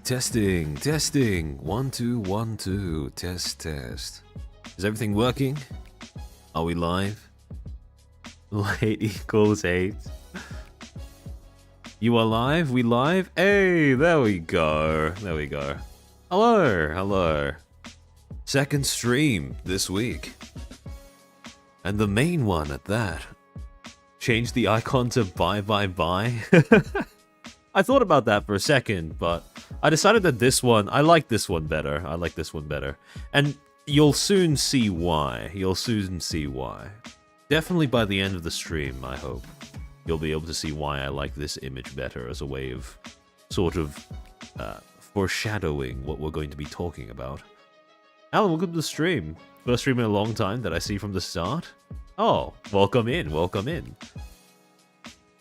Testing, testing. 1, 2, 1, 2. Test, test. Is everything working? Are we live? Late equals 8. You are live? We live? Hey, there we go. There we go. Hello, hello. Second stream this week. And the main one at that. Change the icon to bye bye bye. I thought about that for a second, but I decided that this one, I like this one better. I like this one better. And you'll soon see why. You'll soon see why. Definitely by the end of the stream, I hope. You'll be able to see why I like this image better as a way of sort of foreshadowing what we're going to be talking about. Alan, welcome to the stream. First stream in a long time that I see from the start. Oh, welcome in, welcome in.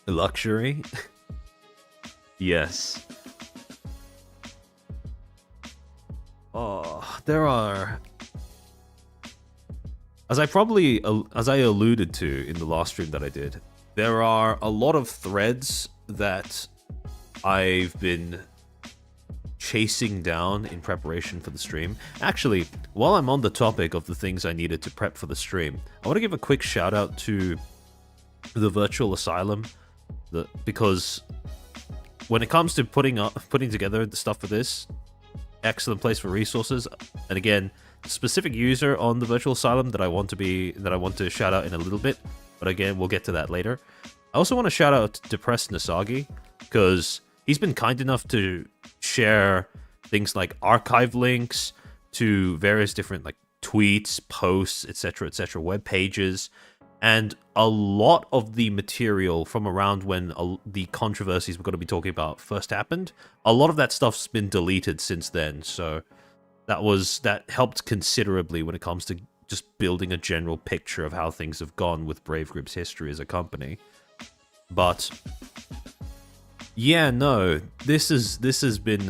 Luxury? Yes. Oh, there are... As I alluded to in the last stream that I did, there are a lot of threads that I've been chasing down in preparation for the stream. Actually, while I'm on the topic of the things I needed to prep for the stream, I want to give a quick shout out to the Virtual Asylum, because when it comes to putting together the stuff for this, excellent place for resources. And again, specific user on the Virtual Asylum that I want to shout out in a little bit, but again, we'll get to that later. I also want to shout out Depressed Nasagi, because he's been kind enough to share things like archive links to various different like tweets, posts, etc., web pages, and a lot of the material from around when the controversies we're going to be talking about first happened. A lot of that stuff's been deleted since then, so that helped considerably when it comes to just building a general picture of how things have gone with Brave Group's history as a company. But yeah, no, this has been,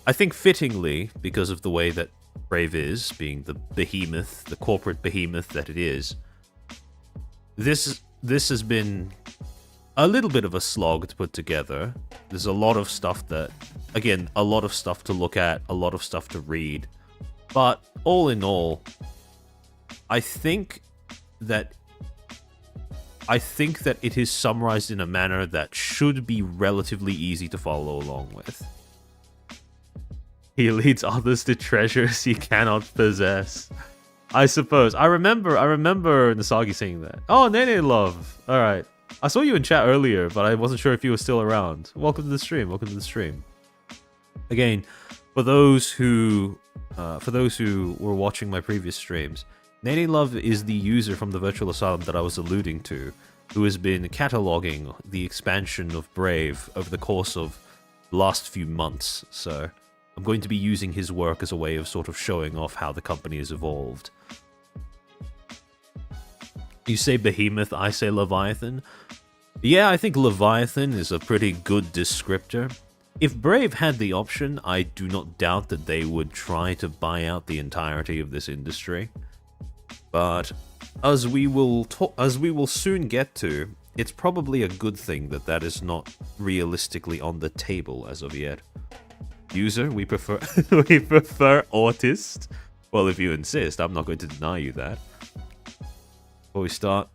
I think fittingly, because of the way that Brave is, being the behemoth, the corporate behemoth that it is, this has been a little bit of a slog to put together. There's a lot of stuff that, again, a lot of stuff to look at, a lot of stuff to read, but all in all, I think that it is summarized in a manner that should be relatively easy to follow along with. He leads others to treasures he cannot possess. I suppose. I remember Nasagi saying that. Oh, Nene Love. All right. I saw you in chat earlier, but I wasn't sure if you were still around. Welcome to the stream. Welcome to the stream. Again, for those who were watching my previous streams, Nene Love is the user from the Virtual Asylum that I was alluding to, who has been cataloging the expansion of Brave over the course of the last few months. So I'm going to be using his work as a way of sort of showing off how the company has evolved. You say Behemoth, I say Leviathan. Yeah, I think Leviathan is a pretty good descriptor. If Brave had the option, I do not doubt that they would try to buy out the entirety of this industry. But as we will soon get to, it's probably a good thing that that is not realistically on the table as of yet. User, we prefer we prefer autist. Well, if you insist, I'm not going to deny you that. Before we start,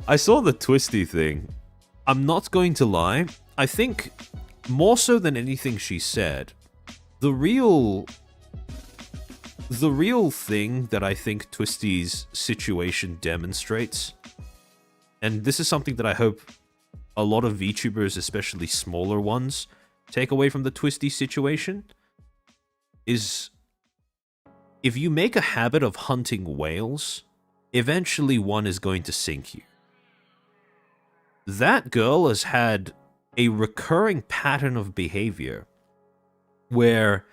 I saw the Twisty thing. I'm not going to lie. I think more so than anything she said, the real thing that I think Twisty's situation demonstrates, and this is something that I hope a lot of VTubers, especially smaller ones, take away from the Twisty situation, is if you make a habit of hunting whales, eventually one is going to sink you. That girl has had a recurring pattern of behavior where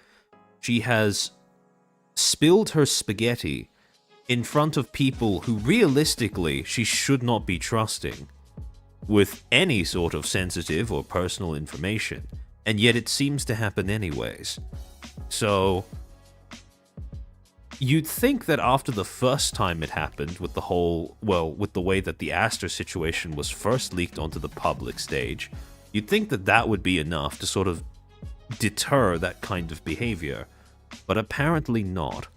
she has spilled her spaghetti in front of people who realistically she should not be trusting with any sort of sensitive or personal information, and yet it seems to happen anyways. So you'd think that after the first time it happened with the whole, well, with the way that the Aster situation was first leaked onto the public stage, You'd think that that would be enough to sort of deter that kind of behavior, but apparently not.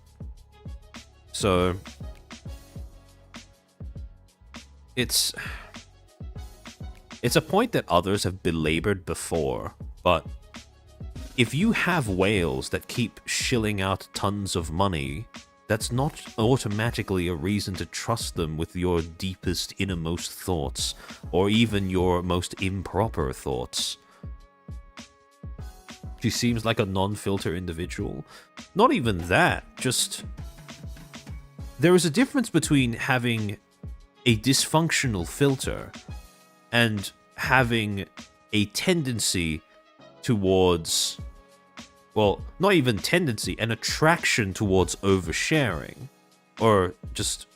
So it's a point that others have belabored before, but if you have whales that keep shilling out tons of money, that's not automatically a reason to trust them with your deepest, innermost thoughts, or even your most improper thoughts. She seems like a non-filter individual. Not even that, just... There is a difference between having a dysfunctional filter and having a tendency towards... Well, not even tendency, an attraction towards oversharing. Or just...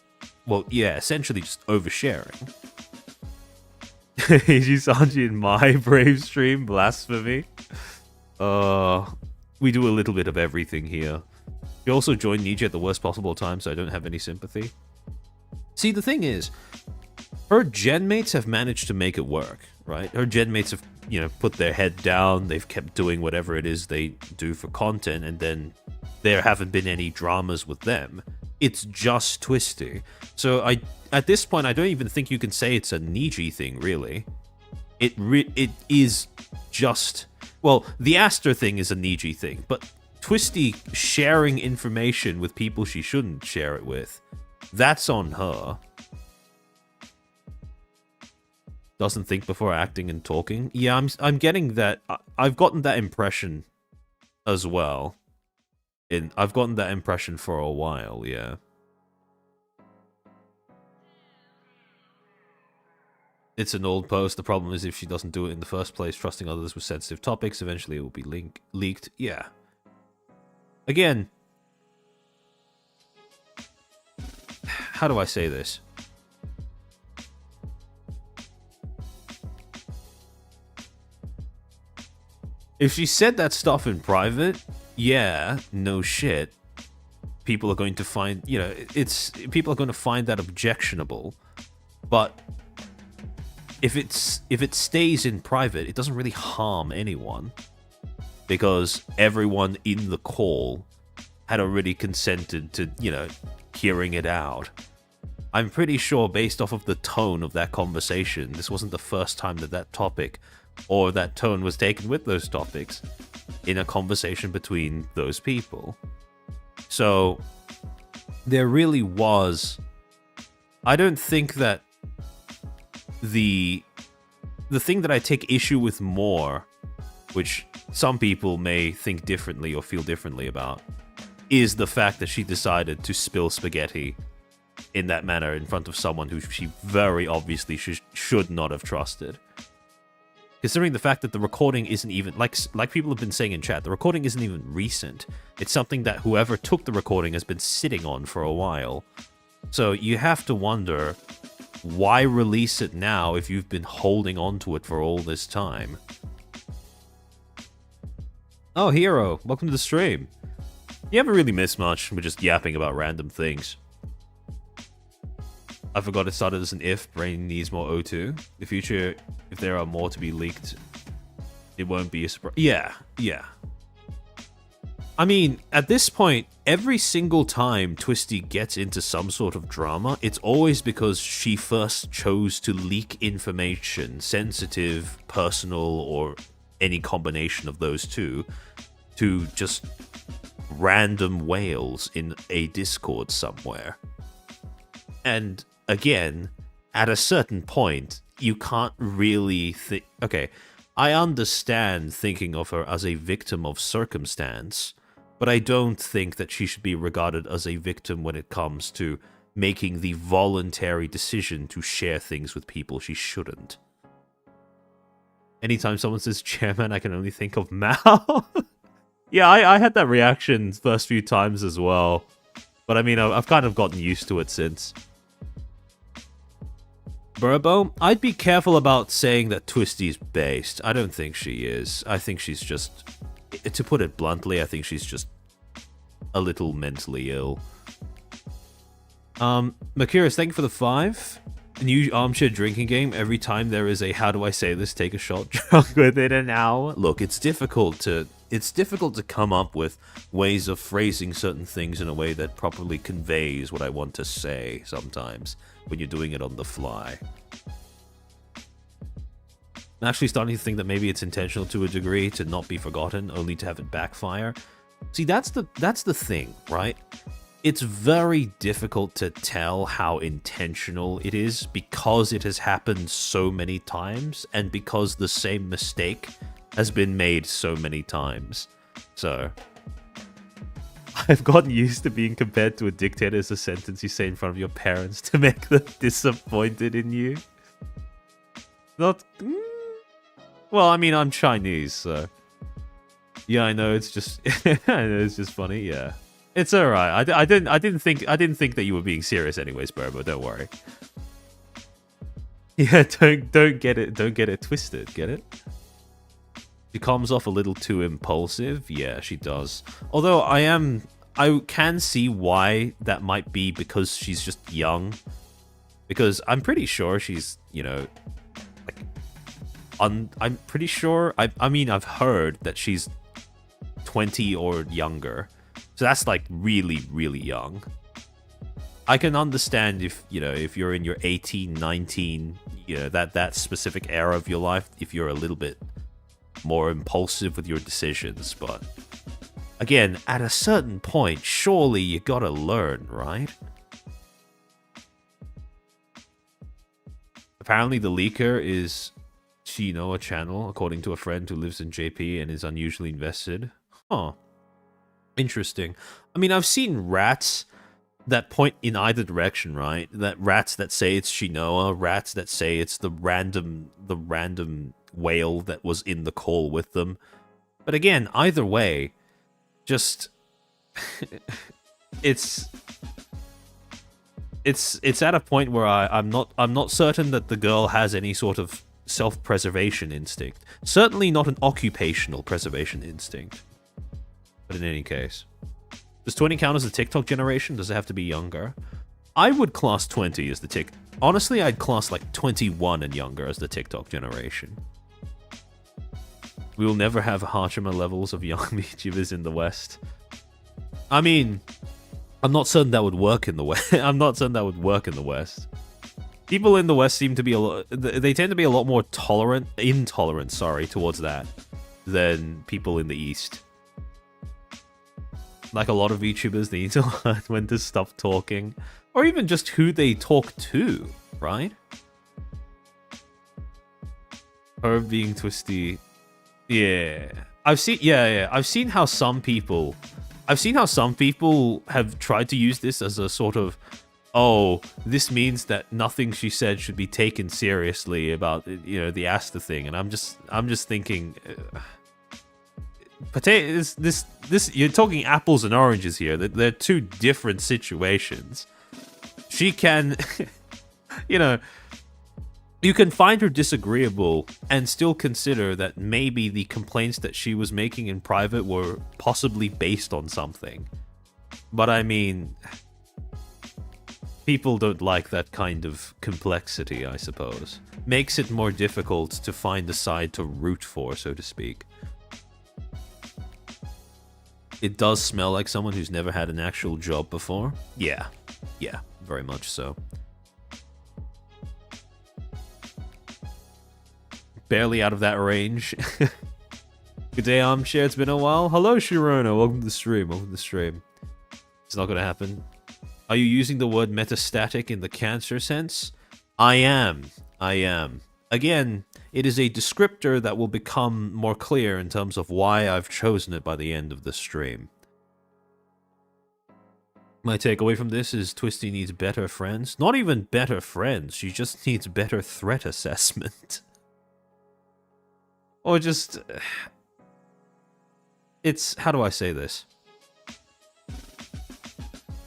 Well, yeah, essentially just oversharing. Eiji Sanji in my Brave stream, blasphemy. We do a little bit of everything here. We also joined Nietzsche at the worst possible time, so I don't have any sympathy. See, the thing is, her genmates have managed to make it work, right? Her genmates have, put their head down, they've kept doing whatever it is they do for content, and then there haven't been any dramas with them. It's just Twisty. So at this point, I don't even think you can say it's a Nietzsche thing, really. It is just... Well, the Aster thing is a Nietzsche thing, but Twisty sharing information with people she shouldn't share it with, that's on her. Doesn't think before acting and talking. Yeah, I'm getting that. I've gotten that impression as well. I've gotten that impression for a while, yeah. It's an old post. The problem is if she doesn't do it in the first place, trusting others with sensitive topics, eventually it will be leaked. Yeah. Again, how do I say this? If she said that stuff in private, yeah, no shit. People are going to find, people are going to find that objectionable. But if it stays in private, it doesn't really harm anyone. Because everyone in the call had already consented to, hearing it out. I'm pretty sure based off of the tone of that conversation, this wasn't the first time that topic or that tone was taken with those topics in a conversation between those people. So there really was... I don't think that the thing that I take issue with more, which some people may think differently or feel differently about, is the fact that she decided to spill spaghetti in that manner in front of someone who she very obviously should not have trusted. Considering the fact that the recording isn't even, like people have been saying in chat, the recording isn't even recent. It's something that whoever took the recording has been sitting on for a while. So you have to wonder, why release it now if you've been holding on to it for all this time? Oh, Hero, welcome to the stream. You haven't really missed much. We're just yapping about random things. I forgot it started as an if. Brain needs more O2. The future, if there are more to be leaked, it won't be a surprise. Yeah. I mean, at this point, every single time Twisty gets into some sort of drama, it's always because she first chose to leak information, sensitive, personal, or any combination of those two, to just random whales in a Discord somewhere. And again, at a certain point, you can't really think... Okay, I understand thinking of her as a victim of circumstance, but I don't think that she should be regarded as a victim when it comes to making the voluntary decision to share things with people she shouldn't. Anytime someone says chairman, I can only think of Mao. Yeah, I had that reaction first few times as well. But I mean, I've kind of gotten used to it since. Burbo, I'd be careful about saying that Twisty's based. I don't think she is. I think she's just... To put it bluntly, I think she's just a little mentally ill. Mercurius, thank you for the 5. new armchair drinking game. Every time there is a how do I say this, take a shot drunk within an hour. Look, it's difficult to come up with ways of phrasing certain things in a way that properly conveys what I want to say sometimes when you're doing it on the fly. I'm actually starting to think that maybe it's intentional to a degree to not be forgotten, only to have it backfire. See, that's the thing, right? It's very difficult to tell how intentional it is because it has happened so many times and because the same mistake has been made so many times. So, I've gotten used to being compared to a dictator as a sentence you say in front of your parents to make them disappointed in you. Not... Well, I mean, I'm Chinese, so... Yeah, I know, it's just... I know, it's just funny, yeah. It's alright. I didn't think that you were being serious anyways, Burbo, don't worry. Yeah, don't get it twisted, get it? She comes off a little too impulsive. Yeah, she does. Although I can see why that might be, because she's just young. Because I'm pretty sure she's, you know, like, I'm pretty sure, I mean, I've heard that she's 20 or younger. So that's like really, really young. I can understand if, you know, if you're in your 18, 19, you know, that specific era of your life, if you're a little bit more impulsive with your decisions, but again, at a certain point, surely you gotta learn, right? Apparently the leaker is Shinoa channel, according to a friend who lives in JP and is unusually invested. Huh. Interesting. I mean, I've seen rats that point in either direction, right? That rats that say it's Shinoa, rats that say it's the random whale that was in the call with them. But again, either way, just it's at a point where I'm not certain that the girl has any sort of self-preservation instinct. Certainly not an occupational preservation instinct. But in any case, does 20 count as the TikTok generation? Does it have to be younger? I would class 20 as the TikTok. Honestly, I'd class like 21 and younger as the TikTok generation. We will never have Hachima levels of young VTubers in the West. I mean, I'm not certain that would work in the West. I'm not certain that would work in the West. People in the West seem to be they tend to be a lot more intolerant, towards that than people in the East. Like a lot of VTubers, they need to learn when to stop talking, or even just who they talk to, right? Herb being twisty. Yeah. I've seen how some people have tried to use this as a sort of, oh, this means that nothing she said should be taken seriously about, you know, the Asta thing, and I'm just thinking, potatoes. This you're talking apples and oranges here. They're two different situations. She can, you know, you can find her disagreeable and still consider that maybe the complaints that she was making in private were possibly based on something. But I mean, people don't like that kind of complexity, I suppose. Makes it more difficult to find a side to root for, so to speak. It does smell like someone who's never had an actual job before. Yeah, very much so. Barely out of that range. Good day, Armchair. It's been a while. Hello, Shirona. Welcome to the stream. It's not gonna happen. Are you using the word metastatic in the cancer sense? I am. Again, it is a descriptor that will become more clear in terms of why I've chosen it by the end of the stream. My takeaway from this is Twisty needs better friends. Not even better friends, she just needs better threat assessment. Or just... It's... How do I say this?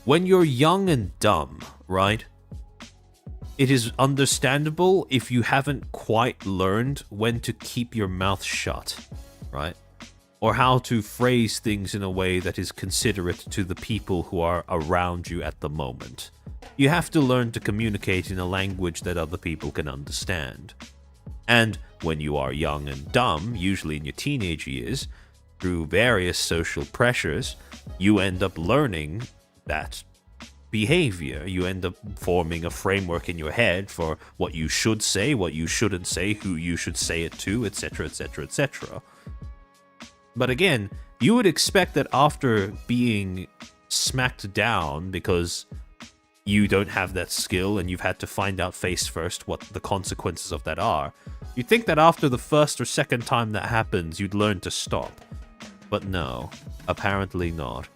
When you're young and dumb, right? It is understandable if you haven't quite learned when to keep your mouth shut, right? Or how to phrase things in a way that is considerate to the people who are around you at the moment. You have to learn to communicate in a language that other people can understand. And when you are young and dumb, usually in your teenage years, through various social pressures, you end up learning that behavior. You end up forming a framework in your head for what you should say, what you shouldn't say, who you should say it to, etc., etc., etc. But again, you would expect that after being smacked down because you don't have that skill and you've had to find out face first what the consequences of that are, you'd think that after the first or second time that happens, you'd learn to stop. But no, apparently not.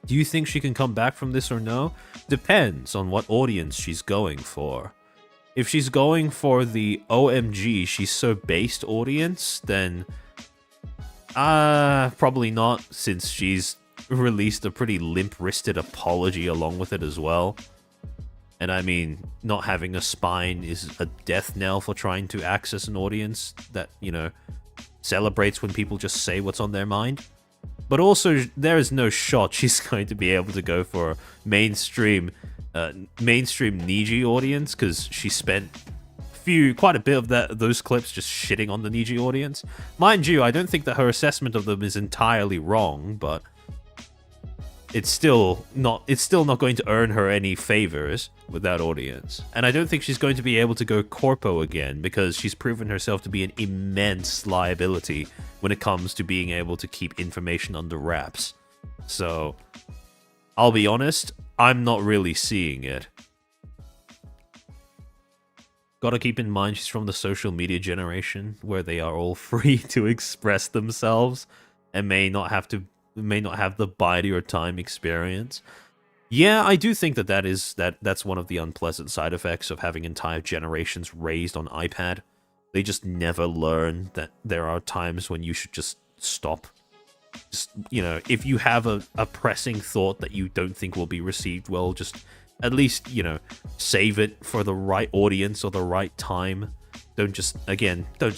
Do you think she can come back from this or no? Depends on what audience she's going for. If she's going for the OMG, she's so based audience, then probably not, since she's released a pretty limp-wristed apology along with it as well. And I mean, not having a spine is a death knell for trying to access an audience that, you know, celebrates when people just say what's on their mind. But also, there is no shot she's going to be able to go for a mainstream Niji audience, because she spent quite a bit of those clips just shitting on the Niji audience. Mind you, I don't think that her assessment of them is entirely wrong, but it's still not going to earn her any favors with that audience. And I don't think she's going to be able to go corpo again, because she's proven herself to be an immense liability when it comes to being able to keep information under wraps. So, I'll be honest, I'm not really seeing it. Gotta keep in mind she's from the social media generation, where they are all free to express themselves and may not have the bidey or time experience. Yeah, I do think that's one of the unpleasant side effects of having entire generations raised on iPad. They just never learn that there are times when you should just stop. Just, you know, if you have a pressing thought that you don't think will be received well, just at least, you know, save it for the right audience or the right time. Don't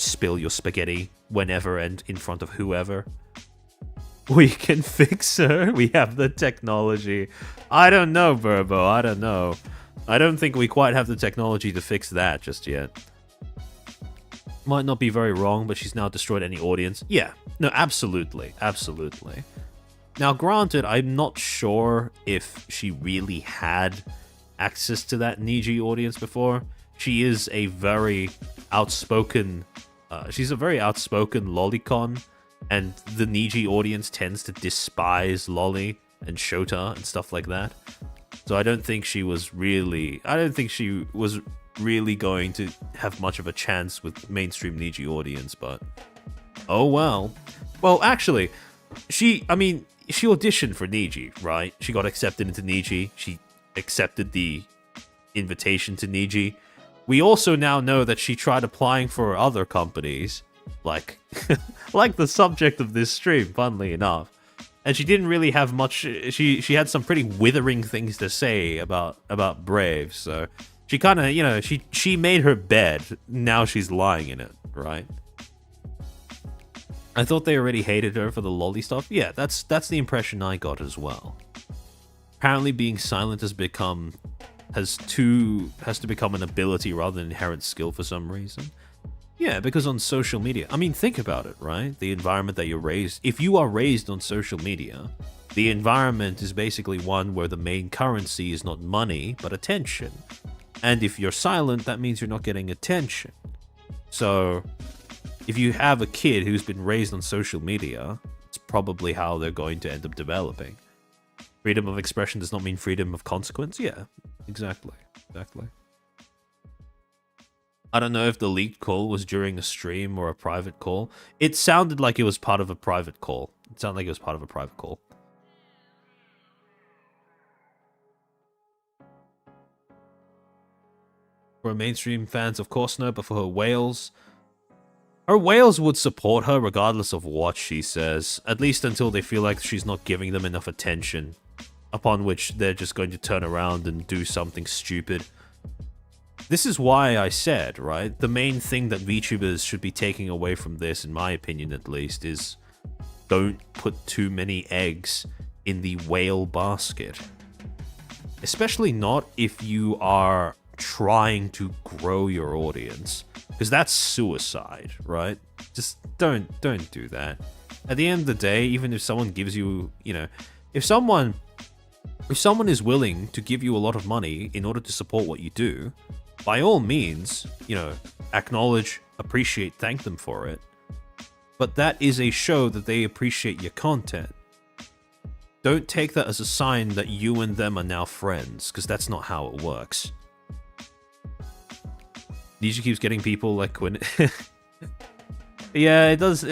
spill your spaghetti whenever and in front of whoever. We can fix her. We have the technology. I don't know, Burbo. I don't know. I don't think we quite have the technology to fix that just yet. Might not be very wrong, but she's now destroyed any audience. Yeah. No, absolutely. Absolutely. Now, granted, I'm not sure if she really had access to that Niji audience before. She is a very outspoken... she's a very outspoken lolicon. And the Niji audience tends to despise Lolly and Shota and stuff like that. So I don't think she was really going to have much of a chance with mainstream Niji audience, but oh well. Well, actually, she auditioned for Niji, right? She got accepted into Niji. She accepted the invitation to Niji. We also now know that she tried applying for other companies, like like the subject of this stream, funnily enough. And she didn't really have much. She had some pretty withering things to say about Brave. So she kind of, you know, she made her bed. Now she's lying in it, right? I thought they already hated her for the lolly stuff. Yeah, that's the impression I got as well. Apparently, being silent has to become an ability rather than inherent skill for some reason. Yeah, because on social media, I mean, think about it, right? The environment that you're raised... If you are raised on social media, the environment is basically one where the main currency is not money, but attention. And if you're silent, that means you're not getting attention. So, if you have a kid who's been raised on social media, it's probably how they're going to end up developing. Freedom of expression does not mean freedom of consequence? Yeah, exactly. I don't know if the leaked call was during a stream or a private call. It sounded like it was part of a private call. For mainstream fans, of course no, but for her whales would support her regardless of what she says, at least until they feel like she's not giving them enough attention, upon which they're just going to turn around and do something stupid. This is why I said, right, the main thing that VTubers should be taking away from this, in my opinion at least, is don't put too many eggs in the whale basket. Especially not if you are trying to grow your audience, because that's suicide, right? Just don't do that. At the end of the day, even if someone gives you, if someone is willing to give you a lot of money in order to support what you do, by all means, acknowledge, appreciate, thank them for it. But that is a show that they appreciate your content. Don't take that as a sign that you and them are now friends, because that's not how it works. Niji keeps getting people like when... Yeah, it does.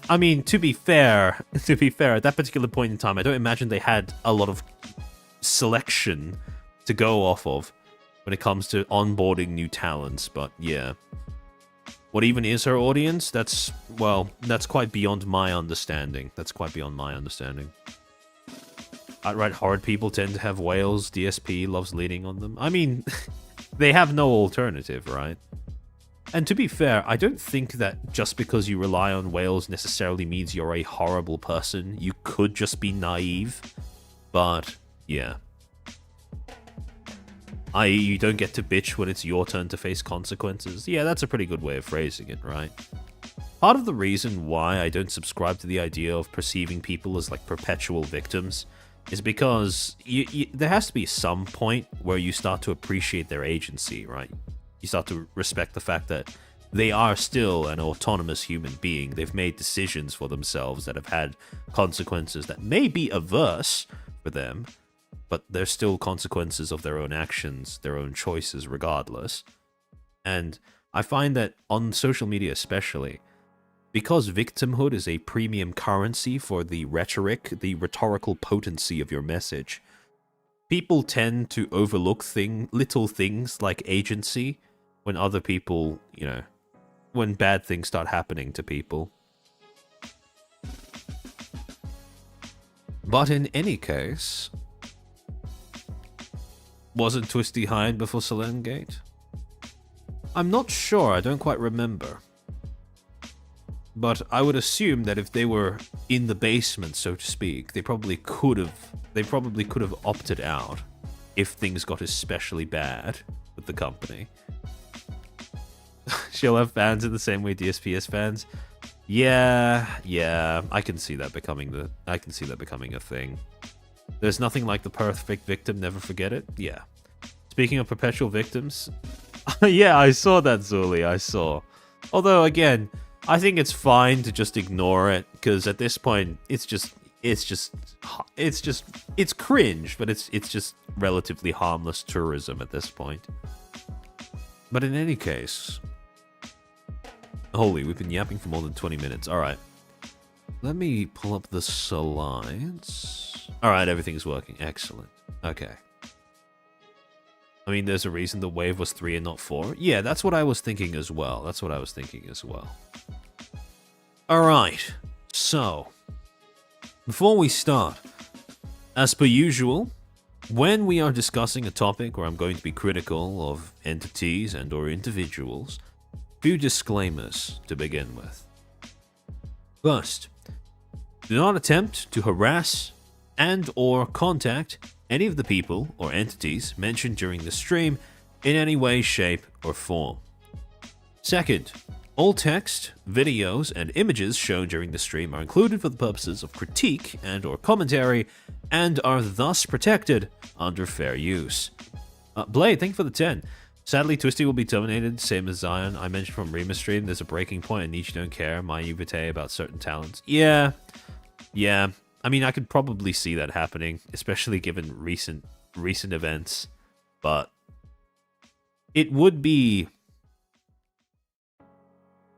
I mean, to be fair, at that particular point in time, I don't imagine they had a lot of selection to go off of when it comes to onboarding new talents, but yeah. What even is her audience? That's quite beyond my understanding. Outright horrid people tend to have whales. DSP loves leaning on them. I mean, they have no alternative, right? And to be fair, I don't think that just because you rely on whales necessarily means you're a horrible person. You could just be naive. But, yeah. I.e., you don't get to bitch when it's your turn to face consequences. Yeah, that's a pretty good way of phrasing it, right? Part of the reason why I don't subscribe to the idea of perceiving people as, like, perpetual victims is because there has to be some point where you start to appreciate their agency, right? You start to respect the fact that they are still an autonomous human being. They've made decisions for themselves that have had consequences that may be averse for them, but they're still consequences of their own actions, their own choices regardless. And I find that on social media especially, because victimhood is a premium currency for the rhetoric, the rhetorical potency of your message, people tend to overlook little things like agency when other people, when bad things start happening to people. But in any case, wasn't Twisty hired before Selengate? I'm not sure, I don't quite remember. But I would assume that if they were in the basement, so to speak, they probably could have opted out if things got especially bad with the company. She'll have fans in the same way DSP has fans. Yeah, I can see that becoming a thing. There's nothing like the perfect victim, never forget it. Yeah. Speaking of perpetual victims, yeah, I saw that, Zuli, I saw. Although again, I think it's fine to just ignore it, because at this point, it's cringe, but it's just relatively harmless tourism at this point. But in any case, holy, we've been yapping for more than 20 minutes. All right, let me pull up the slides. All right, everything's working. Excellent. Okay. I mean, there's a reason the wave was 3 and not 4. Yeah, that's what I was thinking as well. Alright, so, before we start, as per usual, when we are discussing a topic where I'm going to be critical of entities and or individuals, few disclaimers to begin with. First, do not attempt to harass and or contact any of the people or entities mentioned during the stream in any way, shape, or form. Second, all text, videos, and images shown during the stream are included for the purposes of critique and or commentary and are thus protected under fair use. Blade, thank you for the 10. Sadly, Twisty will be terminated, same as Zion. I mentioned from Rima stream, there's a breaking point and Nietzsche don't care, my Uvite about certain talents. Yeah. I mean, I could probably see that happening, especially given recent events, but it would be...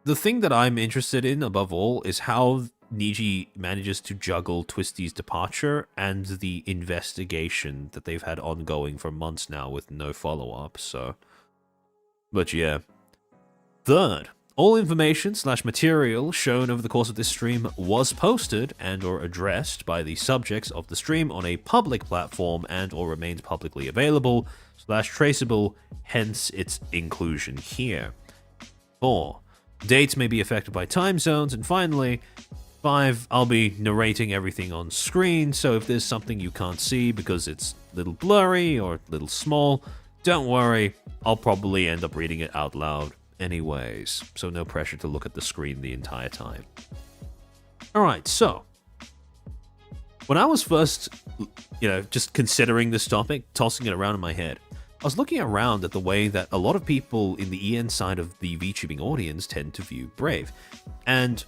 The thing that I'm interested in, above all, is how Niji manages to juggle Twisty's departure and the investigation that they've had ongoing for months now with no follow-up, so... But yeah. Third, all information / material shown over the course of this stream was posted and or addressed by the subjects of the stream on a public platform and or remains publicly available / traceable, hence its inclusion here. 4. Dates may be affected by time zones, and finally, 5, I'll be narrating everything on screen, so if there's something you can't see because it's a little blurry or a little small, don't worry, I'll probably end up reading it out loud anyways, so no pressure to look at the screen the entire time. Alright, so, when I was first, just considering this topic, tossing it around in my head, I was looking around at the way that a lot of people in the EN side of the VTubing audience tend to view Brave. And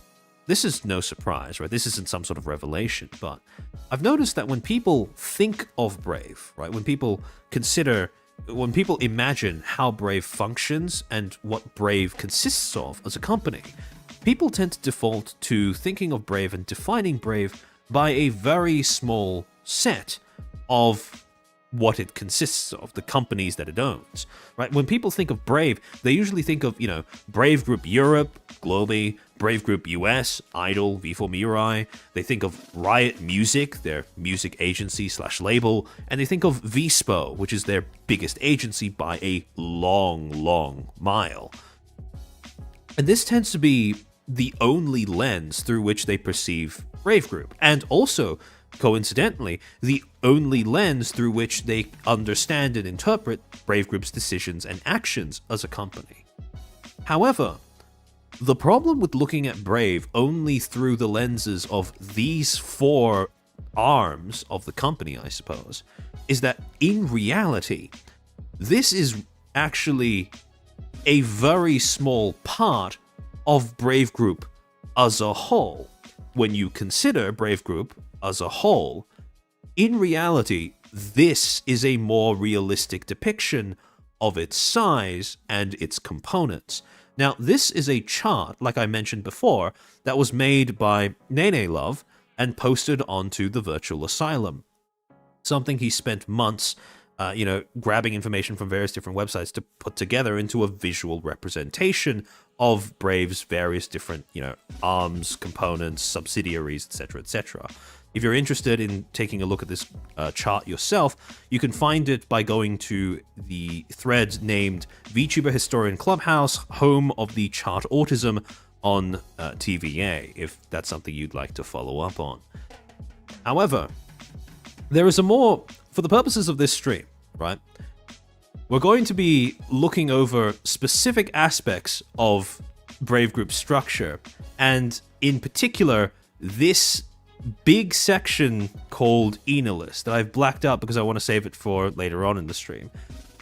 this is no surprise, right? This isn't some sort of revelation, but I've noticed that when people think of Brave, right? When people imagine how Brave functions and what Brave consists of as a company, people tend to default to thinking of Brave and defining Brave by a very small set of what it consists of, the companies that it owns, right? When people think of Brave, they usually think of, Brave Group Europe, Globee, Brave Group US, Idol, V4 Mirai. They think of Riot Music, their music agency / label, and they think of VSPO, which is their biggest agency by a long, long mile. And this tends to be the only lens through which they perceive Brave Group, and also, coincidentally, the only lens through which they understand and interpret Brave Group's decisions and actions as a company. However, the problem with looking at Brave only through the lenses of these 4 arms of the company, I suppose, is that in reality, this is actually a very small part of Brave Group as a whole. When you consider Brave Group as a whole, in reality, this is a more realistic depiction of its size and its components. Now, this is a chart, like I mentioned before, that was made by Nene Love and posted onto the Virtual Asylum. Something he spent months, grabbing information from various different websites to put together into a visual representation of Brave's various different, arms, components, subsidiaries, etc., etc. If you're interested in taking a look at this chart yourself, you can find it by going to the thread named VTuber Historian Clubhouse, home of the chart autism on TVA, if that's something you'd like to follow up on. However, there is for the purposes of this stream, right? We're going to be looking over specific aspects of Brave Group's structure, and in particular, this big section called Enalist that I've blacked out because I want to save it for later on in the stream.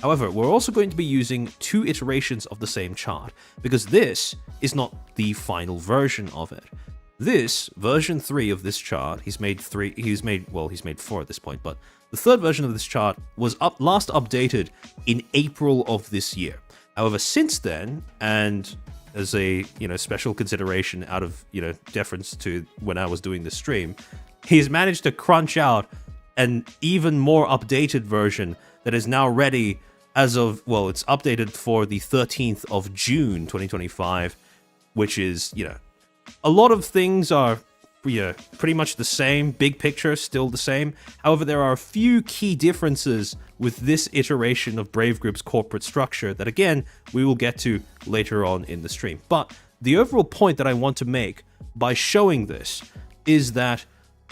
However, we're also going to be using 2 iterations of the same chart, because this is not the final version of it. This, version 3 of this chart, he's made 4 at this point, but the 3rd version of this chart was last updated in April of this year. However, since then, and as a special consideration out of deference to when I was doing the stream, he's managed to crunch out an even more updated version that is now ready as of, it's updated for the 13th of June 2025, which is, a lot of things are pretty much the same. Big picture still the same. However, there are a few key differences with this iteration of Brave Group's corporate structure that, again, we will get to later on in the stream. But the overall point that I want to make by showing this is that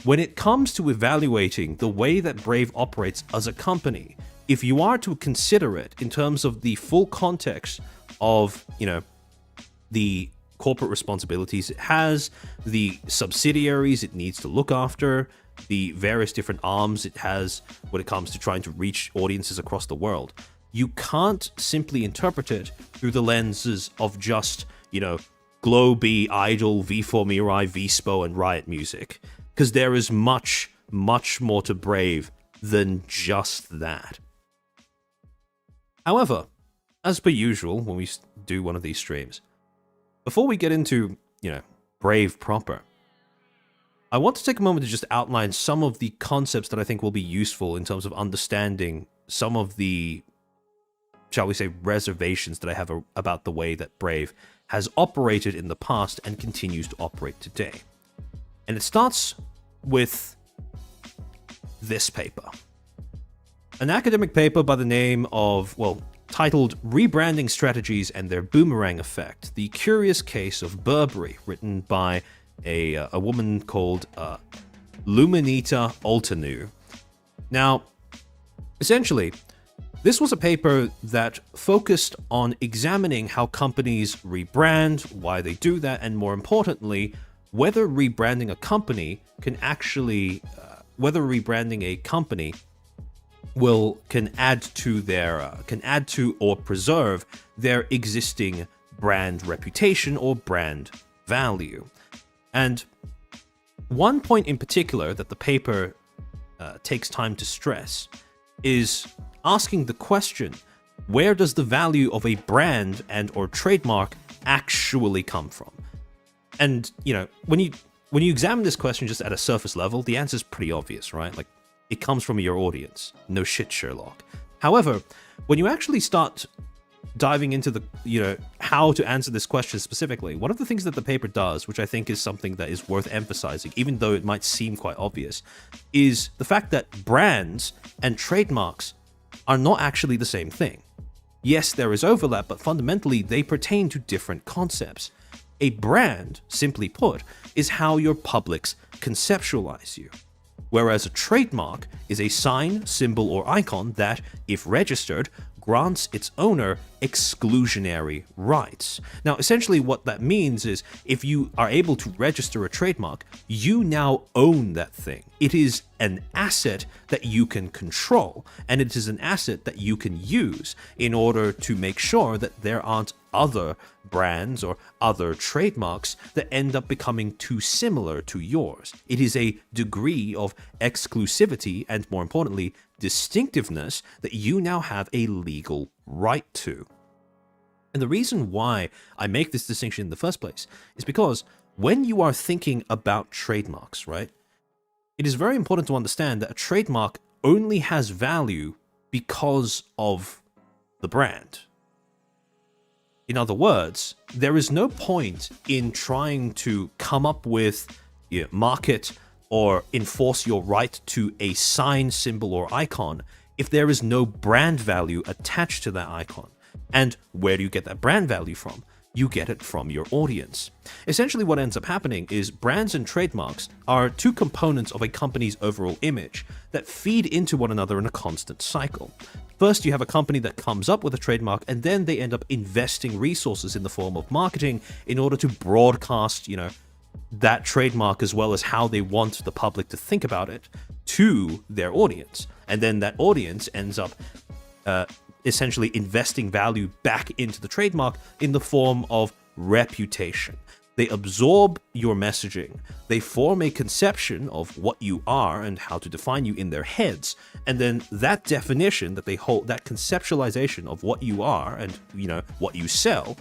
when it comes to evaluating the way that Brave operates as a company, if you are to consider it in terms of the full context of, the corporate responsibilities it has, the subsidiaries it needs to look after, the various different arms it has when it comes to trying to reach audiences across the world, you can't simply interpret it through the lenses of just, Globee, Idol, V4 Mirai, VSPO, and Riot Music, because there is much, much more to Brave than just that. However, as per usual when we do one of these streams, before we get into, Brave proper, I want to take a moment to just outline some of the concepts that I think will be useful in terms of understanding some of the, shall we say, reservations that I have about the way that Brave has operated in the past and continues to operate today. And it starts with this paper. An academic paper by the name of, titled Rebranding Strategies and Their Boomerang Effect, The Curious Case of Burberry, written by a woman called Luminita Altanu. Now, essentially, this was a paper that focused on examining how companies rebrand, why they do that, and more importantly, whether rebranding a company can actually, whether rebranding a company can add to or preserve their existing brand reputation or brand value. And one point in particular that the paper takes time to stress is asking the question, where does the value of a brand and or trademark actually come from? And, you know, when you examine this question just at a surface level, the answer is pretty obvious, right? Like, it comes from your audience. No shit, Sherlock. However, when you actually start diving into the, you know, how to answer this question specifically, one of the things that the paper does, which I think is something that is worth emphasizing, even though it might seem quite obvious, is the fact that brands and trademarks are not actually the same thing. Yes, there is overlap, but fundamentally they pertain to different concepts. A brand, simply put, is how your publics conceptualize you, whereas a trademark is a sign, symbol, or icon that, if registered, grants its owner exclusionary rights. Now, essentially what that means is if you are able to register a trademark, you now own that thing. It is an asset that you can control, and it is an asset that you can use in order to make sure that there aren't other brands or other trademarks that end up becoming too similar to yours. It is a degree of exclusivity and, more importantly, distinctiveness that you now have a legal right to. And the reason why I make this distinction in the first place is because when you are thinking about trademarks, right, it is very important to understand that a trademark only has value because of the brand. In other words, there is no point in trying to come up with, market or enforce your right to a sign, symbol, or icon if there is no brand value attached to that icon. And where do you get that brand value from? You get it from your audience. Essentially what ends up happening is brands and trademarks are two components of a company's overall image that feed into one another in a constant cycle. First, you have a company that comes up with a trademark, and then they end up investing resources in the form of marketing in order to broadcast, that trademark as well as how they want the public to think about it to their audience. And then that audience ends up essentially investing value back into the trademark in the form of reputation. They absorb your messaging, they form a conception of what you are and how to define you in their heads, and then that definition that they hold, that conceptualization of what you are and what you sell,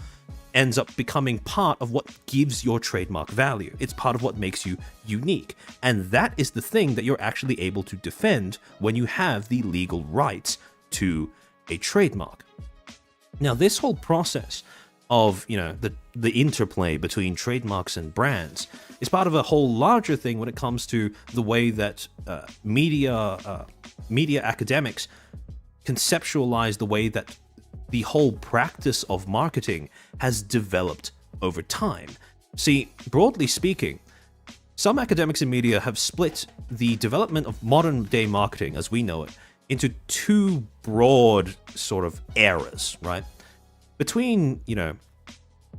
ends up becoming part of what gives your trademark value. It's part of what makes you unique, and that is the thing that you're actually able to defend when you have the legal rights to a trademark. Now, this whole process of the interplay between trademarks and brands is part of a whole larger thing when it comes to the way that media academics conceptualize the way that the whole practice of marketing has developed over time. See, broadly speaking, some academics in media have split the development of modern day marketing as we know it into two broad sort of eras, right? Between,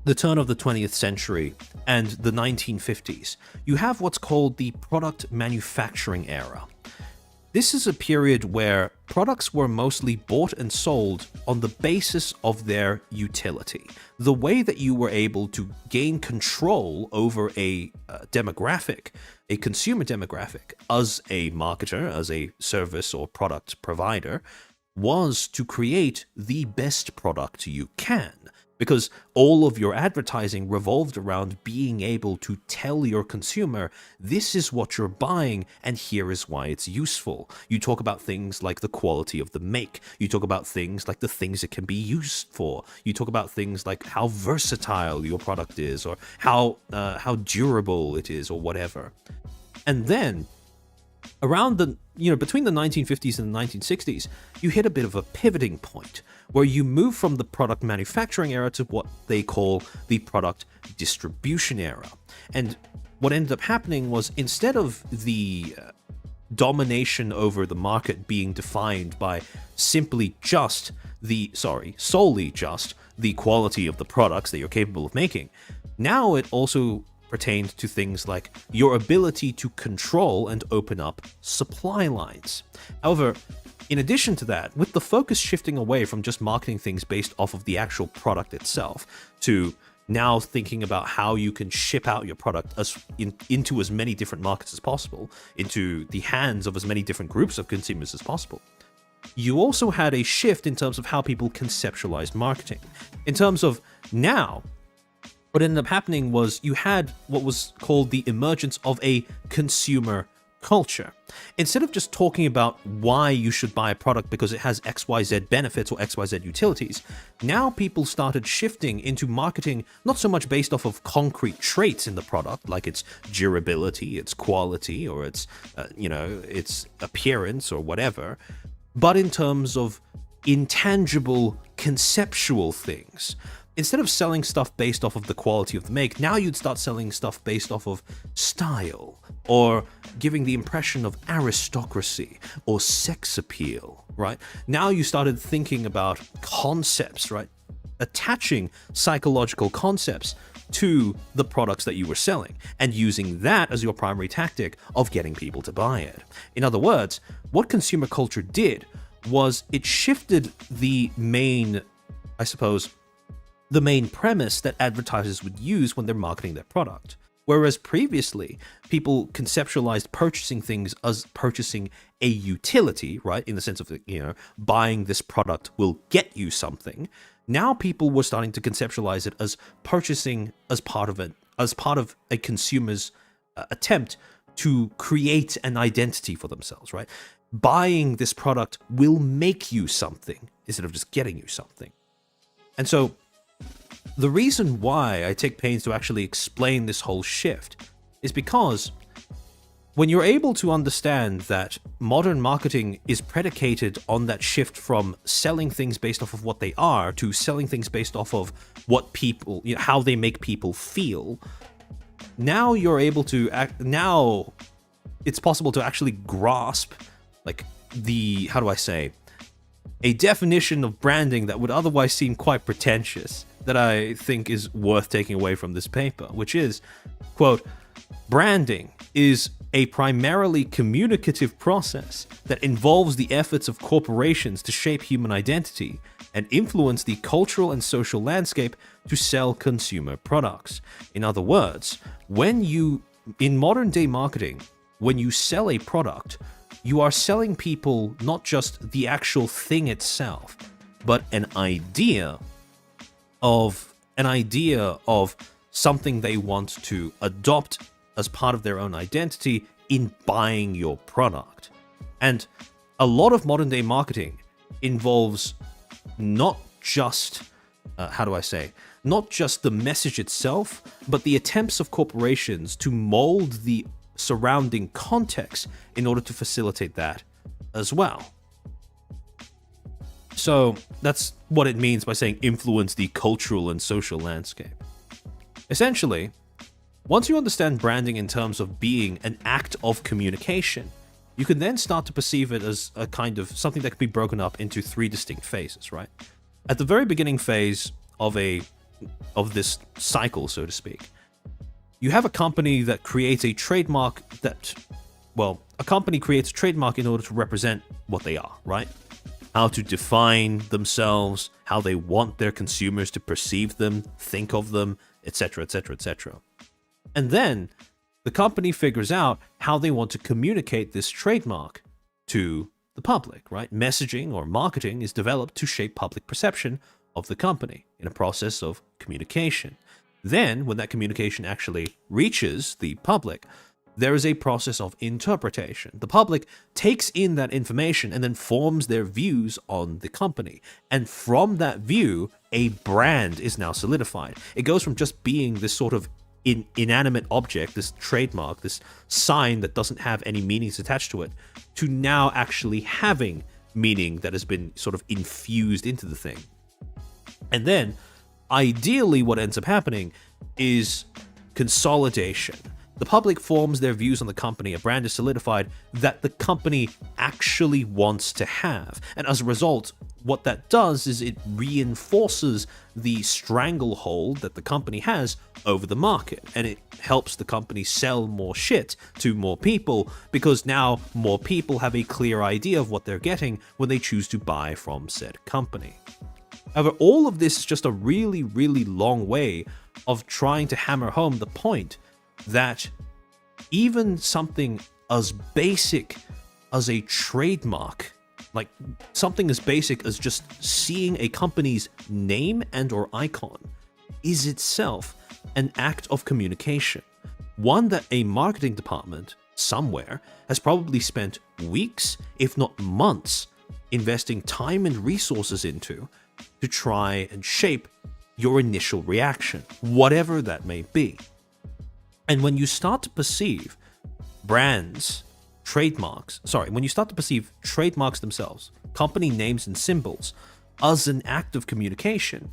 the turn of the 20th century and the 1950s, you have what's called the product manufacturing era. This is a period where products were mostly bought and sold on the basis of their utility. The way that you were able to gain control over a demographic, a consumer demographic, as a marketer, as a service or product provider, was to create the best product you can. Because all of your advertising revolved around being able to tell your consumer, this is what you're buying and here is why it's useful. You talk about things like the quality of the make. You talk about things like the things it can be used for. You talk about things like how versatile your product is or how durable it is or whatever. And then around between the 1950s and the 1960s, you hit a bit of a pivoting point where you move from the product manufacturing era to what they call the product distribution era. And what ended up happening was, instead of the domination over the market being defined by solely just the quality of the products that you're capable of making, now it also pertained to things like your ability to control and open up supply lines. However, in addition to that, with the focus shifting away from just marketing things based off of the actual product itself to now thinking about how you can ship out your product into as many different markets as possible, into the hands of as many different groups of consumers as possible, you also had a shift in terms of how people conceptualized marketing. In terms of now, what ended up happening was you had what was called the emergence of a consumer culture. Instead of just talking about why you should buy a product because it has XYZ benefits or XYZ utilities, now people started shifting into marketing not so much based off of concrete traits in the product, like its durability, its quality, or its its appearance or whatever, but in terms of intangible conceptual things. Instead of selling stuff based off of the quality of the make, now you'd start selling stuff based off of style, or giving the impression of aristocracy or sex appeal, right? Now you started thinking about concepts, right? Attaching psychological concepts to the products that you were selling and using that as your primary tactic of getting people to buy it. In other words, what consumer culture did was it shifted the main premise that advertisers would use when they're marketing their product. Whereas previously, people conceptualized purchasing things as purchasing a utility, right? In the sense of, buying this product will get you something. Now people were starting to conceptualize it as purchasing as part of a consumer's attempt to create an identity for themselves, right? Buying this product will make you something instead of just getting you something. And so the reason why I take pains to actually explain this whole shift is because when you're able to understand that modern marketing is predicated on that shift from selling things based off of what they are to selling things based off of what people, how they make people feel, now you're able to now it's possible to actually grasp like a definition of branding that would otherwise seem quite pretentious, that I think is worth taking away from this paper, which is, quote, branding is a primarily communicative process that involves the efforts of corporations to shape human identity and influence the cultural and social landscape to sell consumer products. In other words, in modern day marketing, when you sell a product, you are selling people not just the actual thing itself, but an idea of something they want to adopt as part of their own identity in buying your product. And a lot of modern day marketing involves not just not just the message itself, but the attempts of corporations to mold the surrounding context in order to facilitate that as well. So that's what it means by saying influence the cultural and social landscape. Essentially, once you understand branding in terms of being an act of communication, you can then start to perceive it as a kind of something that can be broken up into three distinct phases, right? At the very beginning phase of this cycle, so to speak, you have a company that creates a trademark a company creates a trademark in order to represent what they are, right? How to define themselves, how they want their consumers to perceive them, think of them, etc., etc., etc. And then the company figures out how they want to communicate this trademark to the public, right? Messaging or marketing is developed to shape public perception of the company in a process of communication. Then, when that communication actually reaches the public, there is a process of interpretation. The public takes in that information and then forms their views on the company. And from that view, a brand is now solidified. It goes from just being this sort of inanimate object, this trademark, this sign that doesn't have any meanings attached to it, to now actually having meaning that has been sort of infused into the thing. And then, ideally, what ends up happening is consolidation. The public forms their views on the company. A brand is solidified that the company actually wants to have. And as a result, what that does is it reinforces the stranglehold that the company has over the market. And it helps the company sell more shit to more people, because now more people have a clear idea of what they're getting when they choose to buy from said company. However, all of this is just a really, really long way of trying to hammer home the point that even something as basic as a trademark, like something as basic as just seeing a company's name and or icon, is itself an act of communication. One that a marketing department somewhere has probably spent weeks, if not months, investing time and resources into to try and shape your initial reaction, whatever that may be. And when you start to perceive trademarks themselves, company names and symbols, as an act of communication,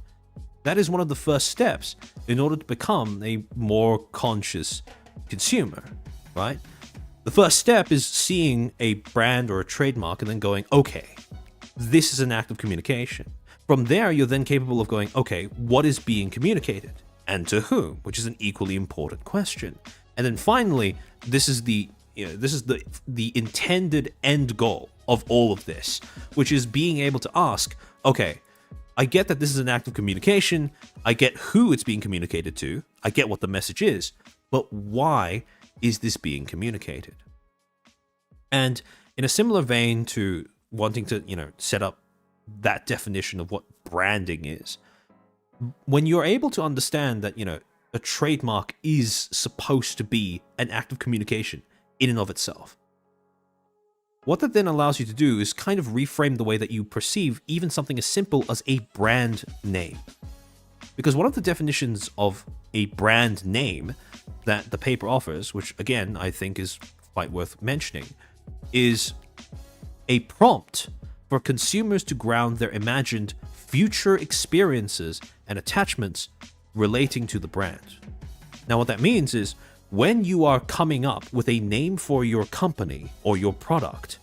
that is one of the first steps in order to become a more conscious consumer, right? The first step is seeing a brand or a trademark and then going, okay, this is an act of communication. From there, you're then capable of going, okay, what is being communicated? And to whom, which is an equally important question. And then finally, this is the intended end goal of all of this, which is being able to ask, okay, I get that this is an act of communication, I get who it's being communicated to, I get what the message is, but why is this being communicated? And in a similar vein to wanting to, set up that definition of what branding is, when you're able to understand that, a trademark is supposed to be an act of communication in and of itself, what that then allows you to do is kind of reframe the way that you perceive even something as simple as a brand name. Because one of the definitions of a brand name that the paper offers, which again I think is quite worth mentioning, is a prompt for consumers to ground their imagined future experiences and attachments relating to the brand. Now, what that means is when you are coming up with a name for your company or your product,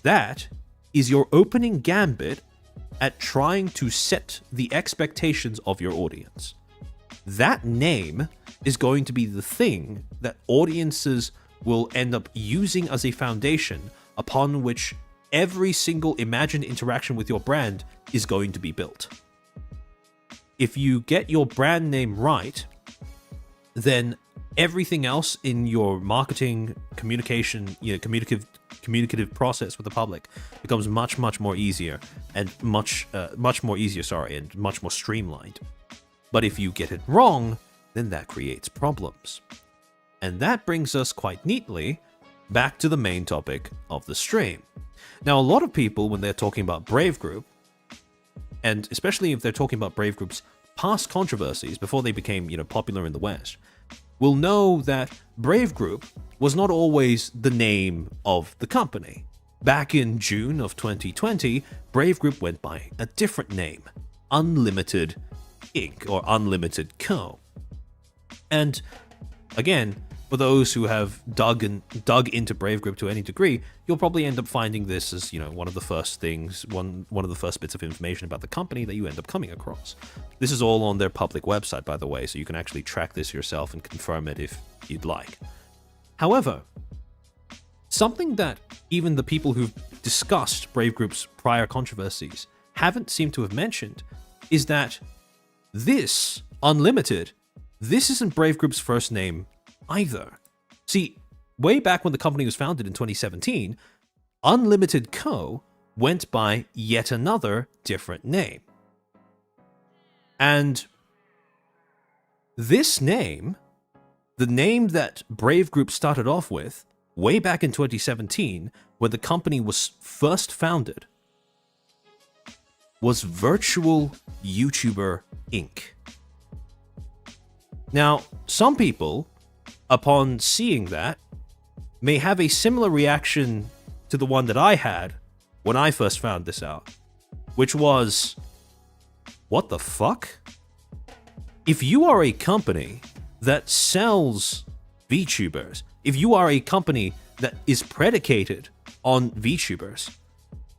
that is your opening gambit at trying to set the expectations of your audience. That name is going to be the thing that audiences will end up using as a foundation upon which every single imagined interaction with your brand is going to be built. If you get your brand name right, then everything else in your marketing, communication, communicative process with the public becomes much more easier and much more streamlined. But if you get it wrong, then that creates problems. And that brings us quite neatly back to the main topic of the stream. Now, a lot of people, when they're talking about Brave Group, and especially if they're talking about Brave Group's past controversies before they became, popular in the West, will know that Brave Group was not always the name of the company. Back in June of 2020, Brave Group went by a different name, Unlimited Inc. or Unlimited Co. And again, for those who have dug into Brave Group to any degree, you'll probably end up finding this as, one of the first things, one of the first bits of information about the company that you end up coming across. This is all on their public website, by the way, so you can actually track this yourself and confirm it if you'd like. However, something that even the people who've discussed Brave Group's prior controversies haven't seemed to have mentioned is that this, Unlimited, this isn't Brave Group's first name either. See, way back when the company was founded in 2017, Unlimited Co. went by yet another different name. And this name, the name that Brave Group started off with way back in 2017, when the company was first founded, was Virtual YouTuber Inc. Now, some people, upon seeing that, may have a similar reaction to the one that I had when I first found this out, which was, what the fuck? If you are a company that sells VTubers, if you are a company that is predicated on VTubers,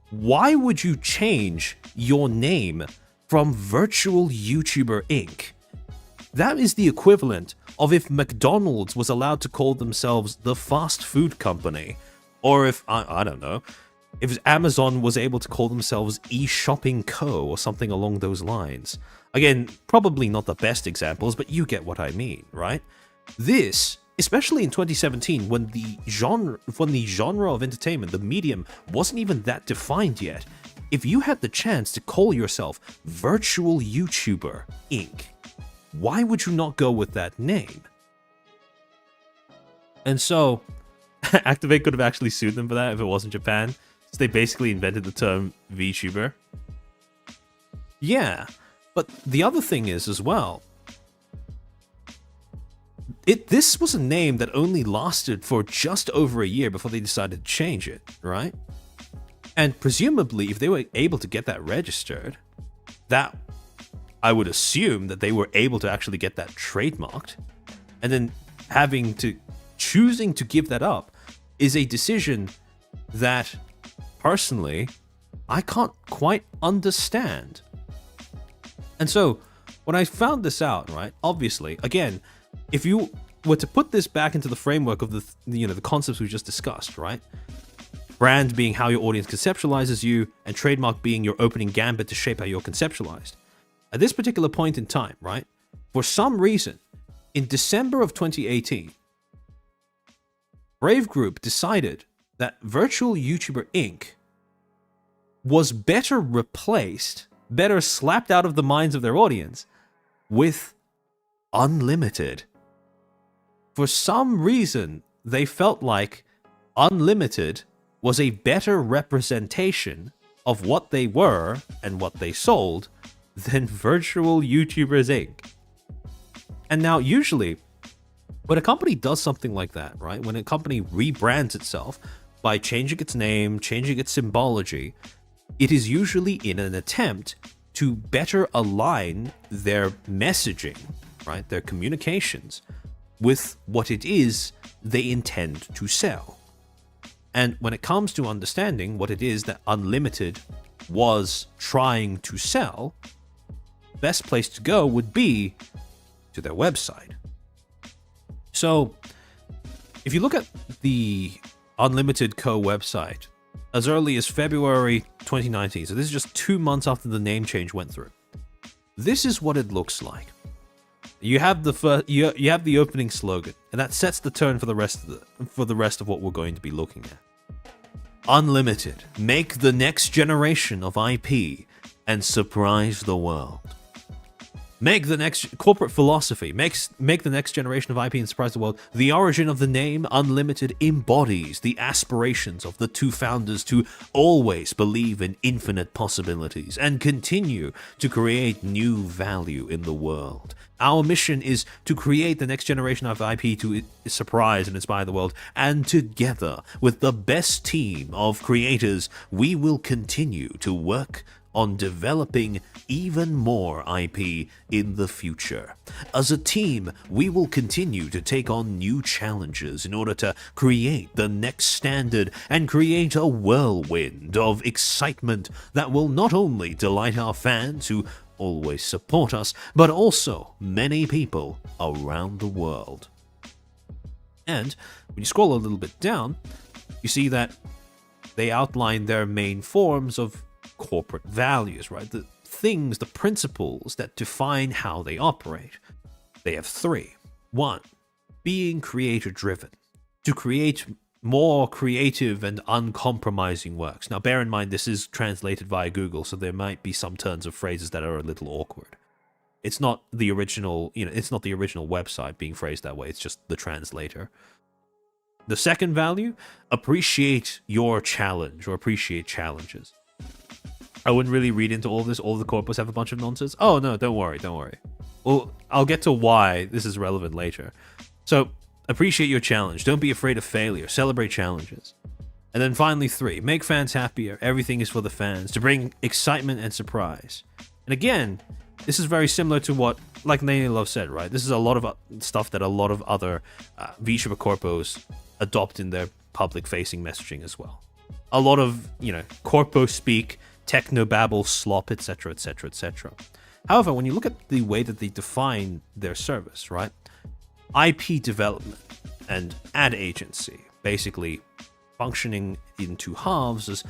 why would you change your name from Virtual YouTuber Inc.? That is the equivalent of if McDonald's was allowed to call themselves the fast food company, or if, I don't know, if Amazon was able to call themselves eShopping Co. or something along those lines. Again, probably not the best examples, but you get what I mean, right? This, especially in 2017, when the genre of entertainment, the medium, wasn't even that defined yet, if you had the chance to call yourself Virtual YouTuber Inc., why would you not go with that name? And so, Activate could have actually sued them for that if it wasn't Japan. So they basically invented the term VTuber. Yeah, but the other thing is as well, this was a name that only lasted for just over a year before they decided to change it, right? And presumably, if they were able to get that registered, that I would assume that they were able to actually get that trademarked, and then choosing to give that up is a decision that, personally, I can't quite understand. And so, when I found this out, right, obviously, again, if you were to put this back into the framework of the concepts we just discussed, right? Brand being how your audience conceptualizes you, and trademark being your opening gambit to shape how you're conceptualized. At this particular point in time, right, for some reason, in December of 2018, Brave Group decided that Virtual YouTuber Inc. was better slapped out of the minds of their audience with Unlimited. For some reason, they felt like Unlimited was a better representation of what they were and what they sold than Virtual YouTubers Inc. And now, usually, when a company does something like that, right? When a company rebrands itself by changing its name, changing its symbology, it is usually in an attempt to better align their messaging, right? Their communications with what it is they intend to sell. And when it comes to understanding what it is that Unlimited was trying to sell, best place to go would be to their website. So, if you look at the Unlimited Co. website, as early as February 2019, so this is just 2 months after the name change went through, this is what it looks like. You have you have the opening slogan, and that sets the tone for the rest of what we're going to be looking at. Unlimited, make the next generation of IP and surprise the world. Make the next corporate philosophy, make the next generation of IP and surprise the world. The origin of the name Unlimited embodies the aspirations of the two founders to always believe in infinite possibilities and continue to create new value in the world. Our mission is to create the next generation of IP to surprise and inspire the world, and together with the best team of creators, we will continue to work on developing even more IP in the future. As a team, we will continue to take on new challenges in order to create the next standard and create a whirlwind of excitement that will not only delight our fans who always support us, but also many people around the world. And when you scroll a little bit down, you see that they outline their main forms of corporate values, right? The things, the principles that define how they operate. They have 3. 1, being creator-driven, to create more creative and uncompromising works. Now, bear in mind, this is translated via Google, so there might be some turns of phrases that are a little awkward. It's not the original, it's not the original website being phrased that way. It's just the translator. The second value, appreciate your challenge or appreciate challenges. I wouldn't really read into all this. All the corporates have a bunch of nonsense. Oh, no, don't worry. Well, I'll get to why this is relevant later. So, appreciate your challenge. Don't be afraid of failure. Celebrate challenges. And then finally 3, make fans happier. Everything is for the fans, to bring excitement and surprise. And again, this is very similar to what like Nene Love said, right? This is a lot of stuff that a lot of other VTuber corpos adopt in their public-facing messaging as well. A lot of, corpo speak, technobabble, slop, etc., etc., etc. However, when you look at the way that they define their service, right? IP development and ad agency, basically functioning in two halves as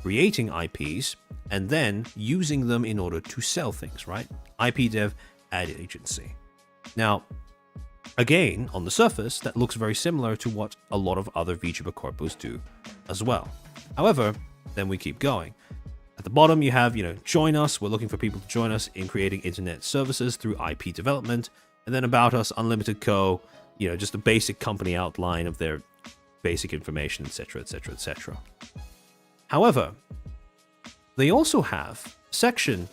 creating IPs and then using them in order to sell things, right? IP dev, ad agency. Now, again, on the surface, that looks very similar to what a lot of other VTuber corpos do as well. However, then we keep going. At the bottom, you have, join us. We're looking for people to join us in creating internet services through IP development. And then about us, Unlimited Co., just a basic company outline of their basic information, etc., etc., etc. However, they also have a section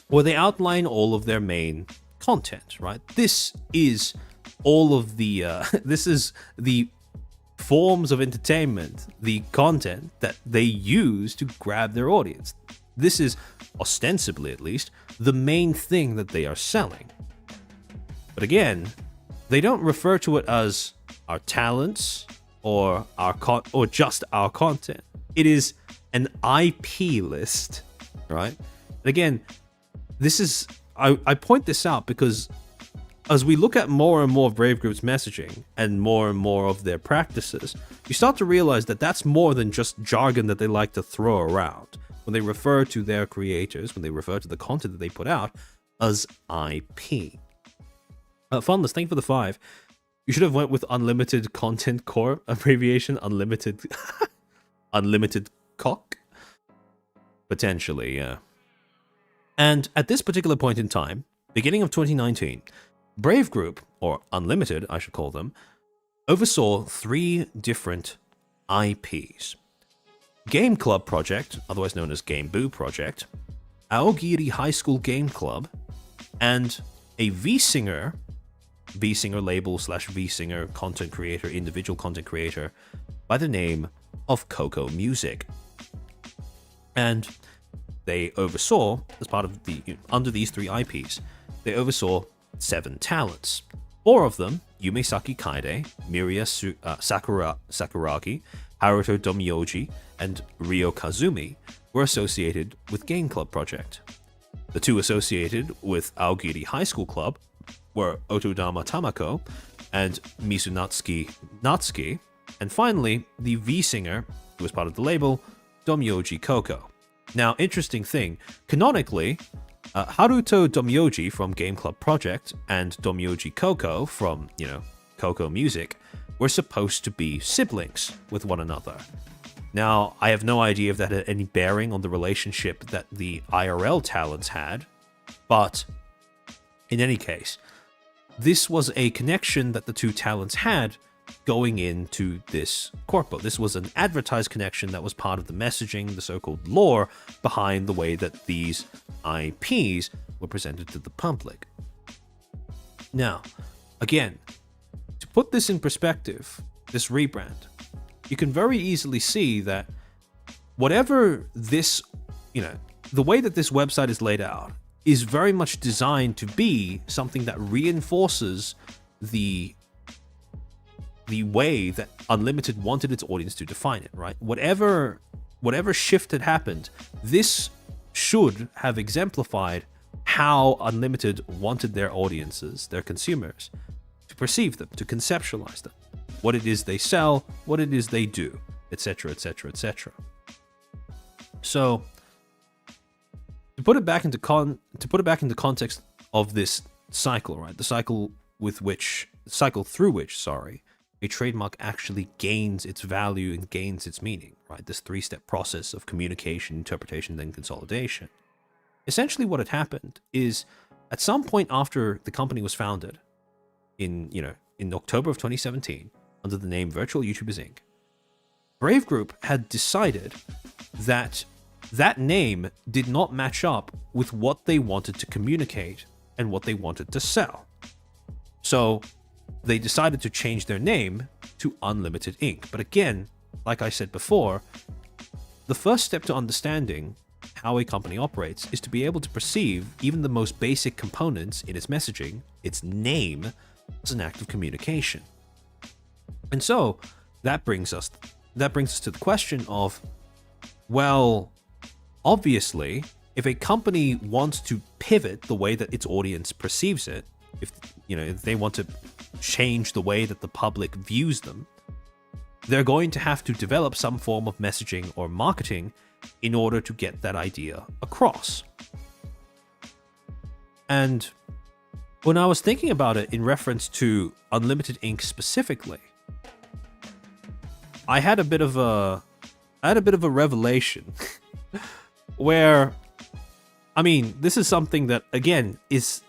where they outline all of their main content, right? This is all of the, this is the forms of entertainment, the content that they use to grab their audience. This is, ostensibly at least, the main thing that they are selling. But again, they don't refer to it as our talents or or just our content. It is an IP list, right? And again, this is I point this out because as we look at more and more of Brave Group's messaging and more of their practices, you start to realize that that's more than just jargon that they like to throw around when they refer to their creators, when they refer to the content that they put out as IP. Funless, thank you for the 5. You should have went with Unlimited Content Core, abbreviation, Unlimited Unlimited Cock. Potentially, yeah. And at this particular point in time, beginning of 2019, Brave Group, or Unlimited, I should call them, oversaw 3 different IPs. Game Club Project, otherwise known as Game Boo Project, Aogiri High School Game Club, and a V-Singer label / V-Singer content creator, individual content creator, by the name of Coco Music. And they oversaw, as part of under these 3 IPs, they oversaw 7 talents. 4 of them, Yumesaki Kaide, Miria Sakuragi, Haruto Domyoji, and Ryo Kazumi, were associated with Game Club Project. The 2 associated with Aogiri High School Club were Otodama Tamako and Misunatsuki Natsuki, and finally, the V-Singer, who was part of the label, Domyoji Koko. Now, interesting thing, canonically, Haruto Domyoji from Game Club Project and Domyoji Koko from, Coco Music were supposed to be siblings with one another. Now, I have no idea if that had any bearing on the relationship that the IRL talents had, but in any case, this was a connection that the 2 talents had going into this corpo. This was an advertised connection that was part of the messaging, the so-called lore behind the way that these IPs were presented to the public. Now, again, to put this in perspective, this rebrand, you can very easily see that whatever this, the way that this website is laid out is very much designed to be something that reinforces the way that Unlimited wanted its audience to define it, right? Whatever shift had happened, this should have exemplified how Unlimited wanted their audiences, their consumers, to perceive them, to conceptualize them, what it is they sell, what it is they do, etc., etc., etc. So, to put it back into context of this cycle, right? The cycle through which, a trademark actually gains its value and gains its meaning, right? This 3-step process of communication, interpretation, then consolidation. Essentially what had happened is, at some point after the company was founded, in October of 2017, under the name Virtual YouTubers Inc., Brave Group had decided that that name did not match up with what they wanted to communicate and what they wanted to sell. So they decided to change their name to Unlimited Inc. But again, like I said before, the first step to understanding how a company operates is to be able to perceive even the most basic components in its messaging, its name, as an act of communication. And so that brings us to the question of, well, obviously, if a company wants to pivot the way that its audience perceives it, if they want to change the way that the public views them, they're going to have to develop some form of messaging or marketing in order to get that idea across. And when I was thinking about it in reference to Unlimited Ink specifically, I had a bit of a revelation where, I mean, this is something that, again, it's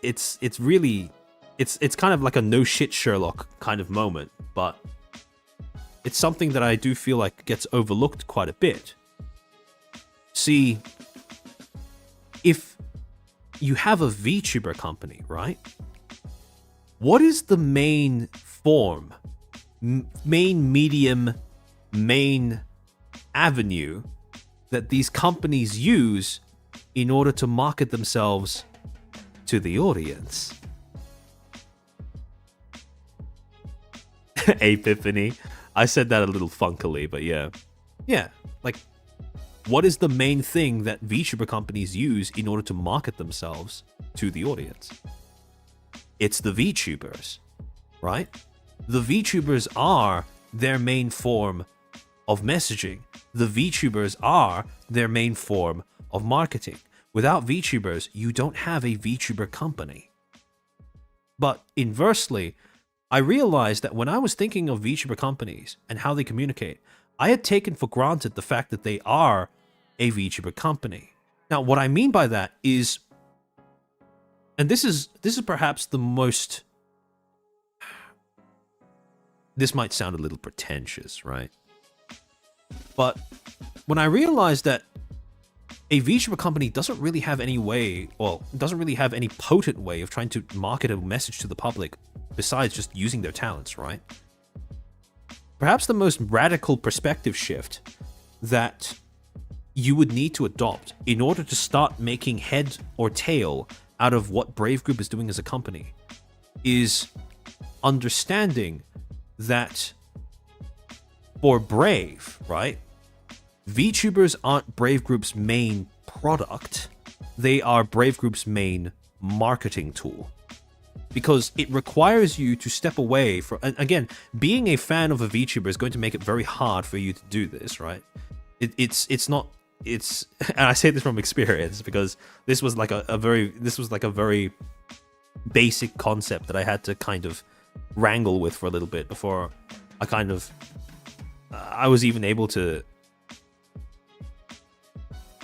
kind of like a no shit Sherlock kind of moment, but it's something that I do feel like gets overlooked quite a bit. See, if you have a VTuber company, right? What is the main form, main medium, main avenue that these companies use in order to market themselves to the audience? Epiphany. I said that a little funkily, but yeah. Yeah, like, what is the main thing that VTuber companies use in order to market themselves to the audience? It's the VTubers, right? The VTubers are their main form of messaging. The VTubers are their main form of marketing. Without VTubers, you don't have a VTuber company. But inversely, I realized that when I was thinking of VTuber companies and how they communicate, I had taken for granted the fact that they are a VTuber company. Now, what I mean by that is, and this is perhaps the most, this might sound a little pretentious, right? But when I realized that a VTuber company doesn't really have any way, well, doesn't really have any potent way of trying to market a message to the public besides just using their talents, right? Perhaps the most radical perspective shift that you would need to adopt in order to start making head or tail out of what Brave Group is doing as a company is understanding that for Brave, right? VTubers aren't Brave Group's main product. They are Brave Group's main marketing tool. Because it requires you to step away from, and again, being a fan of a VTuber is going to make it very hard for you to do this, right? It's not, and I say this from experience because this was like a very basic concept that I had to kind of wrangle with for a little bit before I was even able to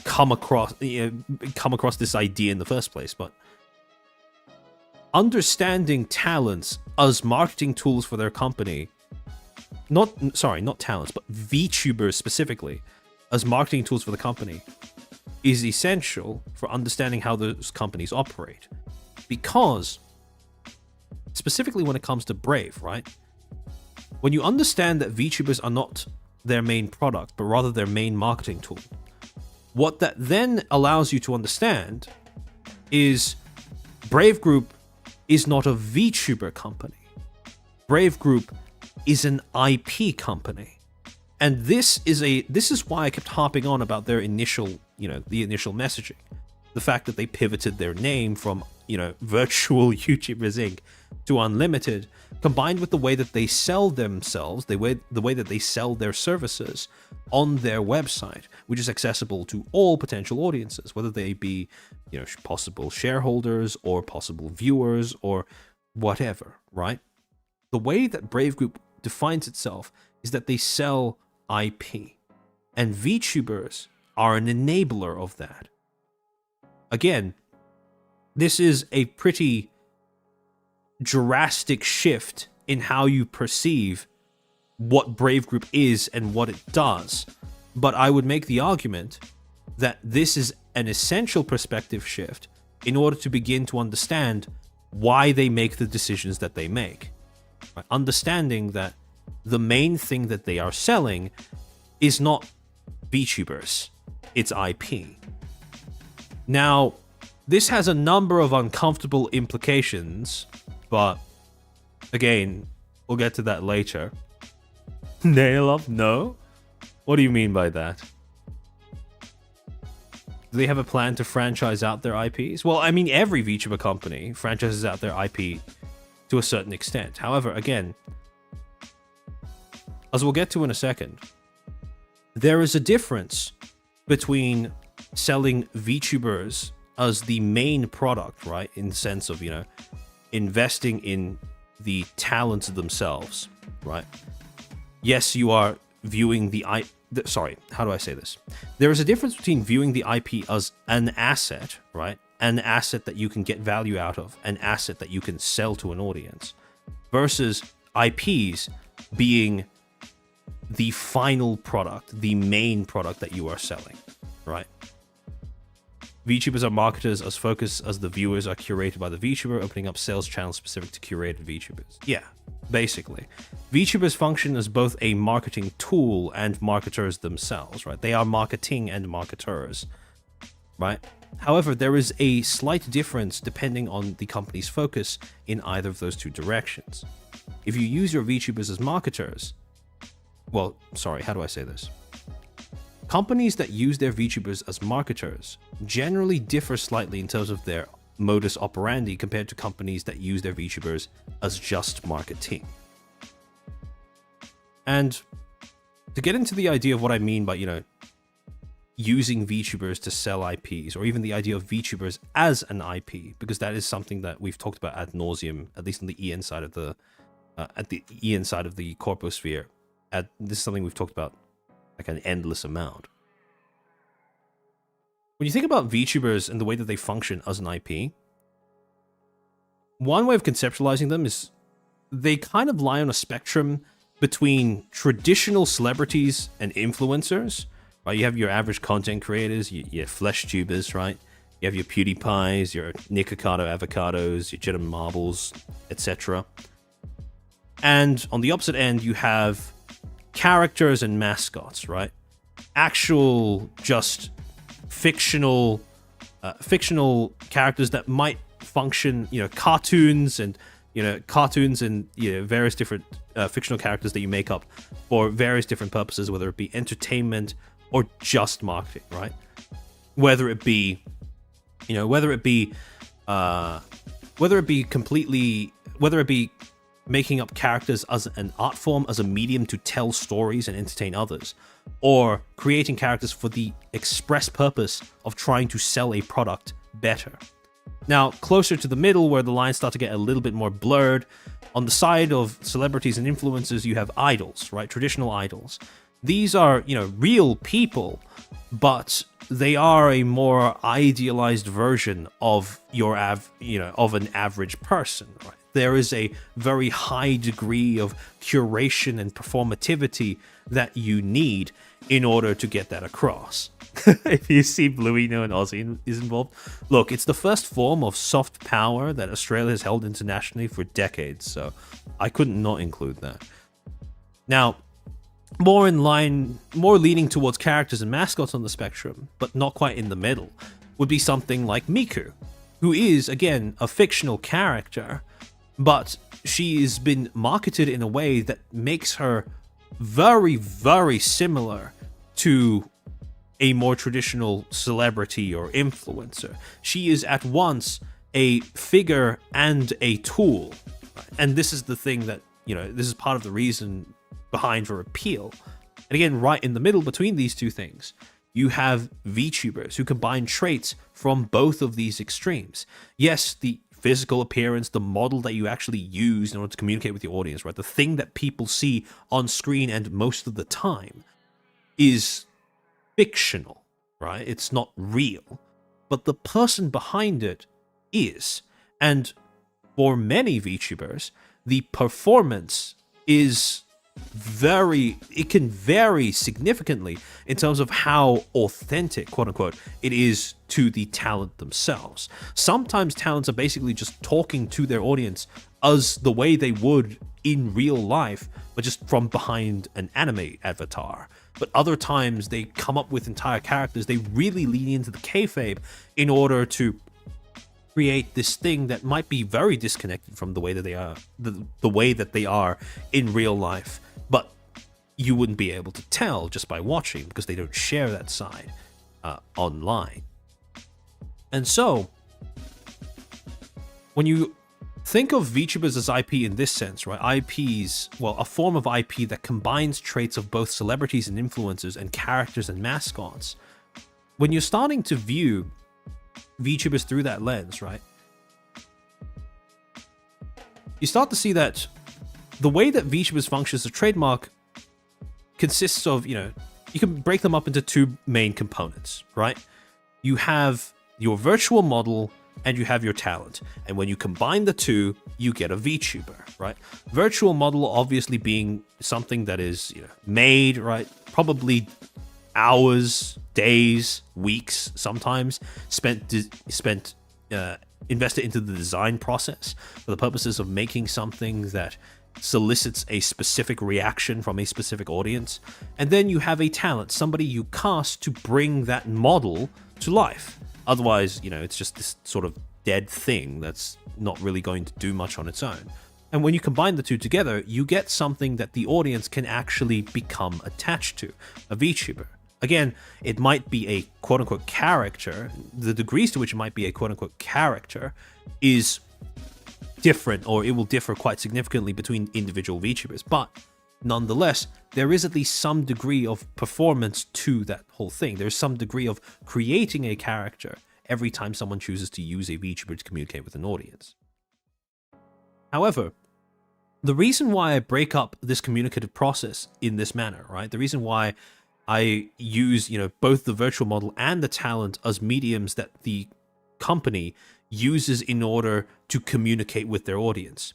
come across this idea in the first place. But understanding talents as marketing tools for their company, not talents, but VTubers specifically as marketing tools for the company, is essential for understanding how those companies operate. Because, specifically when it comes to Brave, right? When you understand that VTubers are not their main product, but rather their main marketing tool, what that then allows you to understand is Brave Group is not a VTuber company. Brave Group is an IP company. And this is why I kept harping on about their initial, the initial messaging. The fact that they pivoted their name from, Virtual YouTubers Inc. to Unlimited, combined with the way that they sell themselves, the way that they sell their services on their website, which is accessible to all potential audiences, whether they be, possible shareholders or possible viewers or whatever, right? The way that Brave Group defines itself is that they sell IP, and VTubers are an enabler of that. Again, this is a pretty drastic shift in how you perceive what Brave Group is and what it does. But I would make the argument that this is an essential perspective shift in order to begin to understand why they make the decisions that they make. Right? Understanding that the main thing that they are selling is not VTubers, it's IP. Now, this has a number of uncomfortable implications, but again, we'll get to that later. Nail of no? What do you mean by that? Do they have a plan to franchise out their IPs? Well, I mean, every VTuber company franchises out their IP to a certain extent. However, again, as we'll get to in a second, there is a difference between selling VTubers as the main product, right? In the sense of, investing in the talents themselves, right? Yes, you are viewing sorry, how do I say this? There is a difference between viewing the IP as an asset, right? An asset that you can get value out of, an asset that you can sell to an audience, versus IPs being the final product, the main product that you are selling, right? VTubers are marketers as focused as the viewers are curated by the VTuber, opening up sales channels specific to curated VTubers. Yeah, basically. VTubers function as both a marketing tool and marketers themselves, right? They are marketing and marketers, right? However, there is a slight difference depending on the company's focus in either of those two directions. If you use your VTubers as marketers, well, sorry, how do I say this? Companies that use their VTubers as marketers generally differ slightly in terms of their modus operandi compared to companies that use their VTubers as just marketing. And to get into the idea of what I mean by, using VTubers to sell IPs, or even the idea of VTubers as an IP, because that is something that we've talked about ad nauseum, at least on the EN side of the corposphere. This is something we've talked about like an endless amount. When you think about VTubers and the way that they function as an IP, one way of conceptualizing them is they kind of lie on a spectrum between traditional celebrities and influencers, right? You have your average content creators, your flesh tubers, right? You have your PewDiePies, your Nikocado Avocados, your Jedi Marbles, etc. And on the opposite end, you have characters and mascots, right? Actual, just fictional characters that might function, cartoons and various different fictional characters that you make up for various different purposes, whether it be entertainment or just marketing, right? Whether it be making up characters as an art form, as a medium to tell stories and entertain others, or creating characters for the express purpose of trying to sell a product better. Now, closer to the middle, where the lines start to get a little bit more blurred, on the side of celebrities and influencers, you have idols, right? Traditional idols. These are, real people, but they are a more idealized version of of an average person, right? There is a very high degree of curation and performativity that you need in order to get that across. If you see Bluino and Aussie is involved, look, it's the first form of soft power that Australia has held internationally for decades, so I couldn't not include that. Now, more leaning towards characters and mascots on the spectrum, but not quite in the middle, would be something like Miku, who is, again, a fictional character, but she has been marketed in a way that makes her very, very similar to a more traditional celebrity or influencer. She is at once a figure and a tool. And this is the thing that, this is part of the reason behind her appeal. And again, right in the middle between these two things, you have VTubers who combine traits from both of these extremes. Yes, the physical appearance, the model that you actually use in order to communicate with your audience, right? The thing that people see on screen and most of the time is fictional, right? It's not real. But the person behind it is. And for many VTubers, the performance is it can vary significantly in terms of how authentic, quote unquote, it is to the talent themselves. Sometimes talents are basically just talking to their audience as the way they would in real life, but just from behind an anime avatar. But other times they come up with entire characters. They really lean into the kayfabe in order to create this thing that might be very disconnected from the way that they are, the way that they are in real life. But you wouldn't be able to tell just by watching, because they don't share that side online. And so, when you think of VTubers as IP in this sense, right? IPs, well, a form of IP that combines traits of both celebrities and influencers and characters and mascots. When you're starting to view VTubers through that lens, right? You start to see that the way that VTubers function as a trademark consists of, you can break them up into two main components, right? You have your virtual model and you have your talent. And when you combine the two, you get a VTuber, right? Virtual model obviously being something that is, made, right? Probably hours, days, weeks, sometimes invested into the design process for the purposes of making something that solicits a specific reaction from a specific audience. And then you have a talent, somebody you cast to bring that model to life. Otherwise, it's just this sort of dead thing that's not really going to do much on its own. And when you combine the two together, you get something that the audience can actually become attached to, a VTuber. Again, it might be a quote-unquote character. The degrees to which it might be a quote-unquote character is different, or it will differ quite significantly between individual VTubers. But nonetheless, there is at least some degree of performance to that whole thing. There's some degree of creating a character every time someone chooses to use a VTuber to communicate with an audience. However, the reason why I break up this communicative process in this manner, right? The reason why I use, both the virtual model and the talent as mediums that the company uses in order to communicate with their audience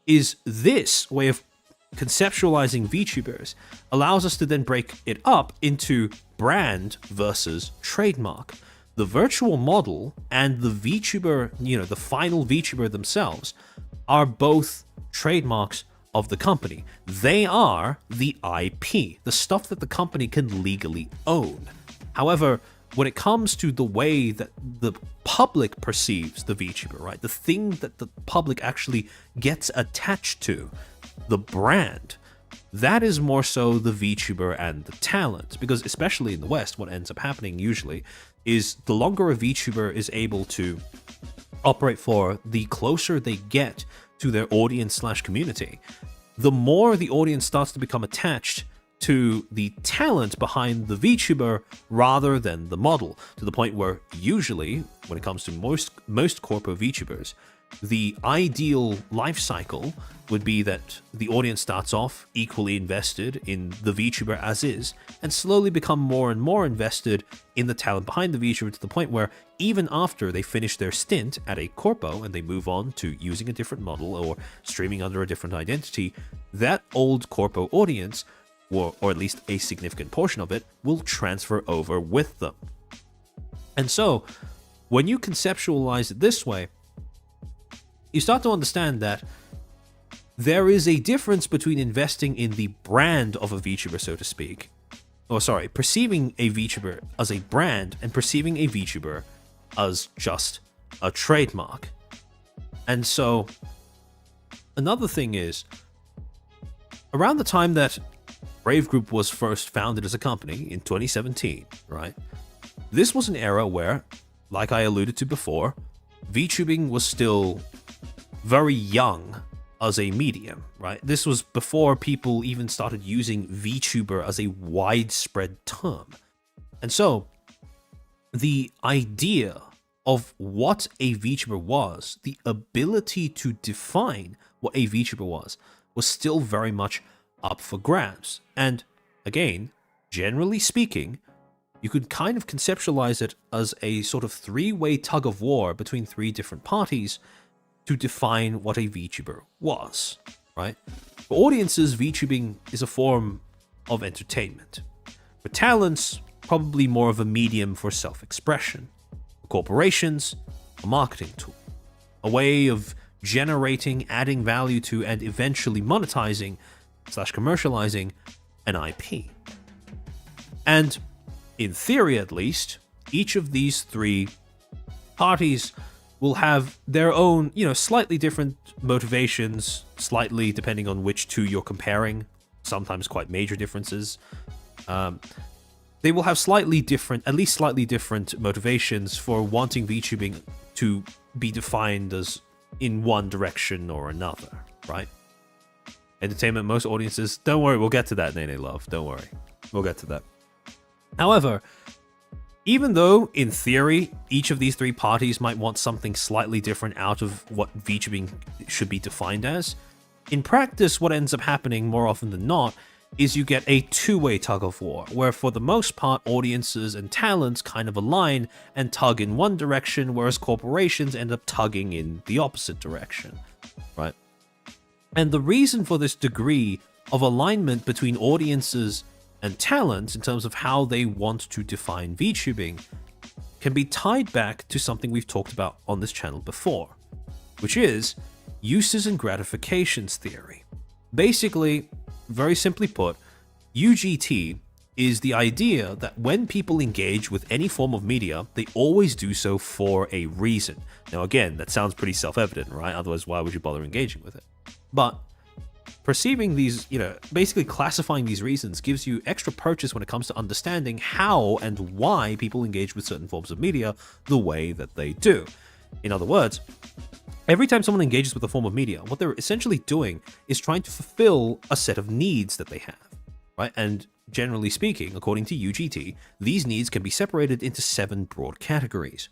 is this way of conceptualizing VTubers allows us to then break it up into brand versus trademark. The virtual model and the VTuber, the final VTuber themselves are both trademarks of the company. They are the IP, the stuff that the company can legally own. However, when it comes to the way that the public perceives the VTuber, right, the thing that the public actually gets attached to, the brand, that is more so the VTuber and the talent. Because especially in the West, what ends up happening usually is the longer a VTuber is able to operate for, the closer they get to their audience / community, the more the audience starts to become attached to the talent behind the VTuber rather than the model, to the point where usually, when it comes to most corpo VTubers, the ideal life cycle would be that the audience starts off equally invested in the VTuber as is, and slowly become more and more invested in the talent behind the VTuber, to the point where even after they finish their stint at a corpo and they move on to using a different model or streaming under a different identity, that old corpo audience, or at least a significant portion of it, will transfer over with them. And so, when you conceptualize it this way, you start to understand that there is a difference between investing in the brand of a VTuber, so to speak, perceiving a VTuber as a brand and perceiving a VTuber as just a trademark. And so, another thing is, around the time that Brave Group was first founded as a company in 2017, right? This was an era where, like I alluded to before, VTubing was still very young as a medium, right? This was before people even started using VTuber as a widespread term. And so, the idea of what a VTuber was, the ability to define what a VTuber was still very much up for grabs. And again, generally speaking, you could kind of conceptualize it as a sort of three-way tug of war between three different parties to define what a VTuber was, right? For audiences, VTubing is a form of entertainment. For talents, probably more of a medium for self-expression. For corporations, a marketing tool. A way of generating, adding value to, and eventually monetizing / commercializing an IP. And in theory, at least, each of these three parties will have their own, slightly different motivations, slightly depending on which two you're comparing, sometimes quite major differences. They will have at least slightly different motivations for wanting VTubing to be defined as in one direction or another, right? Entertainment, most audiences, don't worry, we'll get to that, Nene Love, don't worry. We'll get to that. However, even though, in theory, each of these three parties might want something slightly different out of what VTubing should be defined as, in practice, what ends up happening more often than not is you get a two-way tug-of-war, where for the most part, audiences and talents kind of align and tug in one direction, whereas corporations end up tugging in the opposite direction, right? And the reason for this degree of alignment between audiences and talents in terms of how they want to define VTubing can be tied back to something we've talked about on this channel before, which is uses and gratifications theory. Basically, very simply put, UGT is the idea that when people engage with any form of media, they always do so for a reason. Now again, that sounds pretty self-evident, right? Otherwise, why would you bother engaging with it? But perceiving these, basically classifying these reasons gives you extra purchase when it comes to understanding how and why people engage with certain forms of media the way that they do. In other words, every time someone engages with a form of media, what they're essentially doing is trying to fulfill a set of needs that they have, right? And generally speaking, according to UGT, these needs can be separated into 7 broad categories: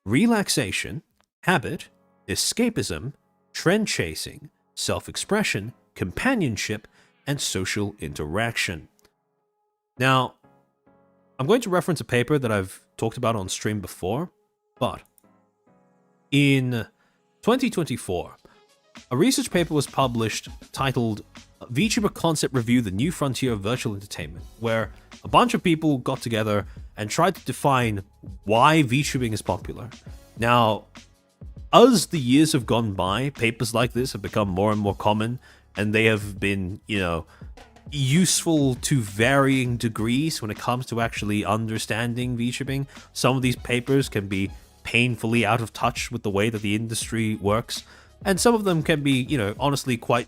relaxation, habit, escapism, trend chasing, self-expression, companionship, and social interaction. Now, I'm going to reference a paper that I've talked about on stream before, but in 2024, a research paper was published titled VTuber Concept Review: The New Frontier of Virtual Entertainment, where a bunch of people got together and tried to define why VTubing is popular. Now, as the years have gone by, papers like this have become more and more common, and they have been, useful to varying degrees when it comes to actually understanding VTubing. Some of these papers can be painfully out of touch with the way that the industry works, and some of them can be, honestly quite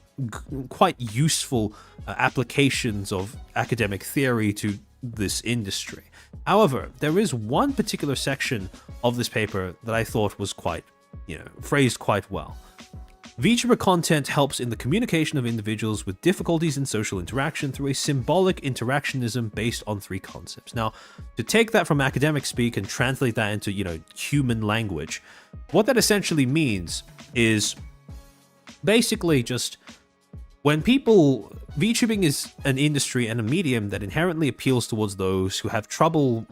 useful applications of academic theory to this industry. However, there is one particular section of this paper that I thought was quite, phrased quite well. VTuber content helps in the communication of individuals with difficulties in social interaction through a symbolic interactionism based on 3 concepts. Now, to take that from academic speak and translate that into, human language, what that essentially means is basically just when people... VTubing is an industry and a medium that inherently appeals towards those who have trouble,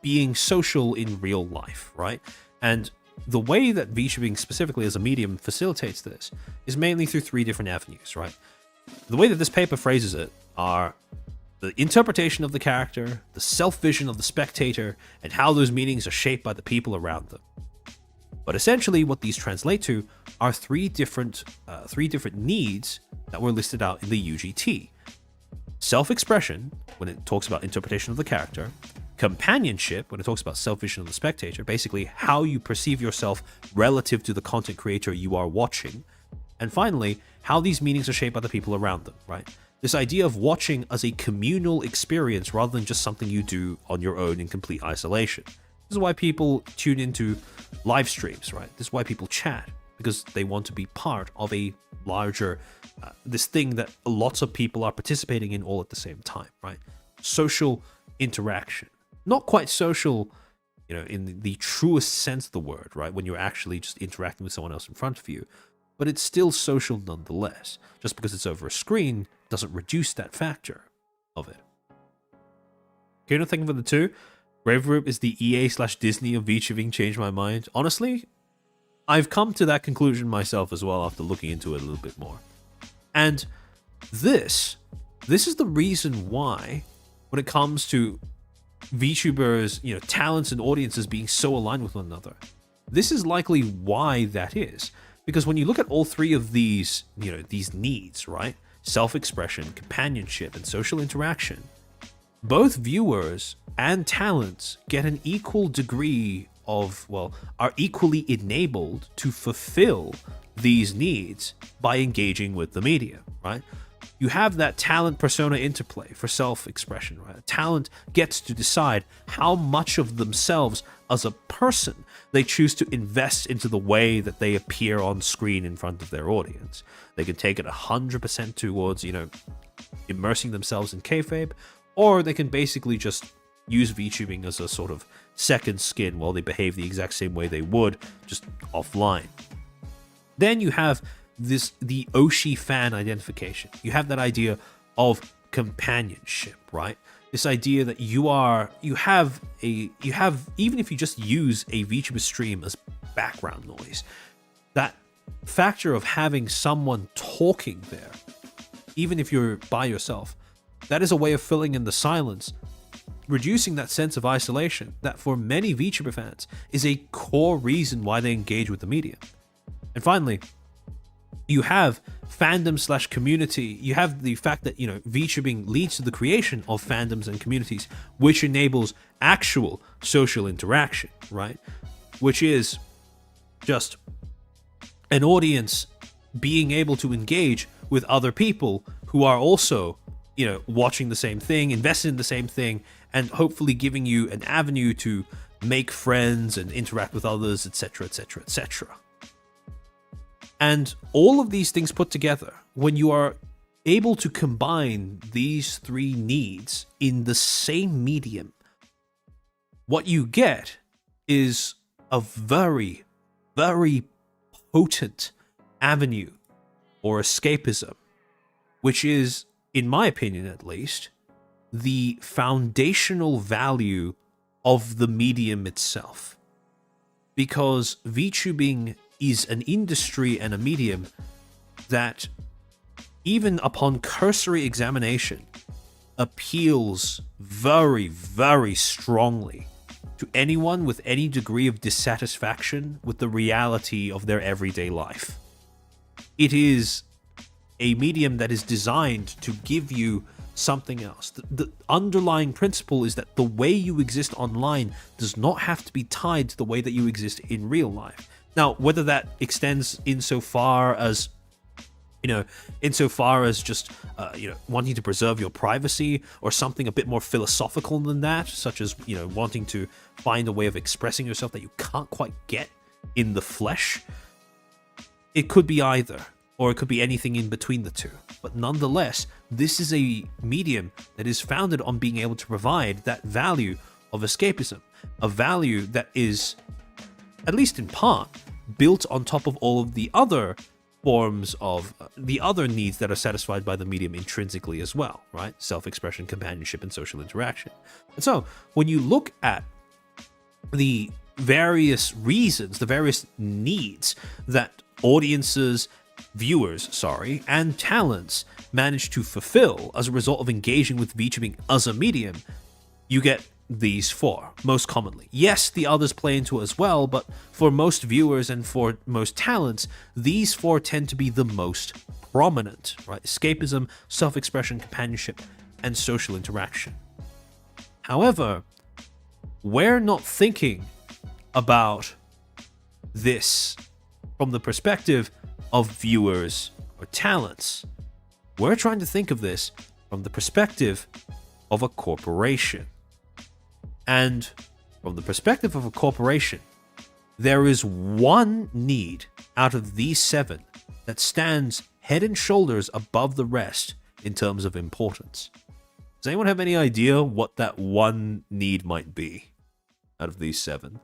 being social in real life, right? And the way that VTubing specifically as a medium facilitates this is mainly through 3 different avenues, right? The way that this paper phrases it are the interpretation of the character, the self-vision of the spectator, and how those meanings are shaped by the people around them. But essentially what these translate to are 3 different needs that were listed out in the UGT. Self-expression, when it talks about interpretation of the character; companionship, when it talks about self-vision of the spectator, basically how you perceive yourself relative to the content creator you are watching; and finally, how these meanings are shaped by the people around them, right? This idea of watching as a communal experience rather than just something you do on your own in complete isolation. This is why people tune into live streams, right? This is why people chat, because they want to be part of a larger, this thing that lots of people are participating in all at the same time, right? Social interaction. Not quite social, in the truest sense of the word, right? When you're actually just interacting with someone else in front of you, but it's still social nonetheless. Just because it's over a screen doesn't reduce that factor of it. Okay, not thinking for the 2. Brave Group is the EA/Disney of VTubing. Changed my mind. Honestly, I've come to that conclusion myself as well after looking into it a little bit more. And this is the reason why, when it comes to VTubers, talents and audiences being so aligned with one another, this is likely why that is. Because when you look at all three of these, these needs, right? Self-expression, companionship, and social interaction, both viewers and talents get an equal degree of, are equally enabled to fulfill these needs by engaging with the media, right? You have that talent persona interplay for self-expression, right? Talent gets to decide how much of themselves as a person they choose to invest into the way that they appear on screen in front of their audience. They can take it 100% towards, immersing themselves in kayfabe, or they can basically just use VTubing as a sort of second skin while they behave the exact same way they would, just offline. Then you have the Oshi fan identification. You have that idea of companionship, right? This idea that you have even if you just use a VTuber stream as background noise, that factor of having someone talking there, even if you're by yourself, that is a way of filling in the silence, reducing that sense of isolation that for many VTuber fans is a core reason why they engage with the media. And finally, you have fandom / community. You have the fact that, VTubing leads to the creation of fandoms and communities, which enables actual social interaction, right? Which is just an audience being able to engage with other people who are also, watching the same thing, invested in the same thing, and hopefully giving you an avenue to make friends and interact with others, etc., etc., etc. And all of these things put together, when you are able to combine these three needs in the same medium, what you get is a very, very potent avenue or escapism, which is, in my opinion at least, the foundational value of the medium itself. Because VTubing is an industry and a medium that, even upon cursory examination, appeals very, very strongly to anyone with any degree of dissatisfaction with the reality of their everyday life. It is a medium that is designed to give you something else. The underlying principle is that the way you exist online does not have to be tied to the way that you exist in real life. Now, whether that extends insofar as just, wanting to preserve your privacy, or something a bit more philosophical than that, such as, wanting to find a way of expressing yourself that you can't quite get in the flesh, it could be either, or it could be anything in between the two. But nonetheless, this is a medium that is founded on being able to provide that value of escapism, a value that is, at least in part, built on top of all of the other forms of the other needs that are satisfied by the medium intrinsically as well, right? Self-expression, companionship, and social interaction. And so, when you look at the various reasons, the various needs that audiences, viewers, and talents manage to fulfill as a result of engaging with VTubing as a medium, you get these four, most commonly. Yes, the others play into it as well, but for most viewers and for most talents, these four tend to be the most prominent, right? Escapism, self-expression, companionship, and social interaction. However, we're not thinking about this from the perspective of viewers or talents. We're trying to think of this from the perspective of a corporation. And from the perspective of a corporation, there is one need out of these seven that stands head and shoulders above the rest in terms of importance. Does anyone have any idea what that one need might be out of these seven?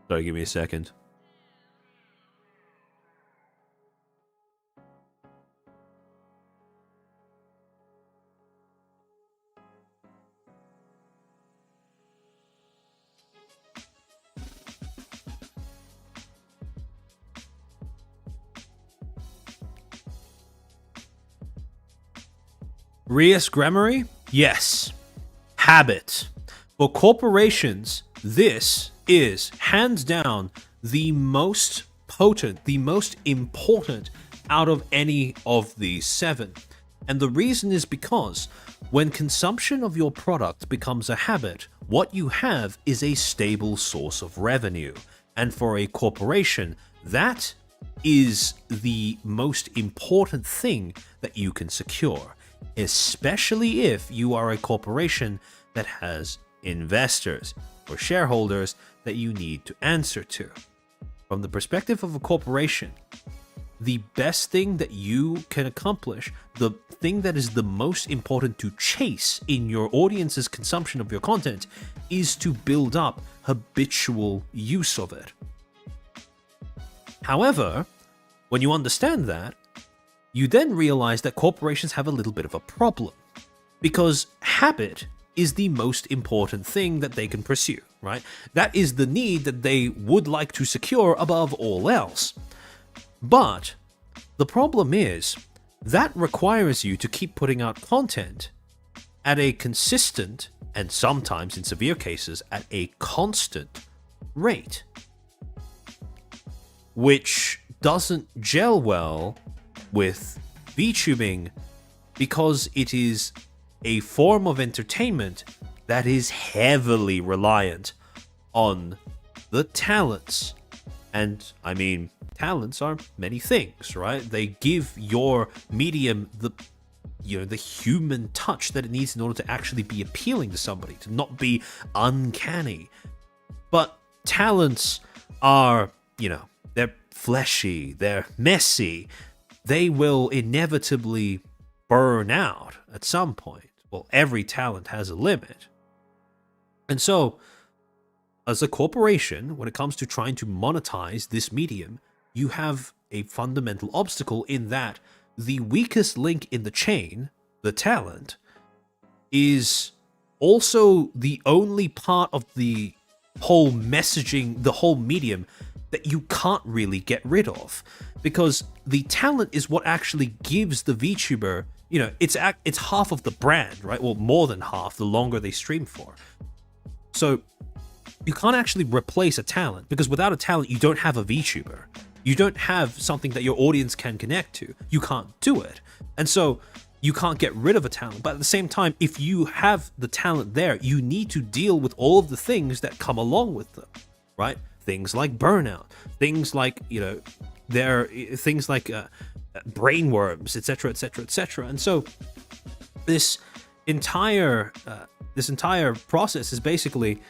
Sorry, give me a second. Rias Gremory? Yes. Habit. For corporations, this is hands down the most potent, the most important out of any of these 7. And the reason is because when consumption of your product becomes a habit, what you have is a stable source of revenue. And for a corporation, that is the most important thing that you can secure, especially if you are a corporation that has investors or shareholders that you need to answer to. From the perspective of a corporation, the best thing that you can accomplish, the thing that is the most important to chase in your audience's consumption of your content, is to build up habitual use of it. However, when you understand that, you then realize that corporations have a little bit of a problem, because habit is the most important thing that they can pursue, right? That is the need that they would like to secure above all else. But the problem is that requires you to keep putting out content at a consistent, and sometimes in severe cases at a constant rate, which doesn't gel well with VTubing because it is a form of entertainment that is heavily reliant on the talents. And I mean, talents are many things, right? They give your medium the human touch that it needs in order to actually be appealing to somebody, to not be uncanny. But talents are, they're fleshy, they're messy. They will inevitably burn out at some point. Well, every talent has a limit. And so, as a corporation, when it comes to trying to monetize this medium, you have a fundamental obstacle in that the weakest link in the chain, the talent, is also the only part of the whole messaging, the whole medium, that you can't really get rid of. Because the talent is what actually gives the VTuber, it's half of the brand, right? Well, more than half, the longer they stream for. So you can't actually replace a talent, because without a talent, you don't have a VTuber. You don't have something that your audience can connect to. You can't do it. And so you can't get rid of a talent. But at the same time, if you have the talent there, you need to deal with all of the things that come along with them, right? Things like burnout, things like, things like brainworms, etc., etc., etc. And so this entire process is basically,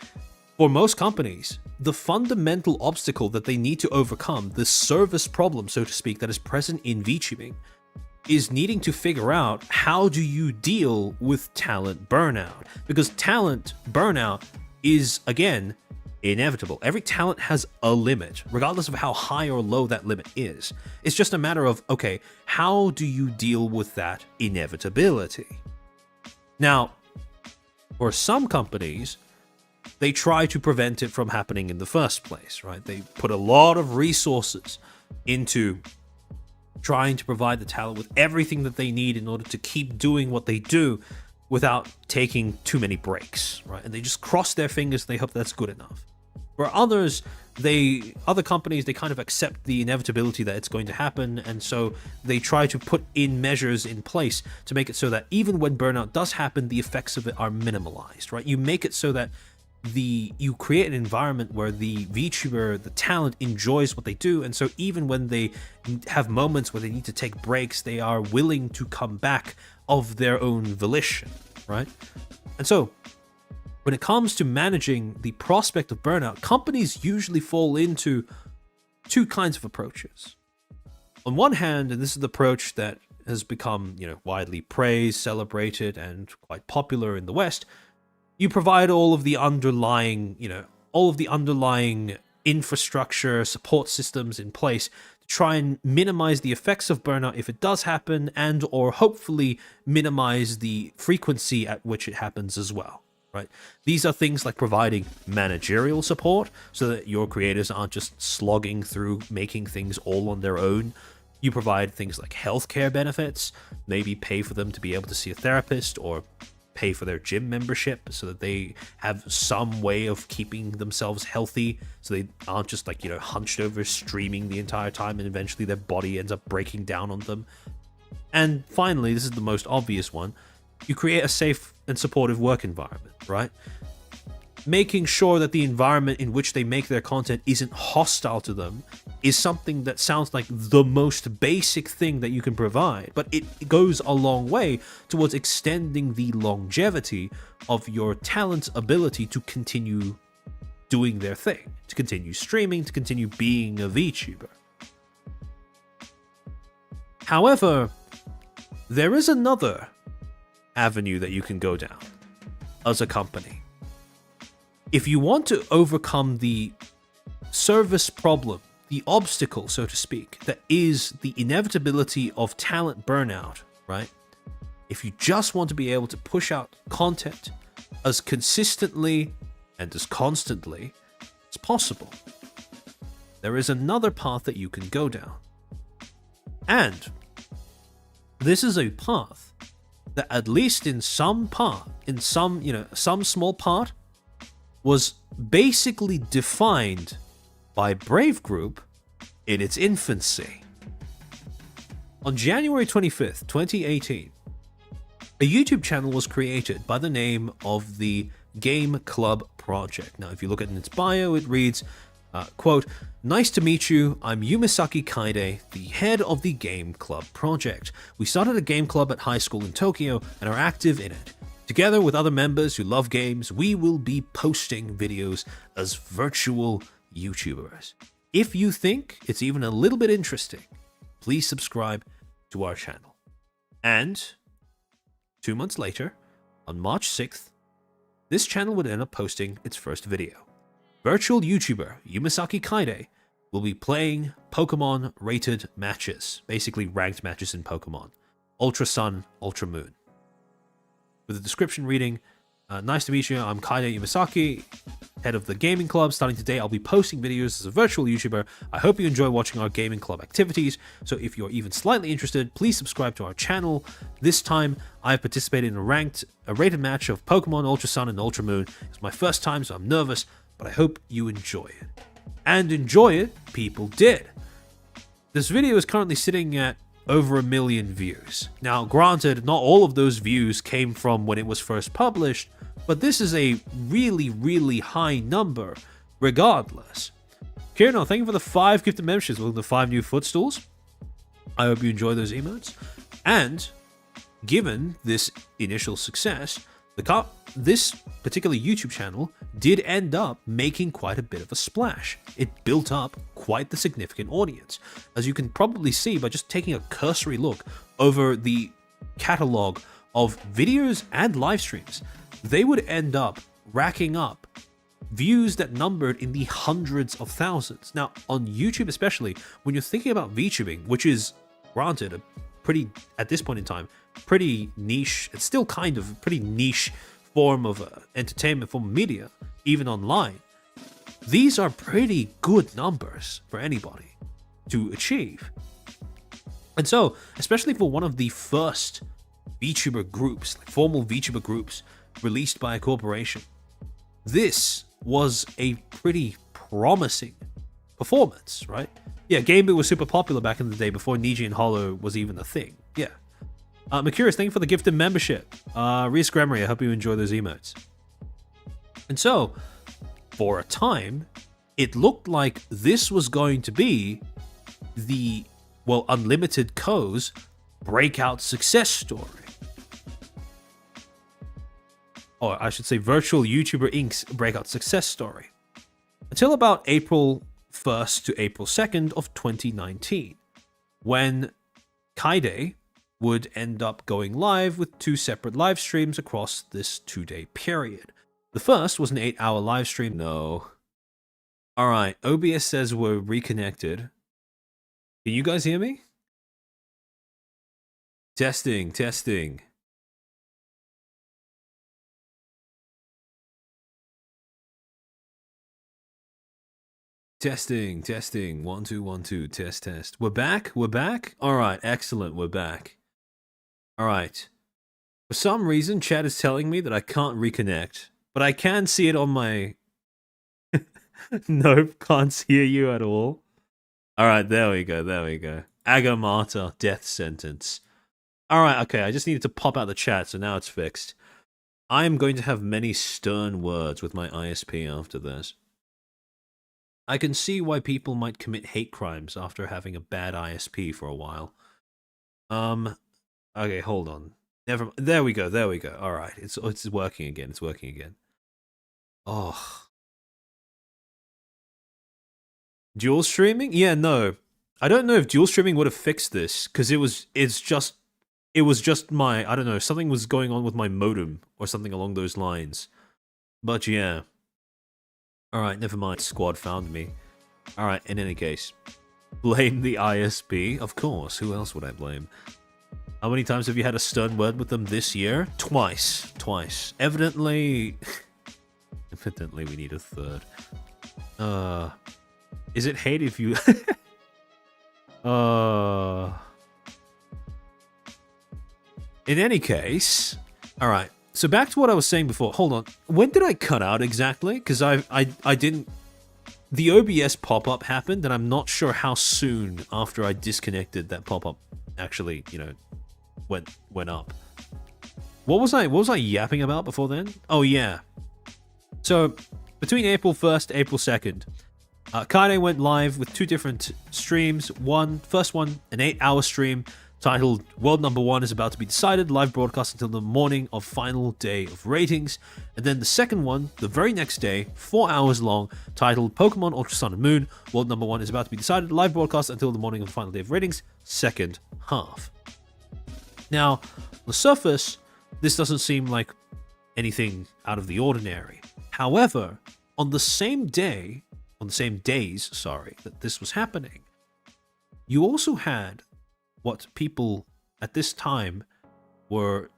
for most companies, the fundamental obstacle that they need to overcome, the service problem, so to speak, that is present in VTubing, is needing to figure out how do you deal with talent burnout. Because talent burnout is, again, inevitable. Every talent has a limit, regardless of how high or low that limit is. It's just a matter of, okay, how do you deal with that inevitability? Now, for some companies, they try to prevent it from happening in the first place, right? They put a lot of resources into trying to provide the talent with everything that they need in order to keep doing what they do without taking too many breaks, right? And they just cross their fingers, they hope that's good enough. For others, other companies, they kind of accept the inevitability that it's going to happen, and so they try to put in measures in place to make it so that even when burnout does happen, the effects of it are minimalized, right? You make it so that you create an environment where the VTuber, the talent, enjoys what they do, and so even when they have moments where they need to take breaks, they are willing to come back of their own volition, right? And so when it comes to managing the prospect of burnout, companies usually fall into two kinds of approaches. On one hand, and this is the approach that has become, widely praised, celebrated, and quite popular in the West, you provide all of the underlying infrastructure, support systems in place to try and minimize the effects of burnout if it does happen, and or hopefully minimize the frequency at which it happens as well, right? These are things like providing managerial support so that your creators aren't just slogging through making things all on their own. You provide things like healthcare benefits, maybe pay for them to be able to see a therapist, or pay for their gym membership so that they have some way of keeping themselves healthy, so they aren't just like, hunched over streaming the entire time and eventually their body ends up breaking down on them. And finally, this is the most obvious one, you create a safe and supportive work environment, right? Making sure that the environment in which they make their content isn't hostile to them is something that sounds like the most basic thing that you can provide, but it goes a long way towards extending the longevity of your talent's ability to continue doing their thing, to continue streaming, to continue being a VTuber. However, there is another avenue that you can go down as a company. If you want to overcome the service problem, the obstacle, so to speak, that is the inevitability of talent burnout, right? If you just want to be able to push out content as consistently and as constantly as possible, there is another path that you can go down. And this is a path that, at least in some part, in some small part, was basically defined by Brave Group in its infancy. On January 25th, 2018, a YouTube channel was created by the name of the Game Club Project. Now, if you look at its bio, it reads, quote, "Nice to meet you. I'm Yumisaki Kaide, the head of the Game Club Project. We started a game club at high school in Tokyo and are active in it. Together with other members who love games, we will be posting videos as virtual YouTubers. If you think it's even a little bit interesting, please subscribe to our channel." And 2 months later, on March 6th, this channel would end up posting its first video. Virtual YouTuber Yumisaki Kaide will be playing Pokemon rated matches, basically ranked matches in Pokemon, Ultra Sun, Ultra Moon. With the description reading, "Nice to meet you, I'm Kaide Yumisaki, head of the gaming club. Starting today, I'll be posting videos as a virtual YouTuber. I hope you enjoy watching our gaming club activities. So if you're even slightly interested, please subscribe to our channel. This time, I've participated in a rated match of Pokemon Ultra Sun and Ultra Moon. It's my first time, so I'm nervous, but I hope you enjoy it." And enjoy it, people did. This video is currently sitting at over 1 million views. Now, granted, not all of those views came from when it was first published, but this is a really, really high number regardless. Kirino, thank you for the 5 gifted memberships. Welcome to 5 new Footstools. I hope you enjoy those emotes. And given this initial success, this particular YouTube channel did end up making quite a bit of a splash. It built up quite the significant audience. As you can probably see by just taking a cursory look over the catalog of videos and live streams, they would end up racking up views that numbered in the hundreds of thousands. Now, on YouTube especially, when you're thinking about VTubing, which is, granted, a pretty, at this point in time, pretty niche, it's still kind of a pretty niche form of entertainment, form of media, even online, these are pretty good numbers for anybody to achieve. And so, especially for one of the first VTuber groups, like formal VTuber groups released by a corporation, this was a pretty promising performance, right? Yeah, Game Boy was super popular back in the day before Niji and Hollow was even a thing. Yeah. Mercurius, thank you for the gifted membership. Reese Gremory, I hope you enjoy those emotes. And so, for a time, it looked like this was going to be the, well, Unlimited Co.'s breakout success story. Or I should say Virtual YouTuber Inc.'s breakout success story. Until about April 1st to April 2nd of 2019, when Kaide would end up going live with 2 separate live streams across this 2-day period. The first was an 8-hour live stream. No. Alright, OBS says we're reconnected. Can you guys hear me? Testing, testing. Testing, testing. 1 2 1 2. Test, test. We're back? We're back? Alright, excellent. We're back. Alright. For some reason, chat is telling me that I can't reconnect, but I can see it on my... Nope, can't hear you at all. Alright, there we go, there we go. Agamata, death sentence. Alright, okay, I just needed to pop out the chat, so now it's fixed. I am going to have many stern words with my ISP after this. I can see why people might commit hate crimes after having a bad ISP for a while. Okay, hold on. Never. There we go. There we go. All right, it's working again. It's working again. Oh, dual streaming? Yeah, no. I don't know if dual streaming would have fixed this because it was just my, I don't know, something was going on with my modem or something along those lines. But yeah. All right, never mind. Squad found me. All right. In any case, blame the ISP. Of course. Who else would I blame? How many times have you had a stern word with them this year? Twice. Twice. Evidently... Evidently we need a third. Is it hate if you... In any case... Alright, so back to what I was saying before. Hold on. When did I cut out exactly? Because I didn't... The OBS pop-up happened, and I'm not sure how soon after I disconnected that pop-up actually, you know... went up. What was I yapping about before then? Oh yeah. So between April 1st, April 2nd, Kaide went live with two different streams. First one, an 8-hour stream titled World Number 1 is about to be decided, live broadcast until the morning of final day of ratings. And then the second one, the very next day, 4 hours long, titled Pokemon Ultra Sun and Moon, World Number 1 is about to be decided, live broadcast until the morning of the final day of ratings, second half. Now, on the surface, this doesn't seem like anything out of the ordinary. However, on the same days, that this was happening, you also had what people at this time were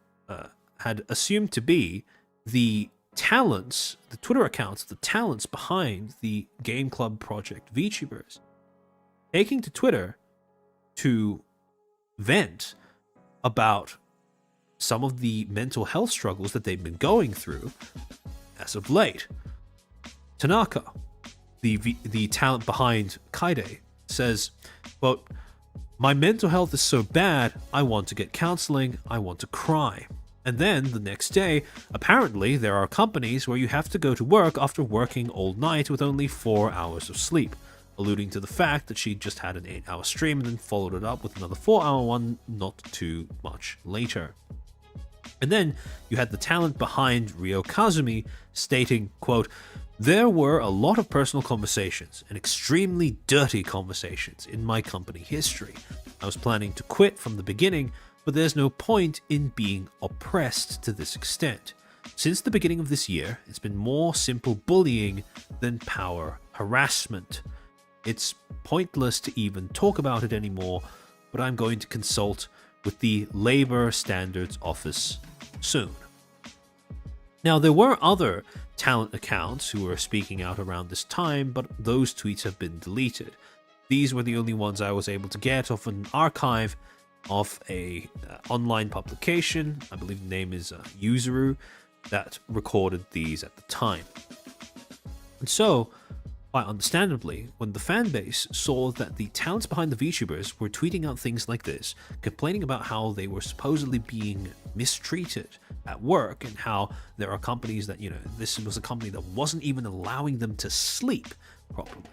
had assumed to be the talents, the Twitter accounts, the talents behind the Game Club project VTubers, taking to Twitter to vent about some of the mental health struggles that they've been going through as of late. Tanaka, the talent behind Kaide, says, quote, "My mental health is so bad, I want to get counseling, I want to cry." And then, the next day, apparently there are companies where you have to go to work after working all night with only 4 hours of sleep, alluding to the fact that she just had an 8-hour stream and then followed it up with another 4-hour one not too much later. And then you had the talent behind Ryo Kazumi stating, quote, "There were a lot of personal conversations and extremely dirty conversations in my company history. I was planning to quit from the beginning, but there's no point in being oppressed to this extent. Since the beginning of this year, it's been more simple bullying than power harassment. It's pointless to even talk about it anymore, but I'm going to consult with the Labor Standards Office soon." Now, there were other talent accounts who were speaking out around this time, but those tweets have been deleted. These were the only ones I was able to get off an archive of a online publication. I believe the name is Yuzuru, that recorded these at the time. And so, quite understandably, when the fanbase saw that the talents behind the VTubers were tweeting out things like this, complaining about how they were supposedly being mistreated at work and how there are companies that, you know, this was a company that wasn't even allowing them to sleep properly,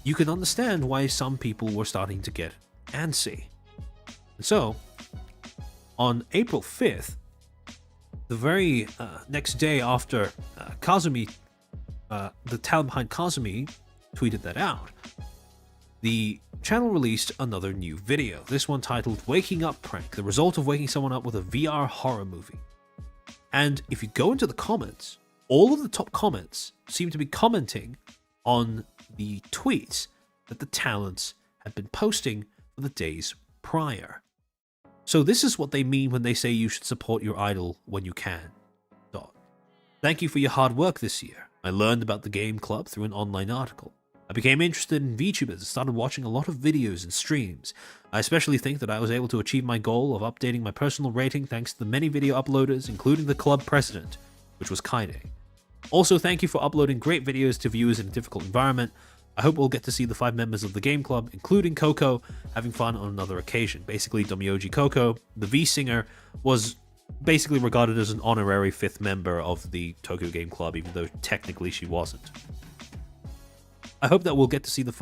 you can understand why some people were starting to get antsy. And so, on April 5th, the very next day after Kazumi, the talent behind Kazumi, tweeted that out, the channel released another new video, this one titled Waking Up Prank, the result of waking someone up with a VR horror movie. And if you go into the comments, all of the top comments seem to be commenting on the tweets that the talents had been posting for the days prior. So this is what they mean when they say you should support your idol when you can. Thank you for your hard work this year. I learned about the Game Club through an online article. I became interested in VTubers and started watching a lot of videos and streams. I especially think that I was able to achieve my goal of updating my personal rating thanks to the many video uploaders, including the club president, which was Kaide. Also, thank you for uploading great videos to viewers in a difficult environment. I hope we'll get to see the 5 members of the game club, including Coco, having fun on another occasion. Basically, Domyoji Coco, the V singer, was basically regarded as an honorary 5th member of the Tokyo Game Club, even though technically she wasn't. I hope that we'll get to see the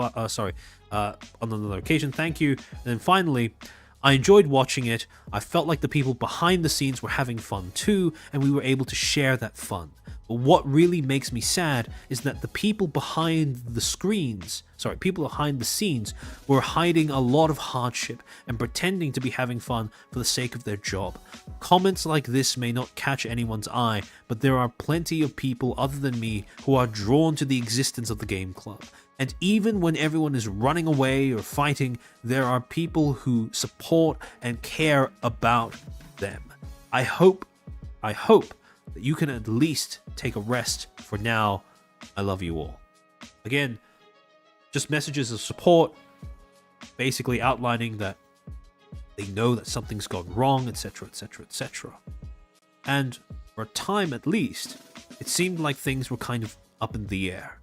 on another occasion. Thank you. And then finally, I enjoyed watching it. I felt like the people behind the scenes were having fun too, and we were able to share that fun. But what really makes me sad is that the people behind the scenes were hiding a lot of hardship and pretending to be having fun for the sake of their job. Comments like this may not catch anyone's eye, but there are plenty of people other than me who are drawn to the existence of the game club. And even when everyone is running away or fighting, there are people who support and care about them. I hope that you can at least take a rest for now. I love you all. Again, just messages of support, basically outlining that they know that something's gone wrong, etc, etc, etc. And for a time at least, it seemed like things were kind of up in the air.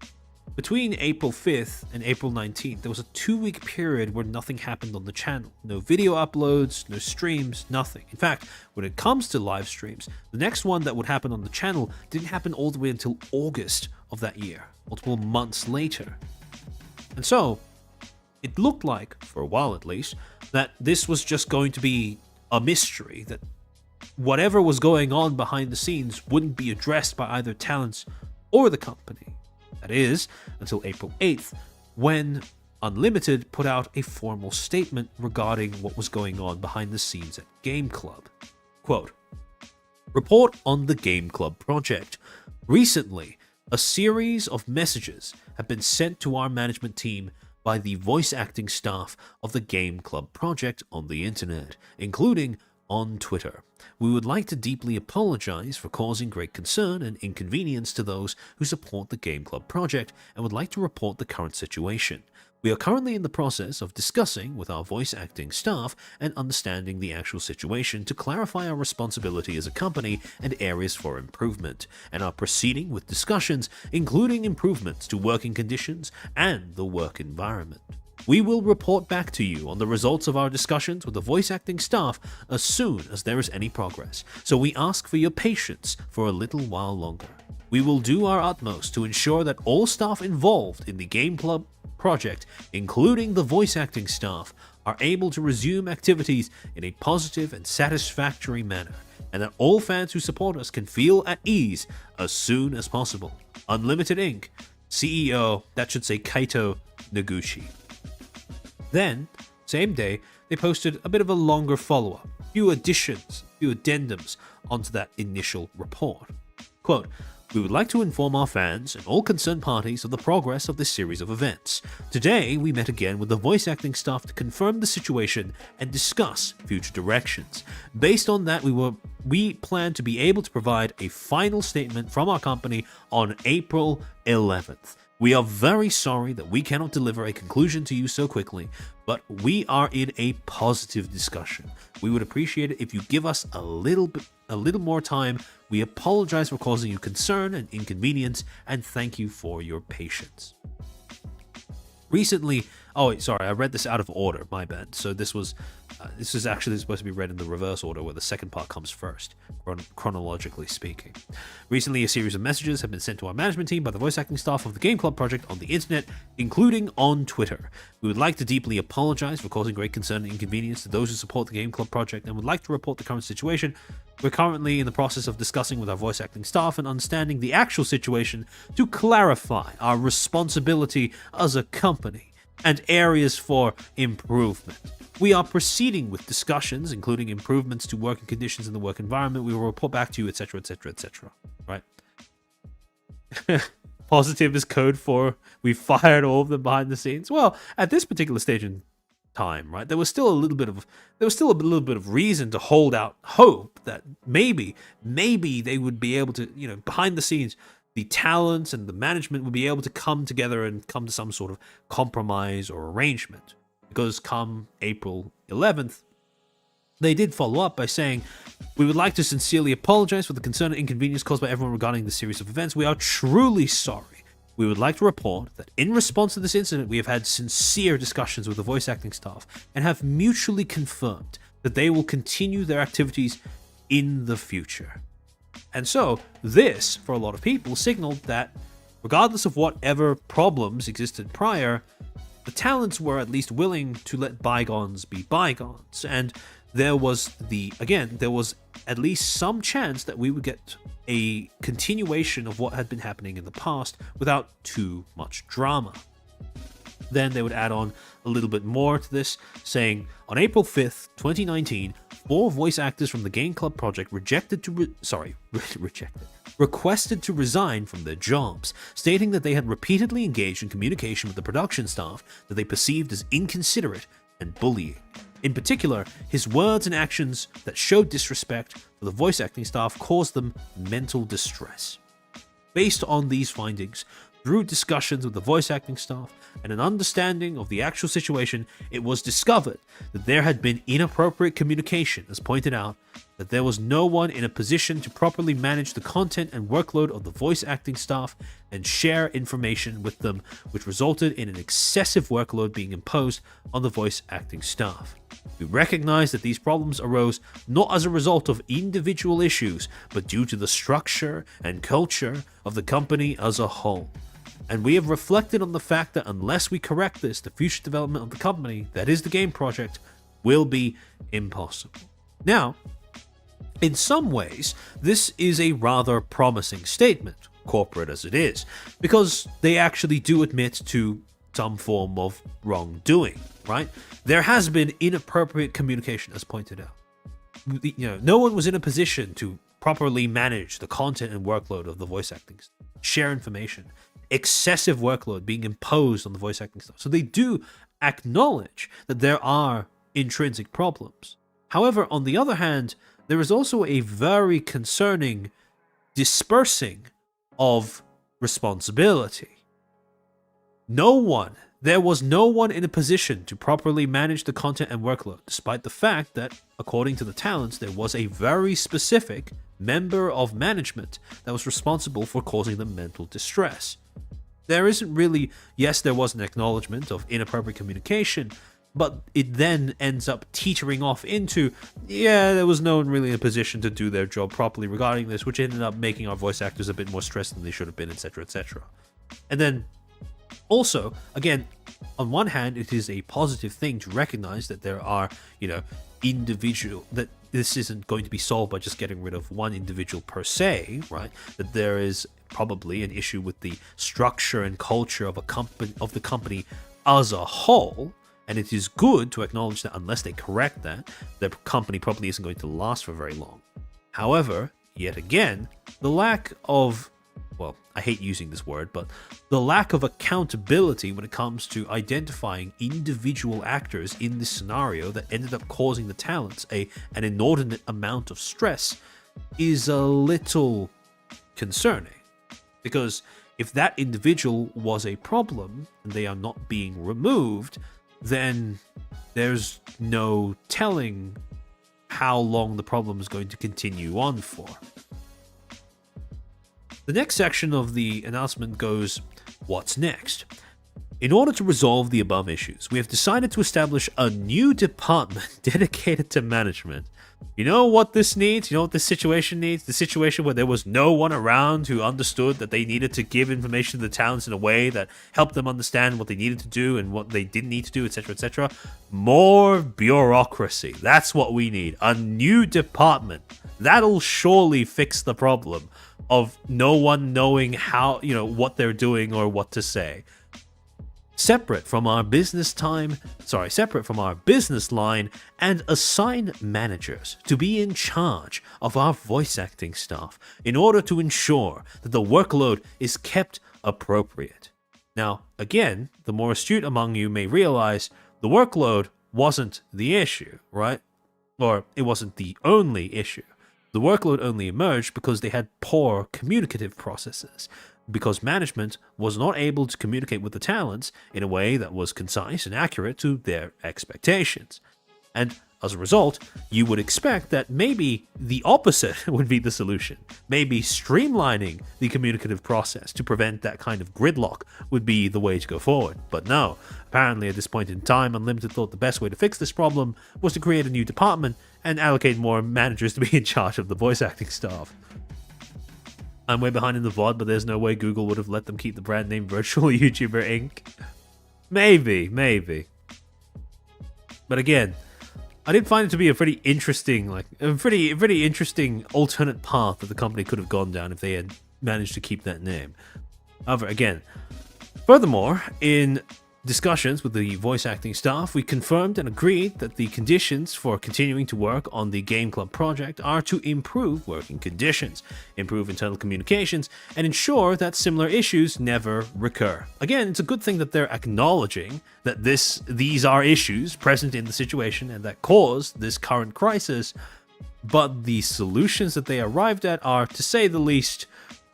Between April 5th and April 19th, there was a 2-week period where nothing happened on the channel. No video uploads, no streams, nothing. In fact, when it comes to live streams, the next one that would happen on the channel didn't happen all the way until August of that year, multiple months later. And so, it looked like, for a while at least, that this was just going to be a mystery, that whatever was going on behind the scenes wouldn't be addressed by either talents or the company. That is, until April 8th, when Unlimited put out a formal statement regarding what was going on behind the scenes at Game Club. Quote, "Report on the Game Club project. Recently, a series of messages have been sent to our management team by the voice acting staff of the Game Club project on the internet, including on Twitter. We would like to deeply apologize for causing great concern and inconvenience to those who support the Game Club project and would like to report the current situation. We are currently in the process of discussing with our voice acting staff and understanding the actual situation to clarify our responsibility as a company and areas for improvement, and are proceeding with discussions including improvements to working conditions and the work environment. We will report back to you on the results of our discussions with the voice acting staff as soon as there is any progress, so we ask for your patience for a little while longer. We will do our utmost to ensure that all staff involved in the Game Club project, including the voice acting staff, are able to resume activities in a positive and satisfactory manner, and that all fans who support us can feel at ease as soon as possible. Unlimited Inc. CEO, that should say Kaito Noguchi." Then, same day, they posted a bit of a longer follow-up, few additions, few addendums onto that initial report. Quote, "We would like to inform our fans and all concerned parties of the progress of this series of events. Today, we met again with the voice acting staff to confirm the situation and discuss future directions. Based on that, we plan to be able to provide a final statement from our company on April 11th. We are very sorry that we cannot deliver a conclusion to you so quickly, but we are in a positive discussion. We would appreciate it if you give us a little more time. We apologize for causing you concern and inconvenience, and thank you for your patience." Recently, oh wait, sorry, I read this out of order, my bad. So this is actually supposed to be read in the reverse order, where the second part comes first, chronologically speaking. Recently, a series of messages have been sent to our management team by the voice acting staff of the Game Club project on the internet, including on Twitter. We would like to deeply apologize for causing great concern and inconvenience to those who support the Game Club project and would like to report the current situation. We're currently in the process of discussing with our voice acting staff and understanding the actual situation to clarify our responsibility as a company and areas for improvement. We are proceeding with discussions, including improvements to working conditions in the work environment. We will report back to you, etc., etc., etc. Right? Positive is code for we fired all of them behind the scenes. Well, at this particular stage in time, right, there was still a little bit of reason to hold out hope that maybe they would be able to, behind the scenes, the talents and the management would be able to come together and come to some sort of compromise or arrangement. Because come April 11th, they did follow up by saying, "We would like to sincerely apologize for the concern and inconvenience caused by everyone regarding this series of events. We are truly sorry. We would like to report that in response to this incident, we have had sincere discussions with the voice acting staff and have mutually confirmed that they will continue their activities in the future." And so, this, for a lot of people, signaled that regardless of whatever problems existed prior, the talents were at least willing to let bygones be bygones. And there was at least some chance that we would get a continuation of what had been happening in the past without too much drama. Then they would add on a little bit more to this, saying, on April 5th, 2019, 4 voice actors from the Game Club project requested to resign from their jobs, stating that they had repeatedly engaged in communication with the production staff that they perceived as inconsiderate and bullying. In particular, his words and actions that showed disrespect for the voice acting staff caused them mental distress. Based on these findings, through discussions with the voice acting staff and an understanding of the actual situation, it was discovered that there had been inappropriate communication, as pointed out, that there was no one in a position to properly manage the content and workload of the voice acting staff and share information with them, which resulted in an excessive workload being imposed on the voice acting staff. We recognize that these problems arose not as a result of individual issues, but due to the structure and culture of the company as a whole. And we have reflected on the fact that unless we correct this, the future development of the company, that is the game project, will be impossible. Now, in some ways, this is a rather promising statement, corporate as it is, because they actually do admit to some form of wrongdoing, right? There has been inappropriate communication, as pointed out. No one was in a position to properly manage the content and workload of the voice acting, share information, excessive workload being imposed on the voice acting staff. So they do acknowledge that there are intrinsic problems. However, on the other hand, there is also a very concerning dispersing of responsibility. There was no one in a position to properly manage the content and workload, despite the fact that, according to the talents, there was a very specific member of management that was responsible for causing them mental distress. There isn't really, yes, there was an acknowledgement of inappropriate communication, but it then ends up teetering off into, there was no one really in a position to do their job properly regarding this, which ended up making our voice actors a bit more stressed than they should have been, etc., etc. And then also, again, on one hand, it is a positive thing to recognize that there are, that this isn't going to be solved by just getting rid of one individual per se, right? That there is probably an issue with the structure and culture of the company as a whole, and it is good to acknowledge that unless they correct that, the company probably isn't going to last for very long. However, yet again, the lack of, I hate using this word, but the lack of accountability when it comes to identifying individual actors in this scenario that ended up causing the talents an inordinate amount of stress is a little concerning. Because if that individual was a problem and they are not being removed, then there's no telling how long the problem is going to continue on for. The next section of the announcement goes, what's next? In order to resolve the above issues, we have decided to establish a new department dedicated to management. You know what this needs? You know what this situation needs? The situation where there was no one around who understood that they needed to give information to the talents in a way that helped them understand what they needed to do and what they didn't need to do, etc., etc. More bureaucracy. That's what we need. A new department. That'll surely fix the problem of no one knowing how, what they're doing or what to say. Separate from our business line, and assign managers to be in charge of our voice acting staff in order to ensure that the workload is kept appropriate. Now, again, the more astute among you may realize the workload wasn't the issue, right? Or it wasn't the only issue. The workload only emerged because they had poor communicative processes, because management was not able to communicate with the talents in a way that was concise and accurate to their expectations. And as a result, you would expect that maybe the opposite would be the solution. Maybe streamlining the communicative process to prevent that kind of gridlock would be the way to go forward. But no, apparently at this point in time, Unlimited thought the best way to fix this problem was to create a new department and allocate more managers to be in charge of the voice acting staff. I'm way behind in the VOD, but there's no way Google would have let them keep the brand name Virtual YouTuber Inc. Maybe. But again, I did find it to be a pretty interesting, pretty interesting alternate path that the company could have gone down if they had managed to keep that name. However, again, furthermore, in discussions with the voice acting staff, we confirmed and agreed that the conditions for continuing to work on the Game Club project are to improve working conditions, improve internal communications, and ensure that similar issues never recur. Again, it's a good thing that they're acknowledging that these are issues present in the situation and that caused this current crisis, but the solutions that they arrived at are, to say the least,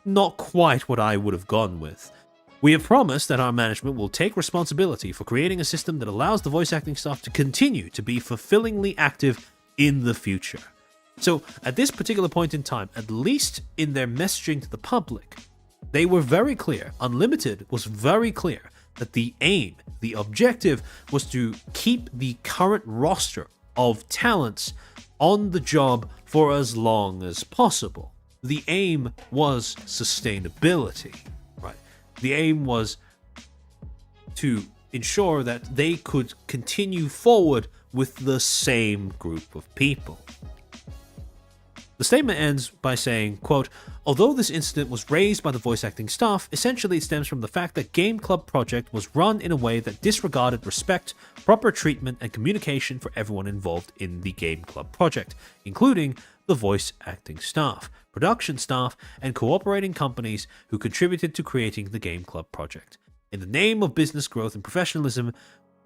not quite what I would have gone with. We have promised that our management will take responsibility for creating a system that allows the voice acting staff to continue to be fulfillingly active in the future. So, at this particular point in time, at least in their messaging to the public, they were very clear, Unlimited was very clear, that the aim, the objective, was to keep the current roster of talents on the job for as long as possible. The aim was sustainability. The aim was to ensure that they could continue forward with the same group of people. The statement ends by saying, quote, "Although this incident was raised by the voice acting staff, essentially it stems from the fact that Game Club Project was run in a way that disregarded respect, proper treatment, and communication for everyone involved in the Game Club Project, including the voice acting staff, production staff, and cooperating companies who contributed to creating the Game Club project. In the name of business growth and professionalism,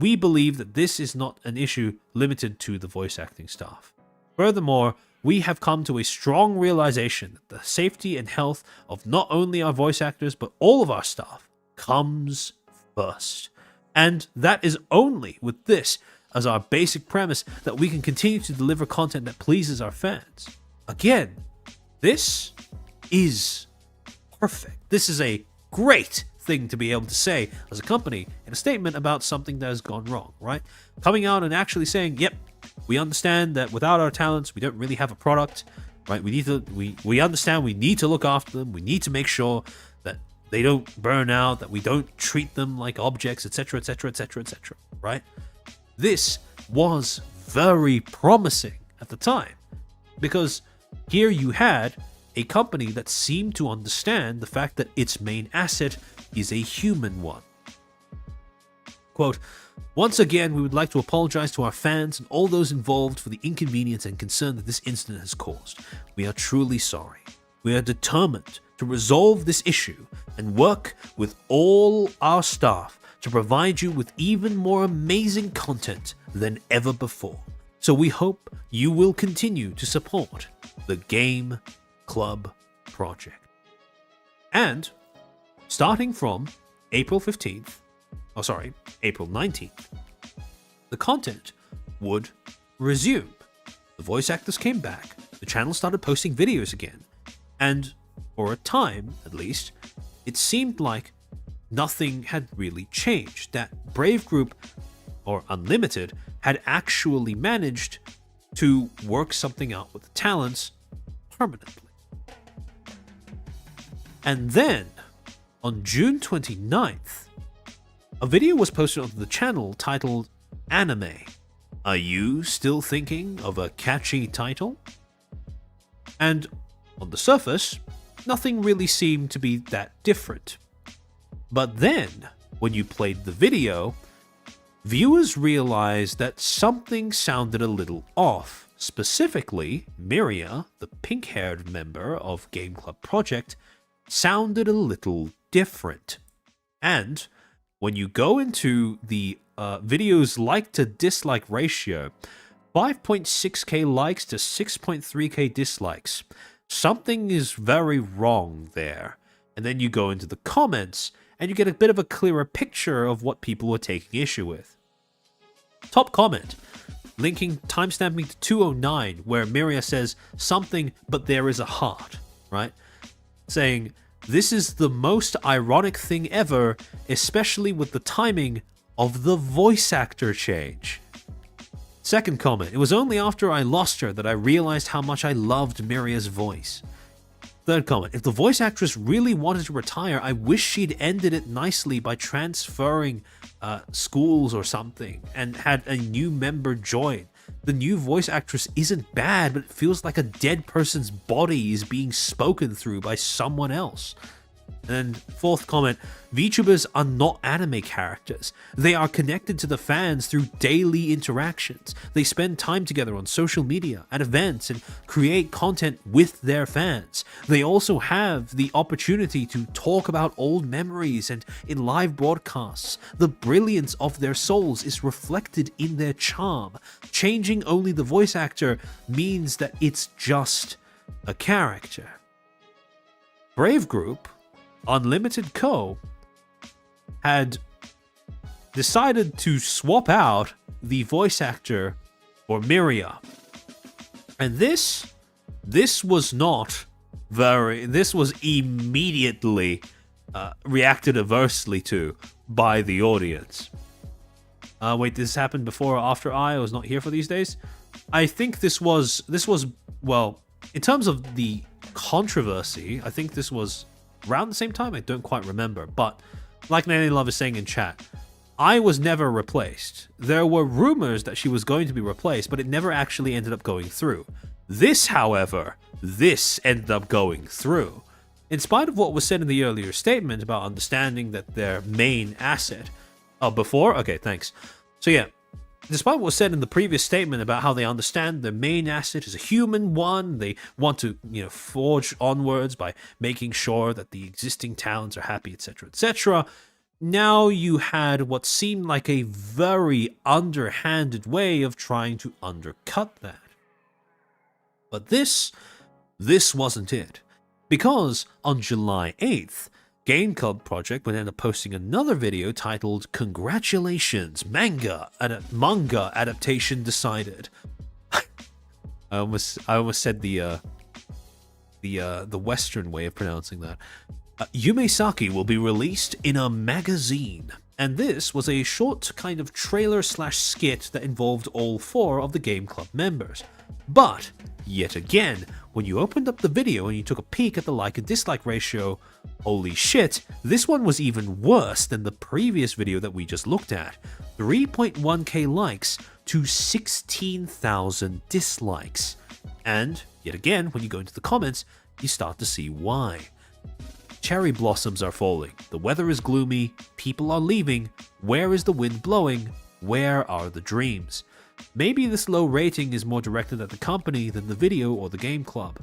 we believe that this is not an issue limited to the voice acting staff. Furthermore, we have come to a strong realization that the safety and health of not only our voice actors but all of our staff comes first. And that is only with this as our basic premise that we can continue to deliver content that pleases our fans." Again, this is perfect. This is a great thing to be able to say as a company in a statement about something that has gone wrong, right? Coming out and actually saying, yep, we understand that without our talents, we don't really have a product, right? We understand we need to look after them. We need to make sure that they don't burn out, that we don't treat them like objects, etc., etc., etc., etc., right? This was very promising at the time, because here you had a company that seemed to understand the fact that its main asset is a human one. Quote, "Once again, we would like to apologize to our fans and all those involved for the inconvenience and concern that this incident has caused. We are truly sorry. We are determined to resolve this issue and work with all our staff to provide you with even more amazing content than ever before. So we hope you will continue to support the Game Club project." And starting from April 19th, the content would resume. The voice actors came back, the channel started posting videos again, and for a time, at least, it seemed like nothing had really changed, that Brave Group, or Unlimited, had actually managed to work something out with the talents permanently. And then, on June 29th, a video was posted onto the channel titled "Anime. Are you still thinking of a catchy title?" And on the surface, nothing really seemed to be that different. But then, when you played the video, viewers realized that something sounded a little off. Specifically, Miria, the pink-haired member of Game Club Project, sounded a little different. And when you go into the video's like to dislike ratio, 5.6k likes to 6.3k dislikes. Something is very wrong there. And then you go into the comments, and you get a bit of a clearer picture of what people were taking issue with. Top comment, linking timestamping to 209, where Miria says something, but there is a heart, right? Saying, this is the most ironic thing ever, especially with the timing of the voice actor change. Second comment, it was only after I lost her that I realized how much I loved Miria's voice. Third comment, if the voice actress really wanted to retire, I wish she'd ended it nicely by transferring schools or something and had a new member join. The new voice actress isn't bad, but it feels like a dead person's body is being spoken through by someone else. And fourth comment, VTubers are not anime characters. They are connected to the fans through daily interactions. They spend time together on social media, at events, and create content with their fans. They also have the opportunity to talk about old memories, and in live broadcasts, the brilliance of their souls is reflected in their charm. Changing only the voice actor means that it's just a character. Brave Group Unlimited Co. had decided to swap out the voice actor for Miria. And this was immediately reacted adversely to by the audience. Wait, this happened before or after I was not here for these days? I think this was, well, in terms of the controversy, I think this was around the same time. I don't quite remember, but like Nanny Love is saying in chat, I was never replaced. There were rumors that she was going to be replaced, but it never actually ended up going through. This, however, ended up going through. In spite of what was said in the earlier statement about understanding that their main asset... Oh, before? Okay, thanks. So yeah, despite what was said in the previous statement about how they understand their main asset is a human one, they want to, forge onwards by making sure that the existing talents are happy, etc., etc. Now you had what seemed like a very underhanded way of trying to undercut that. But this wasn't it. Because on July 8th, Game Club Project would end up posting another video titled "Congratulations, manga adaptation decided." I almost said the Western way of pronouncing that. Yume Saki will be released in a magazine. And this was a short kind of trailer/skit that involved all 4 of the Game Club members. But, yet again, when you opened up the video and you took a peek at the like and dislike ratio, holy shit, this one was even worse than the previous video that we just looked at. 3.1k likes to 16,000 dislikes. And, yet again, when you go into the comments, you start to see why. Cherry blossoms are falling, the weather is gloomy, people are leaving, where is the wind blowing, where are the dreams? Maybe this low rating is more directed at the company than the video or the game club.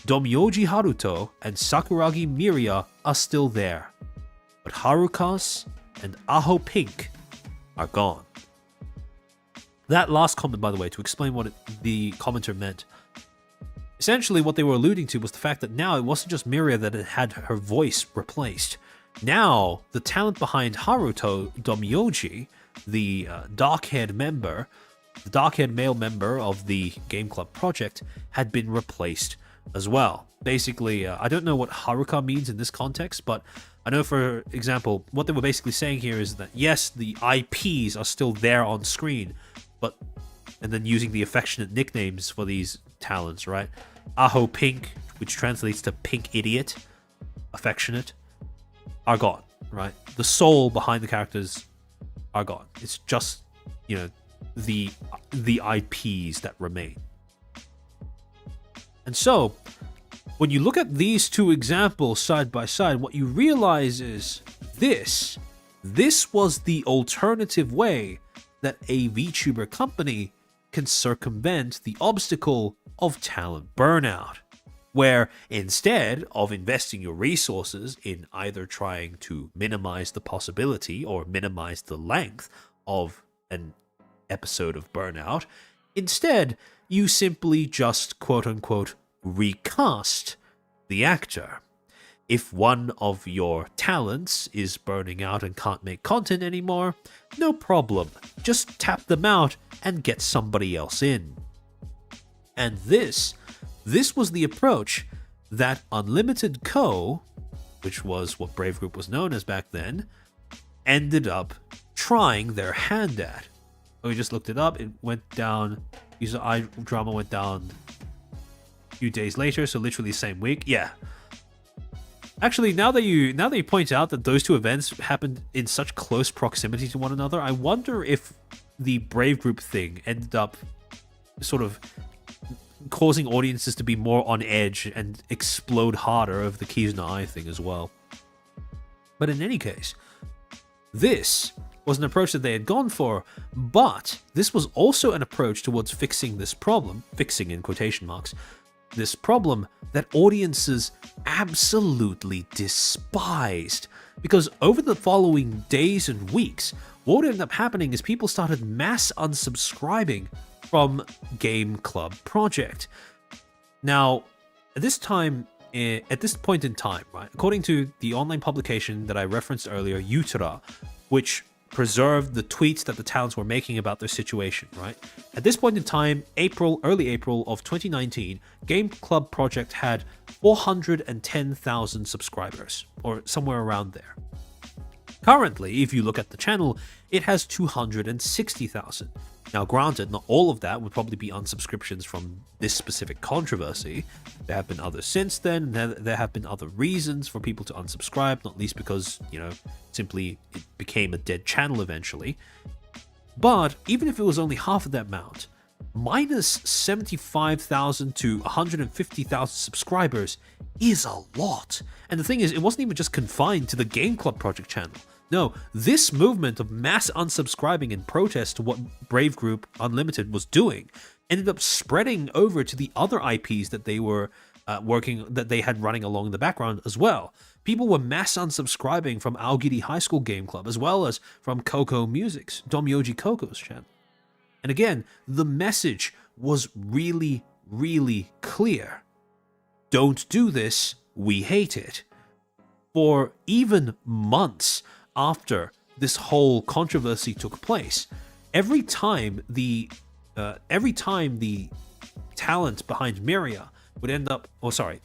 Domyoji Haruto and Sakuragi Miria are still there, but Haruka's and Aho Pink are gone. That last comment, by the way, to explain what the commenter meant, essentially what they were alluding to was the fact that now it wasn't just Miria that had her voice replaced. Now, the talent behind Haruto Domyoji, the dark-haired male member of the Game Club project, had been replaced as well. Basically, I don't know what Haruka means in this context, but I know, for example, what they were basically saying here is that yes, the IPs are still there on screen, but, and then using the affectionate nicknames for these talents, right? Aho Pink, which translates to Pink Idiot, affectionate, are gone, right? The soul behind the characters are gone. It's just, the IPs that remain. And so, when you look at these two examples side by side, what you realize is this was the alternative way that a VTuber company can circumvent the obstacle of talent burnout, where instead of investing your resources in either trying to minimize the possibility or minimize the length of an episode of burnout, Instead, you simply just quote-unquote recast the actor. If one of your talents is burning out and can't make content anymore, no problem. Just tap them out and get somebody else in. And this was the approach that Unlimited Co., which was what Brave Group was known as back then, ended up trying their hand at. We just looked it up. It went down. User iDrama went down a few days later, so literally same week. Yeah. Actually, now that you point out that those two events happened in such close proximity to one another, I wonder if the Brave Group thing ended up sort of causing audiences to be more on edge and explode harder over the Keys No Eye thing as well. But in any case, this was an approach that they had gone for, but this was also an approach towards fixing this problem, fixing in quotation marks, this problem that audiences absolutely despised. Because over the following days and weeks, what would end up happening is people started mass unsubscribing from Game Club Project. Now, at this point in time, right, according to the online publication that I referenced earlier, Utera, which preserved the tweets that the talents were making about their situation, right? At this point in time, early April of 2019, Game Club Project had 410,000 subscribers, or somewhere around there. Currently, if you look at the channel, it has 260,000. Now, granted, not all of that would probably be unsubscriptions from this specific controversy. There have been others since then, and there have been other reasons for people to unsubscribe, not least because, simply it became a dead channel eventually. But even if it was only half of that amount, minus 75,000 to 150,000 subscribers is a lot. And the thing is, it wasn't even just confined to the Game Club Project channel. No, this movement of mass unsubscribing in protest to what Brave Group Unlimited was doing ended up spreading over to the other IPs that they were that they had running along in the background as well. People were mass unsubscribing from Aogiri High School Game Club, as well as from Coco Music's, Domyoji Coco's channel. And again, the message was really, really clear. Don't do this, we hate it. For even months after this whole controversy took place, every time the talent behind Miria would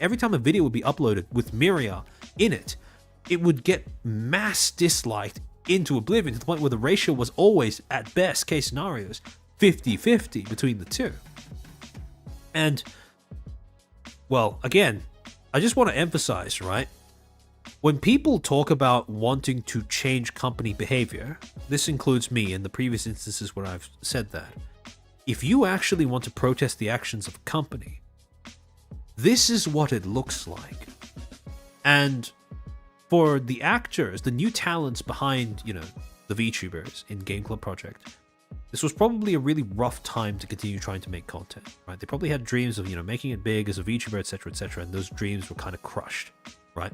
every time a video would be uploaded with Miria in it, it would get mass disliked into oblivion, to the point where the ratio was always, at best case scenarios, 50-50 between the two. And, well, again, I just want to emphasize, right? When people talk about wanting to change company behavior, this includes me in the previous instances where I've said that. If you actually want to protest the actions of a company, this is what it looks like. And for the actors, the new talents behind, the VTubers in Game Club Project, this was probably a really rough time to continue trying to make content, right? They probably had dreams of, making it big as a VTuber, etc., and those dreams were kind of crushed, right?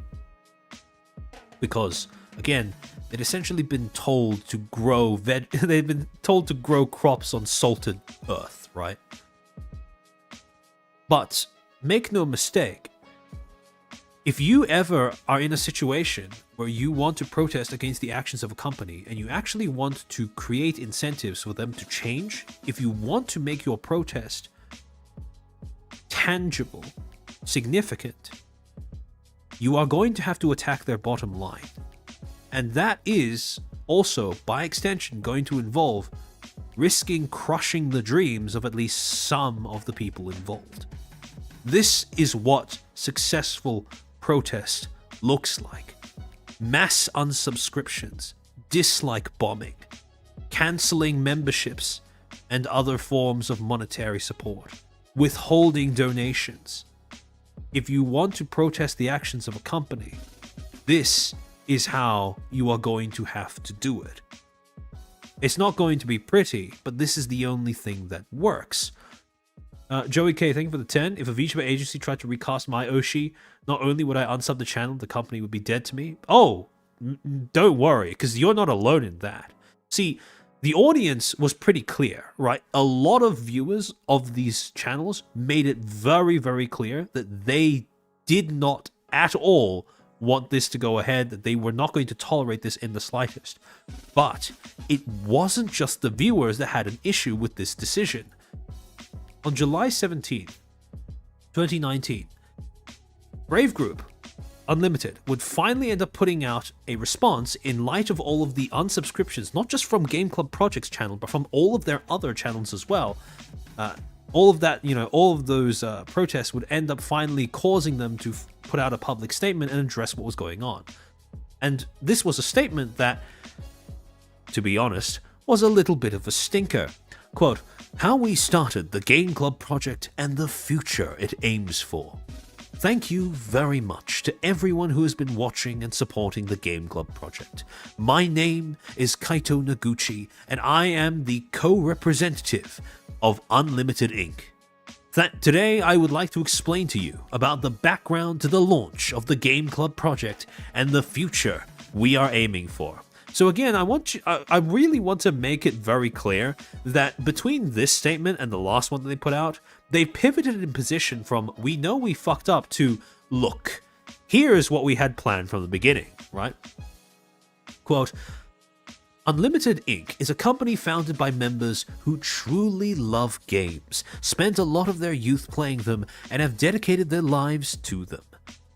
Because, again, they'd essentially been told to grow they'd been told to grow crops on salted earth, right? But make no mistake, if you ever are in a situation where you want to protest against the actions of a company and you actually want to create incentives for them to change, if you want to make your protest tangible, significant, you are going to have to attack their bottom line. And that is also, by extension, going to involve risking crushing the dreams of at least some of the people involved. This is what successful protest looks like. Mass unsubscriptions, dislike bombing, cancelling memberships and other forms of monetary support, withholding donations. If you want to protest the actions of a company, this is how you are going to have to do it. It's not going to be pretty, but this is the only thing that works. Joey K, thank you for the 10. If a VTuber agency tried to recast my Oshi, not only would I unsub the channel, the company would be dead to me. Oh, don't worry, because you're not alone in that. See, the audience was pretty clear, right? A lot of viewers of these channels made it very, very clear that they did not at all want this to go ahead, that they were not going to tolerate this in the slightest. But it wasn't just the viewers that had an issue with this decision. On July 17th, 2019, Brave Group Unlimited would finally end up putting out a response in light of all of the unsubscriptions, not just from Game Club Project's channel, but from all of their other channels as well. All of that, all of those protests would end up finally causing them to put out a public statement and address what was going on. And this was a statement that, to be honest, was a little bit of a stinker. Quote, "How we started the Game Club project and the future it aims for. Thank you very much to everyone who has been watching and supporting the Game Club project. My name is Kaito Noguchi, and I am the co-representative of Unlimited Inc. Today I would like to explain to you about the background to the launch of the Game Club project and the future we are aiming for." So again, I really want to make it very clear that between this statement and the last one that they put out, they pivoted in position from "we know we fucked up" to "look, here's what we had planned from the beginning," right? Quote, "Unlimited Inc. is a company founded by members who truly love games, spent a lot of their youth playing them, and have dedicated their lives to them.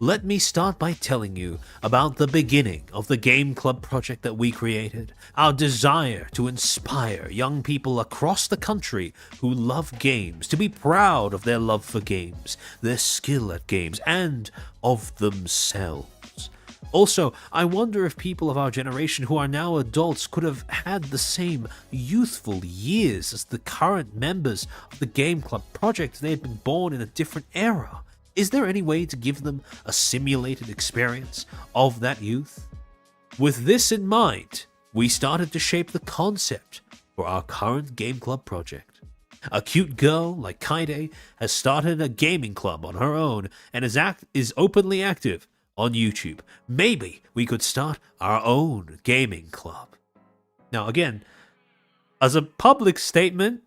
Let me start by telling you about the beginning of the Game Club project that we created, our desire to inspire young people across the country who love games to be proud of their love for games, their skill at games, and of themselves. Also, I wonder if people of our generation who are now adults could have had the same youthful years as the current members of the Game Club project if they had been born in a different era. Is there any way to give them a simulated experience of that youth? With this in mind, we started to shape the concept for our current Game Club project. A cute girl like Kaide has started a gaming club on her own and is openly active on YouTube. Maybe we could start our own gaming club." Now again, as a public statement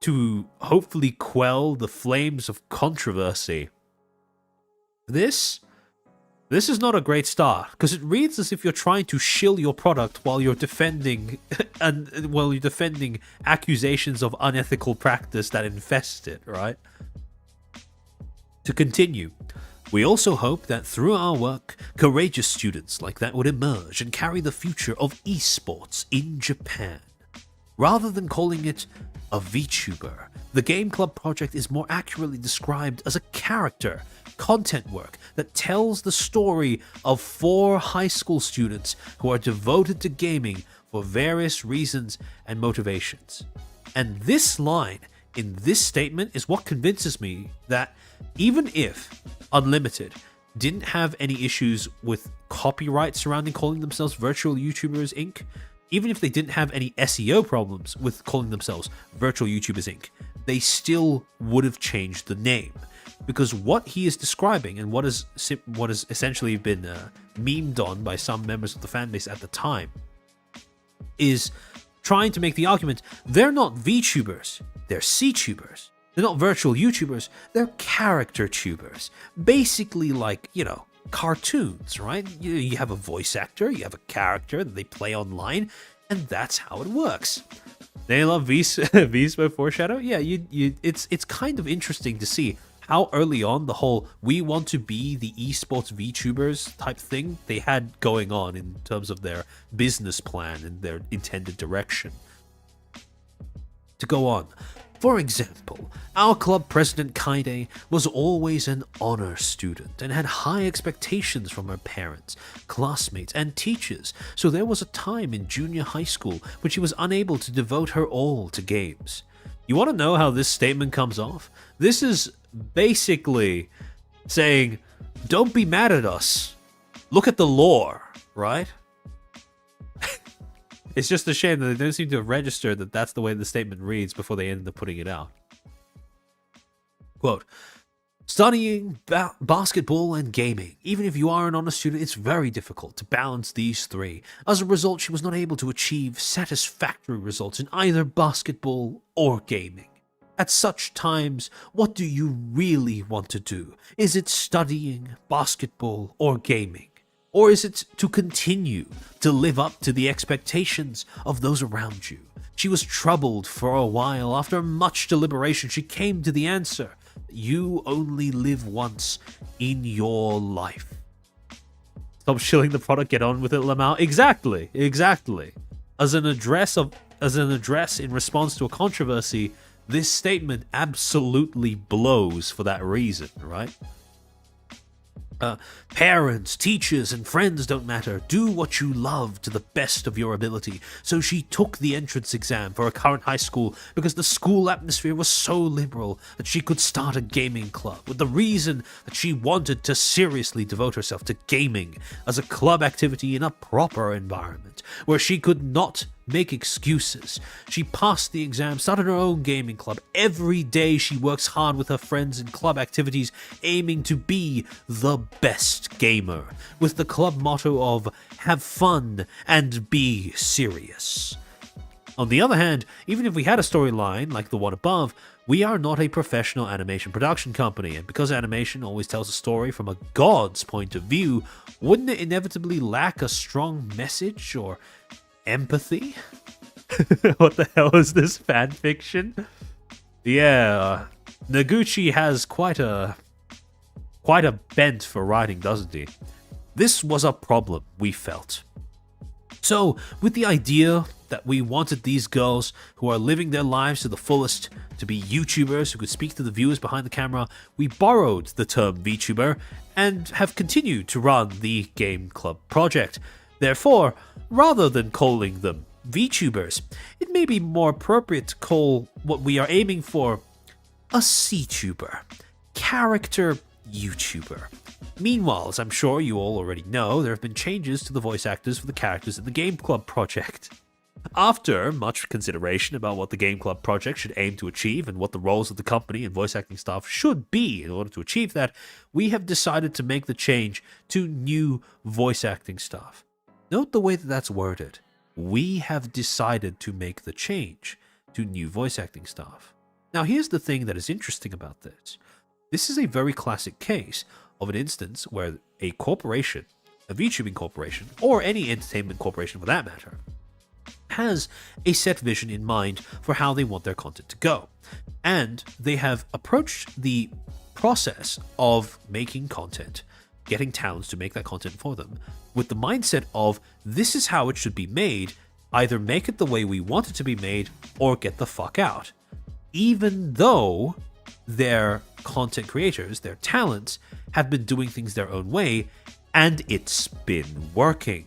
to hopefully quell the flames of controversy, This is not a great start, because it reads as if you're trying to shill your product while you're defending accusations of unethical practice that infest it, right? To continue, "We also hope that through our work, courageous students like that would emerge and carry the future of esports in Japan. Rather than calling it a VTuber, the Game Club project is more accurately described as a character content work that tells the story of 4 high school students who are devoted to gaming for various reasons and motivations." And this line in this statement is what convinces me that even if Unlimited didn't have any issues with copyright surrounding calling themselves Virtual YouTubers Inc., even if they didn't have any SEO problems with calling themselves Virtual YouTubers Inc., they still would have changed the name. Because what he is describing and what has essentially been memed on by some members of the fanbase at the time is trying to make the argument they're not VTubers, they're C-tubers. They're not virtual YouTubers, they're character tubers. Basically like, cartoons, right? You have a voice actor, you have a character that they play online, and that's how it works. They love Vispo foreshadow? Yeah, it's kind of interesting to see how early on the whole "we want to be the esports VTubers" type thing they had going on in terms of their business plan and their intended direction. To go on, for example, our club president Kaide was always an honor student and had high expectations from her parents, classmates, and teachers, so there was a time in junior high school when she was unable to devote her all to games. You want to know how this statement comes off? This is basically saying, don't be mad at us. Look at the lore, right? It's just a shame that they don't seem to have registered that that's the way the statement reads before they ended up putting it out. Quote, Studying basketball and gaming. Even if you are an honor student, it's very difficult to balance these three. As a result, she was not able to achieve satisfactory results in either basketball or gaming. At such times, what do you really want to do? Is it studying, basketball, or gaming? Or is it to continue to live up to the expectations of those around you? She was troubled for a while. After much deliberation, she came to the answer: you only live once in your life. Stop shilling the product, get on with it, Lamau. Exactly. As an address in response to a controversy, this statement absolutely blows for that reason, right? Parents, teachers, and friends don't matter. Do what you love to the best of your ability. So she took the entrance exam for her current high school because the school atmosphere was so liberal that she could start a gaming club, with the reason that she wanted to seriously devote herself to gaming as a club activity in a proper environment where she could not make excuses. She passed the exam, started her own gaming club. Every day she works hard with her friends in club activities, aiming to be the best gamer, with the club motto of have fun and be serious. On the other hand, even if we had a storyline like the one above, we are not a professional animation production company, and because animation always tells a story from a god's point of view, wouldn't it inevitably lack a strong message or empathy? What the hell is this fan fiction? Yeah, Noguchi has quite a bent for writing, doesn't he? This was a problem, we felt. So, with the idea that we wanted these girls who are living their lives to the fullest to be YouTubers who could speak to the viewers behind the camera, we borrowed the term VTuber and have continued to run the Game Club project. Therefore, rather than calling them VTubers, it may be more appropriate to call what we are aiming for a CTuber, character YouTuber. Meanwhile, as I'm sure you all already know, there have been changes to the voice actors for the characters in the Game Club project. After much consideration about what the Game Club project should aim to achieve and what the roles of the company and voice acting staff should be in order to achieve that, we have decided to make the change to new voice acting staff. Note the way that that's worded. We have decided to make the change to new voice acting staff. Now, here's the thing that is interesting about this. This is a very classic case of an instance where a corporation, a VTubing corporation, or any entertainment corporation for that matter, has a set vision in mind for how they want their content to go. And they have approached the process of making content, getting talents to make that content for them, with the mindset of this is how it should be made, either make it the way we want it to be made or get the fuck out. Even though their content creators, their talents, have been doing things their own way, and it's been working.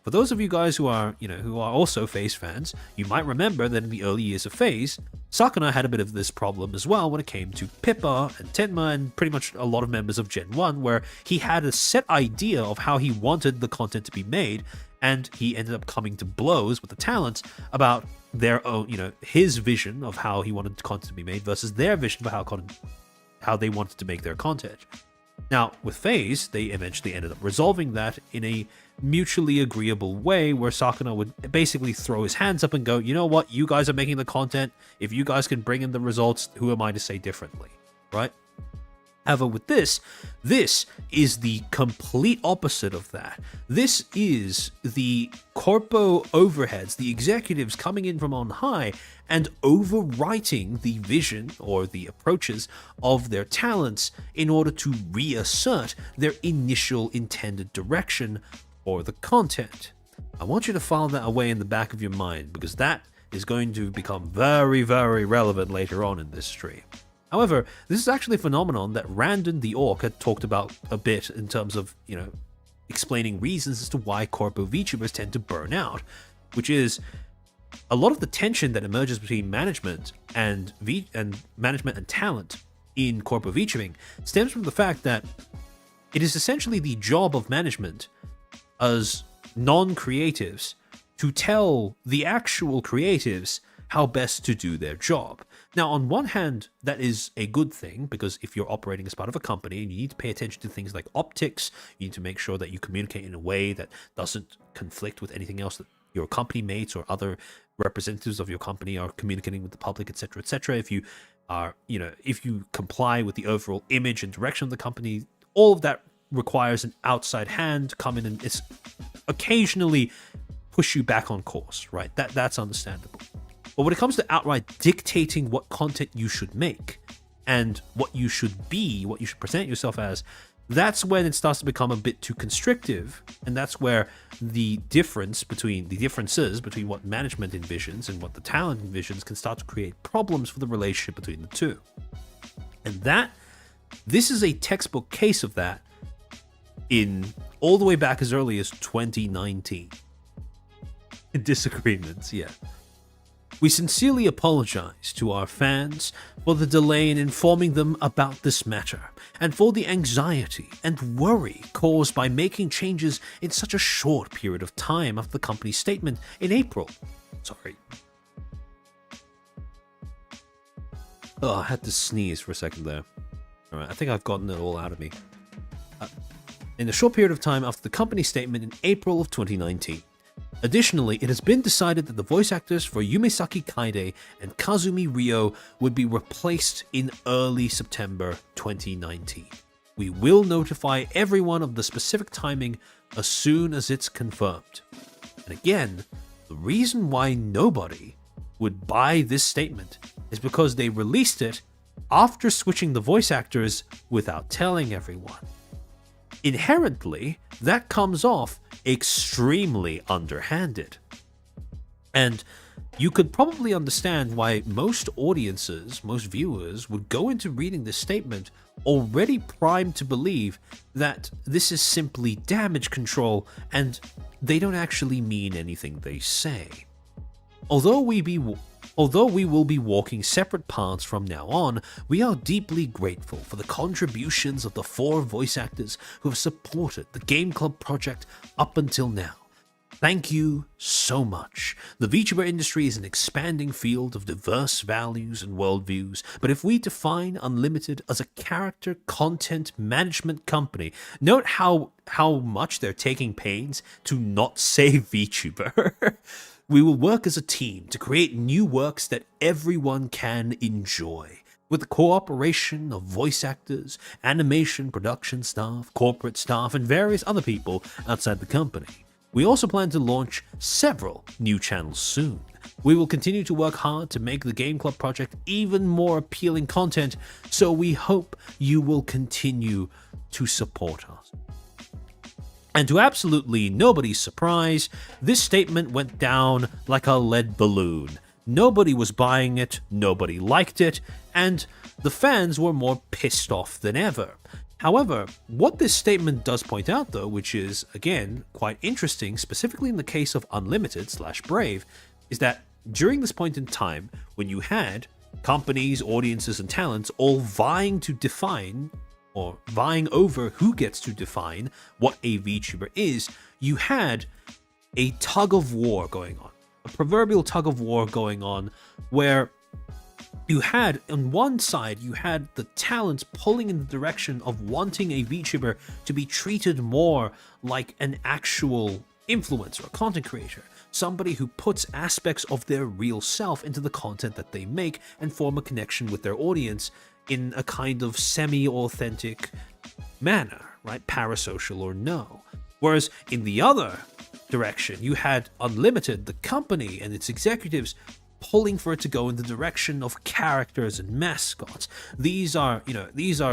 For those of you guys who are also FaZe fans, you might remember that in the early years of FaZe, Sakuna had a bit of this problem as well when it came to Pippa and Tenma and pretty much a lot of members of Gen 1, where he had a set idea of how he wanted the content to be made, and he ended up coming to blows with the talents about their own, his vision of how he wanted the content to be made versus their vision of how they wanted to make their content. Now, with FaZe, they eventually ended up resolving that in a mutually agreeable way where Sakuna would basically throw his hands up and go, you know what, you guys are making the content. If you guys can bring in the results, who am I to say differently, right? However, with this is the complete opposite of that. This is the corpo overheads, the executives coming in from on high and overwriting the vision or the approaches of their talents in order to reassert their initial intended direction for the content. I want you to file that away in the back of your mind because that is going to become very, very relevant later on in this stream. However, this is actually a phenomenon that Randon the Orc had talked about a bit in terms of, explaining reasons as to why corpo VTubers tend to burn out, which is a lot of the tension that emerges between management and management and talent in corpo VTubing stems from the fact that it is essentially the job of management as non-creatives to tell the actual creatives how best to do their job. Now, on one hand, that is a good thing, because if you're operating as part of a company, you need to pay attention to things like optics. You need to make sure that you communicate in a way that doesn't conflict with anything else that your company mates or other representatives of your company are communicating with the public, etc., etc. If you are, if you comply with the overall image and direction of the company, all of that requires an outside hand to come in and it's occasionally push you back on course, right? That's understandable. But when it comes to outright dictating what content you should make and what you should be, what you should present yourself as, that's when it starts to become a bit too constrictive. And that's where the differences between what management envisions and what the talent envisions can start to create problems for the relationship between the two. And this is a textbook case of that in all the way back as early as 2019. Disagreements, yeah. We sincerely apologize to our fans for the delay in informing them about this matter, and for the anxiety and worry caused by making changes in such a short period of time after the company's statement in April. Sorry. Oh, I had to sneeze for a second there. Alright, I think I've gotten it all out of me. In a short period of time after the company statement in April of 2019. Additionally, it has been decided that the voice actors for Yumesaki Kaide and Kazumi Ryo would be replaced in early September 2019. We will notify everyone of the specific timing as soon as it's confirmed. And again, the reason why nobody would buy this statement is because they released it after switching the voice actors without telling everyone. Inherently, that comes off extremely underhanded. And you could probably understand why most audiences, most viewers, would go into reading this statement already primed to believe that this is simply damage control and they don't actually mean anything they say. Although we will be walking separate paths from now on, we are deeply grateful for the contributions of the 4 voice actors who have supported the Game Club project up until now. Thank you so much. The VTuber industry is an expanding field of diverse values and worldviews, but if we define Unlimited as a character content management company, note how much they're taking pains to not say VTuber. We will work as a team to create new works that everyone can enjoy. With the cooperation of voice actors, animation production staff, corporate staff, and various other people outside the company. We also plan to launch several new channels soon. We will continue to work hard to make the Game Club project even more appealing content, so we hope you will continue to support us. And to absolutely nobody's surprise, this statement went down like a lead balloon. Nobody was buying it, nobody liked it, and the fans were more pissed off than ever. However, what this statement does point out though, which is, again, quite interesting, specifically in the case of Unlimited/Brave, is that during this point in time, when you had companies, audiences, and talents all vying to define or vying over who gets to define what a VTuber is, you had a tug of war going on, a proverbial tug of war going on, where you had, on one side, you had the talents pulling in the direction of wanting a VTuber to be treated more like an actual influencer, a content creator, somebody who puts aspects of their real self into the content that they make and form a connection with their audience in a kind of semi-authentic manner, right? Parasocial or no. Whereas in the other direction, you had Unlimited, the company and its executives, pulling for it to go in the direction of characters and mascots. These are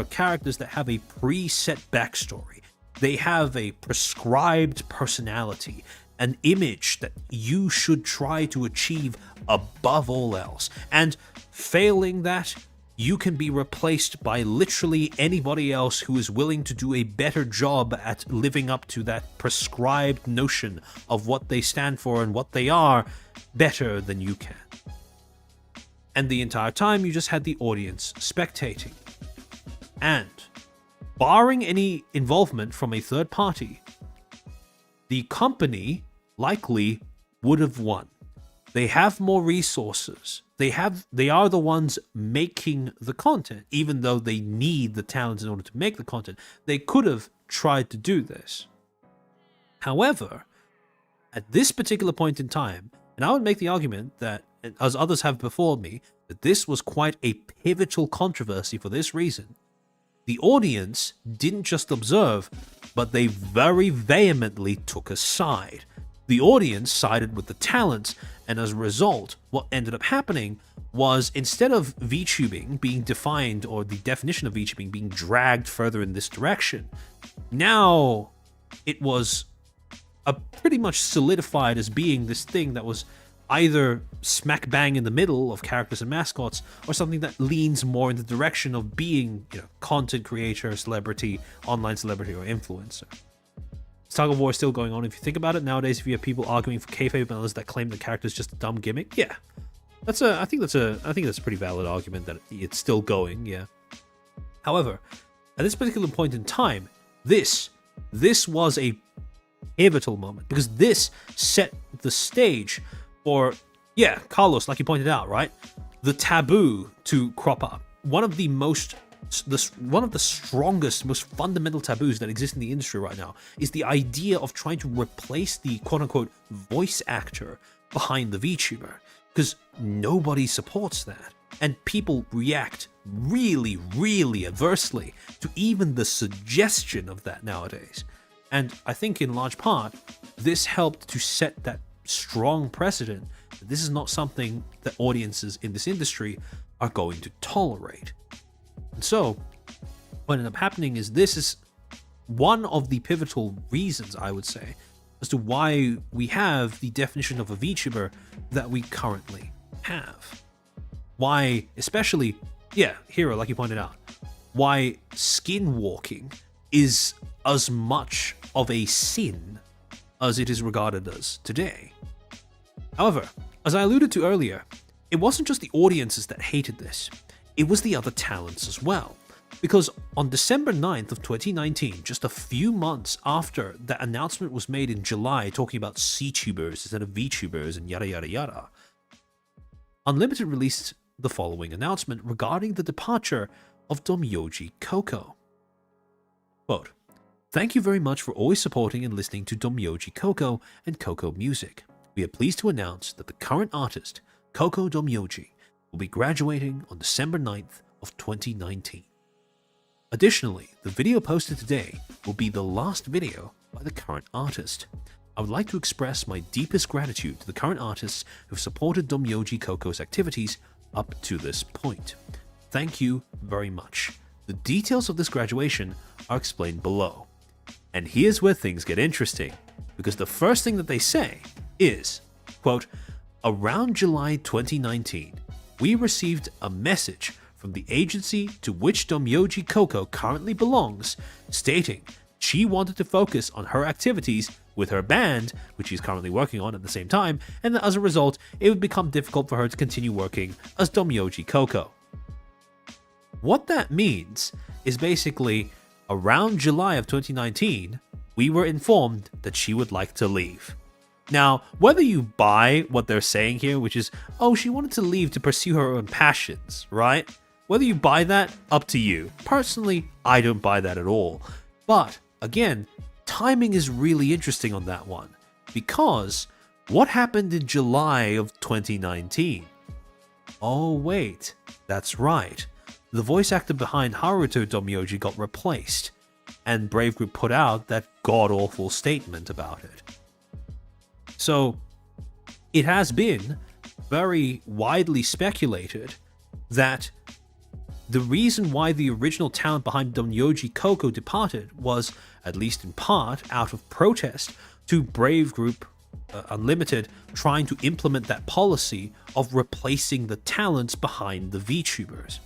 characters that have a preset backstory. They have a prescribed personality, an image that you should try to achieve above all else. And failing that, you can be replaced by literally anybody else who is willing to do a better job at living up to that prescribed notion of what they stand for and what they are better than you can. And the entire time you just had the audience spectating. And barring any involvement from a third party, the company likely would have won. They have more resources. They are the ones making the content, even though they need the talent in order to make the content. They could have tried to do this. However, at this particular point in time, and I would make the argument that, as others have before me, that this was quite a pivotal controversy for this reason. The audience didn't just observe, but they very vehemently took a side. The audience sided with the talents, and as a result, what ended up happening was, instead of VTubing being defined, or the definition of VTubing being dragged further in this direction, now it was pretty much solidified as being this thing that was either smack bang in the middle of characters and mascots, or something that leans more in the direction of being, content creator, celebrity, online celebrity, or influencer. Tug of war is still going on. If you think about it, nowadays, if you have people arguing for kayfabe and others that claim the character is just a dumb gimmick, yeah, I think that's a pretty valid argument that it's still going. Yeah. However, at this particular point in time, this was a pivotal moment, because this set the stage for, Carlos, like you pointed out, right? The taboo to crop up. One of the strongest, most fundamental taboos that exist in the industry right now is the idea of trying to replace the quote-unquote voice actor behind the VTuber, because nobody supports that, and people react really, really adversely to even the suggestion of that nowadays. And I think in large part, this helped to set that strong precedent that this is not something that audiences in this industry are going to tolerate. And so, what ended up happening is, this is one of the pivotal reasons, I would say, as to why we have the definition of a VTuber that we currently have. Why, especially, Hero, like you pointed out, why skinwalking is as much of a sin as it is regarded as today. However, as I alluded to earlier, it wasn't just the audiences that hated this, it was the other talents as well. Because on December 9th of 2019, just a few months after that announcement was made in July talking about C-tubers instead of VTubers and yada yada yada, Unlimited released the following announcement regarding the departure of Domyoji Coco. Quote, "Thank you very much for always supporting and listening to Domyoji Coco and Coco Music. We are pleased to announce that the current artist, Coco Domyoji, will be graduating on December 9th of 2019. Additionally, the video posted today will be the last video by the current artist. I would like to express my deepest gratitude to the current artists who have supported Domyoji Coco's activities up to this point. Thank you very much. The details of this graduation are explained below." And here's where things get interesting, because the first thing that they say is, quote, "Around July 2019, we received a message from the agency to which Domyoji Coco currently belongs, stating she wanted to focus on her activities with her band, which she's currently working on at the same time, and that as a result, it would become difficult for her to continue working as Domyoji Coco." What that means is basically, around July of 2019, we were informed that she would like to leave. Now, whether you buy what they're saying here, which is, oh, she wanted to leave to pursue her own passions, right? Whether you buy that, up to you. Personally, I don't buy that at all. But, again, timing is really interesting on that one, because what happened in July of 2019? Oh wait, that's right. The voice actor behind Haruto Domyoji got replaced, and Brave Group put out that god-awful statement about it. So, it has been very widely speculated that the reason why the original talent behind Domyoji Coco departed was, at least in part, out of protest to Brave Group Unlimited trying to implement that policy of replacing the talents behind the VTubers.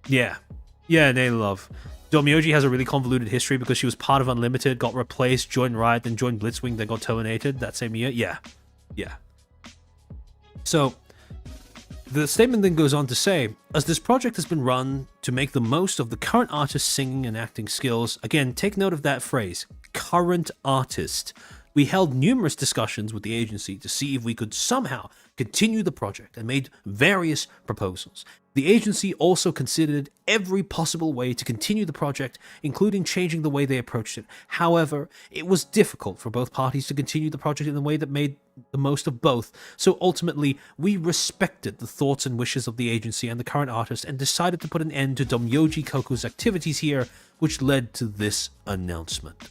Yeah, Naylove. Domyoji has a really convoluted history because she was part of Unlimited, got replaced, joined Riot, then joined Blitzwing, then got terminated that same year. Yeah. So, the statement then goes on to say, as this project has been run to make the most of the current artist's singing and acting skills, again, take note of that phrase, current artist. We held numerous discussions with the agency to see if we could somehow continue the project and made various proposals. The agency also considered every possible way to continue the project, including changing the way they approached it. However, it was difficult for both parties to continue the project in a way that made the most of both, so ultimately we respected the thoughts and wishes of the agency and the current artist and decided to put an end to Domyoji Koko's activities here, which led to this announcement.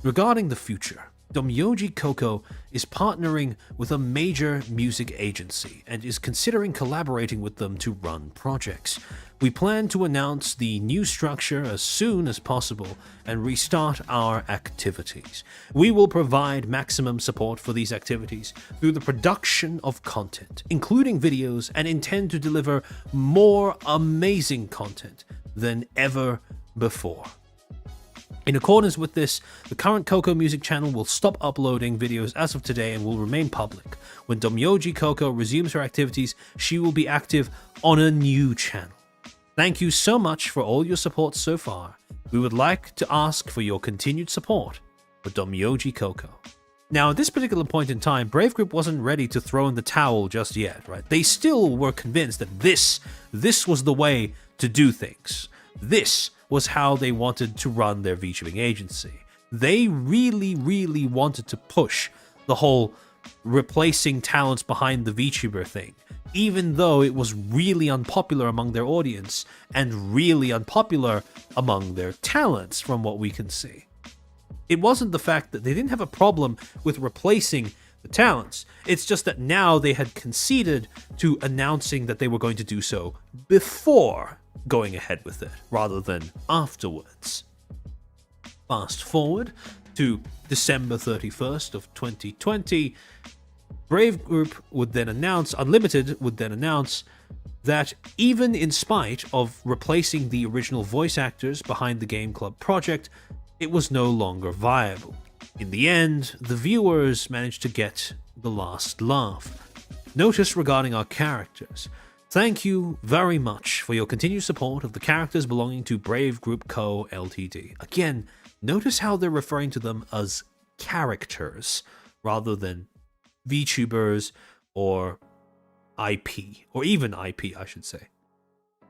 Regarding the future, Domyoji Koko is partnering with a major music agency and is considering collaborating with them to run projects. We plan to announce the new structure as soon as possible and restart our activities. We will provide maximum support for these activities through the production of content, including videos, and intend to deliver more amazing content than ever before. In accordance with this, the current Koko Music channel will stop uploading videos as of today and will remain public. When Domyoji Koko resumes her activities, she will be active on a new channel. Thank you so much for all your support so far. We would like to ask for your continued support for Domyoji Koko. Now, at this particular point in time, Brave Group wasn't ready to throw in the towel just yet, right? They still were convinced that this was the way to do things. This was how they wanted to run their VTubing agency. They really wanted to push the whole replacing talents behind the VTuber thing, even though it was really unpopular among their audience and really unpopular among their talents from what we can see. It wasn't the fact that they didn't have a problem with replacing the talents, it's just that now they had conceded to announcing that they were going to do so before going ahead with it, rather than afterwards. Fast forward to December 31st of 2020, Brave Group would then announce, Unlimited would then announce, that even in spite of replacing the original voice actors behind the Game Club project, it was no longer viable. In the end, the viewers managed to get the last laugh. Notice regarding our characters. Thank you very much for your continued support of the characters belonging to Brave Group Co. Ltd. Again, notice how they're referring to them as characters rather than VTubers or IP, or even IP, I should say.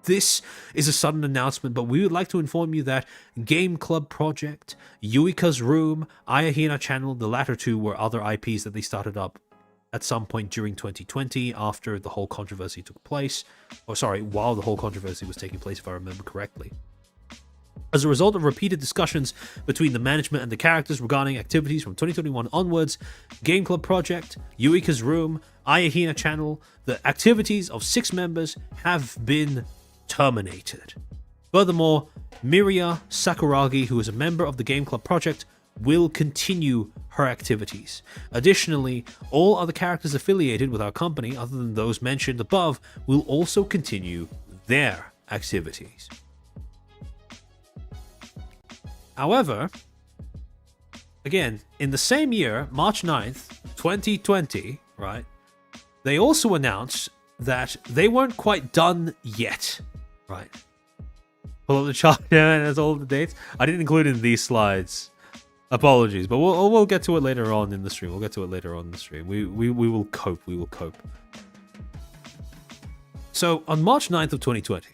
This is a sudden announcement, but we would like to inform you that Game Club Project, Yuika's Room, Ayahina Channel, the latter two were other IPs that they started up at some point during 2020 after the whole controversy took place. While the whole controversy was taking place, if I remember correctly. As a result of repeated discussions between the management and the characters regarding activities from 2021 onwards, Game Club Project, Yuika's Room, Ayahina Channel, the activities of 6 members have been terminated. Furthermore, Miria Sakuragi, who is a member of the Game Club Project, will continue her activities. Additionally, all other characters affiliated with our company, other than those mentioned above, will also continue their activities. However, again, in the same year, March 9th, 2020, right, they also announced that they weren't quite done yet, right? Pull up the chart, yeah, and that's all the dates. I didn't include it in these slides. Apologies, but we'll get to it later on in the stream. We will cope. So on March 9th of 2020,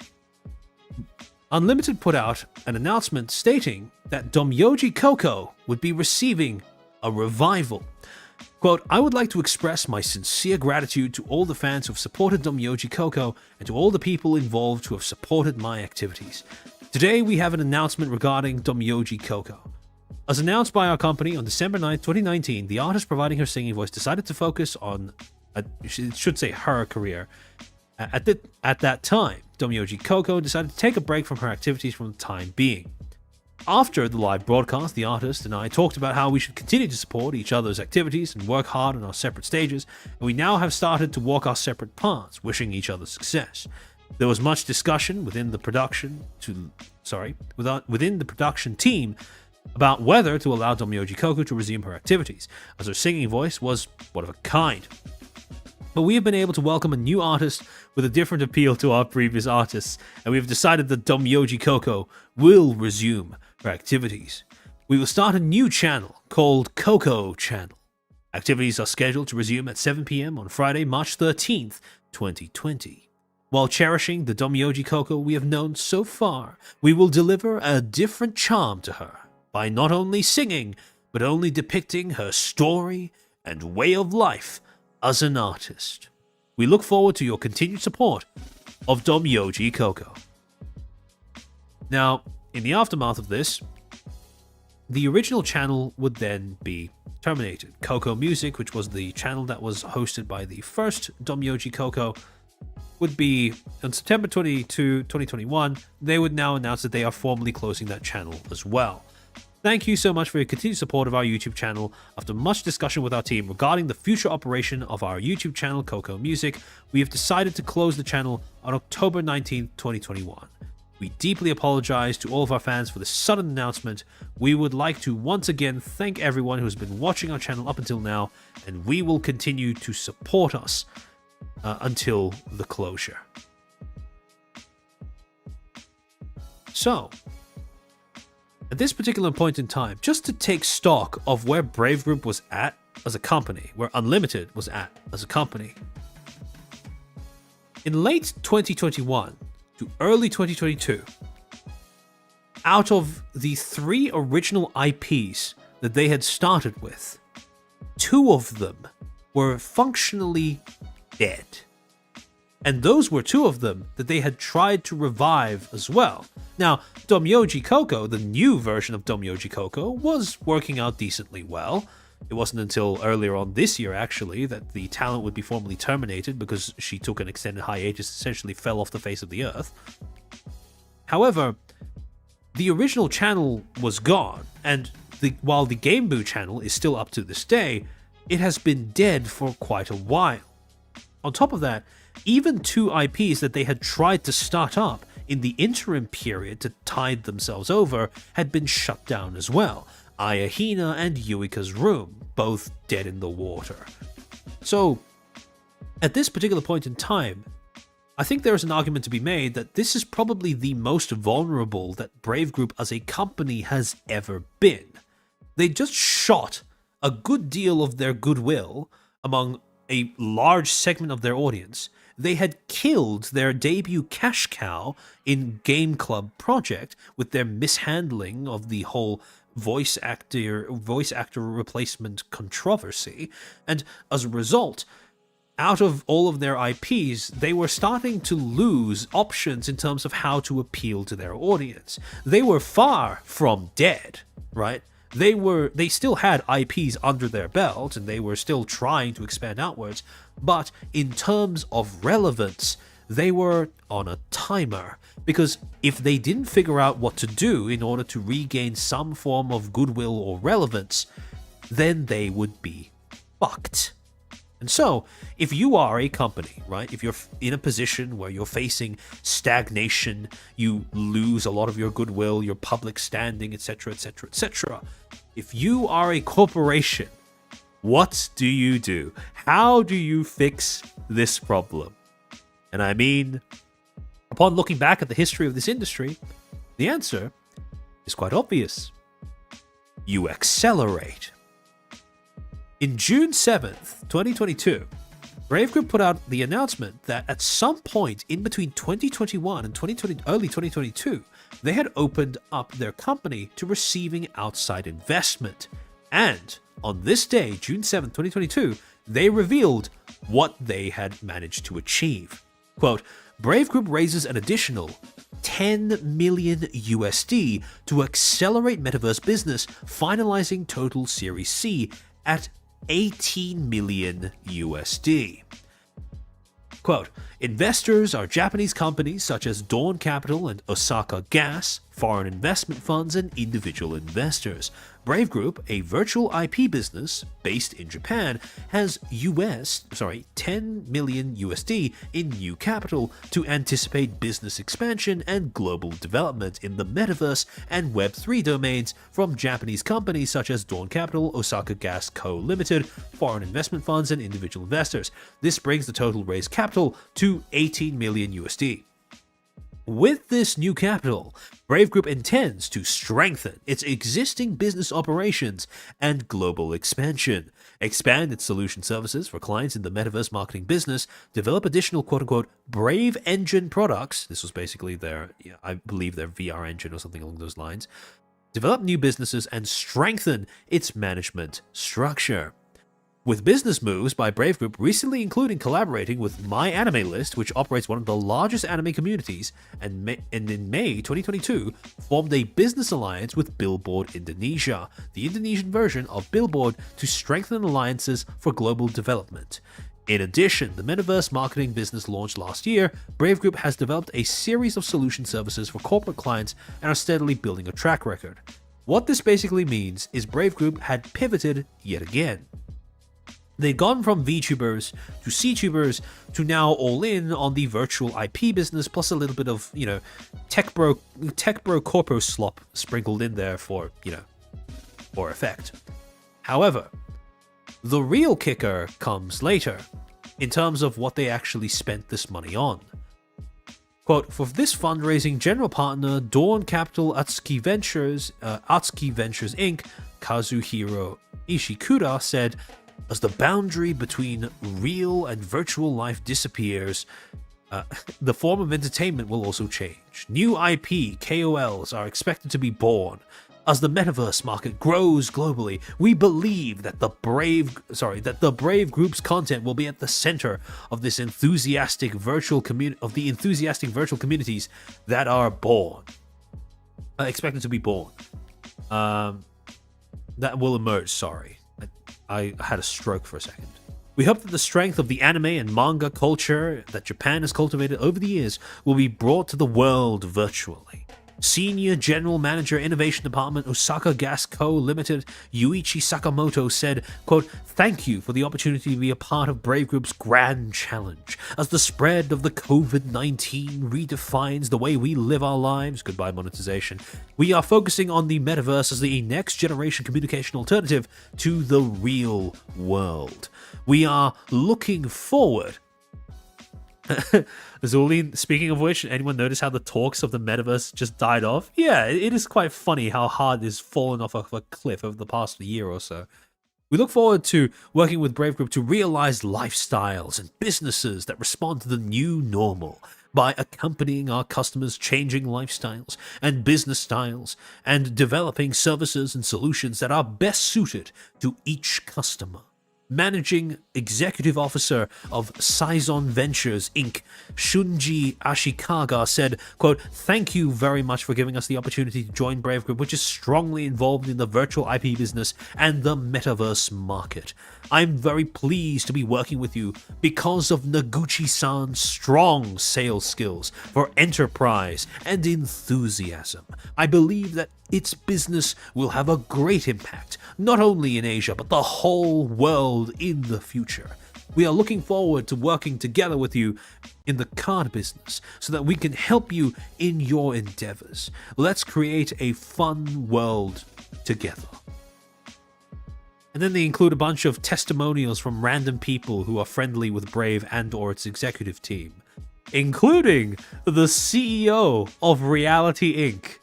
Unlimited put out an announcement stating that Domyoji Koko would be receiving a revival. Quote, I would like to express my sincere gratitude to all the fans who have supported Domyoji Koko and to all the people involved who have supported my activities. Today we have an announcement regarding Domyoji Koko. As announced by our company on December 9th, 2019, the artist providing her singing voice decided to focus on, her career. At that time, Domyoji Koko decided to take a break from her activities for the time being. After the live broadcast, the artist and I talked about how we should continue to support each other's activities and work hard on our separate stages, and we now have started to walk our separate paths, wishing each other success. There was much discussion within the production team about whether to allow Domyoji Koko to resume her activities, as her singing voice was one of a kind. But we have been able to welcome a new artist with a different appeal to our previous artists, and we have decided that Domyoji Koko will resume her activities. we will start a new channel called Coco Channel. Activities are scheduled to resume at 7 p.m. on Friday, March 13th, 2020. While cherishing the Domyoji Coco we have known so far, we will deliver a different charm to her by not only singing, but only depicting her story and way of life as an artist. We look forward to your continued support of Domyoji Coco. Now, in the aftermath of this, the original channel would then be terminated. Coco Music, which was the channel that was hosted by the first Domyoji Coco, would be on September 22, 2021. They would now announce that they are formally closing that channel as well. Thank you so much for your continued support of our YouTube channel. After much discussion with our team regarding the future operation of our YouTube channel, Coco Music, we have decided to close the channel on October 19, 2021. We deeply apologize to all of our fans for this sudden announcement. We would like to once again thank everyone who has been watching our channel up until now, and we will continue to support us until the closure. So, at this particular point in time, just to take stock of where Brave Group was at as a company, where Unlimited was at as a company, in late 2021 to early 2022, out of the 3 original IPs that they had started with, 2 of them were functionally dead. And those were 2 of them that they had tried to revive as well. Now, Domyoji Coco, the new version of Domyoji Coco, was working out decently well. It wasn't until earlier on this year, actually, that the talent would be formally terminated because she took an extended hiatus, essentially fell off the face of the earth. However, the original channel was gone, and while the Game Boo channel is still up to this day, it has been dead for quite a while. On top of that, even 2 IPs that they had tried to start up in the interim period to tide themselves over had been shut down as well. Ayahina and Yuika's Room, both dead in the water. So, at this particular point in time, I think there is an argument to be made that this is probably the most vulnerable that Brave Group as a company has ever been. They just shot a good deal of their goodwill among a large segment of their audience. They had killed their debut cash cow in Game Club Project with their mishandling of the whole voice actor replacement controversy, and as a result, out of all of their IPs, they were starting to lose options in terms of how to appeal to their audience. They were far from dead, right? They still had IPs under their belt, and they were still trying to expand outwards, but in terms of relevance, they were on a timer, because if they didn't figure out what to do in order to regain some form of goodwill or relevance, then they would be fucked. And so, if you are a company, right, if you're in a position where you're facing stagnation, you lose a lot of your goodwill, your public standing, etc., etc., etc., if you are a corporation, what do you do? How do you fix this problem? And I mean, upon looking back at the history of this industry, the answer is quite obvious. You accelerate. In June 7th, 2022, Brave Group put out the announcement that at some point in between 2021 and early 2022, they had opened up their company to receiving outside investment. And on this day, June 7th, 2022, they revealed what they had managed to achieve. Quote, Brave Group raises an additional 10 million USD to accelerate metaverse business, finalizing total Series C at 18 million USD. Quote, investors are Japanese companies such as Dawn Capital and Osaka Gas, foreign investment funds, and individual investors. Brave Group, a virtual IP business based in Japan, has 10 million USD in new capital to anticipate business expansion and global development in the metaverse and Web3 domains from Japanese companies such as Dawn Capital, Osaka Gas Co. Limited, foreign investment funds, and individual investors. This brings the total raised capital to 18 million USD. With this new capital, Brave Group intends to strengthen its existing business operations and global expansion, expand its solution services for clients in the metaverse marketing business, develop additional quote-unquote Brave Engine products. This was basically their, I believe, their VR engine or something along those lines. Develop new businesses and strengthen its management structure. With business moves by Brave Group recently including collaborating with My Anime List, which operates one of the largest anime communities, and in May 2022 formed a business alliance with Billboard Indonesia, the Indonesian version of Billboard, to strengthen alliances for global development. In addition, the metaverse marketing business launched last year. Brave Group has developed a series of solution services for corporate clients and are steadily building a track record. What this basically means is Brave Group had pivoted yet again. They'd gone from VTubers to CTubers to now all in on the virtual IP business, plus a little bit of, tech bro corpo slop sprinkled in there for effect. However, the real kicker comes later, in terms of what they actually spent this money on. Quote, for this fundraising, general partner Dawn Capital Atsuki Ventures Inc., Kazuhiro Ishikuda said, as the boundary between real and virtual life disappears, the form of entertainment will also change. New IP KOLs are expected to be born. As the metaverse market grows globally, we believe that the Brave Group's content will be at the center of this enthusiastic virtual communities that are born, expected to be born. That will emerge. Sorry. I had a stroke for a second. We hope that the strength of the anime and manga culture that Japan has cultivated over the years will be brought to the world virtually. Senior General Manager Innovation Department Osaka Gas Co. Limited Yuichi Sakamoto said, quote, thank you for the opportunity to be a part of Brave Group's grand challenge. As the spread of the COVID-19 redefines the way we live our lives, goodbye monetization, we are focusing on the metaverse as the next generation communication alternative to the real world. We are looking forward. Zuline, speaking of which, anyone notice how the talks of the metaverse just died off? Yeah, it is quite funny how hard it's fallen off of a cliff over the past year or so. We look forward to working with Brave Group to realize lifestyles and businesses that respond to the new normal by accompanying our customers' changing lifestyles and business styles and developing services and solutions that are best suited to each customer. Managing Executive Officer of Saison Ventures Inc., Shunji Ashikaga said, quote, thank you very much for giving us the opportunity to join Brave Group, which is strongly involved in the virtual IP business and the metaverse market. I'm very pleased to be working with you because of Noguchi-san's strong sales skills for enterprise and enthusiasm. I believe that its business will have a great impact, not only in Asia, but the whole world in the future. We are looking forward to working together with you in the card business so that we can help you in your endeavors. Let's create a fun world together. And then they include a bunch of testimonials from random people who are friendly with Brave and or its executive team, including the CEO of Reality Inc.,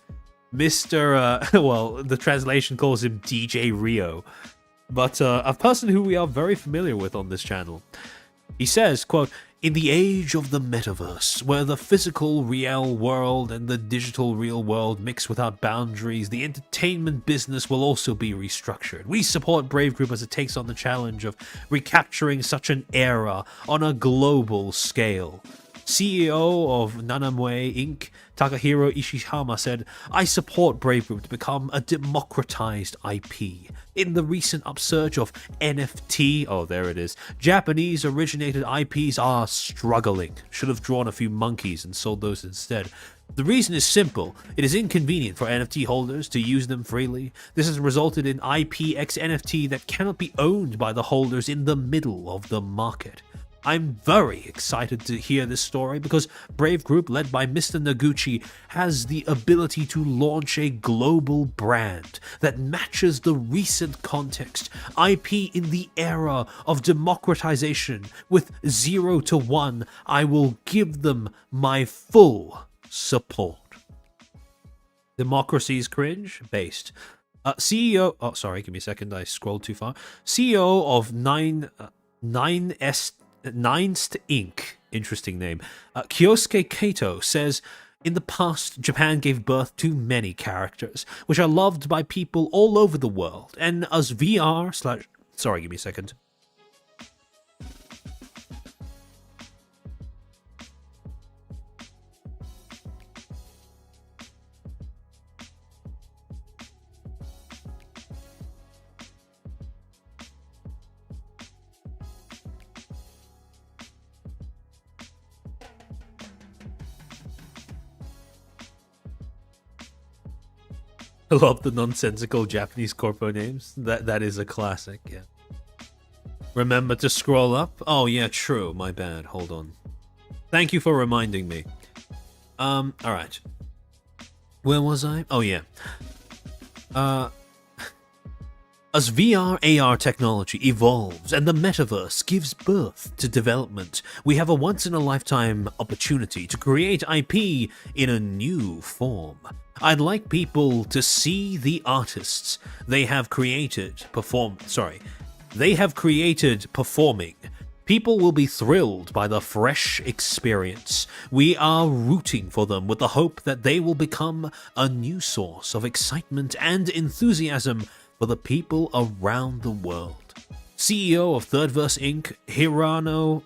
Mr. The translation calls him DJ Rio, but a person who we are very familiar with on this channel. He says, quote, in the age of the metaverse, where the physical real world and the digital real world mix without boundaries, the entertainment business will also be restructured. We support Brave Group as it takes on the challenge of recapturing such an era on a global scale. CEO of Nanamue Inc., Takahiro Ishihama said, I support Brave Group to become a democratized IP. In the recent upsurge of NFT, Japanese originated IPs are struggling. Should have drawn a few monkeys and sold those instead. The reason is simple. It is inconvenient for NFT holders to use them freely. This has resulted in IPX NFT that cannot be owned by the holders in the middle of the market. I'm very excited to hear this story because Brave Group, led by Mr. Noguchi, has the ability to launch a global brand that matches the recent context, IP in the era of democratization. With 0 to 1, I will give them my full support. Democracy's cringe based. CEO. Oh, sorry. Give me a second. I scrolled too far. CEO of Ninest Inc. Interesting name. Kyosuke Kato says, in the past, Japan gave birth to many characters, which are loved by people all over the world. And as VR slash. Sorry, give me a second. I love the nonsensical Japanese corpo names. That is a classic, yeah. Remember to scroll up? Oh yeah, true. My bad. Hold on. Thank you for reminding me. Alright. Where was I? Oh yeah. As VR AR technology evolves and the metaverse gives birth to development, we have a once-in-a-lifetime opportunity to create IP in a new form. I'd like people to see the artists they have created performing. People will be thrilled by the fresh experience. We are rooting for them with the hope that they will become a new source of excitement and enthusiasm for the people around the world. CEO of Third Verse Inc., Hirano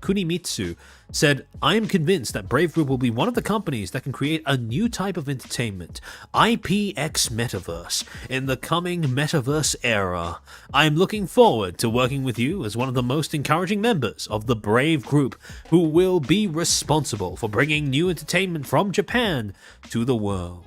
Kunimitsu said, I am convinced that Brave Group will be one of the companies that can create a new type of entertainment, IPX Metaverse, in the coming Metaverse era. I am looking forward to working with you as one of the most encouraging members of the Brave Group, who will be responsible for bringing new entertainment from Japan to the world.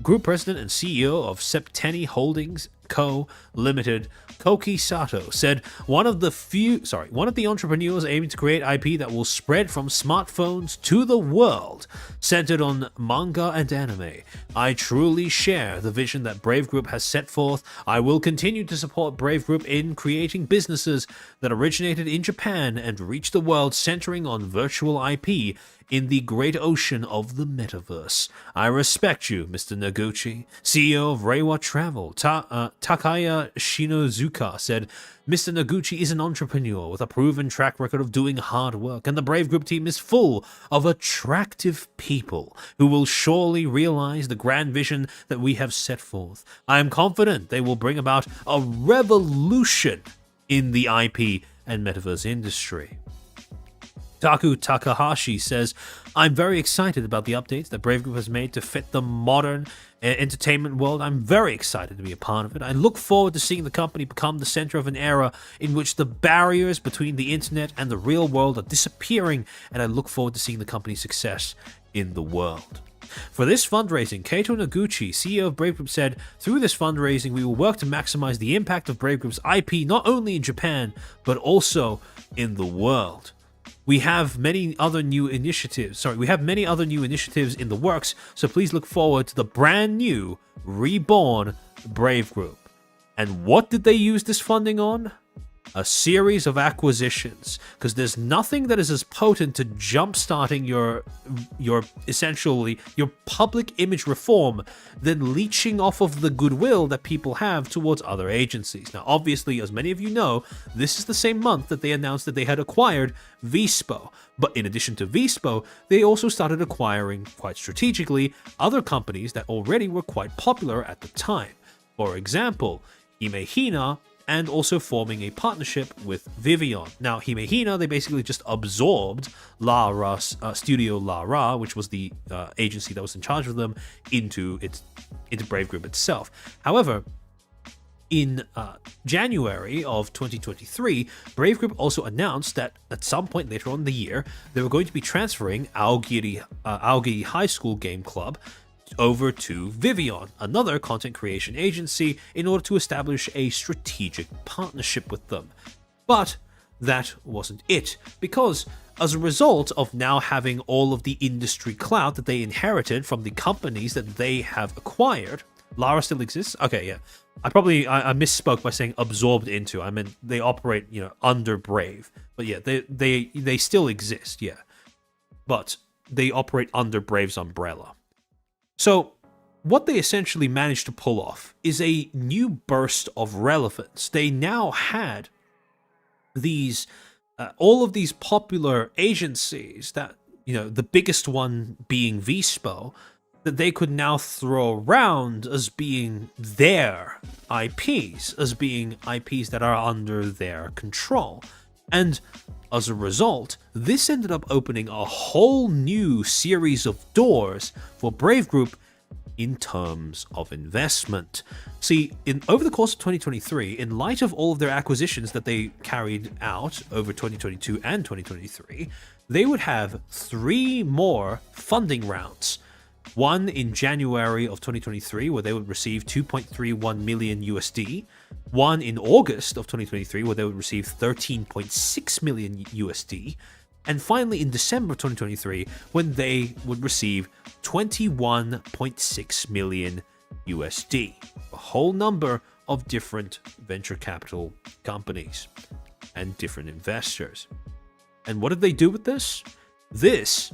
Group President and CEO of Septeni Holdings Co. Limited, Koki Sato, said, one of the entrepreneurs aiming to create IP that will spread from smartphones to the world, centered on manga and anime. I truly share the vision that Brave Group has set forth. I will continue to support Brave Group in creating businesses that originated in Japan and reach the world, centering on virtual IP in the great ocean of the metaverse. I respect you, Mr. Noguchi. CEO of Reiwa Travel, Takaya Shinozuka, said, Mr. Noguchi is an entrepreneur with a proven track record of doing hard work, and the Brave Group team is full of attractive people who will surely realize the grand vision that we have set forth. I am confident they will bring about a revolution in the IP and metaverse industry. Taku Takahashi says, I'm very excited about the updates that Brave Group has made to fit the modern entertainment world. I'm very excited to be a part of it. I look forward to seeing the company become the center of an era in which the barriers between the internet and the real world are disappearing, and I look forward to seeing the company's success in the world. For this fundraising, Keito Noguchi, CEO of Brave Group, said, through this fundraising, we will work to maximize the impact of Brave Group's IP not only in Japan, but also in the world. We have many other new initiatives in the works, so please look forward to the brand new, reborn Brave Group. And what did they use this funding on? A series of acquisitions, because there's nothing that is as potent to jump-starting your public image reform than leeching off of the goodwill that people have towards other agencies. Now, obviously, as many of you know, this is the same month that they announced that they had acquired Vispo. But in addition to Vispo, they also started acquiring, quite strategically, other companies that already were quite popular at the time. For example, Himehina, and also forming a partnership with Vivion. Now, Himehina, they basically just absorbed Studio Lara, which was the agency that was in charge of them, into Brave Group itself. However, in January of 2023, Brave Group also announced that at some point later on in the year, they were going to be transferring Aogiri High School Game Club over to Vivion, another content creation agency, in order to establish a strategic partnership with them. But that wasn't it, because as a result of now having all of the industry clout that they inherited from the companies that they have acquired, Lara still exists? Okay, yeah. I misspoke by saying absorbed into. I meant they operate, under Brave. But yeah, they still exist, yeah. But they operate under Brave's umbrella. So, what they essentially managed to pull off is a new burst of relevance. They now had these all of these popular agencies that, the biggest one being Vispo, that they could now throw around as being their IPs, as being IPs that are under their control. And as a result, this ended up opening a whole new series of doors for Brave Group in terms of investment. See, over the course of 2023, in light of all of their acquisitions that they carried out over 2022 and 2023, they would have 3 more funding rounds. One in January of 2023, where they would receive 2.31 million USD. One in August of 2023, where they would receive 13.6 million USD. And finally in December of 2023, when they would receive 21.6 million USD. A whole number of different venture capital companies and different investors. And what did they do with this? This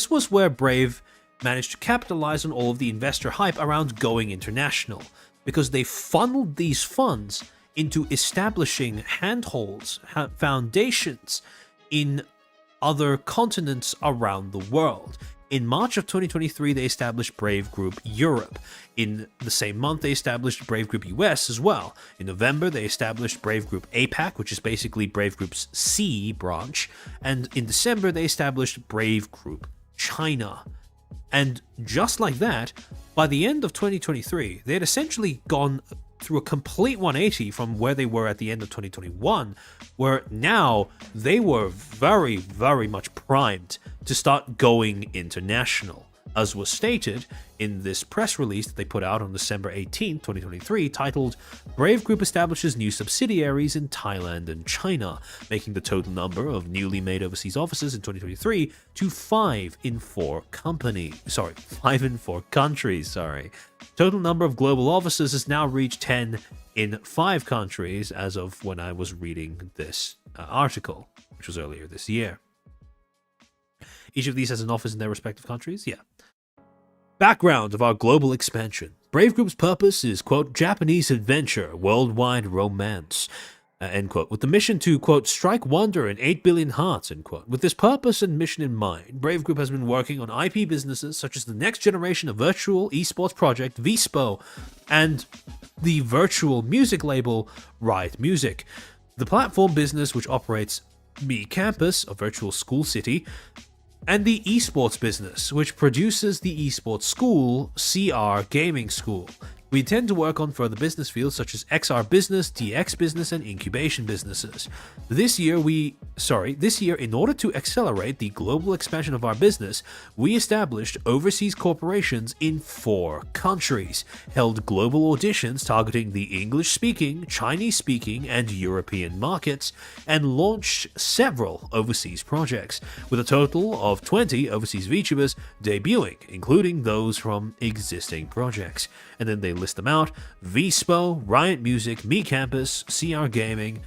was where Brave managed to capitalize on all of the investor hype around going international, because they funneled these funds into establishing handholds, foundations in other continents around the world. In March of 2023, they established Brave Group Europe. In the same month, they established Brave Group US as well. In November, they established Brave Group APAC, which is basically Brave Group's C branch. And in December, they established Brave Group China. And just like that, by the end of 2023, they had essentially gone through a complete 180 from where they were at the end of 2021, where now they were very, very much primed to start going international, as was stated in this press release that they put out on December 18, 2023, titled Brave Group establishes new subsidiaries in Thailand and China, making the total number of newly made overseas offices in 2023 to 5 in 4 countries. Total number of global offices has now reached 10 in 5 countries as of when I was reading this article, which was earlier this year. Each of these has an office in their respective countries? Yeah. Background of our global expansion. Brave Group's purpose is, quote, Japanese adventure, worldwide romance, end quote, with the mission to, quote, strike wonder in 8 billion hearts, end quote. With this purpose and mission in mind, Brave Group has been working on IP businesses such as the next generation of virtual esports project, Vispo, and the virtual music label, Riot Music. The platform business which operates Me Campus, a virtual school city, and the esports business, which produces the esports school, CR Gaming School. We intend to work on further business fields such as XR business, DX business, and incubation businesses. This year, in order to accelerate the global expansion of our business, we established overseas corporations in 4 countries, held global auditions targeting the English-speaking, Chinese-speaking, and European markets, and launched several overseas projects, with a total of 20 overseas VTubers debuting, including those from existing projects. And then they list them out: Vispo, Riot Music, Me Campus, CR Gaming.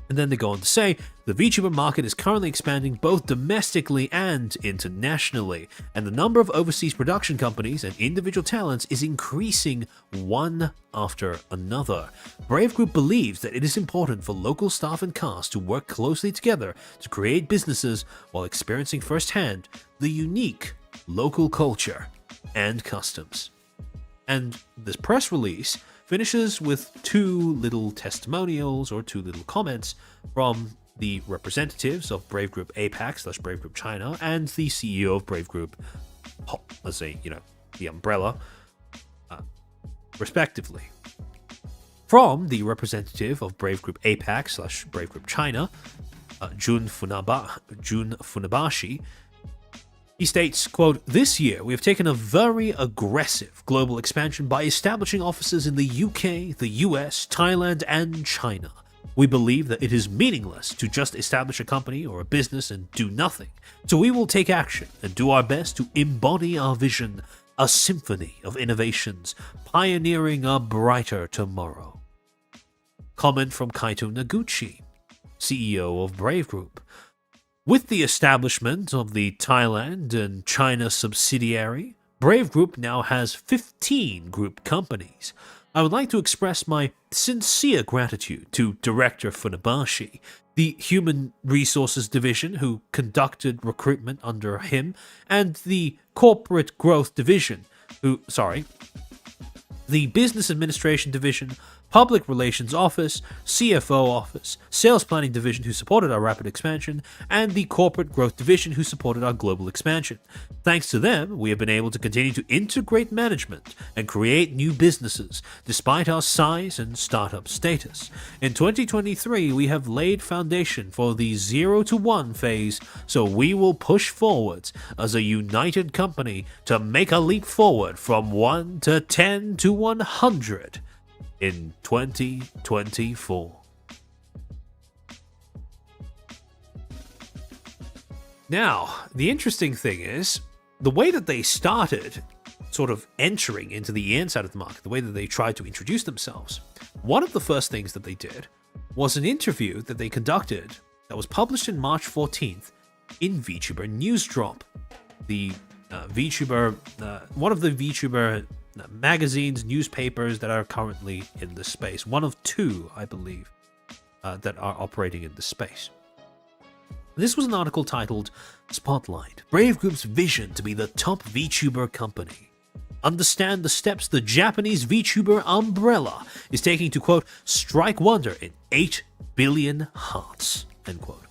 And then they go on to say, the VTuber market is currently expanding both domestically and internationally, and the number of overseas production companies and individual talents is increasing one after another. Brave Group believes that it is important for local staff and cast to work closely together to create businesses while experiencing firsthand the unique local culture and customs. And this press release finishes with 2 little testimonials or 2 little comments from the representatives of Brave Group APAC / Brave Group China and the CEO of Brave Group, let's say, the umbrella, respectively. From the representative of Brave Group APAC / Brave Group China, Jun Funabashi, he states, quote, this year we have taken a very aggressive global expansion by establishing offices in the UK, the US, Thailand, and China. We believe that it is meaningless to just establish a company or a business and do nothing. So we will take action and do our best to embody our vision a symphony of innovations pioneering a brighter tomorrow. Comment from Kaito Noguchi, CEO of Brave Group. With the establishment of the Thailand and China subsidiary, Brave Group now has 15 group companies. I would like to express my sincere gratitude to Director Funabashi, the Human Resources Division who conducted recruitment under him, and the Corporate Growth Division the Business Administration Division, Public Relations Office, CFO Office, Sales Planning Division who supported our rapid expansion, and the Corporate Growth Division who supported our global expansion. Thanks to them, we have been able to continue to integrate management and create new businesses, despite our size and startup status. In 2023, we have laid foundation for the 0 to 1 phase, so we will push forwards as a united company to make a leap forward from 1 to 10 to 100 in 2024. Now, the interesting thing is, the way that they started sort of entering into the inside of the market, the way that they tried to introduce themselves, one of the first things that they did was an interview that they conducted that was published in March 14th in VTuber News Drop. The one of the VTuber magazines, newspapers that are currently in the space. One of two, I believe, that are operating in the space. This was an article titled Spotlight, Brave Group's Vision to be the Top VTuber Company. Understand the steps the Japanese VTuber umbrella is taking to, quote, strike wonder in 8 billion hearts, end quote.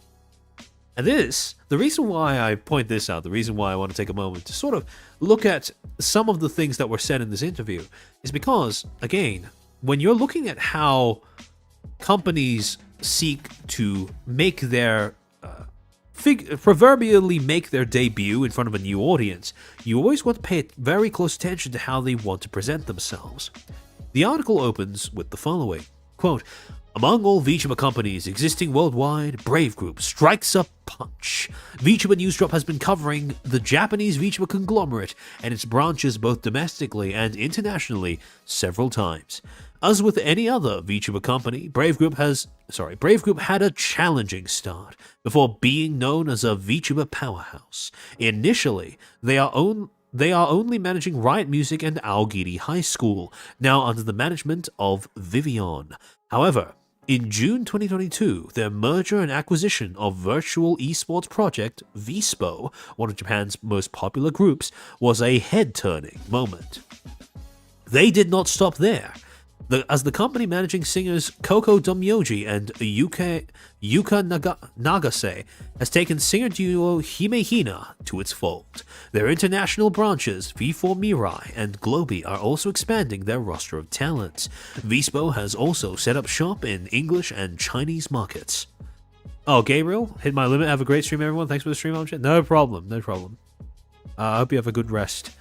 And the reason why I point this out, the reason why I want to take a moment to sort of look at some of the things that were said in this interview is because, again, when you're looking at how companies seek to make their proverbially make their debut in front of a new audience, you always want to pay very close attention to how they want to present themselves. The article opens with the following, quote, among all VTuber companies existing worldwide, Brave Group strikes a punch. VTuber News Drop has been covering the Japanese VTuber conglomerate and its branches both domestically and internationally several times. As with any other VTuber company, Brave Group had a challenging start before being known as a VTuber powerhouse. Initially, they are only managing Riot Music and Aogiri High School, now under the management of Vivian. However, in June 2022, their merger and acquisition of virtual esports project VSPO, one of Japan's most popular groups, was a head-turning moment. They did not stop there. As the company managing singers Koko Domyoji and Yuka Nagase has taken singer duo Hime Hina to its fold. Their international branches, V4 Mirai and Globy, are also expanding their roster of talents. VSPO has also set up shop in English and Chinese markets. Oh, Gabriel, hit my limit. Have a great stream, everyone. Thanks for the stream, option. No problem. I hope you have a good rest.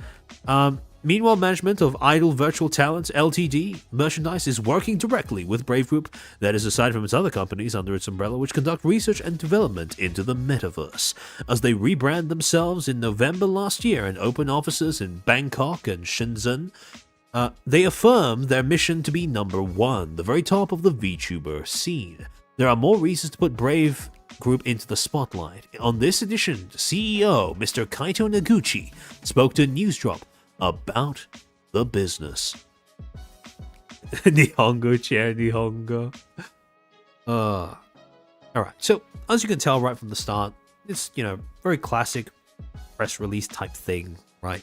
Meanwhile, management of Idol Virtual Talents Ltd. merchandise is working directly with Brave Group, that is aside from its other companies under its umbrella which conduct research and development into the metaverse. As they rebrand themselves in November last year and open offices in Bangkok and Shenzhen, they affirm their mission to be number one, the very top of the VTuber scene. There are more reasons to put Brave Group into the spotlight. On this edition, CEO Mr. Kaito Noguchi spoke to News Drop about the business. Nihongo chair, Nihongo. Alright, so as you can tell right from the start, it's, very classic press release type thing, right?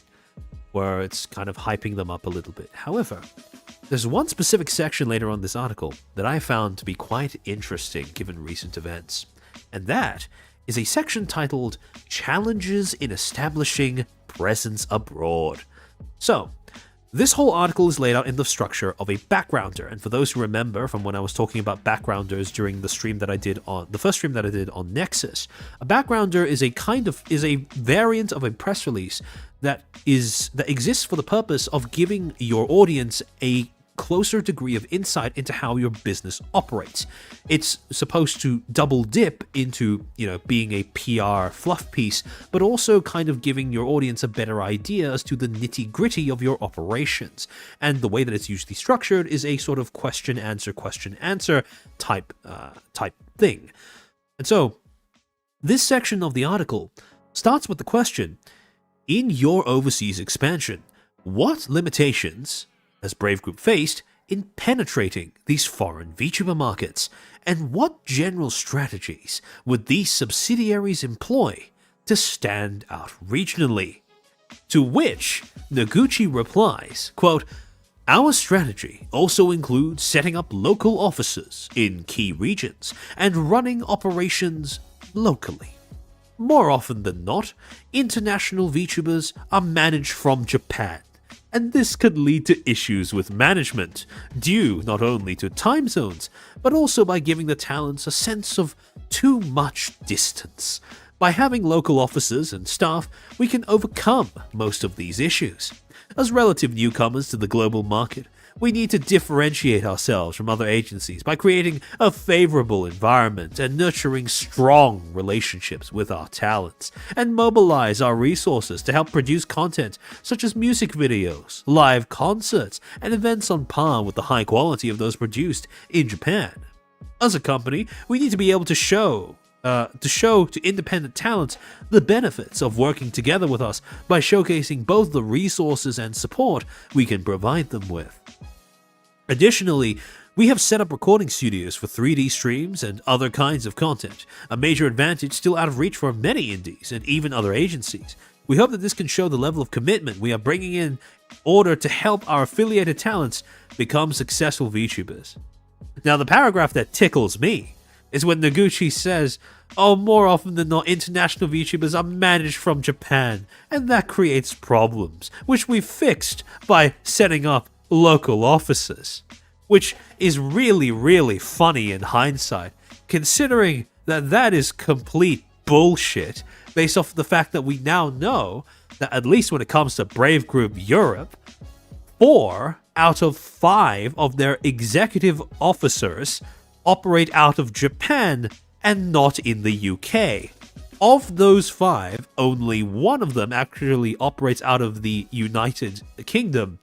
Where it's kind of hyping them up a little bit. However, there's one specific section later on this article that I found to be quite interesting given recent events. And that is a section titled Challenges in Establishing Presence Abroad. So, this whole article is laid out in the structure of a backgrounder, and for those who remember from when I was talking about backgrounders during the stream that I did on the first stream that I did on Nexus, a backgrounder is a variant of a press release that exists for the purpose of giving your audience a closer degree of insight into how your business operates. It's supposed to double dip into, being a PR fluff piece, but also kind of giving your audience a better idea as to the nitty-gritty of your operations. And the way that it's usually structured is a sort of question-answer type thing. And so, this section of the article starts with the question: in your overseas expansion, what limitations has Brave Group faced in penetrating these foreign VTuber markets, and what general strategies would these subsidiaries employ to stand out regionally? To which Noguchi replies, quote, "Our strategy also includes setting up local offices in key regions and running operations locally. More often than not, international VTubers are managed from Japan, and this could lead to issues with management, due not only to time zones, but also by giving the talents a sense of too much distance. By having local offices and staff, we can overcome most of these issues. As relative newcomers to the global market, we need to differentiate ourselves from other agencies by creating a favorable environment and nurturing strong relationships with our talents, and mobilize our resources to help produce content such as music videos, live concerts, and events on par with the high quality of those produced in Japan. As a company, we need to be able to show to independent talents the benefits of working together with us by showcasing both the resources and support we can provide them with. Additionally, we have set up recording studios for 3D streams and other kinds of content, a major advantage still out of reach for many indies and even other agencies. We hope that this can show the level of commitment we are bringing in order to help our affiliated talents become successful VTubers." Now, the paragraph that tickles me is when Noguchi says, "Oh, more often than not, international VTubers are managed from Japan, and that creates problems, which we've fixed by setting up local offices." Which is really, really funny in hindsight, considering that that is complete bullshit, based off the fact that we now know that, at least when it comes to Brave Group Europe, 4 out of 5 of their executive officers operate out of Japan and not in the UK. Of those 5, only one of them actually operates out of the United Kingdom,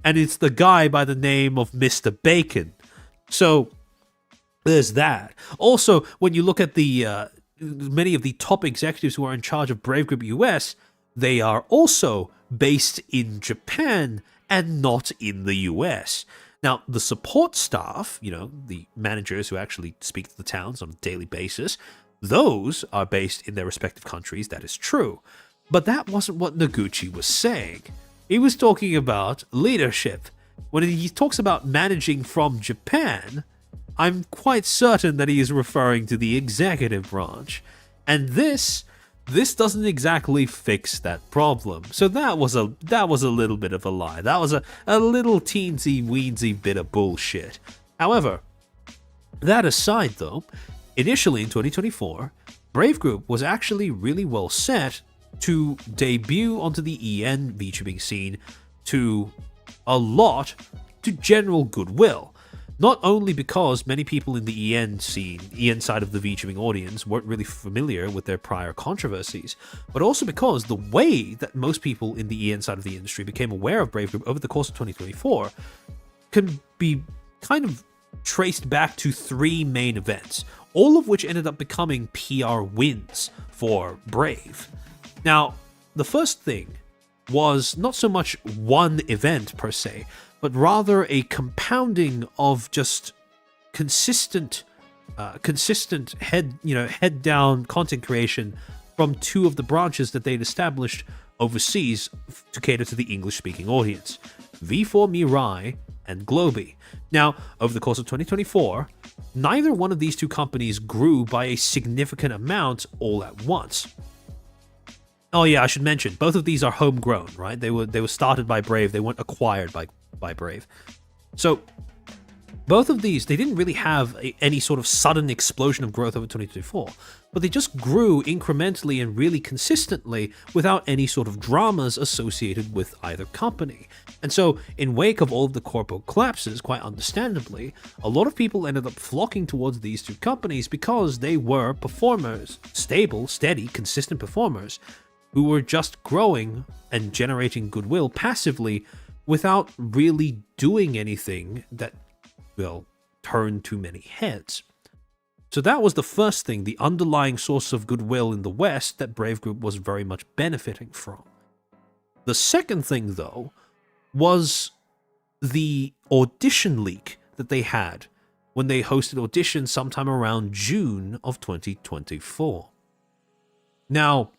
and it's the guy by the name of Mr. Bacon. So there's that. Also, when you look at the many of the top executives who are in charge of Brave Group US, they are also based in Japan and not in the US. Now, the support staff, the managers who actually speak to the towns on a daily basis, those are based in their respective countries, that is true. But that wasn't what Noguchi was saying. He was talking about leadership. When he talks about managing from Japan, I'm quite certain that he is referring to the executive branch. And this doesn't exactly fix that problem. So that was a little bit of a lie. That was a little teensy weensy bit of bullshit. However, that aside though, initially in 2024, Brave Group was actually really well set to debut onto the EN VTubing scene to general goodwill. Not only because many people in the EN side of the VTubing audience, weren't really familiar with their prior controversies, but also because the way that most people in the EN side of the industry became aware of Brave Group over the course of 2024 can be kind of traced back to 3 main events, all of which ended up becoming PR wins for Brave. Now, the first thing was not so much one event per se, but rather a compounding of just consistent head down content creation from 2 of the branches that they'd established overseas to cater to the English-speaking audience, V4 Mirai and Globy. Now, over the course of 2024, neither one of these 2 companies grew by a significant amount all at once. Oh yeah, I should mention, both of these are homegrown, right? They were started by Brave, they weren't acquired by Brave. So, Both of these, they didn't really have any sort of sudden explosion of growth over 2024, but they just grew incrementally and really consistently without any sort of dramas associated with either company. And so, in wake of all of the corpo collapses, quite understandably, a lot of people ended up flocking towards these two companies because they were performers, stable, steady, consistent performers, who were just growing and generating goodwill passively without really doing anything that will turn too many heads. So that was the first thing, the underlying source of goodwill in the West that Brave Group was very much benefiting from. The second thing, though, was the audition leak that they had when they hosted auditions sometime around June of 2024. Now,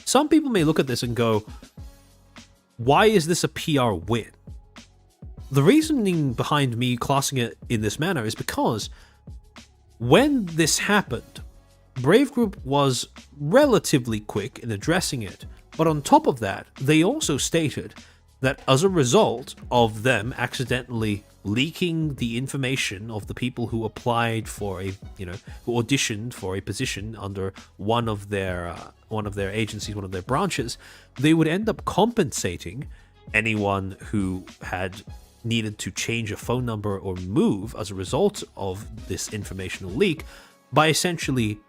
some people may look at this and go, why is this a PR win? The reasoning behind me classing it in this manner is because when this happened, Brave Group was relatively quick in addressing it, but on top of that, they also stated that as a result of them accidentally leaking the information of the people who applied for who auditioned for a position under one of their agencies, one of their branches, they would end up compensating anyone who had needed to change a phone number or move as a result of this informational leak by essentially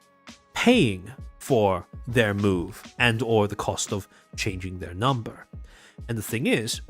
paying for their move and or the cost of changing their number. And the thing is,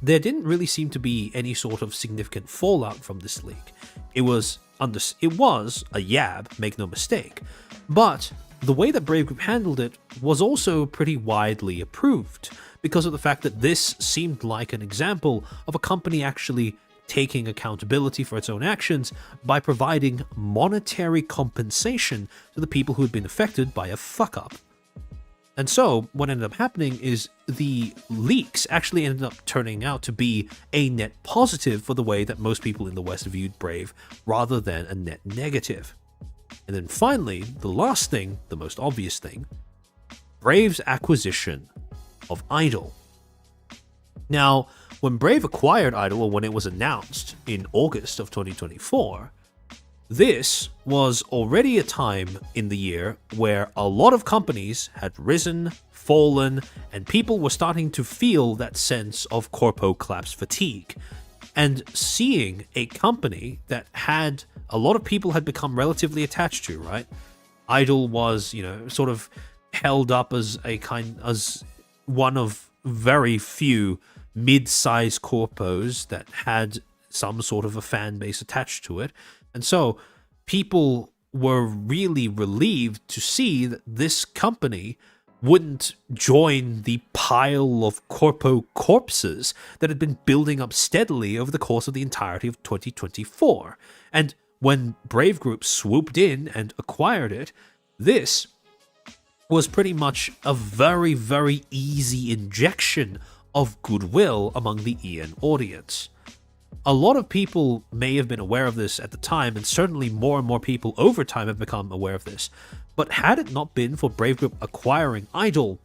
there didn't really seem to be any sort of significant fallout from this leak. It was a yab, make no mistake, but the way that Brave Group handled it was also pretty widely approved because of the fact that this seemed like an example of a company actually taking accountability for its own actions by providing monetary compensation to the people who had been affected by a fuck-up. And so, what ended up happening is the leaks actually ended up turning out to be a net positive for the way that most people in the West viewed Brave, rather than a net negative. And then finally, the last thing, the most obvious thing, Brave's acquisition of Idol. Now, when Brave acquired Idol, or when it was announced in August of 2024, this was already a time in the year where a lot of companies had risen, fallen, and people were starting to feel that sense of corpo collapse fatigue. And seeing a company that had a lot of people had become relatively attached to, right? Idol was, sort of held up as one of very few mid-sized corpos that had some sort of a fan base attached to it. And so people were really relieved to see that this company wouldn't join the pile of corpo corpses that had been building up steadily over the course of the entirety of 2024. And when Brave Group swooped in and acquired it, this was pretty much a very, very easy injection of goodwill among the EN audience. A lot of people may have been aware of this at the time, and certainly more and more people over time have become aware of this. But had it not been for Brave Group acquiring Idol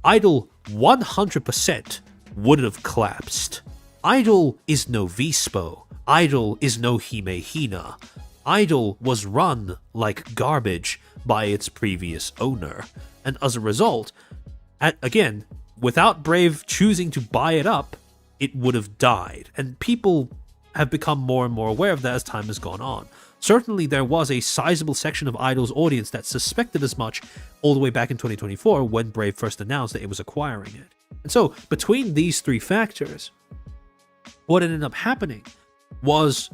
100% would have collapsed. Idol is no Vispo. Idol is no Himehina. Idol was run like garbage by its previous owner. And as a result, again, without Brave choosing to buy it up, it would have died. And people have become more and more aware of that as time has gone on. Certainly there was a sizable section of Idol's audience that suspected as much all the way back in 2024 when Brave first announced that it was acquiring it. And so between these three factors, what ended up happening was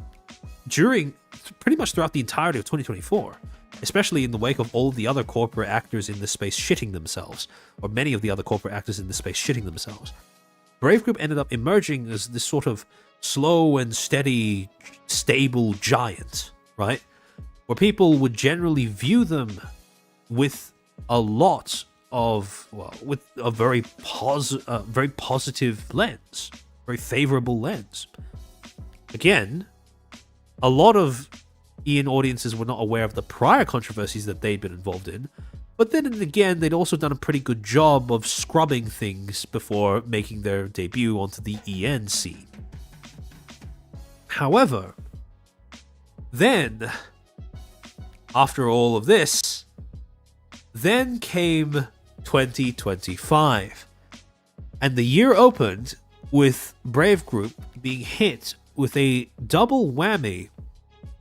pretty much throughout the entirety of 2024, especially in the wake of all of the other corporate actors in this space shitting themselves, or many of the other corporate actors in this space shitting themselves, Brave Group ended up emerging as this sort of slow and steady, stable giant, right? Where people would generally view them with a lot of, with a very positive lens, very favorable lens. Again, a lot of EN audiences were not aware of the prior controversies that they'd been involved in, but then again, they'd also done a pretty good job of scrubbing things before making their debut onto the EN scene. However, then, after all of this, then came 2025. And the year opened with Brave Group being hit with a double whammy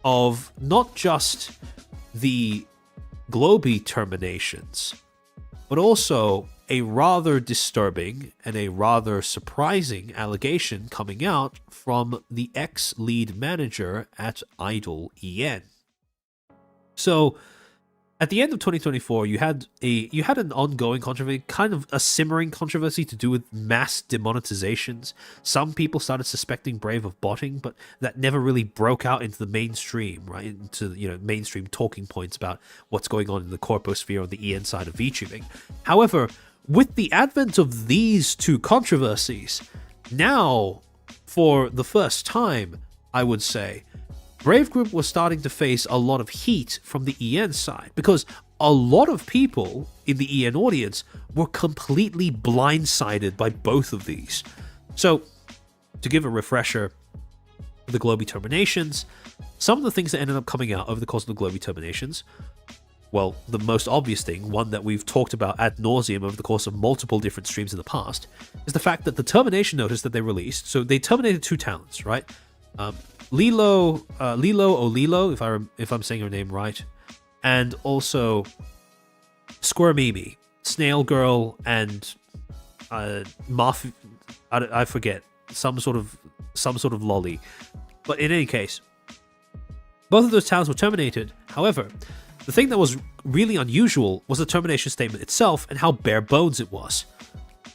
of not just the Globy terminations, but also a rather disturbing and a rather surprising allegation coming out from the ex-lead manager at Idol EN. So, at the end of 2024, you had an ongoing controversy, kind of a simmering controversy to do with mass demonetizations. Some people started suspecting Brave of botting, but that never really broke out into the mainstream, right? Into mainstream talking points about what's going on in the corposphere on the EN side of VTubing. However, with the advent of these two controversies, now, for the first time, I would say, Brave Group was starting to face a lot of heat from the EN side, because a lot of people in the EN audience were completely blindsided by both of these. So, to give a refresher, the Globy terminations, some of the things that ended up coming out over the course of the Globy terminations, well, the most obvious thing, one that we've talked about ad nauseum over the course of multiple different streams in the past, is the fact that the termination notice that they released, so they terminated two talents, right? Lilo Olilo, if I'm saying her name right, and also Squirmimi, Snail Girl, and I forget, some sort of lolly. But in any case, both of those talents were terminated. However, the thing that was really unusual was the termination statement itself and how bare bones it was.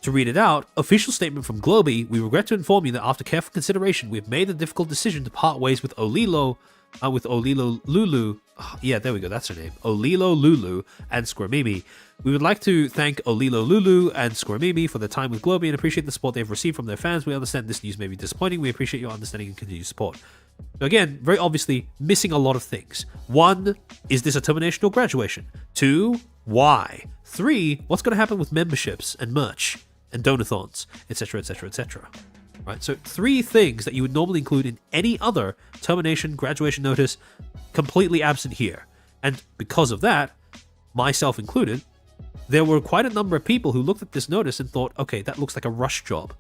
To read it out, official statement from Globy: we regret to inform you that after careful consideration, we have made the difficult decision to part ways with Olilo Lulu. Yeah, there we go, that's her name. Olilo Lulu and Squirmimi. We would like to thank Olilo Lulu and Squirmimi for their time with Globy and appreciate the support they've received from their fans. We understand this news may be disappointing. We appreciate your understanding and continued support. So again, very obviously missing a lot of things. 1, is this a termination or graduation? 2, why? 3, what's going to happen with memberships and merch and donathons, etc., etc., etc. Right, so 3 things that you would normally include in any other termination, graduation notice, completely absent here. And because of that, myself included, there were quite a number of people who looked at this notice and thought, okay, that looks like a rush job.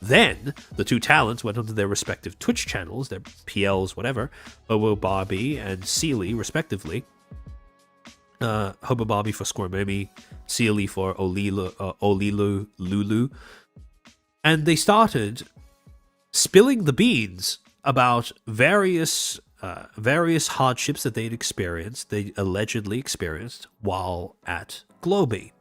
Then, the two talents went onto their respective Twitch channels, their PLs, whatever, Hobo Barbie and Sealy, respectively. Hobo Barbie for Squirmimi, Sealy for Olilu Lulu. And they started spilling the beans about various hardships that they allegedly experienced while at Globy.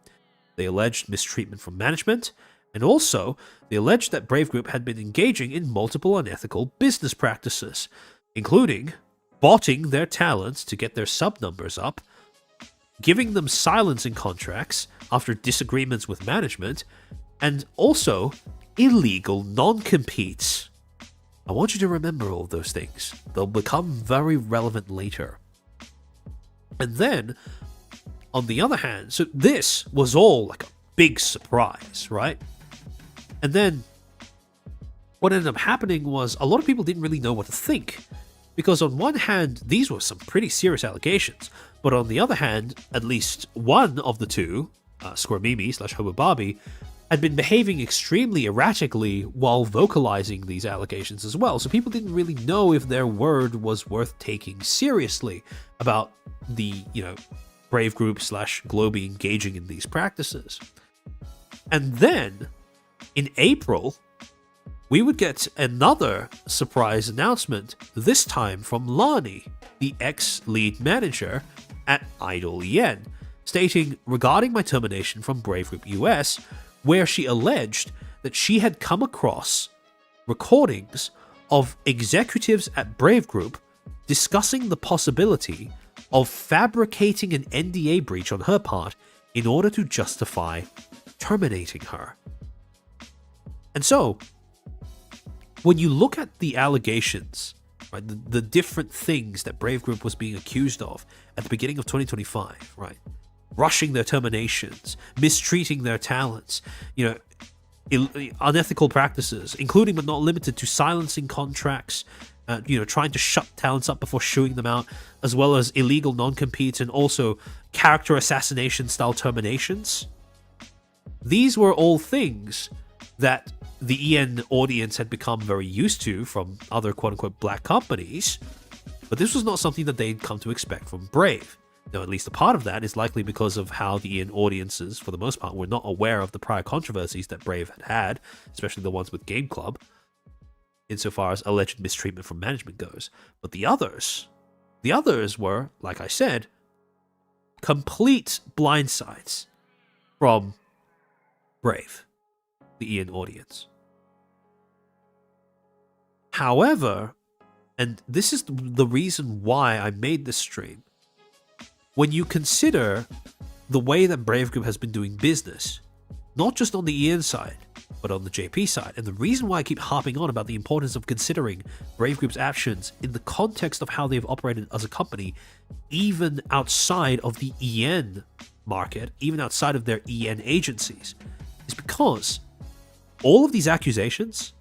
They alleged mistreatment from management, and also they alleged that Brave Group had been engaging in multiple unethical business practices, including botting their talents to get their sub numbers up, giving them silencing contracts after disagreements with management, and also illegal non-competes. I want you to remember all those things. They'll become very relevant later. And then, on the other hand, so this was all like a big surprise, right? And then, what ended up happening was a lot of people didn't really know what to think. Because on one hand, these were some pretty serious allegations. But on the other hand, at least one of the two, Squirmimi / Hobo Barbie, had been behaving extremely erratically while vocalizing these allegations as well. So people didn't really know if their word was worth taking seriously about the, Brave Group / Globy engaging in these practices. And then, in April, we would get another surprise announcement, this time from Lani, the ex-lead manager at Idol EN, stating, regarding my termination from Brave Group US, where she alleged that she had come across recordings of executives at Brave Group discussing the possibility of fabricating an NDA breach on her part in order to justify terminating her. And so, when you look at the allegations, right, the different things that Brave Group was being accused of at the beginning of 2025, right? Rushing their terminations, mistreating their talents, unethical practices, including but not limited to silencing contracts, trying to shut talents up before shooing them out, as well as illegal non-competes and also character assassination style terminations. These were all things that the EN audience had become very used to from other quote-unquote black companies, but this was not something that they'd come to expect from Brave. Now, at least a part of that is likely because of how the EN audiences, for the most part, were not aware of the prior controversies that Brave had, especially the ones with Game Club, insofar as alleged mistreatment from management goes. But the others were, like I said, complete blindsides from Brave, the EN audience. However, and this is the reason why I made this stream, when you consider the way that Brave Group has been doing business, not just on the EN side, but on the JP side, and the reason why I keep harping on about the importance of considering Brave Group's actions in the context of how they've operated as a company, even outside of the EN market, even outside of their EN agencies, is because all of these accusations,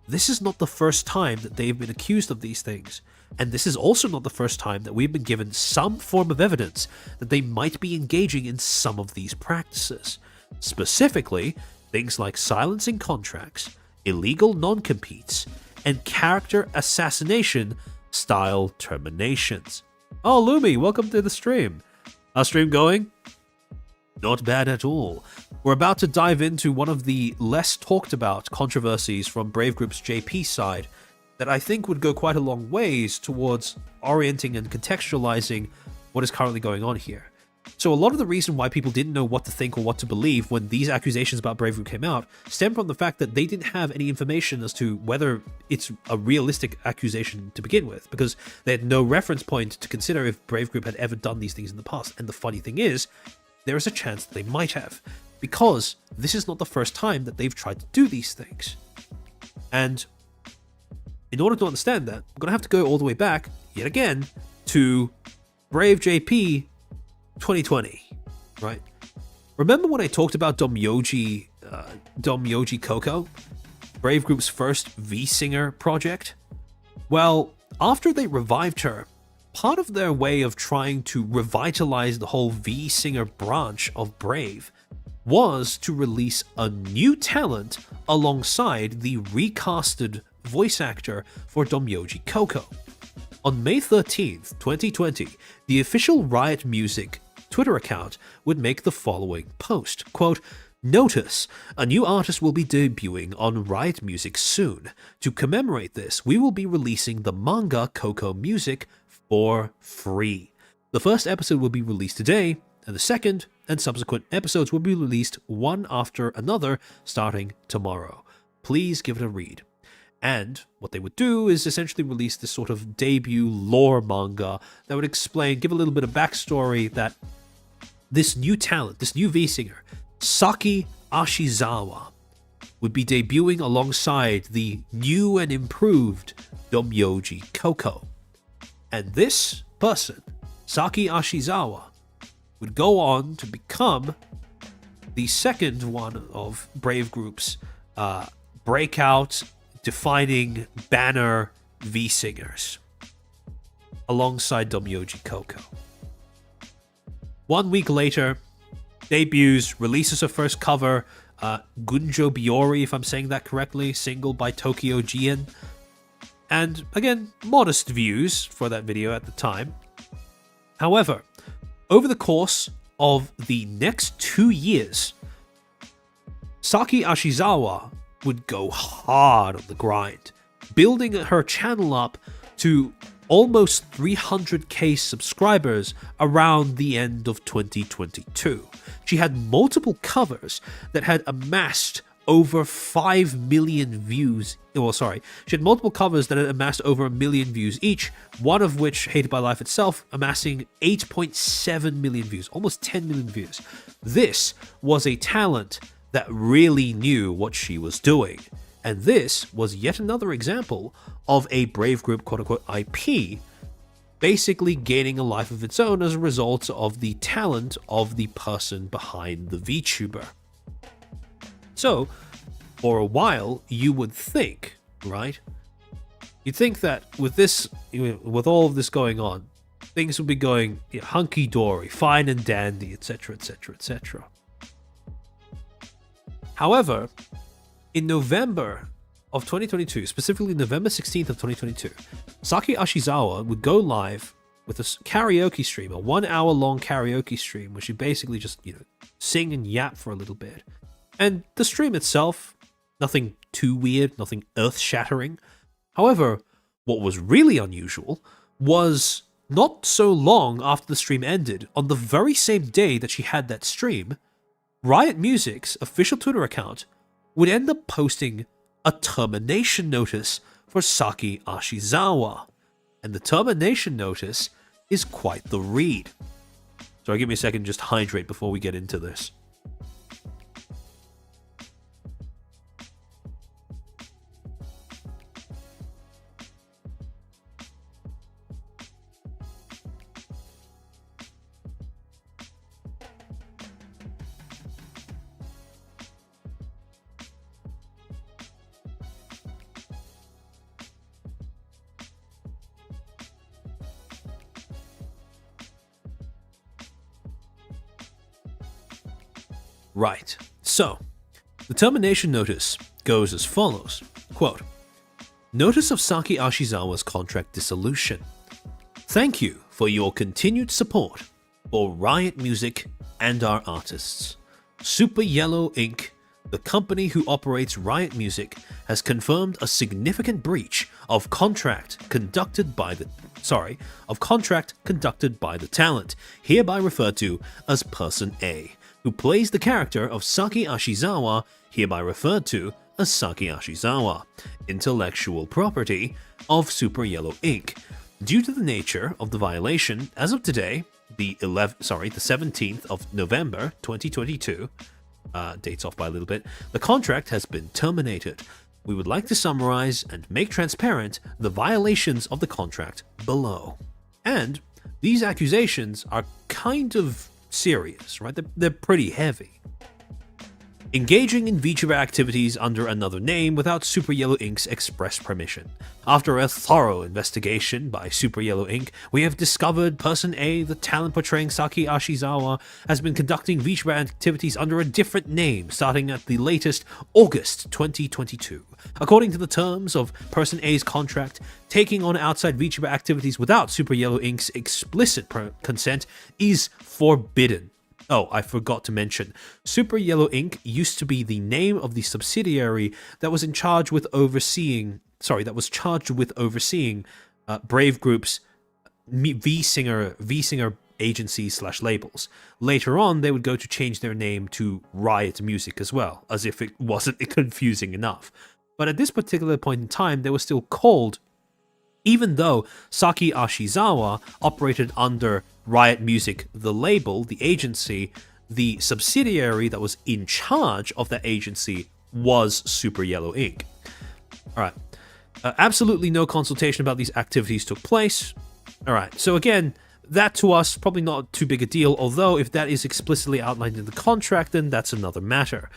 this is not the first time that they've been accused of these things. And this is also not the first time that we've been given some form of evidence that they might be engaging in some of these practices. Specifically, things like silencing contracts, illegal non-competes, and character assassination style terminations. Oh, Lumi, welcome to the stream. How's stream going? Not bad at all. We're about to dive into one of the less talked about controversies from Brave Group's JP side that I think would go quite a long ways towards orienting and contextualizing what is currently going on here. So a lot of the reason why people didn't know what to think or what to believe when these accusations about Brave Group came out stemmed from the fact that they didn't have any information as to whether it's a realistic accusation to begin with, because they had no reference point to consider if Brave Group had ever done these things in the past. And the funny thing is, there is a chance that they might have, because this is not the first time that they've tried to do these things. And in order to understand that, I'm going to have to go all the way back, yet again, to Brave JP 2020, right? Remember when I talked about Domyoji Coco, Brave Group's first V-Singer project? Well, after they revived her, part of their way of trying to revitalize the whole V-Singer branch of Brave was to release a new talent alongside the recasted voice actor for Domyoji Coco. On May 13th, 2020, the official Riot Music Twitter account would make the following post, quote, "Notice, a new artist will be debuting on Riot Music soon. To commemorate this, we will be releasing the manga Coco music for free. The first episode will be released today, and the second and subsequent episodes will be released one after another starting tomorrow. Please give it a read." And what they would do is essentially release this sort of debut lore manga that would explain, give a little bit of backstory that this new talent, this new V-Singer, Saki Ashizawa, would be debuting alongside the new and improved Domyoji Coco. And this person, Saki Ashizawa, would go on to become the second one of Brave Group's breakout, defining banner V-Singers, alongside Domyoji Coco. 1 week later, debuts, releases her first cover, Gunjo Biori, if I'm saying that correctly, single by Tokyo Jian. And again, modest views for that video at the time. However, over the course of the next 2 years, Saki Ashizawa would go hard on the grind, building her channel up to almost 300k subscribers around the end of 2022. She had multiple covers that had amassed over 5 million views. She had multiple covers that had amassed over 1 million views each, one of which, Hated by Life itself, amassing 8.7 million views, almost 10 million views. This was a talent that really knew what she was doing. And this was yet another example of a Brave Group quote-unquote IP basically gaining a life of its own as a result of the talent of the person behind the VTuber. So, for a while, you would think, right, You'd think that with this, with all of this going on, things would be going hunky dory, fine and dandy, etc., etc., etc. However, in November of 2022, specifically November 16th of 2022, Saki Ashizawa would go live with a karaoke stream, a 1 hour long karaoke stream, where she basically just, sing and yap for a little bit. And the stream itself, nothing too weird, nothing earth shattering. However, what was really unusual was not so long after the stream ended, on the very same day that she had that stream, Riot Music's official Twitter account would end up posting a termination notice for Saki Ashizawa. And the termination notice is quite the read. Sorry, give me a second to just hydrate before we get into this. Right. So, the termination notice goes as follows. Quote, "Notice of Saki Ashizawa's contract dissolution. Thank you for your continued support for Riot Music and our artists. Super Yellow Inc., the company who operates Riot Music, has confirmed a significant breach of contract conducted by the talent, hereby referred to as Person A, who plays the character of Saki Ashizawa, hereby referred to as Saki Ashizawa, intellectual property of Super Yellow Inc. Due to the nature of the violation, as of today, the 17th of November 2022, dates off by a little bit, the contract has been terminated. We would like to summarize and make transparent the violations of the contract below." And these accusations are kind of serious, right? They're pretty heavy. Engaging in VTuber activities under another name without Super Yellow Inc.'s express permission. After a thorough investigation by Super Yellow Inc., we have discovered Person A, the talent portraying Saki Ashizawa, has been conducting VTuber activities under a different name starting at the latest August 2022. According to the terms of Person A's contract, taking on outside VTuber activities without Super Yellow Inc.'s explicit consent is forbidden. Oh, I forgot to mention, Super Yellow Inc. used to be the name of the subsidiary that was charged with overseeing Brave Group's V-Singer agencies / labels. Later on, they would go to change their name to Riot Music as well, as if it wasn't confusing enough. But at this particular point in time, they were still called, even though Saki Ashizawa operated under Riot Music, the label, the agency, the subsidiary that was in charge of that agency was Super Yellow Inc. Alright. Absolutely no consultation about these activities took place. Alright, so again, that to us, probably not too big a deal, although if that is explicitly outlined in the contract, then that's another matter.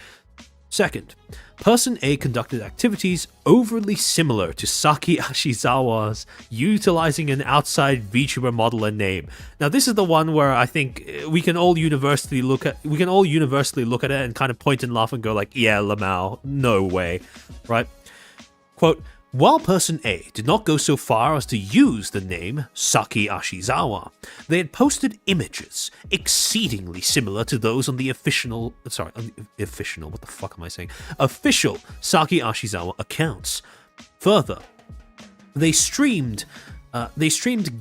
Second, Person A conducted activities overly similar to Saki Ashizawa's, utilizing an outside VTuber model and name. Now, this is the one where I think we can all universally look at it and kind of point and laugh and go like, yeah, Lamau, no way, right? Quote, "While Person A did not go so far as to use the name Saki Ashizawa, they had posted images exceedingly similar to those on the official Saki Ashizawa accounts. Further, they streamed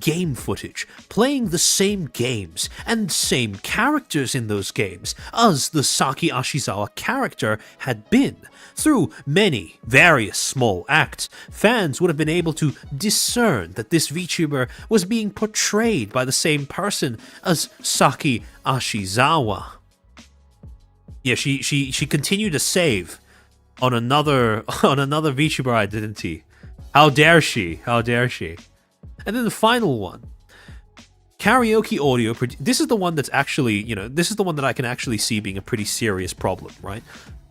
game footage, playing the same games and same characters in those games as the Saki Ashizawa character had been. Through many various small acts, fans would have been able to discern that this VTuber was being portrayed by the same person as Saki Ashizawa." Yeah, she continued to save on another VTuber identity. How dare she? How dare she? And then the final one, karaoke audio. This is the one that's actually, this is the one that I can actually see being a pretty serious problem, right?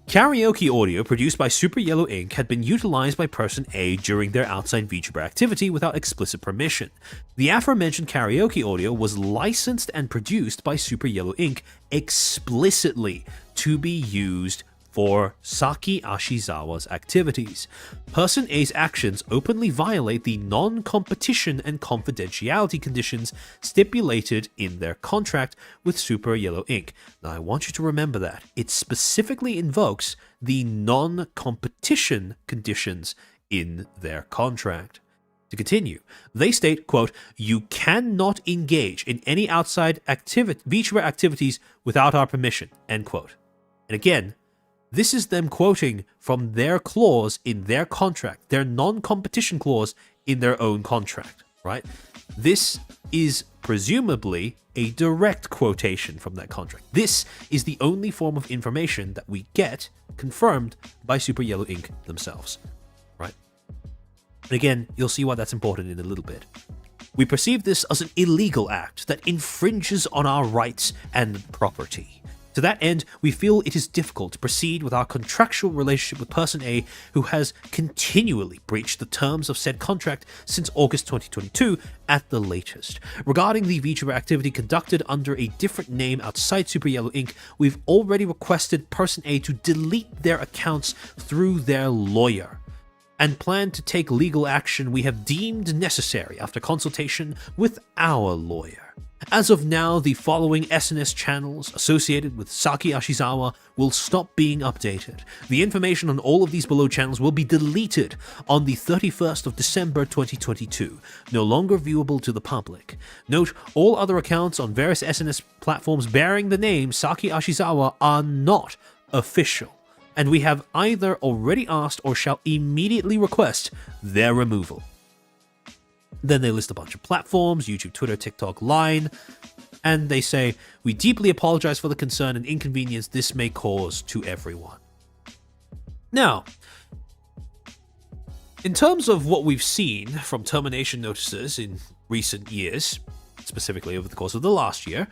Karaoke audio produced by Super Yellow Inc. had been utilized by Person A during their outside VTuber activity without explicit permission. The aforementioned karaoke audio was licensed and produced by Super Yellow Inc. explicitly to be used for Saki Ashizawa's activities. Person A's actions openly violate the non-competition and confidentiality conditions stipulated in their contract with Super Yellow Inc. Now I want you to remember that. It specifically invokes the non-competition conditions in their contract. To continue, they state, quote, "You cannot engage in any outside VTuber activities without our permission," end quote. And again, this is them quoting from their clause in their contract, their non-competition clause in their own contract, right? This is presumably a direct quotation from that contract. This is the only form of information that we get confirmed by Super Yellow Inc. themselves, right? And again, you'll see why that's important in a little bit. We perceive this as an illegal act that infringes on our rights and property. To that end, we feel it is difficult to proceed with our contractual relationship with Person A, who has continually breached the terms of said contract since August 2022 at the latest. Regarding the VTuber activity conducted under a different name outside Super Yellow Inc., we've already requested Person A to delete their accounts through their lawyer, and plan to take legal action we have deemed necessary after consultation with our lawyer. As of now, the following SNS channels associated with Saki Ashizawa will stop being updated. The information on all of these below channels will be deleted on the 31st of December 2022, no longer viewable to the public. Note, all other accounts on various SNS platforms bearing the name Saki Ashizawa are not official, and we have either already asked or shall immediately request their removal. Then they list a bunch of platforms: YouTube, Twitter, TikTok, Line, and they say, "We deeply apologize for the concern and inconvenience this may cause to everyone." Now, in terms of what we've seen from termination notices in recent years, specifically over the course of the last year,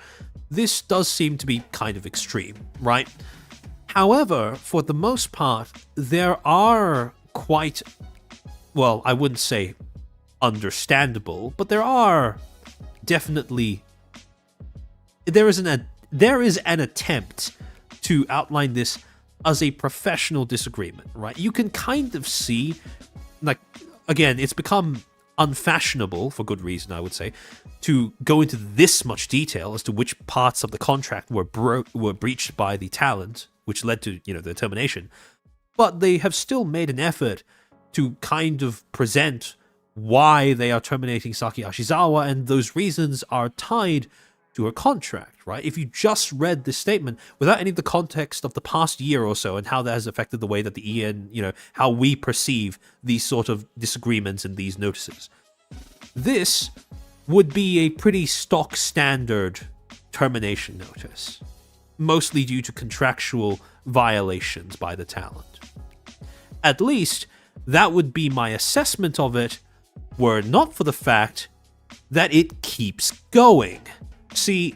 this does seem to be kind of extreme, right? However, for the most part, there are quite, well, I wouldn't say understandable, but there are definitely, there is an attempt to outline this as a professional disagreement, right? You can kind of see, like, again, it's become unfashionable, for good reason, I would say, to go into this much detail as to which parts of the contract were breached by the talent, which led to, the termination. But they have still made an effort to kind of present why they are terminating Saki Ashizawa, and those reasons are tied to her contract, right? If you just read this statement without any of the context of the past year or so and how that has affected the way that the EN, how we perceive these sort of disagreements and these notices, this would be a pretty stock standard termination notice, mostly due to contractual violations by the talent. At least that would be my assessment of it, were it not for the fact that it keeps going. See,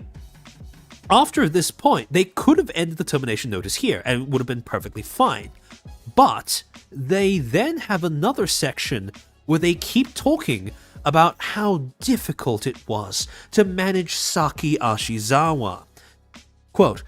after this point, they could have ended the termination notice here, and it would have been perfectly fine. But they then have another section where they keep talking about how difficult it was to manage Saki Ashizawa. Quote,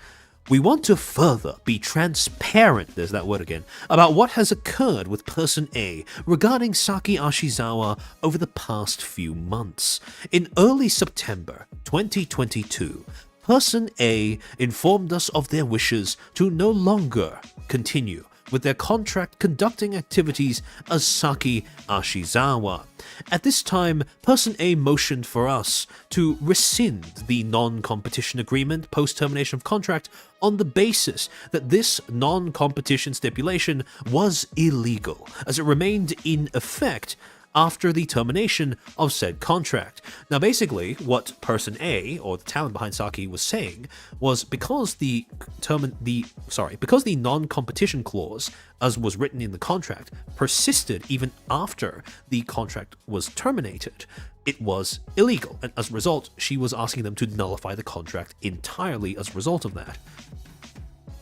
"We want to further be transparent," there's that word again, "about what has occurred with Person A regarding Saki Ashizawa over the past few months. In early September 2022, Person A informed us of their wishes to no longer continue with their contract conducting activities as Saki Ashizawa. At this time, Person A motioned for us to rescind the non-competition agreement post-termination of contract on the basis that this non-competition stipulation was illegal, as it remained in effect after the termination of said contract." Now, basically, what Person A, or the talent behind Saki, was saying was because the non-competition clause, as was written in the contract, persisted even after the contract was terminated, it was illegal, and as a result, she was asking them to nullify the contract entirely as a result of that.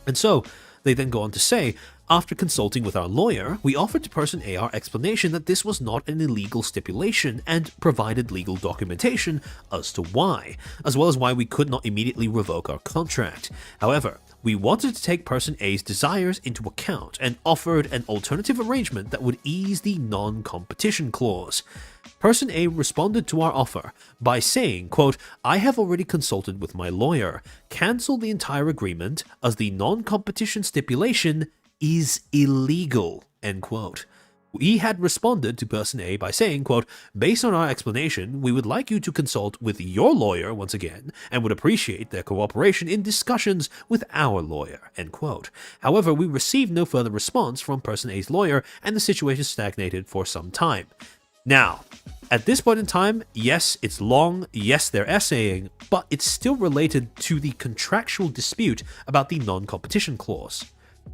And so, They then go on to say, after consulting with our lawyer, we offered to person A our explanation that this was not an illegal stipulation and provided legal documentation as to why, as well as why we could not immediately revoke our contract. However, we wanted to take person A's desires into account and offered an alternative arrangement that would ease the non-competition clause. Person A responded to our offer by saying, quote, I have already consulted with my lawyer, cancelled the entire agreement as the non-competition stipulation is illegal, end quote. We had responded to person A by saying, quote, based on our explanation, we would like you to consult with your lawyer once again and would appreciate their cooperation in discussions with our lawyer, end quote. However, we received no further response from person A's lawyer and the situation stagnated for some time. Now, at this point in time, yes, it's long, yes, they're essaying, but it's still related to the contractual dispute about the non-competition clause.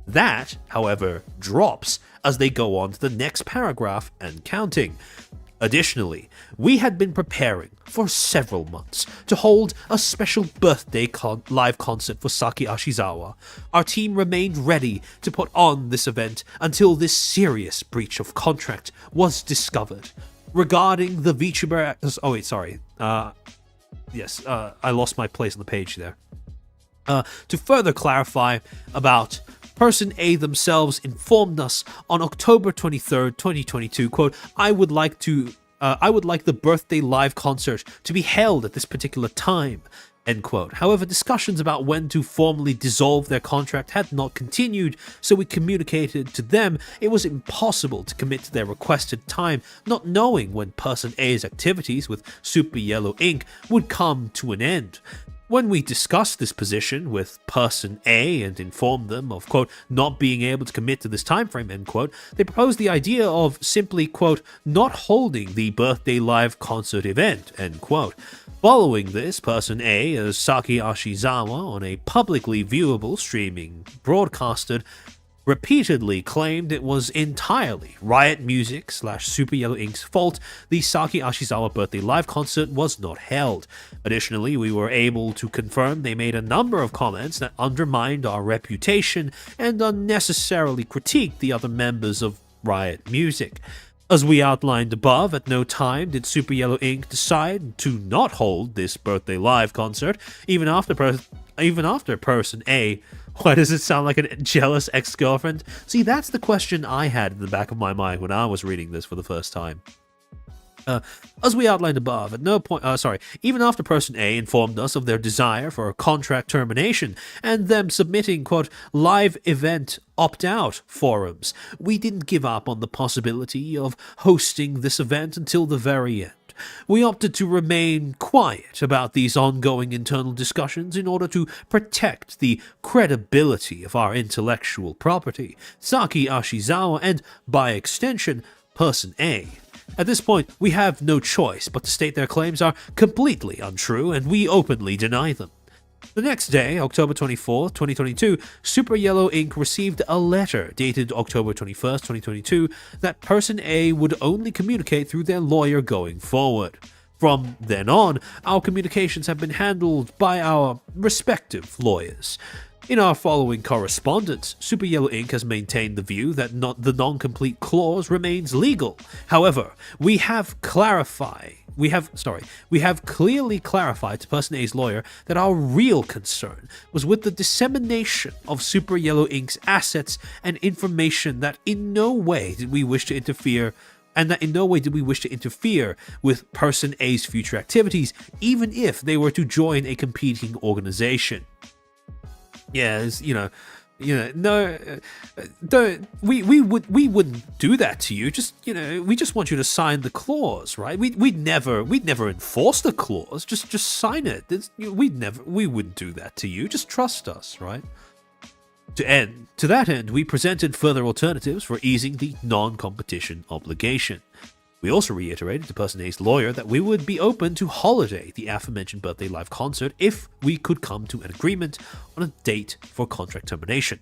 That, however, drops as they go on to the next paragraph and counting. Additionally, we had been preparing for several months to hold a special birthday live concert for Saki Ashizawa. Our team remained ready to put on this event until this serious breach of contract was discovered. Regarding the VTuber... Oh wait, sorry. I lost my place on the page there. To further clarify about... Person A themselves informed us on October 23rd, 2022, quote, I would like the birthday live concert to be held at this particular time, end quote. However, discussions about when to formally dissolve their contract had not continued, so we communicated to them it was impossible to commit to their requested time, not knowing when Person A's activities with Super Yellow Ink would come to an end. When we discussed this position with person A and informed them of, quote, not being able to commit to this time frame, end quote, they proposed the idea of simply, quote, not holding the birthday live concert event, end quote. Following this, person A, as Saki Ashizawa, on a publicly viewable streaming broadcasted, repeatedly claimed it was entirely Riot Music / Super Yellow Ink's fault the Saki Ashizawa birthday live concert was not held. Additionally, we were able to confirm they made a number of comments that undermined our reputation and unnecessarily critiqued the other members of Riot Music. As we outlined above, at no time did Super Yellow Ink decide to not hold this birthday live concert, even after person A. Why does it sound like a jealous ex-girlfriend? See, that's the question I had in the back of my mind when I was reading this for the first time. As we outlined above, at no point, even after person A informed us of their desire for a contract termination and them submitting, quote, live event opt-out forums, we didn't give up on the possibility of hosting this event until the very end. We opted to remain quiet about these ongoing internal discussions in order to protect the credibility of our intellectual property, Saki Ashizawa, and, by extension, person A. At this point, we have no choice but to state their claims are completely untrue, and we openly deny them. The next day, October 24, 2022, Super Yellow Ink received a letter dated October 21st, 2022, that person A would only communicate through their lawyer going forward. From then on, our communications have been handled by our respective lawyers. In our following correspondence, Super Yellow Ink has maintained the view that the non-complete clause remains legal. However, we have clearly clarified to person A's lawyer that our real concern was with the dissemination of Super Yellow Ink's assets and information, that in no way did we wish to interfere with person A's future activities, even if they were to join a competing organization. Yeah, we wouldn't do that to you. We just want you to sign the clause, right? We'd never enforce the clause. Just sign it. We wouldn't do that to you. Just trust us, right? To that end, we presented further alternatives for easing the non-competition obligation. We also reiterated to person A's lawyer that we would be open to holiday the aforementioned birthday live concert if we could come to an agreement on a date for contract termination.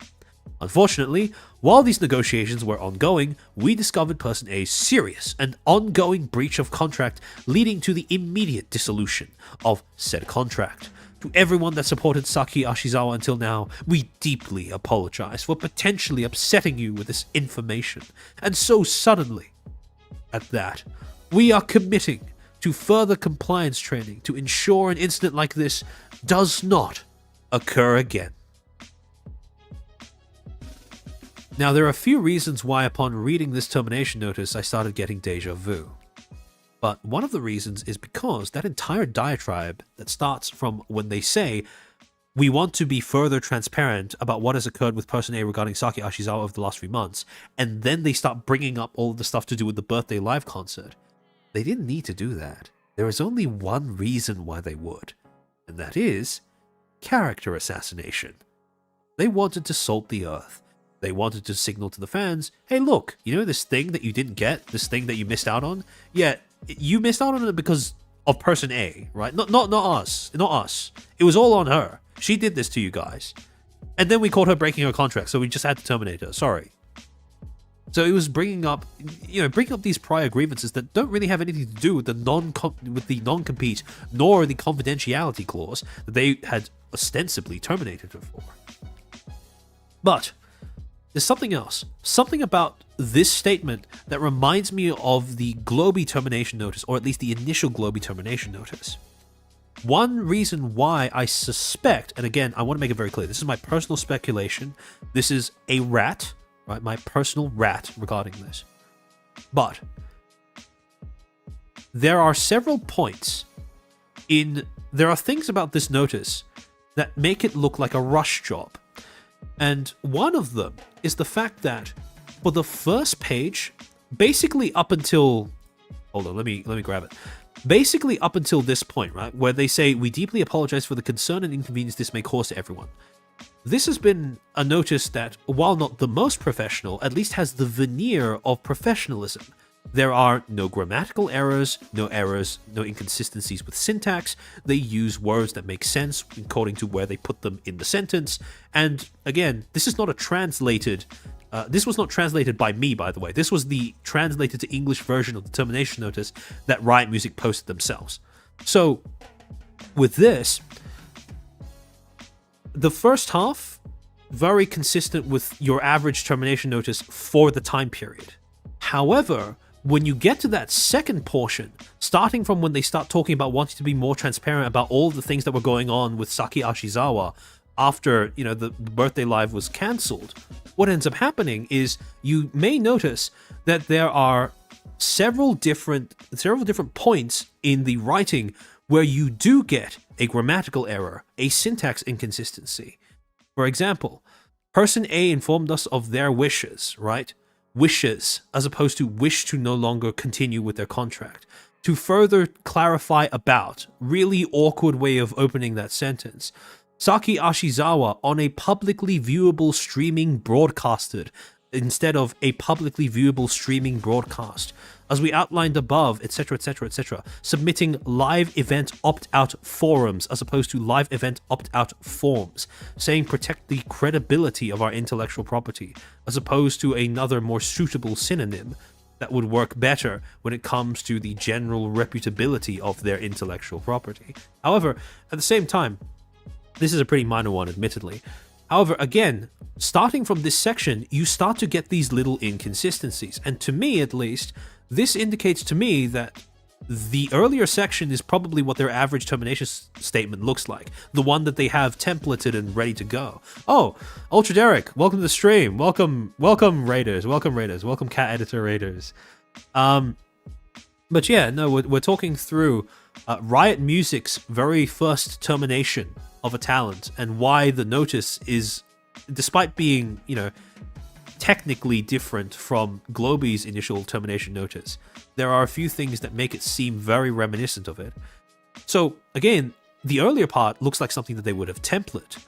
Unfortunately, while these negotiations were ongoing, we discovered person A's serious and ongoing breach of contract, leading to the immediate dissolution of said contract. To everyone that supported Saki Ashizawa until now, we deeply apologize for potentially upsetting you with this information, and so suddenly. At that, we are committing to further compliance training to ensure an incident like this does not occur again. Now, there are a few reasons why upon reading this termination notice I started getting deja vu. But one of the reasons is because that entire diatribe that starts from when they say, we want to be further transparent about what has occurred with Person A regarding Saki Ashizawa over the last 3 months, and then they start bringing up all of the stuff to do with the birthday live concert. They didn't need to do that. There is only one reason why they would, and that is character assassination. They wanted to salt the earth. They wanted to signal to the fans, hey look, you know this thing that you didn't get, this thing that you missed out on? Yeah, you missed out on it because of Person A, right? Not us. It was all on her. She did this to you guys. And then we caught her breaking her contract, so we just had to terminate her. Sorry. So it was bringing up these prior grievances that don't really have anything to do with the non-compete nor the confidentiality clause that they had ostensibly terminated her for. But there's something else. Something about this statement that reminds me of the Globy termination notice, or at least the initial Globy termination notice. One reason why I suspect, and again, I want to make it very clear, this is my personal speculation. This is a rat, right? My personal rat regarding this. But there are several points there are things about this notice that make it look like a rush job. And one of them is the fact that for the first page, basically up until... Hold on, let me grab it. Basically up until this point, right, where they say, we deeply apologize for the concern and inconvenience this may cause to everyone. This has been a notice that, while not the most professional, at least has the veneer of professionalism. There are no grammatical errors, no inconsistencies with syntax. They use words that make sense according to where they put them in the sentence. And again, this is not a translated... this was not translated by me, by the way. This was the translated to English version of the termination notice that Riot Music posted themselves. So, with this, the first half, very consistent with your average termination notice for the time period. However, when you get to that second portion, starting from when they start talking about wanting to be more transparent about all the things that were going on with Saki Ashizawa after, the birthday live was cancelled, what ends up happening is you may notice that there are several different points in the writing where you do get a grammatical error, a syntax inconsistency. For example, Person A informed us of their wishes, right? Wishes, as opposed to wish to no longer continue with their contract. To further clarify about, really awkward way of opening that sentence. Saki Ashizawa on a publicly viewable streaming broadcasted instead of a publicly viewable streaming broadcast. As we outlined above, etc., etc., etc. Submitting live event opt-out forums as opposed to live event opt-out forms. Saying protect the credibility of our intellectual property as opposed to another more suitable synonym that would work better when it comes to the general reputability of their intellectual property. However, at the same time, this is a pretty minor one, admittedly. However, again, starting from this section, you start to get these little inconsistencies. And to me, at least, this indicates to me that the earlier section is probably what their average termination statement looks like. The one that they have templated and ready to go. Oh, Ultra Derek, welcome to the stream. Welcome Raiders. Welcome Cat Editor Raiders. But yeah, no, we're talking through Riot Music's very first termination of a talent and why the notice is, despite being, technically different from Globy's initial termination notice, there are a few things that make it seem very reminiscent of it. So again, the earlier part looks like something that they would have templated,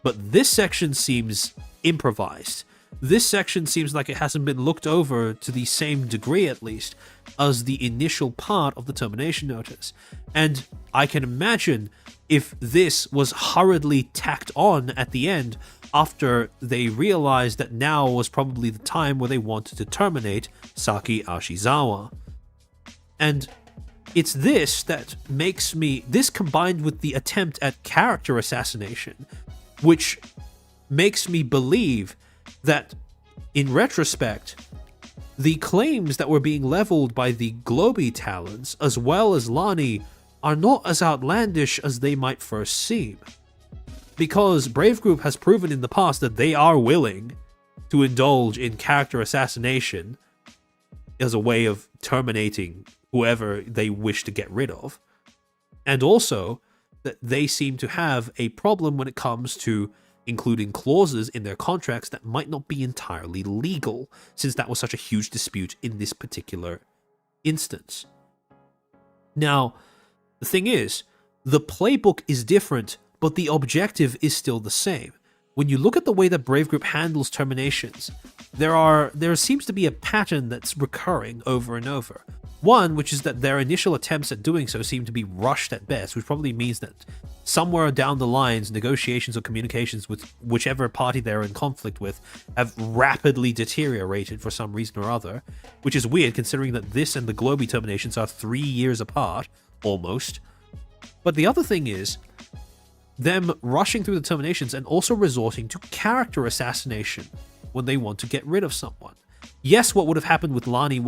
but this section seems improvised. This section seems like it hasn't been looked over to the same degree, at least, as the initial part of the termination notice. And I can imagine if this was hurriedly tacked on at the end after they realized that now was probably the time where they wanted to terminate Saki Ashizawa. And it's this that makes me, this combined with the attempt at character assassination, which makes me believe that, in retrospect, the claims that were being leveled by the Globy Talons, as well as Lani, are not as outlandish as they might first seem. Because Brave Group has proven in the past that they are willing to indulge in character assassination as a way of terminating whoever they wish to get rid of. And also that they seem to have a problem when it comes to including clauses in their contracts that might not be entirely legal, since that was such a huge dispute in this particular instance. Now, the thing is, the playbook is different, but the objective is still the same. When you look at the way that Brave Group handles terminations, there seems to be a pattern that's recurring over and over. One, which is that their initial attempts at doing so seem to be rushed at best, which probably means that somewhere down the lines, negotiations or communications with whichever party they're in conflict with have rapidly deteriorated for some reason or other, which is weird considering that this and the Globy terminations are 3 years apart, almost. But the other thing is them rushing through the terminations and also resorting to character assassination when they want to get rid of someone. Yes, what would have happened with Lani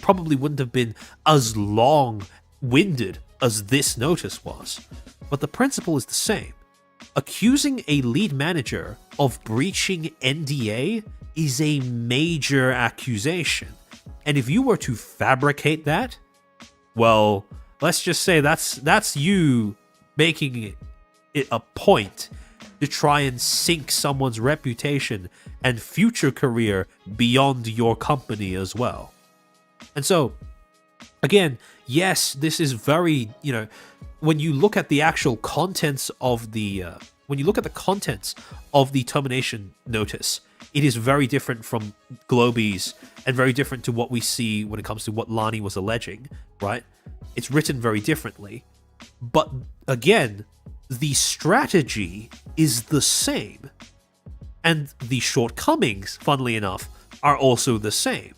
probably wouldn't have been as long-winded as this notice was, but the principle is the same. Accusing a lead manager of breaching NDA is a major accusation, and if you were to fabricate that, well, let's just say that's you making it a point to try and sink someone's reputation and future career beyond your company as well. And so, again, yes, this is very, when you look at the actual contents of the termination notice, it is very different from Globy's and very different to what we see when it comes to what Lani was alleging, right? It's written very differently. But again, the strategy is the same. And the shortcomings, funnily enough, are also the same.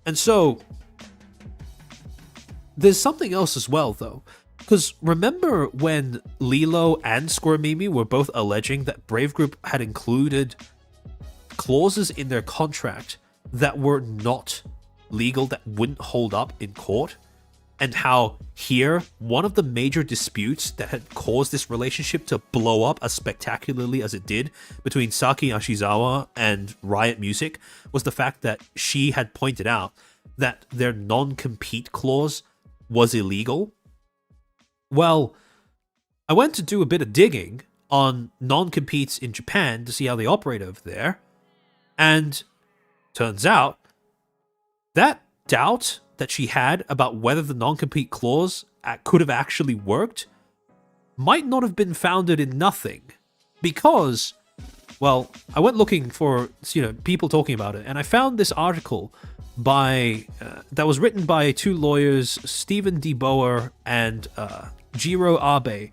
And so, there's something else as well, though. Because remember when Lilo and Squirmimi were both alleging that Brave Group had included clauses in their contract that were not legal, that wouldn't hold up in court? And how here, one of the major disputes that had caused this relationship to blow up as spectacularly as it did between Saki Ashizawa and Riot Music was the fact that she had pointed out that their non-compete clause was illegal. Well, I went to do a bit of digging on non-competes in Japan to see how they operate over there, and turns out that doubt that she had about whether the non-compete clause could have actually worked might not have been founded in nothing, because, well, I went looking for people talking about it, and I found this article that was written by two lawyers, Stephen D. Boer and Jiro Abe,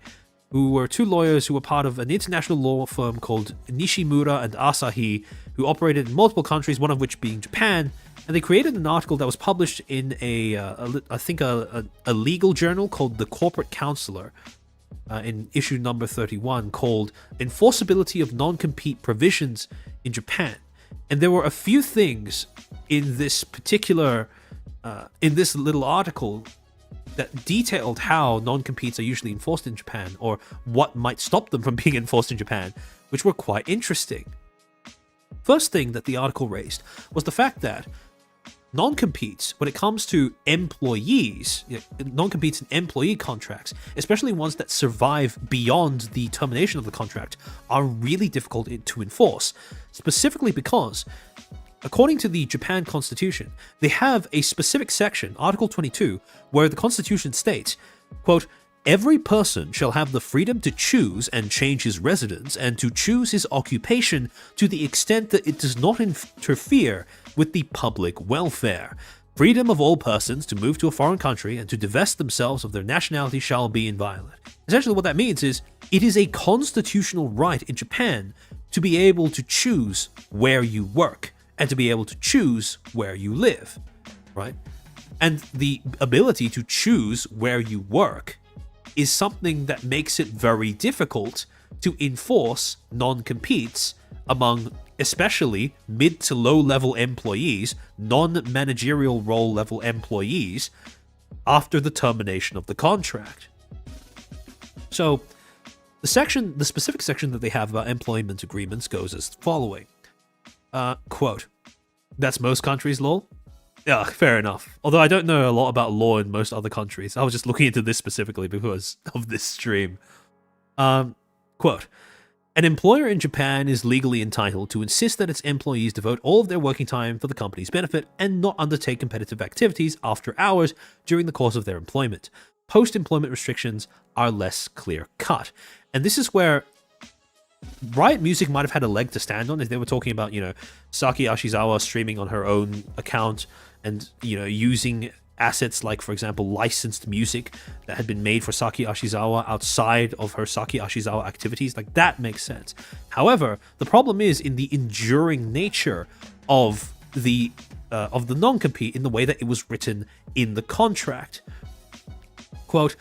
who were two lawyers who were part of an international law firm called Nishimura and Asahi, who operated in multiple countries, one of which being Japan. And they created an article that was published in a legal journal called The Corporate Counselor in issue number 31, called Enforceability of Non-Compete Provisions in Japan. And there were a few things in this particular, in this little article that detailed how non-competes are usually enforced in Japan, or what might stop them from being enforced in Japan, which were quite interesting. First thing that the article raised was the fact that non-competes, when it comes to employees, non-competes in employee contracts, especially ones that survive beyond the termination of the contract, are really difficult to enforce. Specifically because, according to the Japan Constitution, they have a specific section, Article 22, where the Constitution states, quote, "Every person shall have the freedom to choose and change his residence and to choose his occupation to the extent that it does not interfere with the public welfare. Freedom of all persons to move to a foreign country and to divest themselves of their nationality shall be inviolate." Essentially what that means is it is a constitutional right in Japan to be able to choose where you work and to be able to choose where you live, right? And the ability to choose where you work is something that makes it very difficult to enforce non-competes among especially mid to low level employees, non-managerial role level employees, after the termination of the contract. So the specific section that they have about employment agreements goes as following. Quote, "That's most countries' law?" Yeah, fair enough. Although I don't know a lot about law in most other countries. I was just looking into this specifically because of this stream. Quote, "An employer in Japan is legally entitled to insist that its employees devote all of their working time for the company's benefit and not undertake competitive activities after hours during the course of their employment. Post-employment restrictions are less clear-cut." And this is where Riot Music might have had a leg to stand on, as they were talking about, Saki Ashizawa streaming on her own account and, using assets like, for example, licensed music that had been made for Saki Ashizawa outside of her Saki Ashizawa activities. Like, that makes sense. However, the problem is in the enduring nature of the non-compete in the way that it was written in the contract. Quote,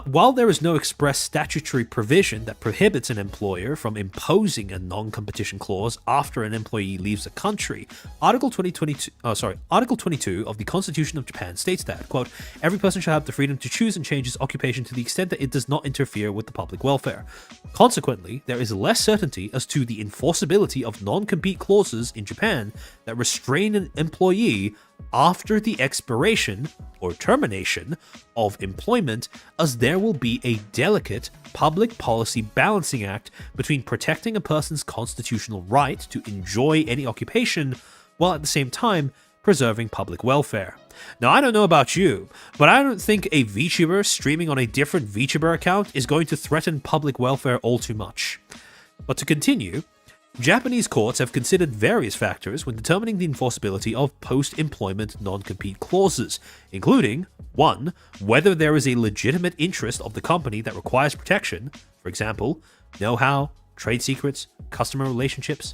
"While there is no express statutory provision that prohibits an employer from imposing a non-competition clause after an employee leaves a country, Article 22 of the Constitution of Japan states that, quote, every person shall have the freedom to choose and change his occupation to the extent that it does not interfere with the public welfare. Consequently, there is less certainty as to the enforceability of non-compete clauses in Japan that restrain an employee after the expiration or termination of employment, as there will be a delicate public policy balancing act between protecting a person's constitutional right to enjoy any occupation while at the same time preserving public welfare." Now, I don't know about you, but I don't think a VTuber streaming on a different VTuber account is going to threaten public welfare all too much. But to continue, Japanese courts have considered various factors when determining the enforceability of post-employment non-compete clauses, including 1. Whether there is a legitimate interest of the company that requires protection, for example, know-how, trade secrets, customer relationships.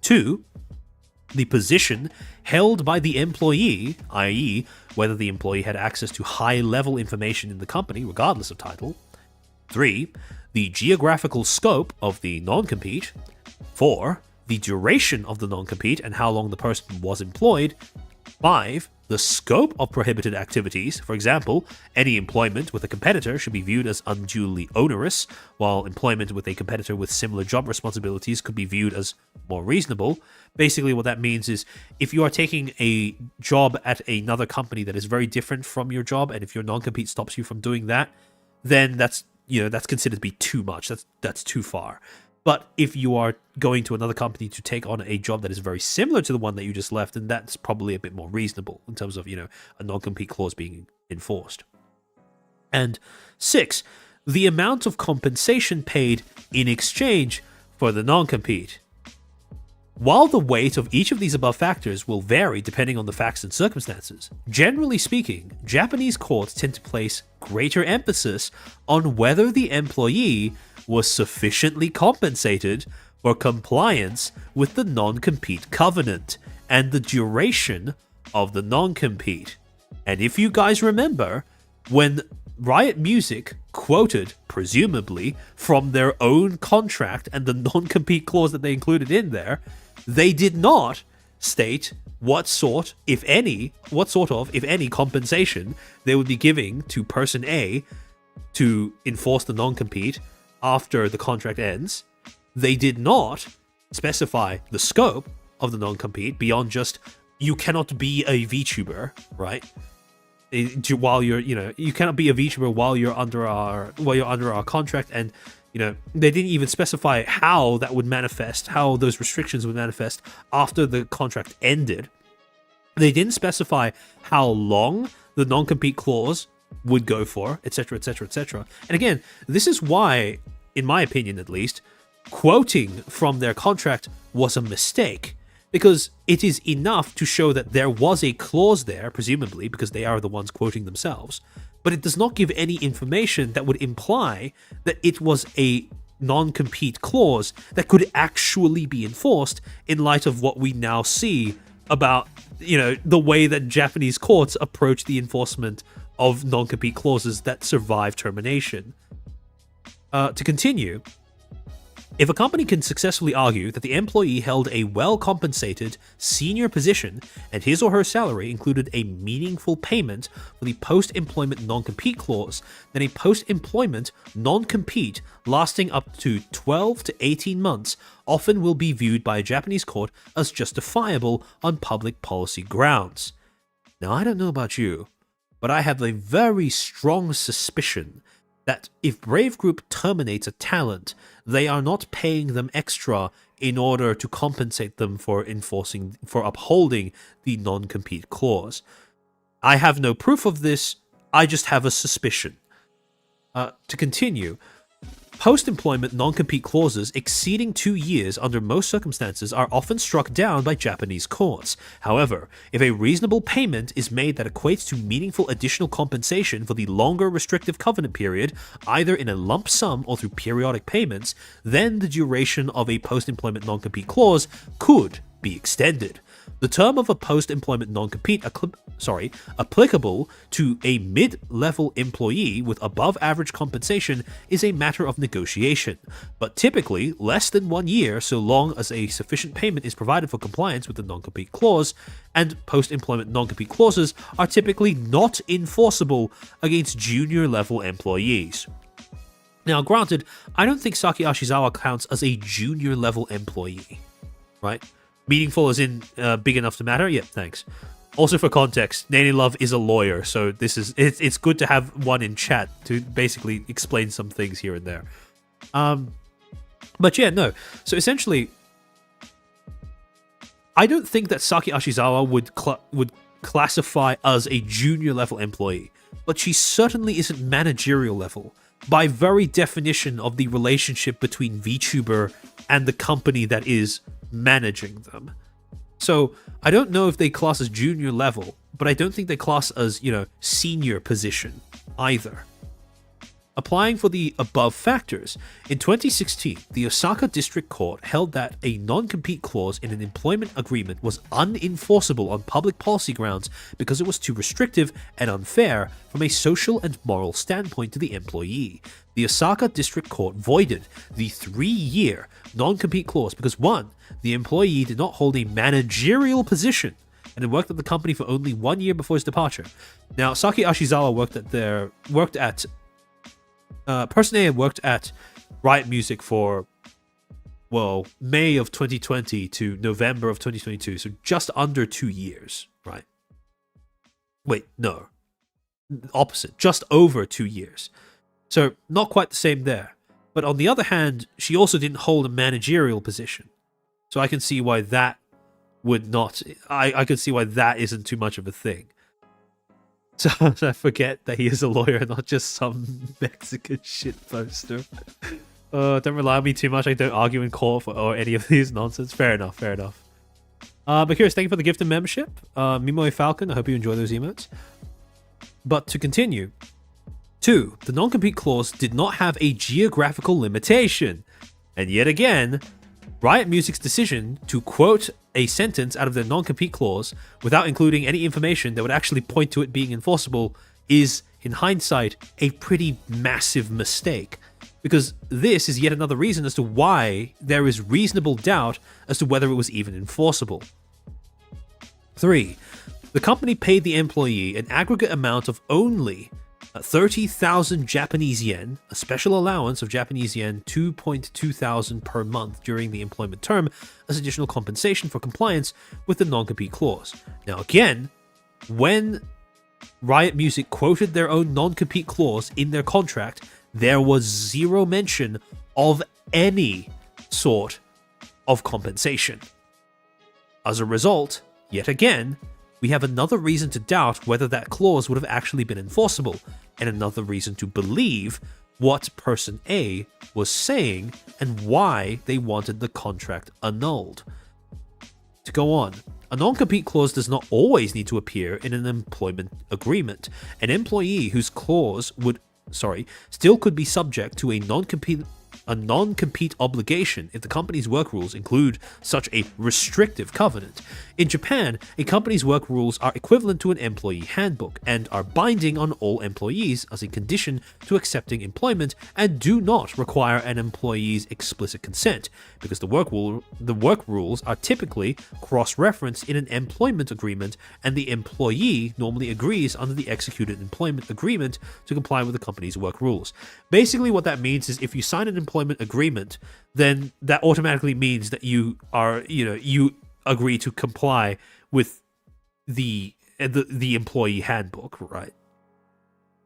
2. The position held by the employee, i.e., whether the employee had access to high-level information in the company, regardless of title. 3. The geographical scope of the non-compete. 4. The duration of the non-compete and how long the person was employed. 5. The scope of prohibited activities. For example, any employment with a competitor should be viewed as unduly onerous, while employment with a competitor with similar job responsibilities could be viewed as more reasonable. Basically, what that means is if you are taking a job at another company that is very different from your job, and if your non-compete stops you from doing that, then that's considered to be too much. That's too far. But if you are going to another company to take on a job that is very similar to the one that you just left, then that's probably a bit more reasonable in terms of, a non-compete clause being enforced. And 6, the amount of compensation paid in exchange for the non-compete. While the weight of each of these above factors will vary depending on the facts and circumstances, generally speaking, Japanese courts tend to place greater emphasis on whether the employee was sufficiently compensated for compliance with the non-compete covenant and the duration of the non-compete. And if you guys remember, when Riot Music quoted, presumably, from their own contract and the non-compete clause that they included in there, they did not state what sort, if any, compensation they would be giving to person A to enforce the non-compete after the contract ends. They did not specify the scope of the non-compete beyond just, you cannot be a VTuber, right? While you cannot be a VTuber while you're under our contract, and they didn't even specify how that would manifest, how those restrictions would manifest after the contract ended. They didn't specify how long the non-compete clause would go for, etc., etc., etc. And again, this is why, in my opinion at least, quoting from their contract was a mistake, because it is enough to show that there was a clause there, presumably, because they are the ones quoting themselves, but it does not give any information that would imply that it was a non-compete clause that could actually be enforced in light of what we now see about the way that Japanese courts approach the enforcement of non-compete clauses that survive termination. To continue, if a company can successfully argue that the employee held a well-compensated senior position and his or her salary included a meaningful payment for the post-employment non-compete clause, then a post-employment non-compete lasting up to 12 to 18 months often will be viewed by a Japanese court as justifiable on public policy grounds. Now, I don't know about you, but I have a very strong suspicion that if Brave Group terminates a talent, they are not paying them extra in order to compensate them for upholding the non-compete clause. I have no proof of this, I just have a suspicion. To continue, post-employment non-compete clauses exceeding 2 years under most circumstances are often struck down by Japanese courts. However, if a reasonable payment is made that equates to meaningful additional compensation for the longer restrictive covenant period, either in a lump sum or through periodic payments, then the duration of a post-employment non-compete clause could be extended. The term of a post-employment non-compete applicable to a mid-level employee with above-average compensation is a matter of negotiation, but typically less than 1 year so long as a sufficient payment is provided for compliance with the non-compete clause, and post-employment non-compete clauses are typically not enforceable against junior-level employees. Now, granted, I don't think Saki Ashizawa counts as a junior-level employee, right? Meaningful as in big enough to matter? Yep, thanks. Also for context, Nani Love is a lawyer, so it's good to have one in chat to basically explain some things here and there. But yeah, no. So essentially, I don't think that Saki Ashizawa would classify as a junior level employee, but she certainly isn't managerial level by very definition of the relationship between VTuber and the company that is managing them. So I don't know if they class as junior level, but I don't think they class as, senior position either. Applying for the above factors, in 2016, the Osaka District Court held that a non-compete clause in an employment agreement was unenforceable on public policy grounds because it was too restrictive and unfair from a social and moral standpoint to the employee. The Osaka District Court voided the 3-year non-compete clause because 1. The employee did not hold a managerial position and had worked at the company for only 1 year before his departure. Now, Saki Ashizawa Person A had worked at Riot Music for, May of 2020 to November of 2022, so just under 2 years, right? Wait, no. Opposite, just over 2 years. So, not quite the same there. But on the other hand, she also didn't hold a managerial position. So I can see why that would not... I could see why that isn't too much of a thing. So I forget that he is a lawyer, not just some Mexican shit poster. Don't rely on me too much. I don't argue in court or any of these nonsense. Fair enough. But curious, thank you for the gift and membership. Mimoe Falcon, I hope you enjoy those emotes. But to continue. 2. The non-compete clause did not have a geographical limitation. And yet again, Riot Music's decision to quote a sentence out of their non-compete clause without including any information that would actually point to it being enforceable is, in hindsight, a pretty massive mistake. Because this is yet another reason as to why there is reasonable doubt as to whether it was even enforceable. 3. The company paid the employee an aggregate amount of only 30,000 Japanese yen, a special allowance of Japanese yen 2,200 per month during the employment term, as additional compensation for compliance with the non-compete clause. Now again, when Riot Music quoted their own non-compete clause in their contract, there was zero mention of any sort of compensation. As a result, yet again, we have another reason to doubt whether that clause would have actually been enforceable, and another reason to believe what Person A was saying and why they wanted the contract annulled. To go on, a non-compete clause does not always need to appear in an employment agreement. An employee whose clause still could be subject to a non-compete a non-compete obligation if the company's work rules include such a restrictive covenant. In Japan, a company's work rules are equivalent to an employee handbook and are binding on all employees as a condition to accepting employment and do not require an employee's explicit consent, because the work rules are typically cross-referenced in an employment agreement, and the employee normally agrees under the executed employment agreement to comply with the company's work rules. Basically, what that means is if you sign an employment agreement, then that automatically means that you agree to comply with the employee handbook, right?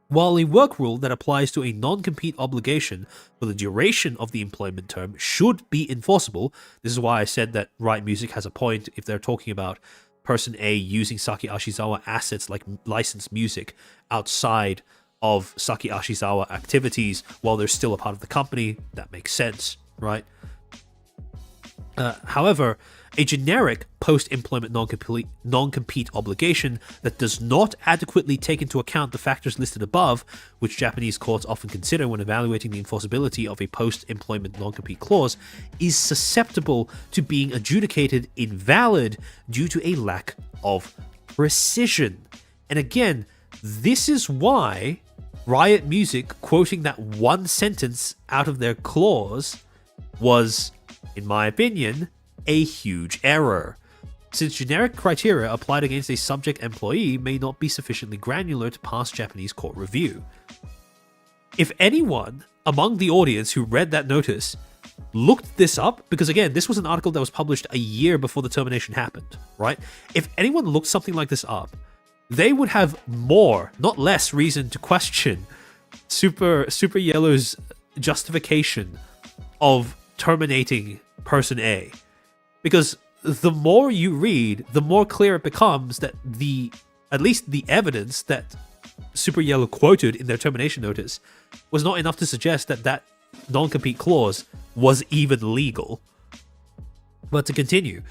While a work rule that applies to a non-compete obligation for the duration of the employment term should be enforceable, this is why I said that Riot Music has a point if they're talking about person A using Saki Ashizawa assets like licensed music outside of Saki Ashizawa activities while they're still a part of the company. That makes sense, right? However, a generic post-employment non-compete obligation that does not adequately take into account the factors listed above, which Japanese courts often consider when evaluating the enforceability of a post-employment non-compete clause, is susceptible to being adjudicated invalid due to a lack of precision. And again, this is why Riot Music quoting that one sentence out of their clause was, in my opinion, a huge error, since generic criteria applied against a subject employee may not be sufficiently granular to pass Japanese court review. If anyone among the audience who read that notice looked this up, because again, this was an article that was published a year before the termination happened, right? If anyone looked something like this up, they would have more, not less, reason to question Super Yellow's justification of terminating person A. Because the more you read, the more clear it becomes that at least the evidence that Super Yellow quoted in their termination notice was not enough to suggest that that non-compete clause was even legal. But to continue,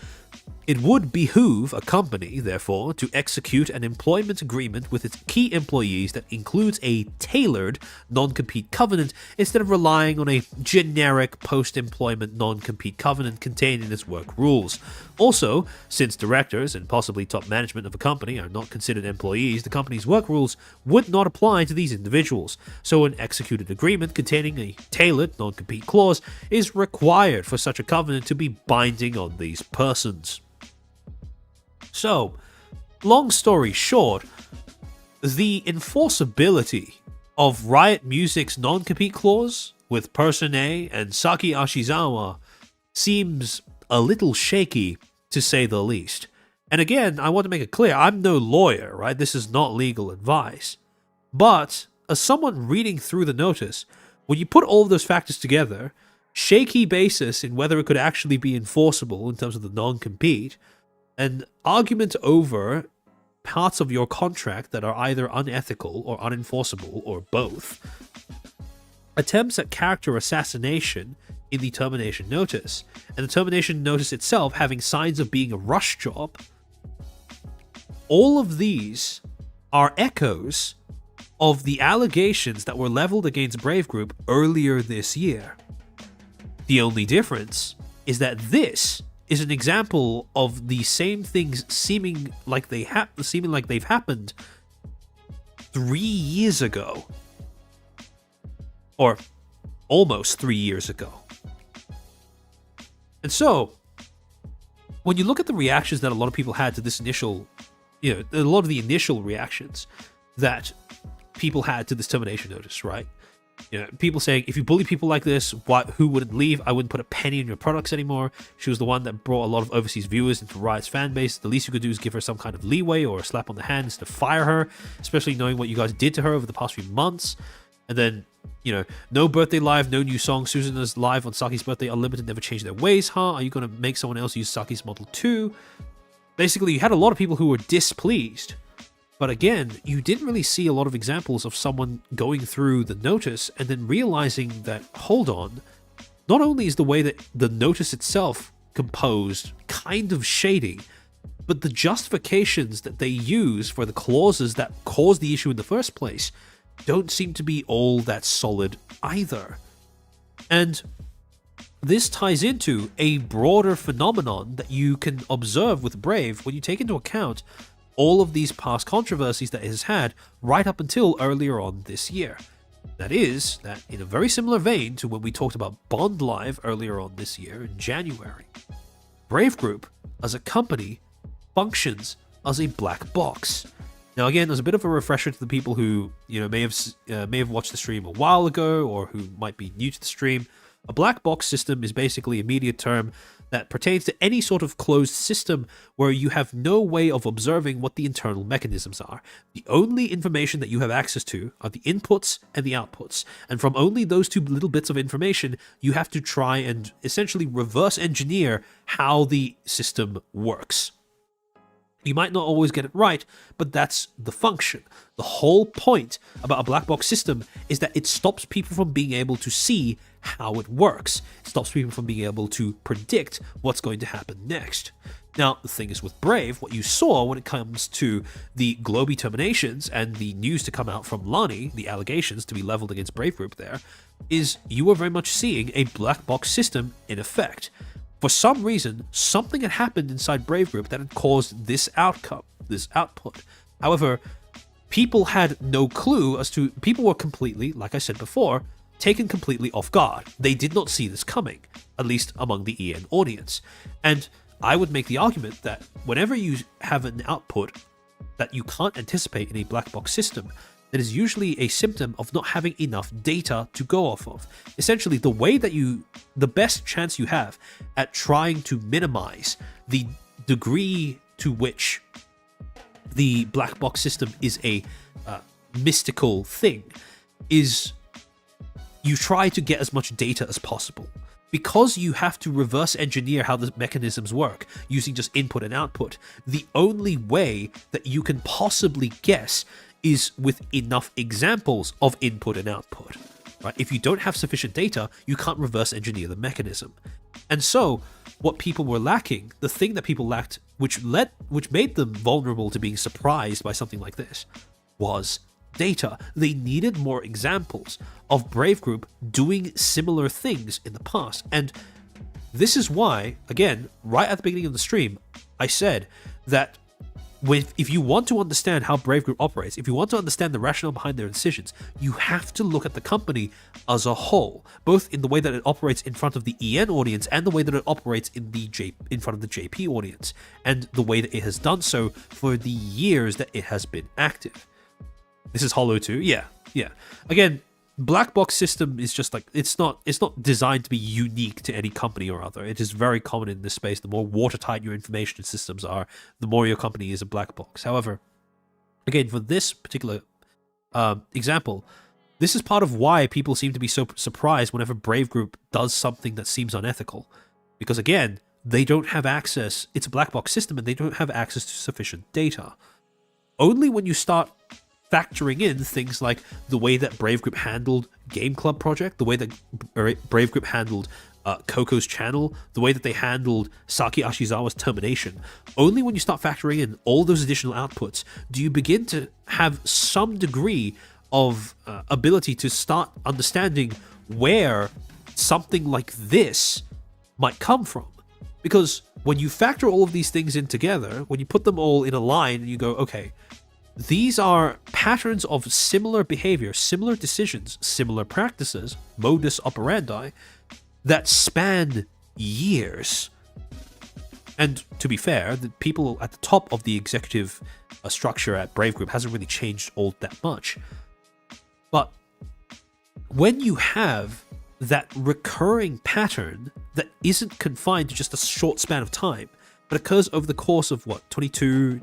it would behoove a company, therefore, to execute an employment agreement with its key employees that includes a tailored non-compete covenant instead of relying on a generic post-employment non-compete covenant contained in its work rules. Also, since directors and possibly top management of a company are not considered employees, the company's work rules would not apply to these individuals. So an executed agreement containing a tailored non-compete clause is required for such a covenant to be binding on these persons. So, long story short, the enforceability of Riot Music's non-compete clause with Person A and Saki Ashizawa seems a little shaky, to say the least. And again, I want to make it clear, I'm no lawyer, right? This is not legal advice. But, as someone reading through the notice, when you put all of those factors together, shaky basis in whether it could actually be enforceable in terms of the non-compete, an argument over parts of your contract that are either unethical or unenforceable or both, attempts at character assassination in the termination notice, and the termination notice itself having signs of being a rush job, all of these are echoes of the allegations that were leveled against Brave Group earlier this year. The only difference is that this is an example of the same things seeming like they've happened 3 years ago, or almost 3 years ago. And so, when you look at the reactions that a lot of people had to this initial, a lot of the initial reactions that people had to this termination notice, right? People saying, if you bully people like this, who wouldn't leave? I wouldn't put a penny in your products anymore. She was the one that brought a lot of overseas viewers into Riot's fan base. The least you could do is give her some kind of leeway or a slap on the hand instead of fire her, especially knowing what you guys did to her over the past few months. And then, no birthday live, no new song. Suzuna's live on Saki's birthday, Unlimited never changed their ways, huh? Are you going to make someone else use Saki's model too? Basically, you had a lot of people who were displeased. But again, you didn't really see a lot of examples of someone going through the notice and then realizing that, hold on, not only is the way that the notice itself composed kind of shady, but the justifications that they use for the clauses that caused the issue in the first place don't seem to be all that solid either. And this ties into a broader phenomenon that you can observe with Brave when you take into account all of these past controversies that it has had right up until earlier on this year. That is, that in a very similar vein to when we talked about Bond Live earlier on this year in January, Brave Group, as a company, functions as a black box. Now, again, as a bit of a refresher to the people who may have watched the stream a while ago or who might be new to the stream, a black box system is basically a media term that pertains to any sort of closed system where you have no way of observing what the internal mechanisms are. The only information that you have access to are the inputs and the outputs. And from only those two little bits of information, you have to try and essentially reverse engineer how the system works. You might not always get it right, but that's the function. The whole point about a black box system is that it stops people from being able to see how it works. It stops people from being able to predict what's going to happen next. Now, the thing is with Brave, what you saw when it comes to the Globy terminations and the news to come out from Lani, the allegations to be leveled against Brave Group there, is you were very much seeing a black box system in effect. For some reason, something had happened inside Brave Group that had caused this outcome, this output. However, people had no clue as to, people were completely, like I said before, taken completely off guard. They did not see this coming, at least among the EN audience. And I would make the argument that whenever you have an output that you can't anticipate in a black box system, that is usually a symptom of not having enough data to go off of. Essentially, the best chance you have at trying to minimize the degree to which the black box system is a mystical thing is you try to get as much data as possible. Because you have to reverse engineer how the mechanisms work using just input and output, the only way that you can possibly guess is with enough examples of input and output. Right? If you don't have sufficient data, you can't reverse engineer the mechanism. And so, what people were lacking, the thing that people lacked, which made them vulnerable to being surprised by something like this, was data. They needed more examples of Brave Group doing similar things in the past. And this is why, again, right at the beginning of the stream, I said that if you want to understand how Brave Group operates, if you want to understand the rationale behind their decisions, you have to look at the company as a whole, both in the way that it operates in front of the EN audience and the way that it operates in front of the JP audience, and the way that it has done so for the years that it has been active. This is Hollow 2? Yeah. Again, black box system is just like, it's not designed to be unique to any company or other. It is very common in this space. The more watertight your information systems are, the more your company is a black box. However, again, for this particular example, this is part of why people seem to be so surprised whenever Brave Group does something that seems unethical. Because again, they don't have access, it's a black box system and they don't have access to sufficient data. Only when you start factoring in things like the way that Brave Group handled Game Club Project, the way that Brave Group handled Coco's channel, the way that they handled Saki Ashizawa's termination. Only when you start factoring in all those additional outputs do you begin to have some degree of ability to start understanding where something like this might come from. Because when you factor all of these things in together, when you put them all in a line and you go, okay, these are patterns of similar behavior, similar decisions, similar practices, modus operandi, that span years. And to be fair, the people at the top of the executive structure at Brave Group hasn't really changed all that much. But when you have that recurring pattern that isn't confined to just a short span of time, but occurs over the course of 2022,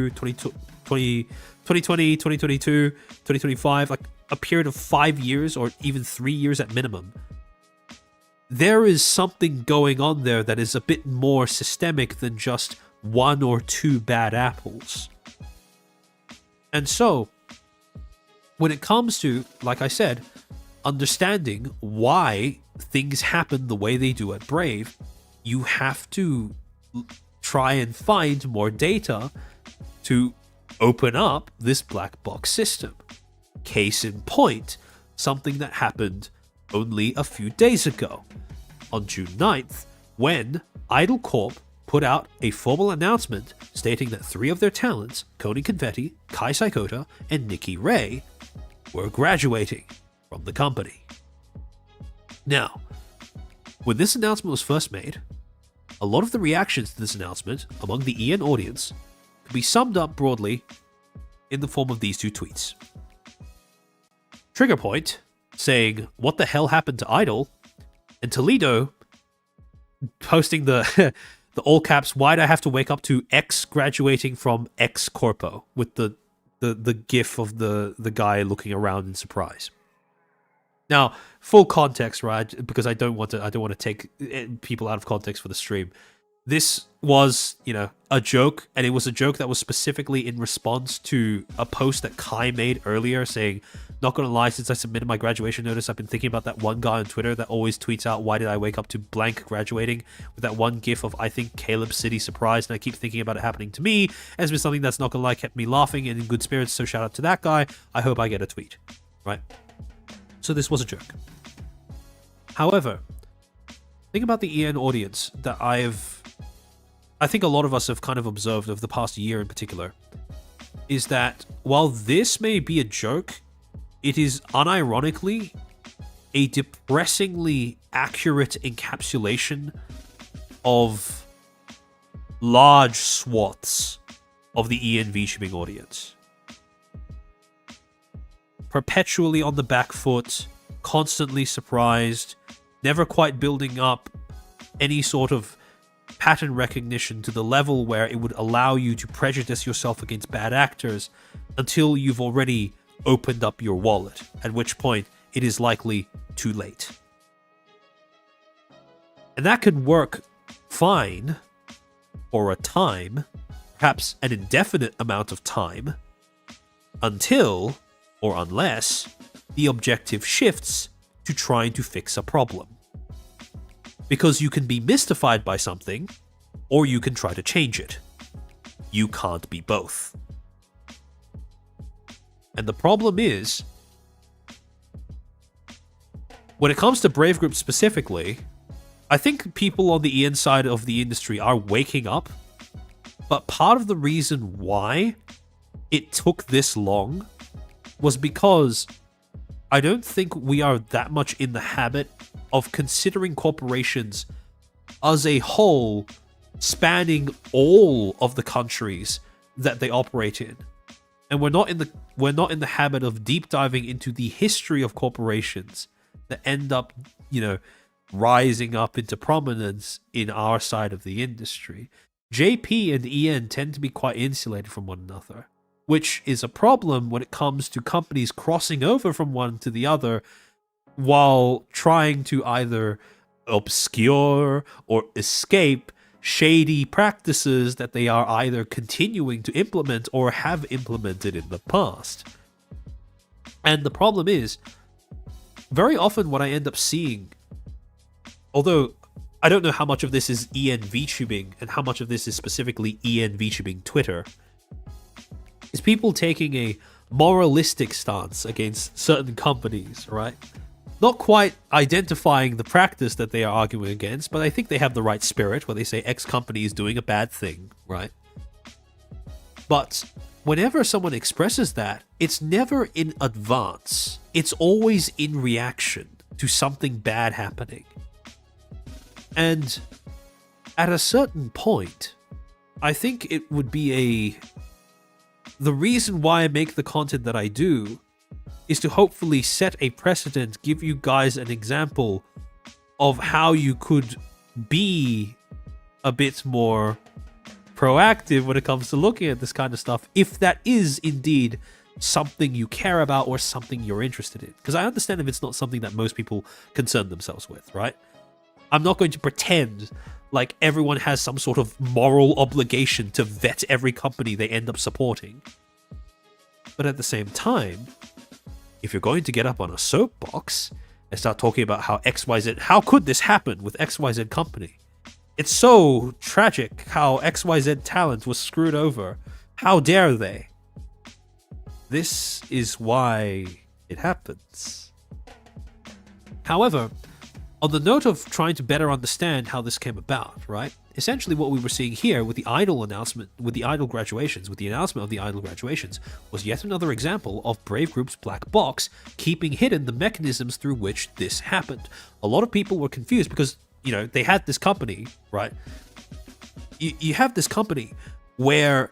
2020, 2022, 2025, like a period of 5 years or even 3 years at minimum, there is something going on there that is a bit more systemic than just one or two bad apples. And so, when it comes to, like I said, understanding why things happen the way they do at Brave, you have to try and find more data to open up this black box system. Case in point, something that happened only a few days ago, on June 9th, when Idol Corp put out a formal announcement stating that 3 of their talents, Cody Confetti, Kai Saikota, and Nikki Ray, were graduating from the company. Now, when this announcement was first made, a lot of the reactions to this announcement among the EN audience could be summed up broadly in the form of these 2 tweets. Triggerpoint saying, "What the hell happened to Idol?" and Toledo posting the the all caps, "Why'd I have to wake up to X graduating from X Corpo?" with the gif of the guy looking around in surprise. Now, full context, right? Because I don't want to take people out of context for the stream. This was, a joke, and it was a joke that was specifically in response to a post that Kai made earlier saying, "Not gonna lie, since I submitted my graduation notice, I've been thinking about that one guy on Twitter that always tweets out, 'Why did I wake up to blank graduating?' with that one gif of, I think, Caleb City surprised, and I keep thinking about it happening to me. It's been something that's, not gonna lie, kept me laughing and in good spirits, so shout out to that guy. I hope I get a tweet." Right? So this was a joke. However, think about the EN audience that I think a lot of us have kind of observed over the past year in particular, is that while this may be a joke, it is unironically a depressingly accurate encapsulation of large swaths of the EN VTubing audience. Perpetually on the back foot, constantly surprised, never quite building up any sort of pattern recognition to the level where it would allow you to prejudice yourself against bad actors until you've already opened up your wallet, at which point it is likely too late. And that could work fine for a time, perhaps an indefinite amount of time, until or unless the objective shifts to trying to fix a problem. Because you can be mystified by something, or you can try to change it. You can't be both. And the problem is, when it comes to Brave Group specifically, I think people on the EN side of the industry are waking up, but part of the reason why it took this long was because I don't think we are that much in the habit of considering corporations as a whole, spanning all of the countries that they operate in. And we're not in the habit of deep diving into the history of corporations that end up, rising up into prominence in our side of the industry. JP and EN tend to be quite insulated from one another, which is a problem when it comes to companies crossing over from one to the other while trying to either obscure or escape shady practices that they are either continuing to implement or have implemented in the past. And the problem is, very often what I end up seeing, although I don't know how much of this is EN VTubing and how much of this is specifically EN VTubing Twitter, is people taking a moralistic stance against certain companies, right? Not quite identifying the practice that they are arguing against, but I think they have the right spirit where they say X company is doing a bad thing, right? But whenever someone expresses that, it's never in advance. It's always in reaction to something bad happening. And at a certain point, I think it would be the reason why I make the content that I do is to hopefully set a precedent, give you guys an example of how you could be a bit more proactive when it comes to looking at this kind of stuff, if that is indeed something you care about or something you're interested in. Because I understand if it's not something that most people concern themselves with, right? I'm not going to pretend like everyone has some sort of moral obligation to vet every company they end up supporting. But at the same time, if you're going to get up on a soapbox and start talking about how XYZ, how could this happen with XYZ company? It's so tragic how XYZ talent was screwed over. How dare they? This is why it happens. However, on the note of trying to better understand how this came about, right? Essentially what we were seeing here with the idol announcement, with the idol graduations, with the announcement of the idol graduations, was yet another example of Brave Group's black box keeping hidden the mechanisms through which this happened. A lot of people were confused because, you know, they had this company, right? You have this company where,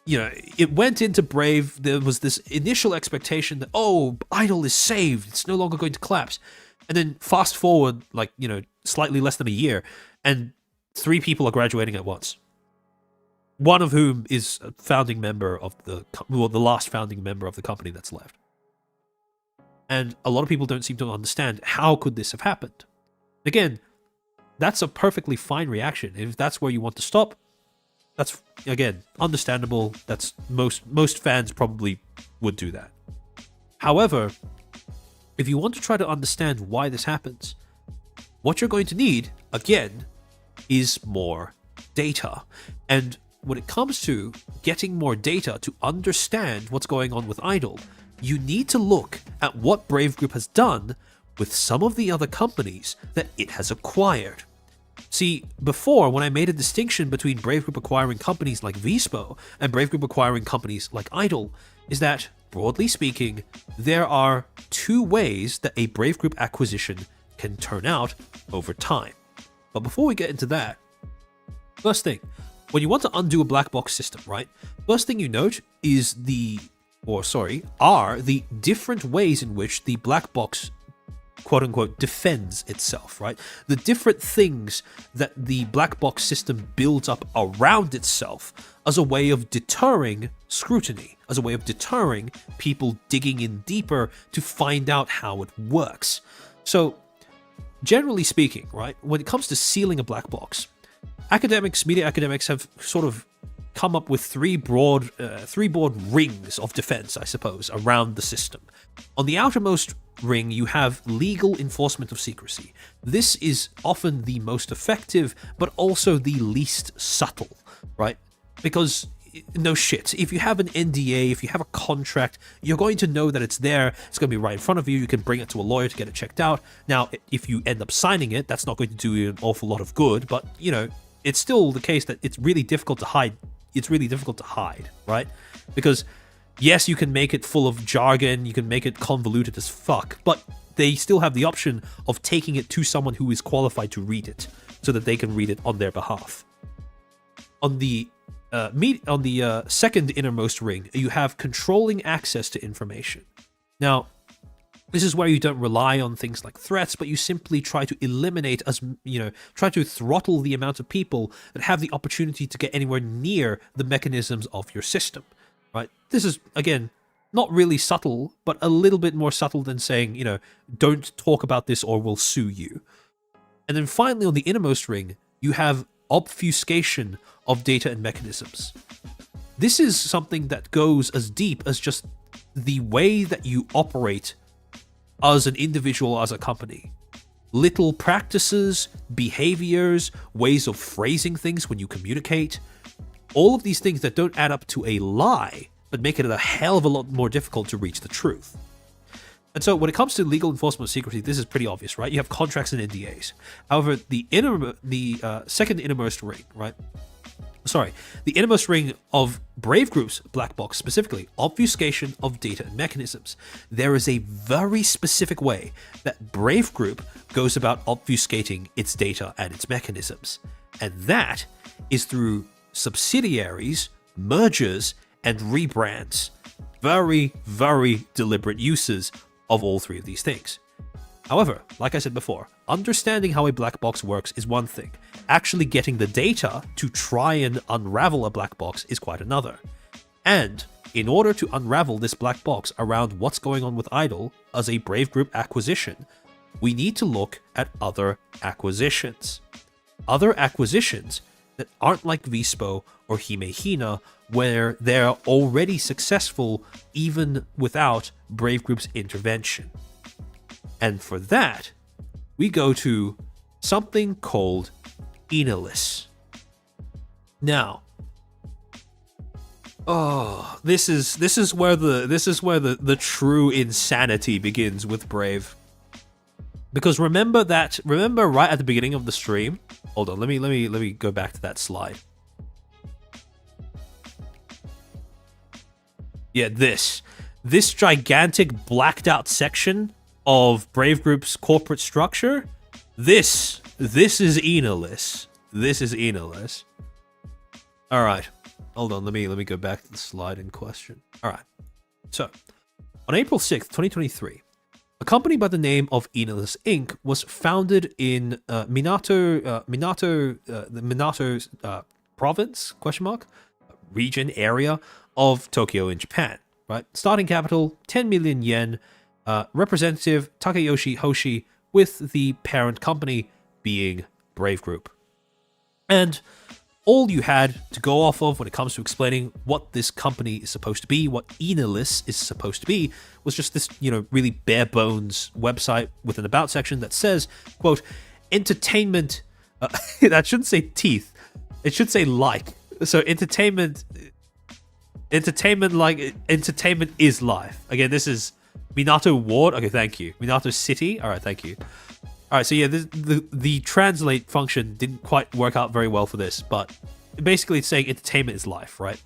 you know, it went into Brave, there was this initial expectation that, oh, idol is saved, it's no longer going to collapse. And then fast forward, like, you know, slightly less than a year, and 3 people are graduating at once. One of whom is a founding member of the last founding member of the company that's left. And a lot of people don't seem to understand how could this have happened. Again, that's a perfectly fine reaction. If that's where you want to stop, that's, again, understandable. That's most fans probably would do that. However, if you want to try to understand why this happens, what you're going to need, again, is more data. And when it comes to getting more data to understand what's going on with Idle, you need to look at what Brave Group has done with some of the other companies that it has acquired. See, before, when I made a distinction between Brave Group acquiring companies like Vispo and Brave Group acquiring companies like Idle, is that, broadly speaking, there are 2 ways that a Brave Group acquisition can turn out over time. But before we get into that, first thing, when you want to undo a black box system, right? First thing you note is are the different ways in which the black box, quote unquote, defends itself, right? The different things that the black box system builds up around itself as a way of deterring scrutiny, as a way of deterring people digging in deeper to find out how it works. So, generally speaking, right, when it comes to sealing a black box, media academics have sort of come up with 3 broad rings of defense, I suppose, around the system. On the outermost ring, you have legal enforcement of secrecy. This is often the most effective, but also the least subtle, right? Because, no shit, if you have an NDA, if you have a contract, you're going to know that it's there, it's going to be right in front of you, you can bring it to a lawyer to get it checked out. Now, if you end up signing it, that's not going to do you an awful lot of good, but, you know, it's still the case that it's really difficult to hide. It's really difficult to hide, right? Because, yes, you can make it full of jargon, you can make it convoluted as fuck, but they still have the option of taking it to someone who is qualified to read it, so that they can read it on their behalf. On the second innermost ring, you have controlling access to information. Now, this is where you don't rely on things like threats, but you simply try to eliminate, try to throttle the amount of people that have the opportunity to get anywhere near the mechanisms of your system, right? This is, again, not really subtle, but a little bit more subtle than saying, don't talk about this or we'll sue you. And then finally, on the innermost ring, you have obfuscation of data and mechanisms. This is something that goes as deep as just the way that you operate as an individual, as a company. Little practices, behaviors, ways of phrasing things when you communicate, all of these things that don't add up to a lie, but make it a hell of a lot more difficult to reach the truth. And so when it comes to legal enforcement of secrecy, this is pretty obvious, right? You have contracts and NDAs. However, the second innermost ring, right? The innermost ring of Brave Group's black box, specifically, obfuscation of data and mechanisms. There is a very specific way that Brave Group goes about obfuscating its data and its mechanisms. And that is through subsidiaries, mergers, and rebrands. Very, very deliberate uses of all 3 of these things. However, like I said before, understanding how a black box works is one thing. Actually getting the data to try and unravel a black box is quite another. And in order to unravel this black box around what's going on with Idle as a Brave Group acquisition, we need to look at other acquisitions. Other acquisitions that aren't like Vispo or Himehina, where they're already successful even without Brave Group's intervention. And for that, we go to something called Enalis. Now, this is where the true insanity begins with Brave. Because remember right at the beginning of the stream. Hold on, let me go back to that slide. Yeah, this gigantic blacked out section of Brave Group's corporate structure. This is Enalis. This is Enalis. All right, hold on. Let me go back to the slide in question. All right. So, on April 6th, 2023, a company by the name of Enalis Inc. was founded in the Minato province, region, area of Tokyo in Japan, right? Starting capital, 10 million yen, representative Takayoshi Hoshi, with the parent company being Brave Group. And all you had to go off of when it comes to explaining what this company is supposed to be, what Enalis is supposed to be, was just this, really bare bones website with an about section that says, quote, entertainment, that shouldn't say teeth, it should say like. So entertainment is life. Again, this is Minato Ward. Okay, thank you. Minato City. All right, thank you. All right, so yeah, the translate function didn't quite work out very well for this, but basically it's saying entertainment is life, right?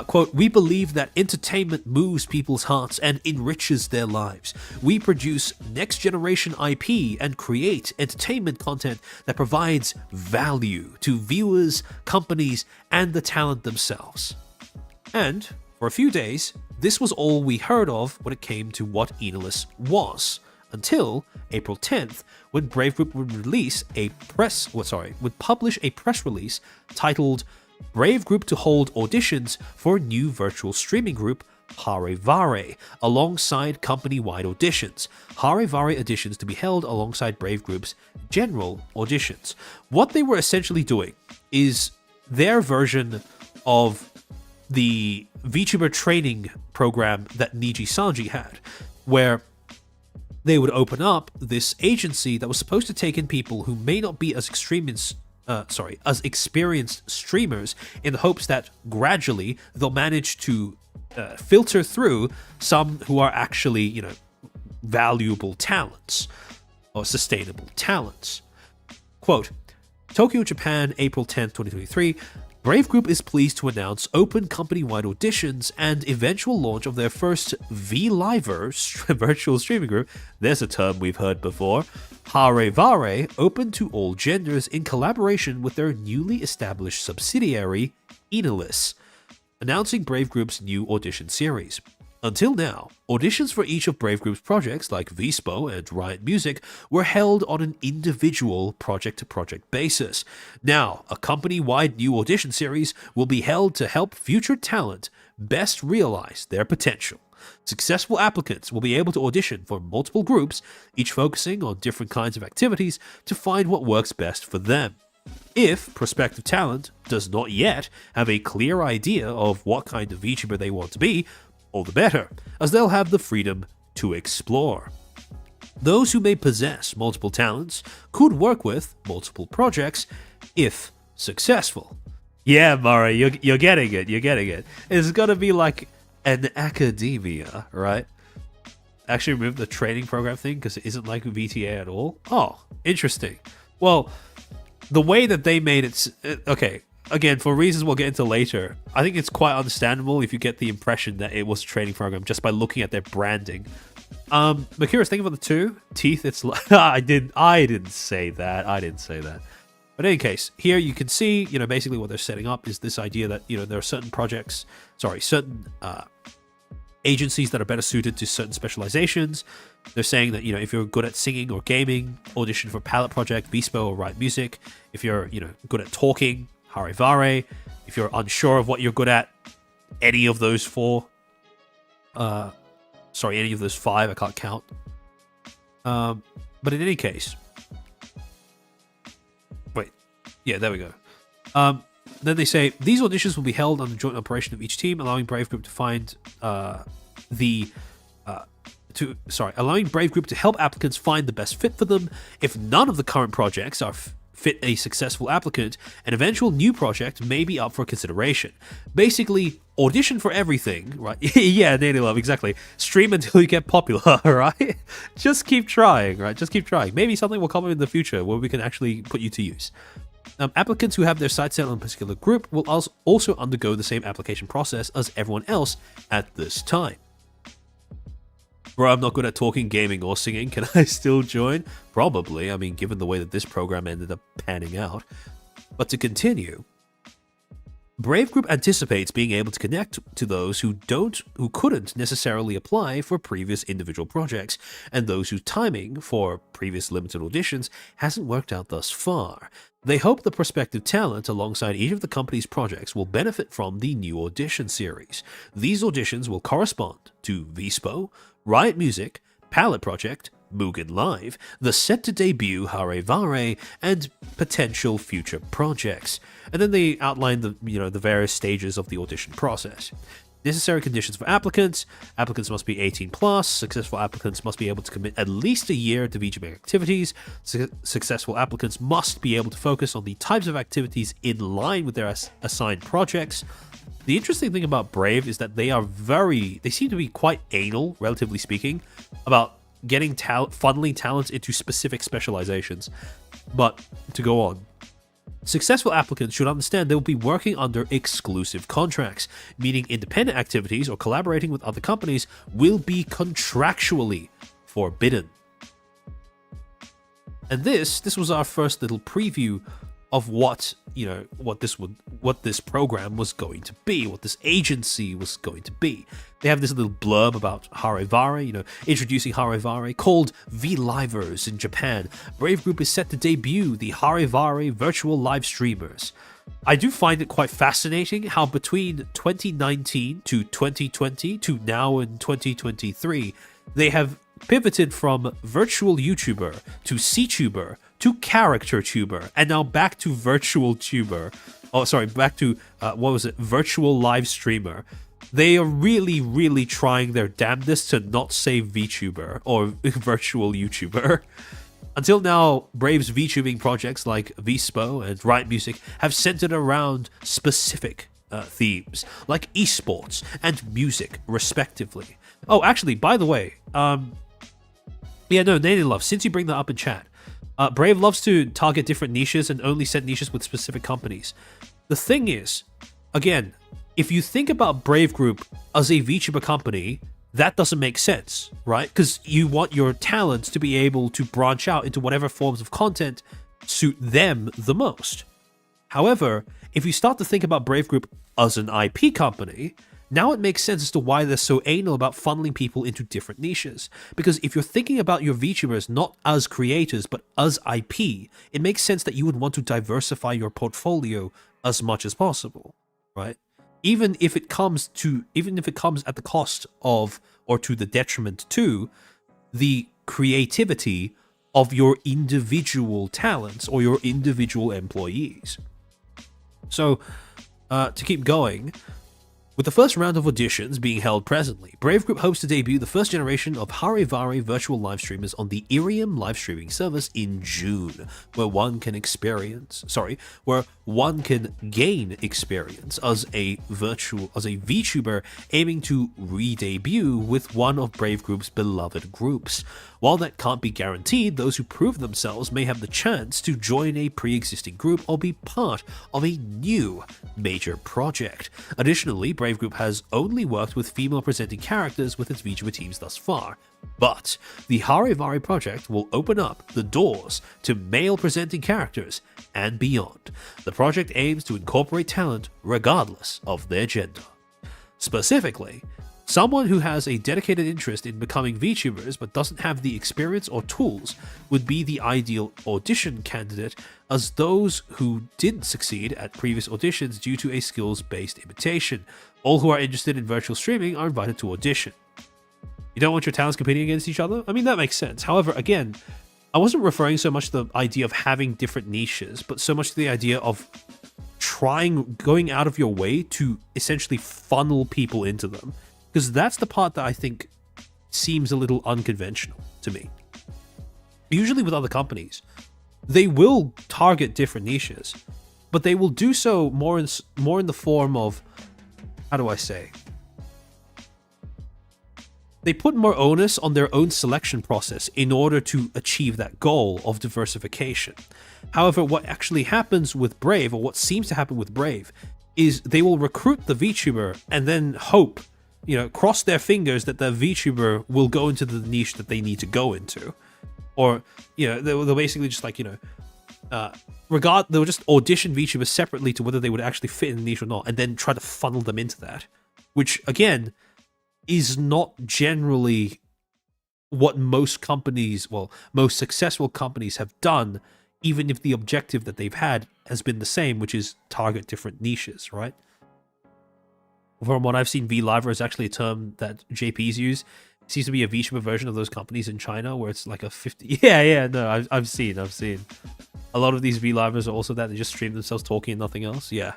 Quote, we believe that entertainment moves people's hearts and enriches their lives. We produce next generation IP and create entertainment content that provides value to viewers, companies, and the talent themselves. And for a few days, this was all we heard of when it came to what Enalis was, until April 10th, when Brave Group would publish a press release titled Brave Group to hold auditions for a new virtual streaming group, Harevare, alongside company-wide auditions. Harevare auditions to be held alongside Brave Group's general auditions. What they were essentially doing is their version of the VTuber training program that Niji Sanji had, where they would open up this agency that was supposed to take in people who may not be as experienced streamers, in the hopes that gradually they'll manage to filter through some who are actually, valuable talents or sustainable talents. Quote, Tokyo, Japan, April 10th, 2023. Brave Group is pleased to announce open company-wide auditions and eventual launch of their first V-Liver virtual streaming group. There's a term we've heard before. Harevare, open to all genders in collaboration with their newly established subsidiary, Enalis, announcing Brave Group's new audition series. Until now, auditions for each of Brave Group's projects, like Vispo and Riot Music, were held on an individual project-to-project basis. Now, a company-wide new audition series will be held to help future talent best realize their potential. Successful applicants will be able to audition for multiple groups, each focusing on different kinds of activities to find what works best for them. If prospective talent does not yet have a clear idea of what kind of VTuber they want to be, all the better, as they'll have the freedom to explore. Those who may possess multiple talents could work with multiple projects if successful. Yeah, Murray, you're getting it, It's gonna be like an academia, right? Actually remove the training program thing because it isn't like VTA at all. Oh, interesting. Well, the way that they made it... Okay, again, for reasons we'll get into later, I think it's quite understandable if you get the impression that it was a training program just by looking at their branding. But curious, think about the two. Teeth, it's like... I didn't say that. But in any case, here you can see, basically what they're setting up is this idea that, there are certain agencies that are better suited to certain specializations. They're saying that, if you're good at singing or gaming, audition for Palette Project, Vispo, or Riot Music. If you're, good at talking, Harevare. If you're unsure of what you're good at, any of those any of those five, I can't count. But in any case... Yeah, there we go. Then they say, these auditions will be held on the joint operation of each team, allowing Brave Group to find allowing Brave Group to help applicants find the best fit for them. If none of the current projects are fit a successful applicant, an eventual new project may be up for consideration. Basically, audition for everything, right? Yeah, Nanny Love, exactly. Stream until you get popular, right? Just keep trying, right? Just keep trying. Maybe something will come in the future where we can actually put you to use. Applicants who have their sights set on a particular group will also undergo the same application process as everyone else at this time. Bro, I'm not good at talking, gaming, or singing. Can I still join? Probably. I mean, given the way that this program ended up panning out. But to continue, Brave Group anticipates being able to connect to those who couldn't necessarily apply for previous individual projects, and those whose timing for previous limited auditions hasn't worked out thus far. They hope the prospective talent alongside each of the company's projects will benefit from the new audition series. These auditions will correspond to VSPO, Riot Music, Palette Project, Mugen Live, the set-to-debut Hare Vare, and potential future projects. And then they outline the various stages of the audition process. Necessary conditions for applicants. Applicants must be 18 plus. Successful applicants must be able to commit at least a year to VTuber activities. Successful applicants must be able to focus on the types of activities in line with their assigned projects. The interesting thing about Brave is that they seem to be quite anal, relatively speaking, about getting funneling talent into specific specializations. But to go on, successful applicants should understand they will be working under exclusive contracts, meaning independent activities or collaborating with other companies will be contractually forbidden. And this was our first little preview of what this program was going to be, what this agency was going to be. They have this little blurb about Hare Vare, introducing Hare Vare, called V-Livers in Japan. Brave Group is set to debut the Hare Vare virtual live streamers. I do find it quite fascinating how between 2019 to 2020 to now in 2023, they have pivoted from virtual YouTuber to CTuber to character tuber, and now back to virtual tuber. Oh, sorry, back to, virtual live streamer. They are really, really trying their damnedest to not say VTuber or virtual YouTuber. Until now, Brave's VTubing projects like VSPO and Riot Music have centered around specific themes, like esports and music, respectively. Oh, actually, by the way, Nanny Love, since you bring that up in chat, Brave loves to target different niches and only set niches with specific companies. The thing is, again, if you think about Brave Group as a VTuber company, that doesn't make sense, right? Because you want your talents to be able to branch out into whatever forms of content suit them the most. However, if you start to think about Brave Group as an IP company, now it makes sense as to why they're so anal about funneling people into different niches. Because if you're thinking about your VTubers not as creators, but as IP, it makes sense that you would want to diversify your portfolio as much as possible, right? Even if it comes at the cost of, or to the detriment to, the creativity of your individual talents or your individual employees. So, to keep going, with the first round of auditions being held presently, Brave Group hopes to debut the first generation of Hare Vare virtual live streamers on the Irium live streaming service in June, where one can gain experience as a VTuber aiming to re-debut with one of Brave Group's beloved groups. While that can't be guaranteed, those who prove themselves may have the chance to join a pre-existing group or be part of a new major project. Additionally, Brave Group has only worked with female-presenting characters with its VTuber teams thus far, but the Hare Vare project will open up the doors to male-presenting characters and beyond. The project aims to incorporate talent regardless of their gender. Specifically, someone who has a dedicated interest in becoming VTubers but doesn't have the experience or tools would be the ideal audition candidate, as those who didn't succeed at previous auditions due to a skills-based imitation. All who are interested in virtual streaming are invited to audition. You don't want your talents competing against each other? I mean, that makes sense. However, again, I wasn't referring so much to the idea of having different niches, but so much to the idea of going out of your way to essentially funnel people into them. Because that's the part that I think seems a little unconventional to me. Usually with other companies, they will target different niches, but they will do so more in the form of, how do I say? They put more onus on their own selection process in order to achieve that goal of diversification. However, what actually happens with Brave, or what seems to happen with Brave, is they will recruit the VTuber and then hope, cross their fingers that the VTuber will go into the niche that they need to go into. Or, they'll basically just they'll just audition VTubers separately to whether they would actually fit in the niche or not, and then try to funnel them into that. Which, again, is not generally what most successful companies have done, even if the objective that they've had has been the same, which is target different niches, right? From what I've seen, VLiver is actually a term that JPs use. It seems to be a VTuber version of those companies in China where it's like a 50... No, I've seen. A lot of these VLivers are also that. They just stream themselves talking and nothing else. Yeah.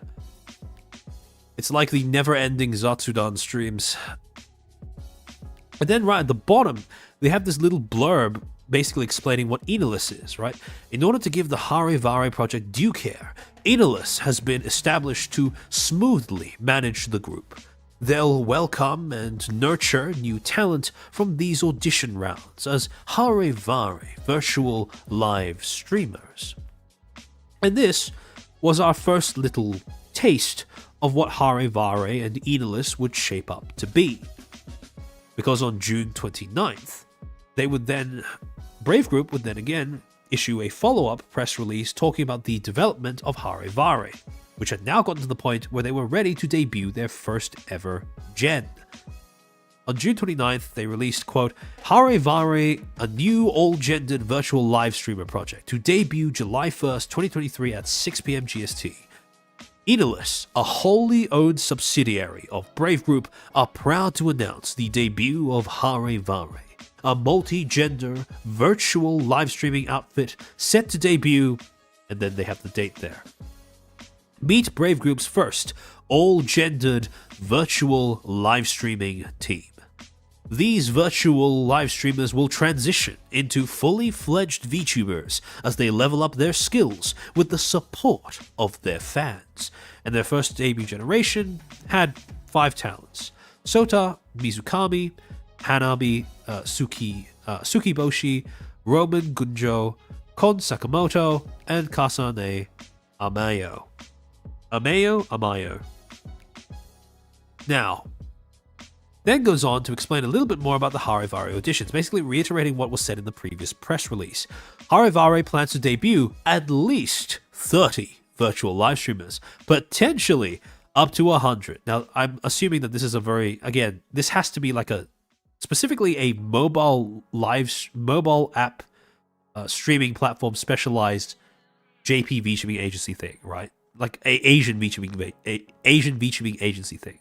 It's like the never-ending Zatsudan streams. And then right at the bottom, they have this little blurb basically explaining what Enolus is, right? In order to give the Harivare project due care, Enolus has been established to smoothly manage the group. They'll welcome and nurture new talent from these audition rounds as Harivare virtual live streamers. And this was our first little taste of what Harivare and Enolus would shape up to be. Because on June 29th, Brave Group would then again issue a follow-up press release talking about the development of Harivare, which had now gotten to the point where they were ready to debut their first ever gen. On June 29th, they released, quote, Harivare, a new all-gendered virtual live streamer project to debut July 1st, 2023 at 6 p.m. GST. Enolus, a wholly owned subsidiary of Brave Group, are proud to announce the debut of Harivare, a multi-gender virtual live streaming outfit set to debut, and then they have the date there. Meet Brave Group's first all-gendered virtual live streaming team. These virtual live streamers will transition into fully fledged VTubers as they level up their skills with the support of their fans. And their first debut generation had 5 talents: Sota Mizukami, Hanabi Sukiboshi, Roman Gunjo, Kon Sakamoto, and Kasane Amayo. Amayo. Now, then goes on to explain a little bit more about the Harivare auditions, basically reiterating what was said in the previous press release. Harivare plans to debut at least 30 virtual live streamers, potentially up to 100. Now, I'm assuming that this is this has to be specifically a mobile app streaming platform specialized JP VTubing agency thing, right? Like a Asian VTubing agency thing.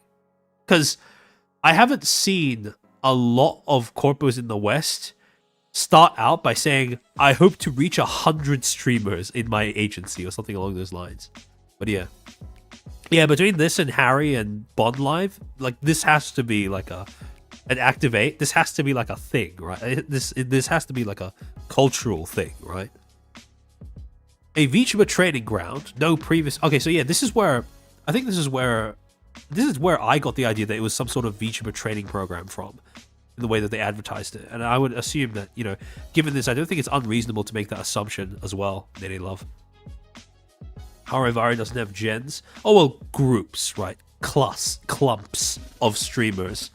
Because I haven't seen a lot of corpos in the West start out by saying, I hope to reach 100 streamers in my agency or something along those lines. But yeah. Yeah, between this and Harry and Bond Live, this has to be an Activate. This has to be a thing, right? This has to be a cultural thing, right? A VTuber training ground, no previous... Okay, so yeah, this is where I got the idea that it was some sort of VTuber training program from, in the way that they advertised it. And I would assume that, given this, I don't think it's unreasonable to make that assumption as well, Nene Love. Harivare doesn't have gens. Oh, well, groups, right? Clumps of streamers.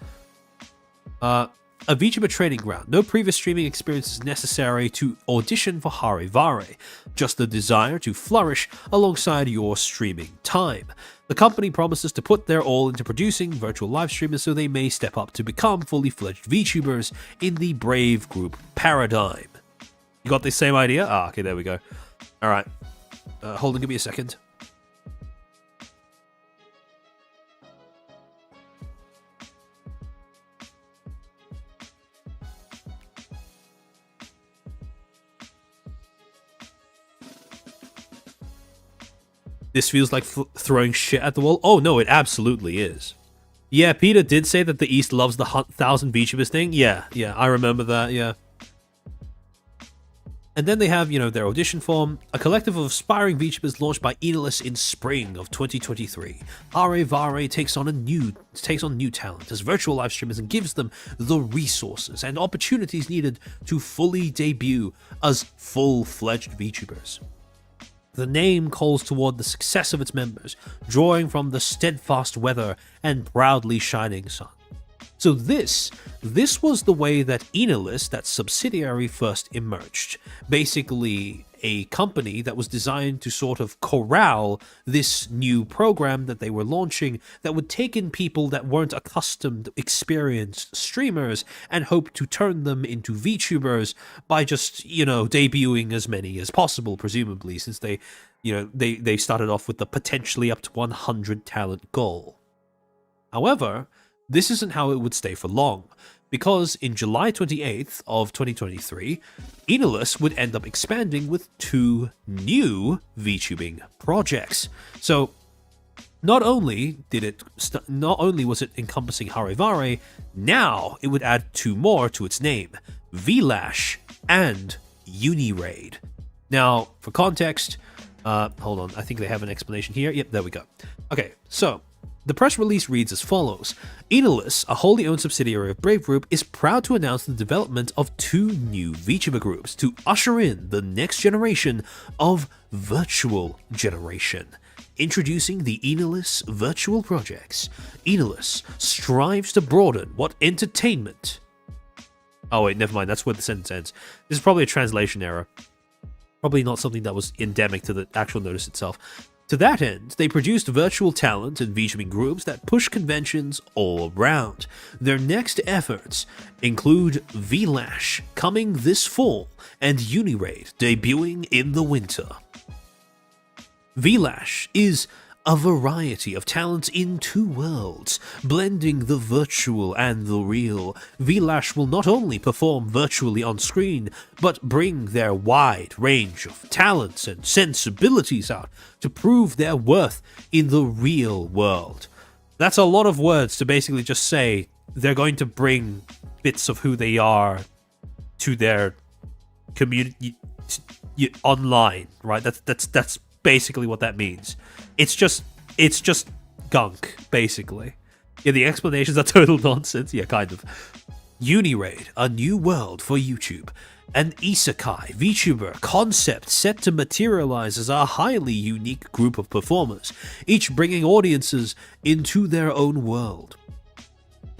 A VTuber training ground. No previous streaming experience is necessary to audition for Harivare, just the desire to flourish alongside your streaming time. The company promises to put their all into producing virtual live streamers so they may step up to become fully fledged VTubers in the Brave Group paradigm. You got the same idea? Okay, there we go. Alright. Hold on, give me a second. This feels like throwing shit at the wall. Oh, no, it absolutely is. Yeah, Peter did say that the East loves the 1,000 VTubers thing. Yeah, I remember that, yeah. And then they have, their audition form, a collective of aspiring VTubers launched by Enalis in spring of 2023. Vare takes on new talent as virtual live streamers and gives them the resources and opportunities needed to fully debut as full-fledged VTubers. The name calls toward the success of its members, drawing from the steadfast weather and proudly shining sun. So this was the way that Enalis, that subsidiary, first emerged. Basically, a company that was designed to sort of corral this new program that they were launching that would take in people that weren't accustomed, experienced streamers and hope to turn them into VTubers by just, debuting as many as possible, presumably, since they started off with the potentially up to 100 talent goal. However, this isn't how it would stay for long, because in July 28th of 2023, Enalis would end up expanding with 2 new VTubing projects. So not only was it encompassing Harivare, now it would add 2 more to its name, VLash and Uniraid. Now, for context, hold on, I think they have an explanation here. Yep, there we go. Okay, so the press release reads as follows. Enalis, a wholly owned subsidiary of Brave Group, is proud to announce the development of 2 new VTuber groups to usher in the next generation of virtual generation. Introducing the Enalis Virtual Projects, Enalis strives to broaden what entertainment... Oh wait, never mind, that's where the sentence ends. This is probably a translation error. Probably not something that was endemic to the actual notice itself. To that end, they produced virtual talent and VTubing groups that push conventions all around. Their next efforts include VLash coming this fall and Uniraid debuting in the winter. VLash is a variety of talents in 2 worlds, blending the virtual and the real. VLash will not only perform virtually on screen, but bring their wide range of talents and sensibilities out to prove their worth in the real world. That's a lot of words to basically just say they're going to bring bits of who they are to their community online, right? That's basically what that means. It's just gunk, basically. Yeah, the explanations are total nonsense. Yeah, kind of. Uniraid, a new world for YouTube. An isekai VTuber concept set to materialize as a highly unique group of performers, each bringing audiences into their own world.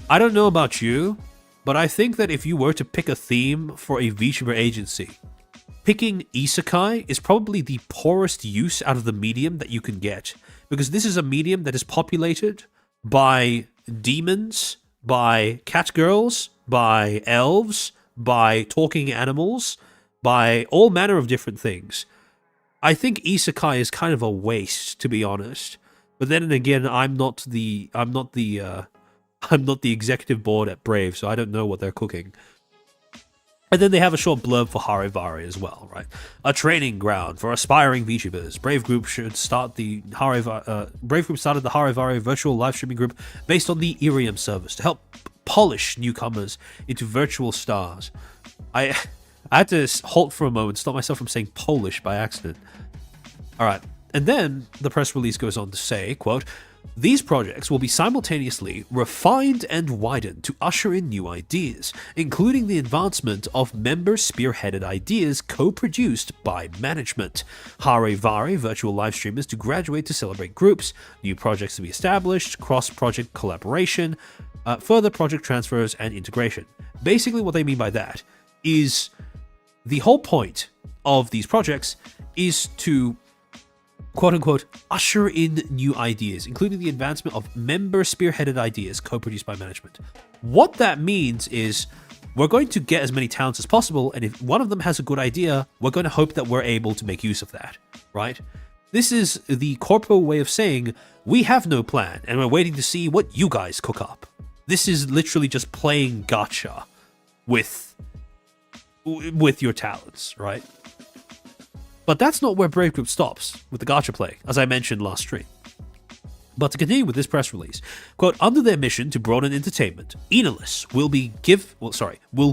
I don't know about you, but I think that if you were to pick a theme for a VTuber agency, picking isekai is probably the poorest use out of the medium that you can get, because this is a medium that is populated by demons, by catgirls, by elves, by talking animals, by all manner of different things. I think isekai is kind of a waste, to be honest. But then again, I'm not the executive board at Brave, so I don't know what they're cooking. And then they have a short blurb for Harivare as well, right? A training ground for aspiring VTubers. Brave Group started the Harivare virtual live streaming group based on the Irium service to help polish newcomers into virtual stars. I had to halt for a moment, stop myself from saying Polish by accident. All right, and then the press release goes on to say, quote, "These projects will be simultaneously refined and widened to usher in new ideas, including the advancement of member-spearheaded ideas co-produced by management, Harivare virtual live streamers to graduate to celebrate groups, new projects to be established, cross-project collaboration, further project transfers and integration." Basically what they mean by that is the whole point of these projects is to quote-unquote, usher in new ideas, including the advancement of member-spearheaded ideas co-produced by management. What that means is we're going to get as many talents as possible, and if one of them has a good idea, we're going to hope that we're able to make use of that, right? This is the corpo way of saying, we have no plan, and we're waiting to see what you guys cook up. This is literally just playing gacha with your talents, right? But that's not where Brave Group stops with the gacha play, as I mentioned last stream. But to continue with this press release, quote, under their mission to broaden entertainment, Enalus will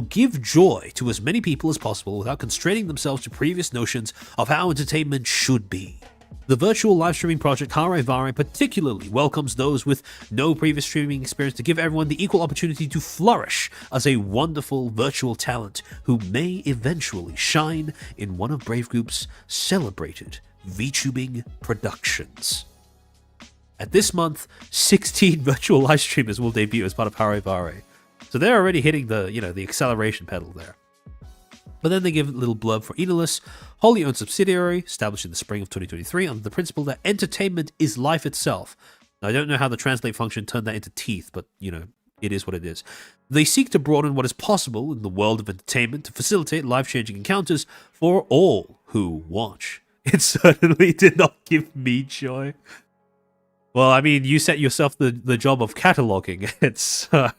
give joy to as many people as possible without constraining themselves to previous notions of how entertainment should be. The virtual live streaming project Hare Vare particularly welcomes those with no previous streaming experience to give everyone the equal opportunity to flourish as a wonderful virtual talent who may eventually shine in one of Brave Group's celebrated VTubing productions. At this month, 16 virtual live streamers will debut as part of Hare Vare. So they're already hitting the acceleration pedal there. But then they give a little blurb for Enalus, wholly owned subsidiary, established in the spring of 2023 under the principle that entertainment is life itself. Now, I don't know how the translate function turned that into teeth, but, it is what it is. They seek to broaden what is possible in the world of entertainment to facilitate life-changing encounters for all who watch. It certainly did not give me joy. Well, I mean, you set yourself the job of cataloging it, so...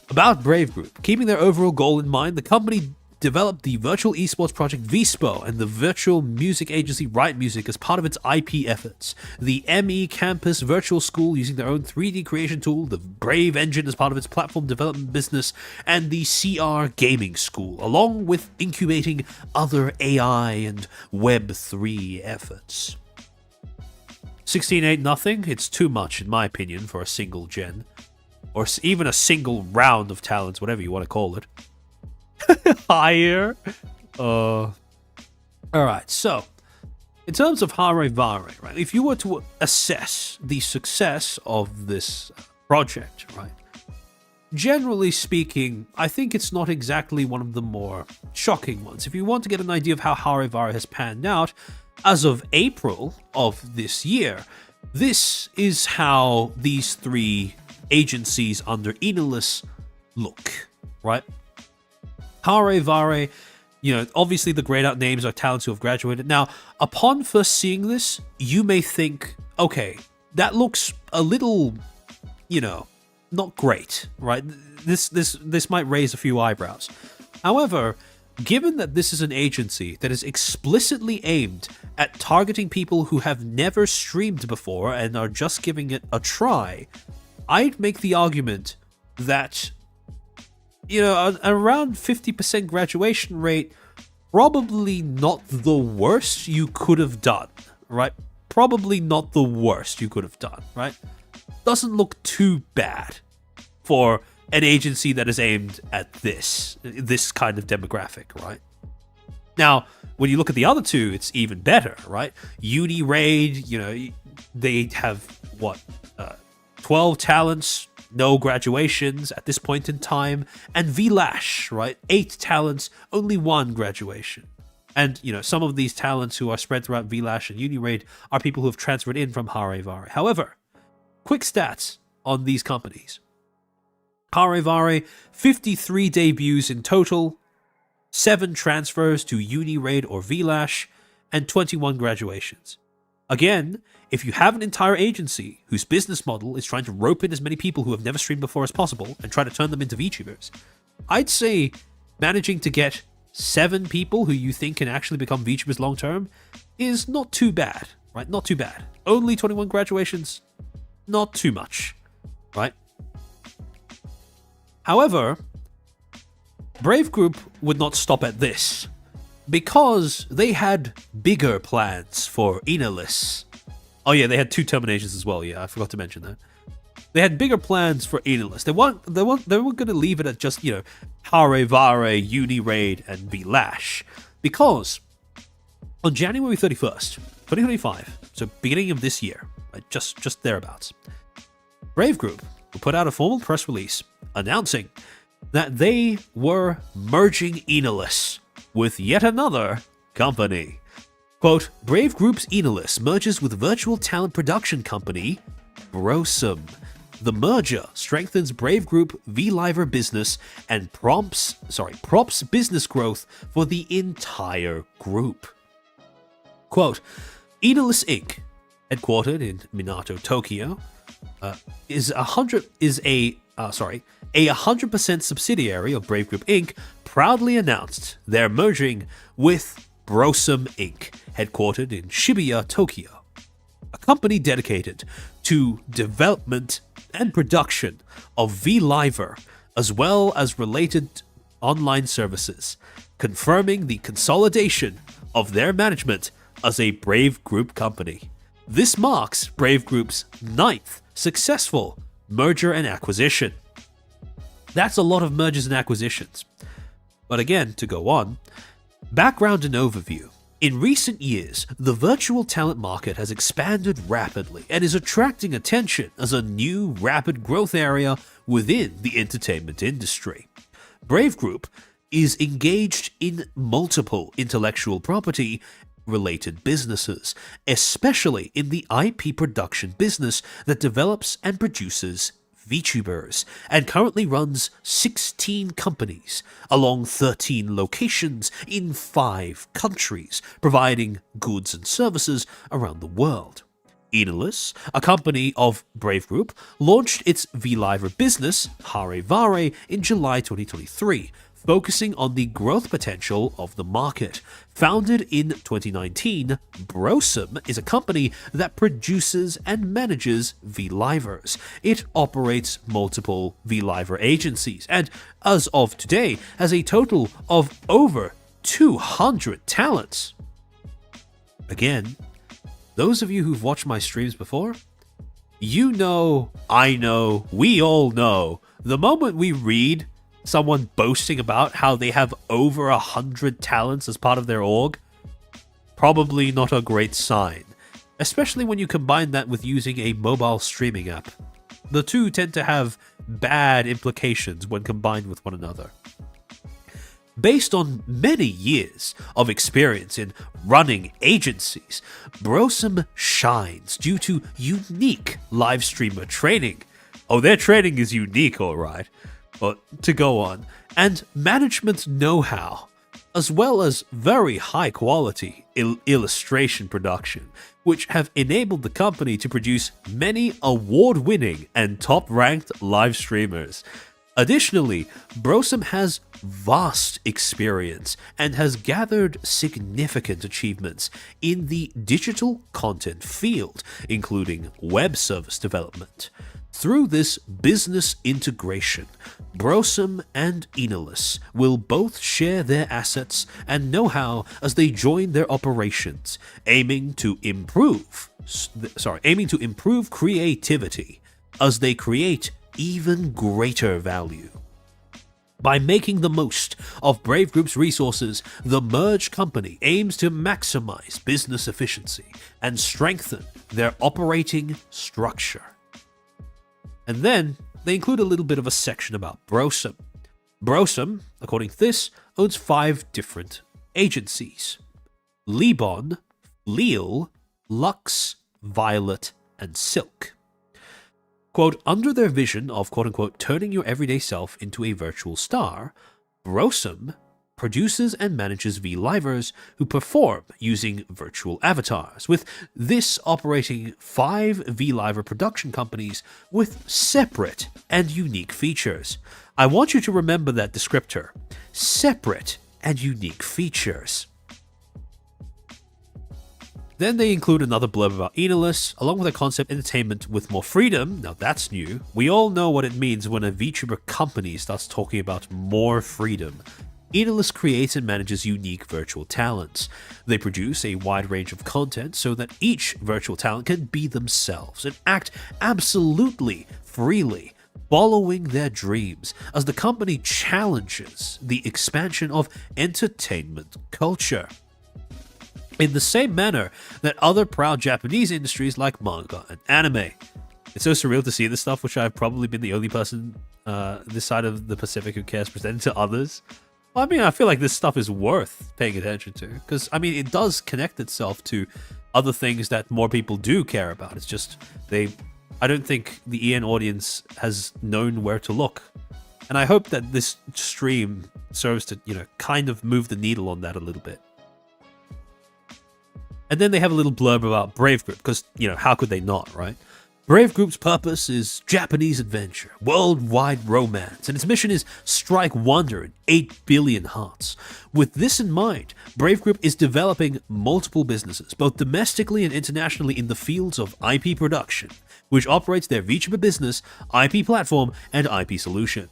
About Brave Group. Keeping their overall goal in mind, the company developed the virtual esports project VSPO and the virtual music agency Riot Music as part of its IP efforts. The ME Campus Virtual School using their own 3D creation tool, the Brave Engine as part of its platform development business, and the CR Gaming School, along with incubating other AI and Web3 efforts. 16.8 nothing. It's too much, in my opinion, for a single gen. Or even a single round of talents, whatever you want to call it. Higher. Alright, so, in terms of Hare Vare, right, if you were to assess the success of this project, right, generally speaking, I think it's not exactly one of the more shocking ones. If you want to get an idea of how Hare Vare has panned out, as of April of this year, this is how these three agencies under Enalus look, right? Hare Vare, obviously the grayed out names are talents who have graduated. Now, upon first seeing this, you may think, okay, that looks a little, not great, right? This might raise a few eyebrows. However, given that this is an agency that is explicitly aimed at targeting people who have never streamed before and are just giving it a try, I'd make the argument that, around 50% graduation rate, probably not the worst you could have done, right? Probably not the worst you could have done, right? Doesn't look too bad for an agency that is aimed at this kind of demographic, right? Now, when you look at the other two, it's even better, right? UniRaid, they have, 12 talents, no graduations at this point in time, and VLash, right? 8 talents, only 1 graduation. And, some of these talents who are spread throughout VLash and UniRaid are people who have transferred in from Hare Vare. However, quick stats on these companies. Hare Vare, 53 debuts in total, 7 transfers to UniRaid or VLash, and 21 graduations. Again, if you have an entire agency whose business model is trying to rope in as many people who have never streamed before as possible and try to turn them into VTubers, I'd say managing to get 7 people who you think can actually become VTubers long term is not too bad, right? Not too bad. Only 21 graduations, not too much, right? However, Brave Group would not stop at this, because they had bigger plans for Enalus. Oh yeah, they had 2 terminations as well. Yeah, I forgot to mention that. They had bigger plans for Enalus. They weren't going to leave it at just, Hare Vare, UniRaid, and VLash, because on January 31st, 2025, so beginning of this year, right, just thereabouts, Brave Group will put out a formal press release announcing that they were merging Enalus with yet another company. Quote, Brave Group's Enalus merges with virtual talent production company Brosum. The merger strengthens Brave Group VLiver business and prompts business growth for the entire group. Quote, Enalus Inc., headquartered in Minato, Tokyo, is a 100% subsidiary of Brave Group Inc., proudly announced they're merging with Brosum Inc., headquartered in Shibuya, Tokyo. a company dedicated to development and production of VLiver, as well as related online services, confirming the consolidation of their management as a Brave Group company. This marks Brave Group's 9th successful merger and acquisition. That's a lot of mergers and acquisitions. But again, to go on, background and overview. In recent years, the virtual talent market has expanded rapidly and is attracting attention as a new rapid growth area within the entertainment industry. Brave Group is engaged in multiple intellectual property related businesses, especially in the IP production business that develops and produces VTubers, and currently runs 16 companies along 13 locations in 5 countries, providing goods and services around the world. Enolus, a company of Brave Group, launched its VLiver business, Hare Vare, in July 2023, focusing on the growth potential of the market. Founded in 2019, Brosum is a company that produces and manages VLivers. It operates multiple VLiver agencies and, as of today, has a total of over 200 talents. Again, those of you who've watched my streams before, you know, I know, we all know, the moment we read someone boasting about how they have over 100 talents as part of their org, probably not a great sign, especially when you combine that with using a mobile streaming app. The two tend to have bad implications when combined with one another. Based on many years of experience in running agencies, Brosum shines due to unique live streamer training. Oh, their training is unique, alright. But to go on, and management know-how, as well as very high quality illustration production, which have enabled the company to produce many award-winning and top-ranked live streamers. Additionally, Brosum has vast experience and has gathered significant achievements in the digital content field, including web service development. Through this business integration, Brosum and Enolus will both share their assets and know-how as they join their operations, aiming to improve creativity as they create even greater value. By making the most of Brave Group's resources, the merged company aims to maximize business efficiency and strengthen their operating structure. And then they include a little bit of a section about Brosum. Brosum, according to this, owns 5 different agencies: Lebon, Leal, Lux, Violet, and Silk. Quote, under their vision of quote-unquote turning your everyday self into a virtual star, Brosum produces and manages VLivers who perform using virtual avatars, with this operating 5 VLiver production companies with separate and unique features. I want you to remember that descriptor: separate and unique features. Then they include another blurb about Enolus, along with a concept entertainment with more freedom. Now that's new. We all know what it means when a VTuber company starts talking about more freedom. Enolus creates and manages unique virtual talents. They produce a wide range of content so that each virtual talent can be themselves and act absolutely freely, following their dreams, as the company challenges the expansion of entertainment culture. In the same manner that other proud Japanese industries like manga and anime. It's so surreal to see this stuff, which I've probably been the only person this side of the Pacific who cares presented to others. Well, I mean, I feel like this stuff is worth paying attention to, because, I mean, it does connect itself to other things that more people do care about. It's just, I don't think the EN audience has known where to look. And I hope that this stream serves to, kind of move the needle on that a little bit. And then they have a little blurb about Brave Group, because, how could they not, right? Brave Group's purpose is Japanese adventure, worldwide romance, and its mission is strike wonder in 8 billion hearts. With this in mind, Brave Group is developing multiple businesses, both domestically and internationally in the fields of IP production, which operates their VTuber business, IP platform, and IP solution,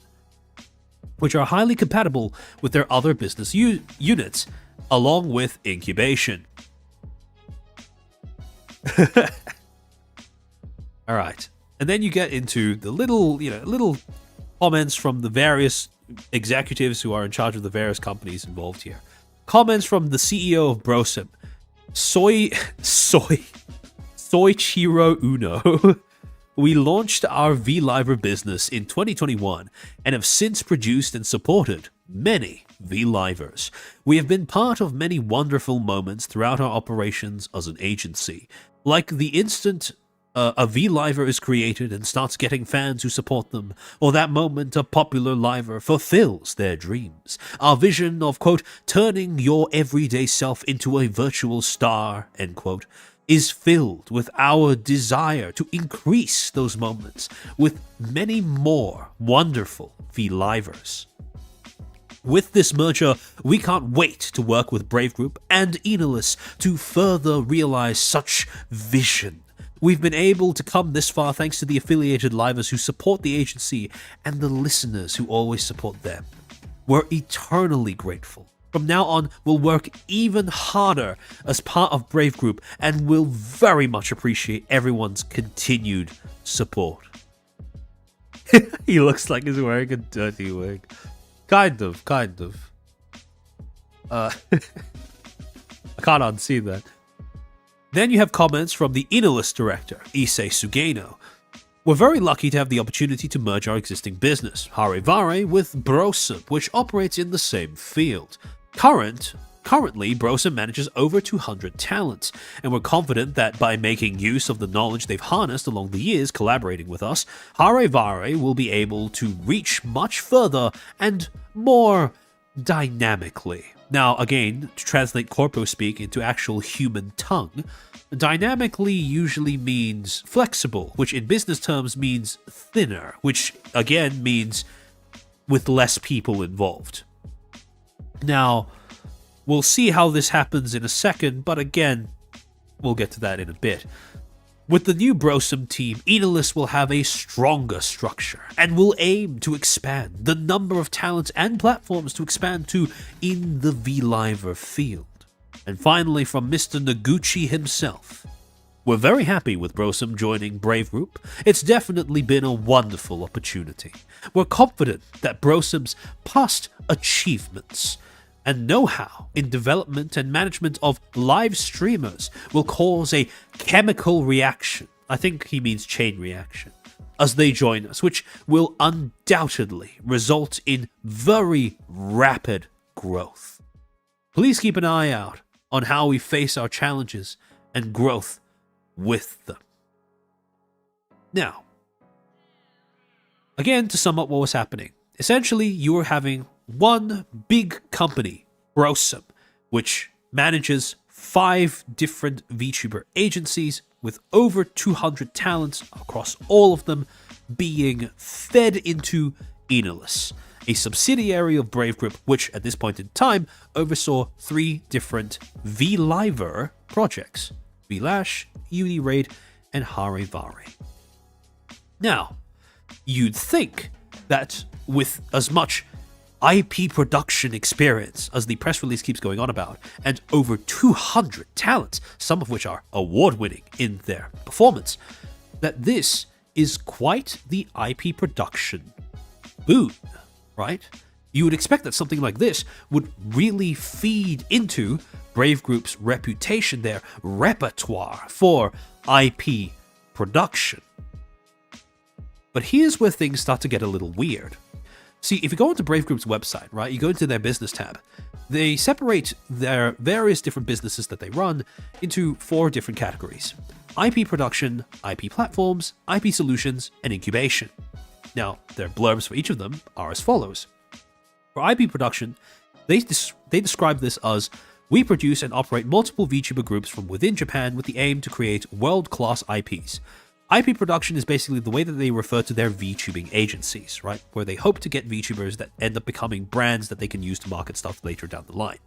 which are highly compatible with their other business units, along with incubation. All right. And then you get into the little comments from the various executives who are in charge of the various companies involved here. Comments from the CEO of Brosim, Soichiro Uno. We launched our V-Liver business in 2021 and have since produced and supported many V-Livers. We have been part of many wonderful moments throughout our operations as an agency, like the instant a V-Liver is created and starts getting fans who support them, or that moment a popular liver fulfills their dreams. Our vision of, quote, turning your everyday self into a virtual star, end quote, is filled with our desire to increase those moments with many more wonderful V-Livers. With this merger, we can't wait to work with Brave Group and Enalis to further realize such vision. We've been able to come this far thanks to the affiliated livers who support the agency and the listeners who always support them. We're eternally grateful. From now on, we'll work even harder as part of Brave Group and will very much appreciate everyone's continued support. He looks like he's wearing a dirty wig. Kind of. I can't unsee that. Then you have comments from the Enalis director, Issei Sugeno. We're very lucky to have the opportunity to merge our existing business, Harivare, with Brosim, which operates in the same field. Currently, Brosim manages over 200 talents, and we're confident that by making use of the knowledge they've harnessed along the years collaborating with us, Harivare will be able to reach much further and more dynamically. Now, again, to translate corpo speak into actual human tongue, dynamically usually means flexible, which in business terms means thinner, which again means with less people involved. Now, we'll see how this happens in a second, but again, we'll get to that in a bit. With the new Brosim team, Enalis will have a stronger structure and will aim to expand the number of talents and platforms to expand to in the V-Liver field. And finally, from Mr. Noguchi himself, we're very happy with Brosim joining Brave Group. It's definitely been a wonderful opportunity. We're confident that Brosim's past achievements and know-how in development and management of live streamers will cause a chemical reaction, I think he means chain reaction, as they join us, which will undoubtedly result in very rapid growth. Please keep an eye out on how we face our challenges and growth with them. Now, again, to sum up what was happening, essentially you were having one big company, Brosim, which manages 5 different VTuber agencies with over 200 talents across all of them being fed into Enalis, a subsidiary of Brave Group, which at this point in time oversaw 3 different V-Liver projects, V-Lash, Uni-Raid, and Harivare. Now, you'd think that with as much IP production experience as the press release keeps going on about, and over 200 talents, some of which are award-winning in their performance, that this is quite the IP production boon, right? You would expect that something like this would really feed into Brave Group's reputation, their repertoire for IP production. But here's where things start to get a little weird. See, if you go onto Brave Group's website, right, you go into their business tab, they separate their various different businesses that they run into 4 different categories: IP production, IP platforms, IP solutions, and incubation. Now, their blurbs for each of them are as follows. For IP production, they describe this as, we produce and operate multiple VTuber groups from within Japan with the aim to create world-class IPs. IP production is basically the way that they refer to their VTubing agencies, right? Where they hope to get VTubers that end up becoming brands that they can use to market stuff later down the line.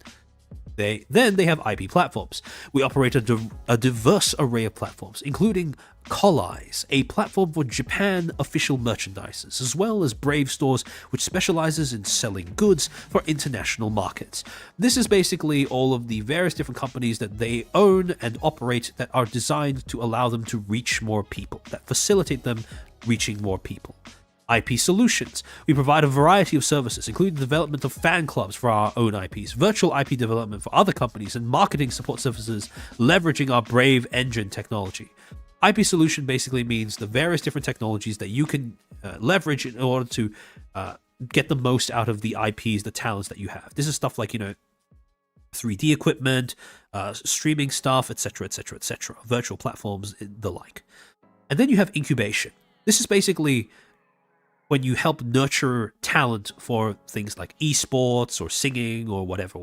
They have IP platforms. We operate a diverse array of platforms, including Colleyes, a platform for Japan official merchandises, as well as Brave Stores, which specializes in selling goods for international markets. This is basically all of the various different companies that they own and operate that are designed to allow them to reach more people, that facilitate them reaching more people. IP solutions. We provide a variety of services, including the development of fan clubs for our own IPs, virtual IP development for other companies, and marketing support services leveraging our Brave engine technology. IP solution basically means the various different technologies that you can leverage in order to get the most out of the IPs, the talents that you have. This is stuff like, 3D equipment, streaming stuff, etc., etc., etc., virtual platforms, the like. And then you have incubation. This is basically when you help nurture talent for things like esports or singing or whatever.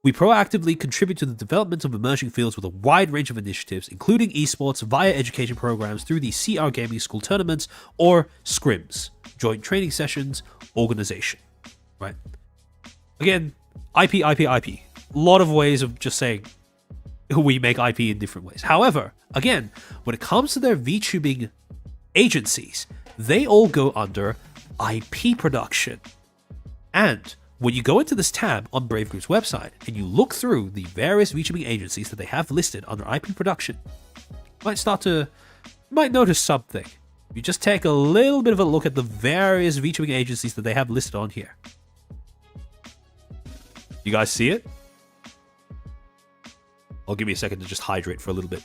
We proactively contribute to the development of emerging fields with a wide range of initiatives, including esports via education programs through the CR Gaming School tournaments or scrims, joint training sessions, organization, right? Again, IP. A lot of ways of just saying we make IP in different ways. However, again, when it comes to their VTubing agencies, they all go under IP production. And when you go into this tab on Brave Group's website and you look through the various VTubing agencies that they have listed under IP production, you might notice something. You just take a little bit of a look at the various VTubing agencies that they have listed on here. You guys see it? I'll give you a second to just hydrate for a little bit.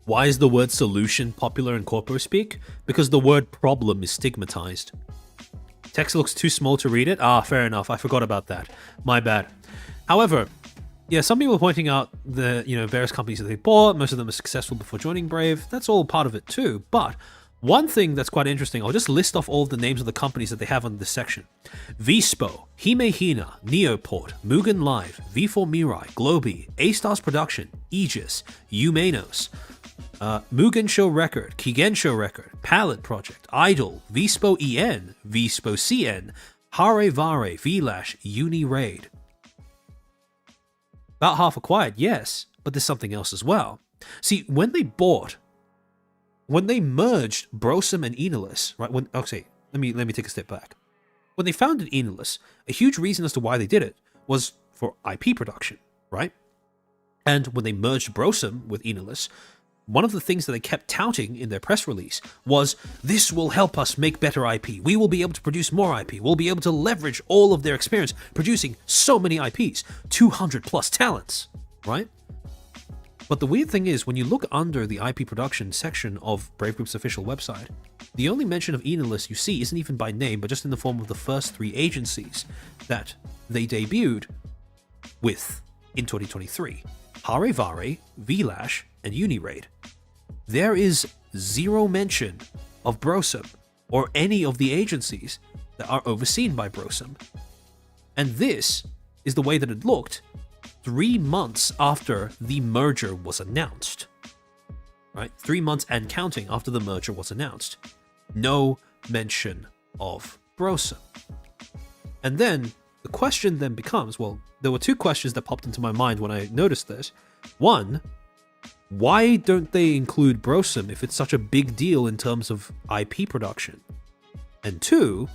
Why is the word solution popular in corpo speak? Because the word problem is stigmatized. Text looks too small to read it? Fair enough. I forgot about that. My bad. However, yeah, some people are pointing out the various companies that they bought. Most of them are successful before joining Brave. That's all part of it too. But one thing that's quite interesting, I'll just list off all of the names of the companies that they have on this section. Vispo, Himehina, Neoport, Mugen Live, V4 Mirai, Globi, A-Stars Production, Aegis, Umanos, Mugen Show Record, Kigen Show Record, Palette Project, Idol, Vispo EN, Vispo CN, Hare Vare, Vlash, Uni Raid. About half acquired, yes, but there's something else as well. See, when they merged Brosum and Enilus, right? Let me take a step back. When they founded Enilus, a huge reason as to why they did it was for IP production, right? And when they merged Brosum with Enilus, one of the things that they kept touting in their press release was, this will help us make better IP. We will be able to produce more IP. We'll be able to leverage all of their experience producing so many IPs, 200 plus talents, right? But the weird thing is, when you look under the IP production section of Brave Group's official website, the only mention of Enilus you see isn't even by name, but just in the form of the first 3 agencies that they debuted with in 2023. Hare Vare, Vlash, and Uniraid. There is zero mention of Brosum or any of the agencies that are overseen by Brosum. And this is the way that it looked 3 months after the merger was announced. Right? 3 months and counting after the merger was announced. No mention of Brosum. And then the question then becomes, well, there were 2 questions that popped into my mind when I noticed this. One, why don't they include Brosum if it's such a big deal in terms of IP production? And 2,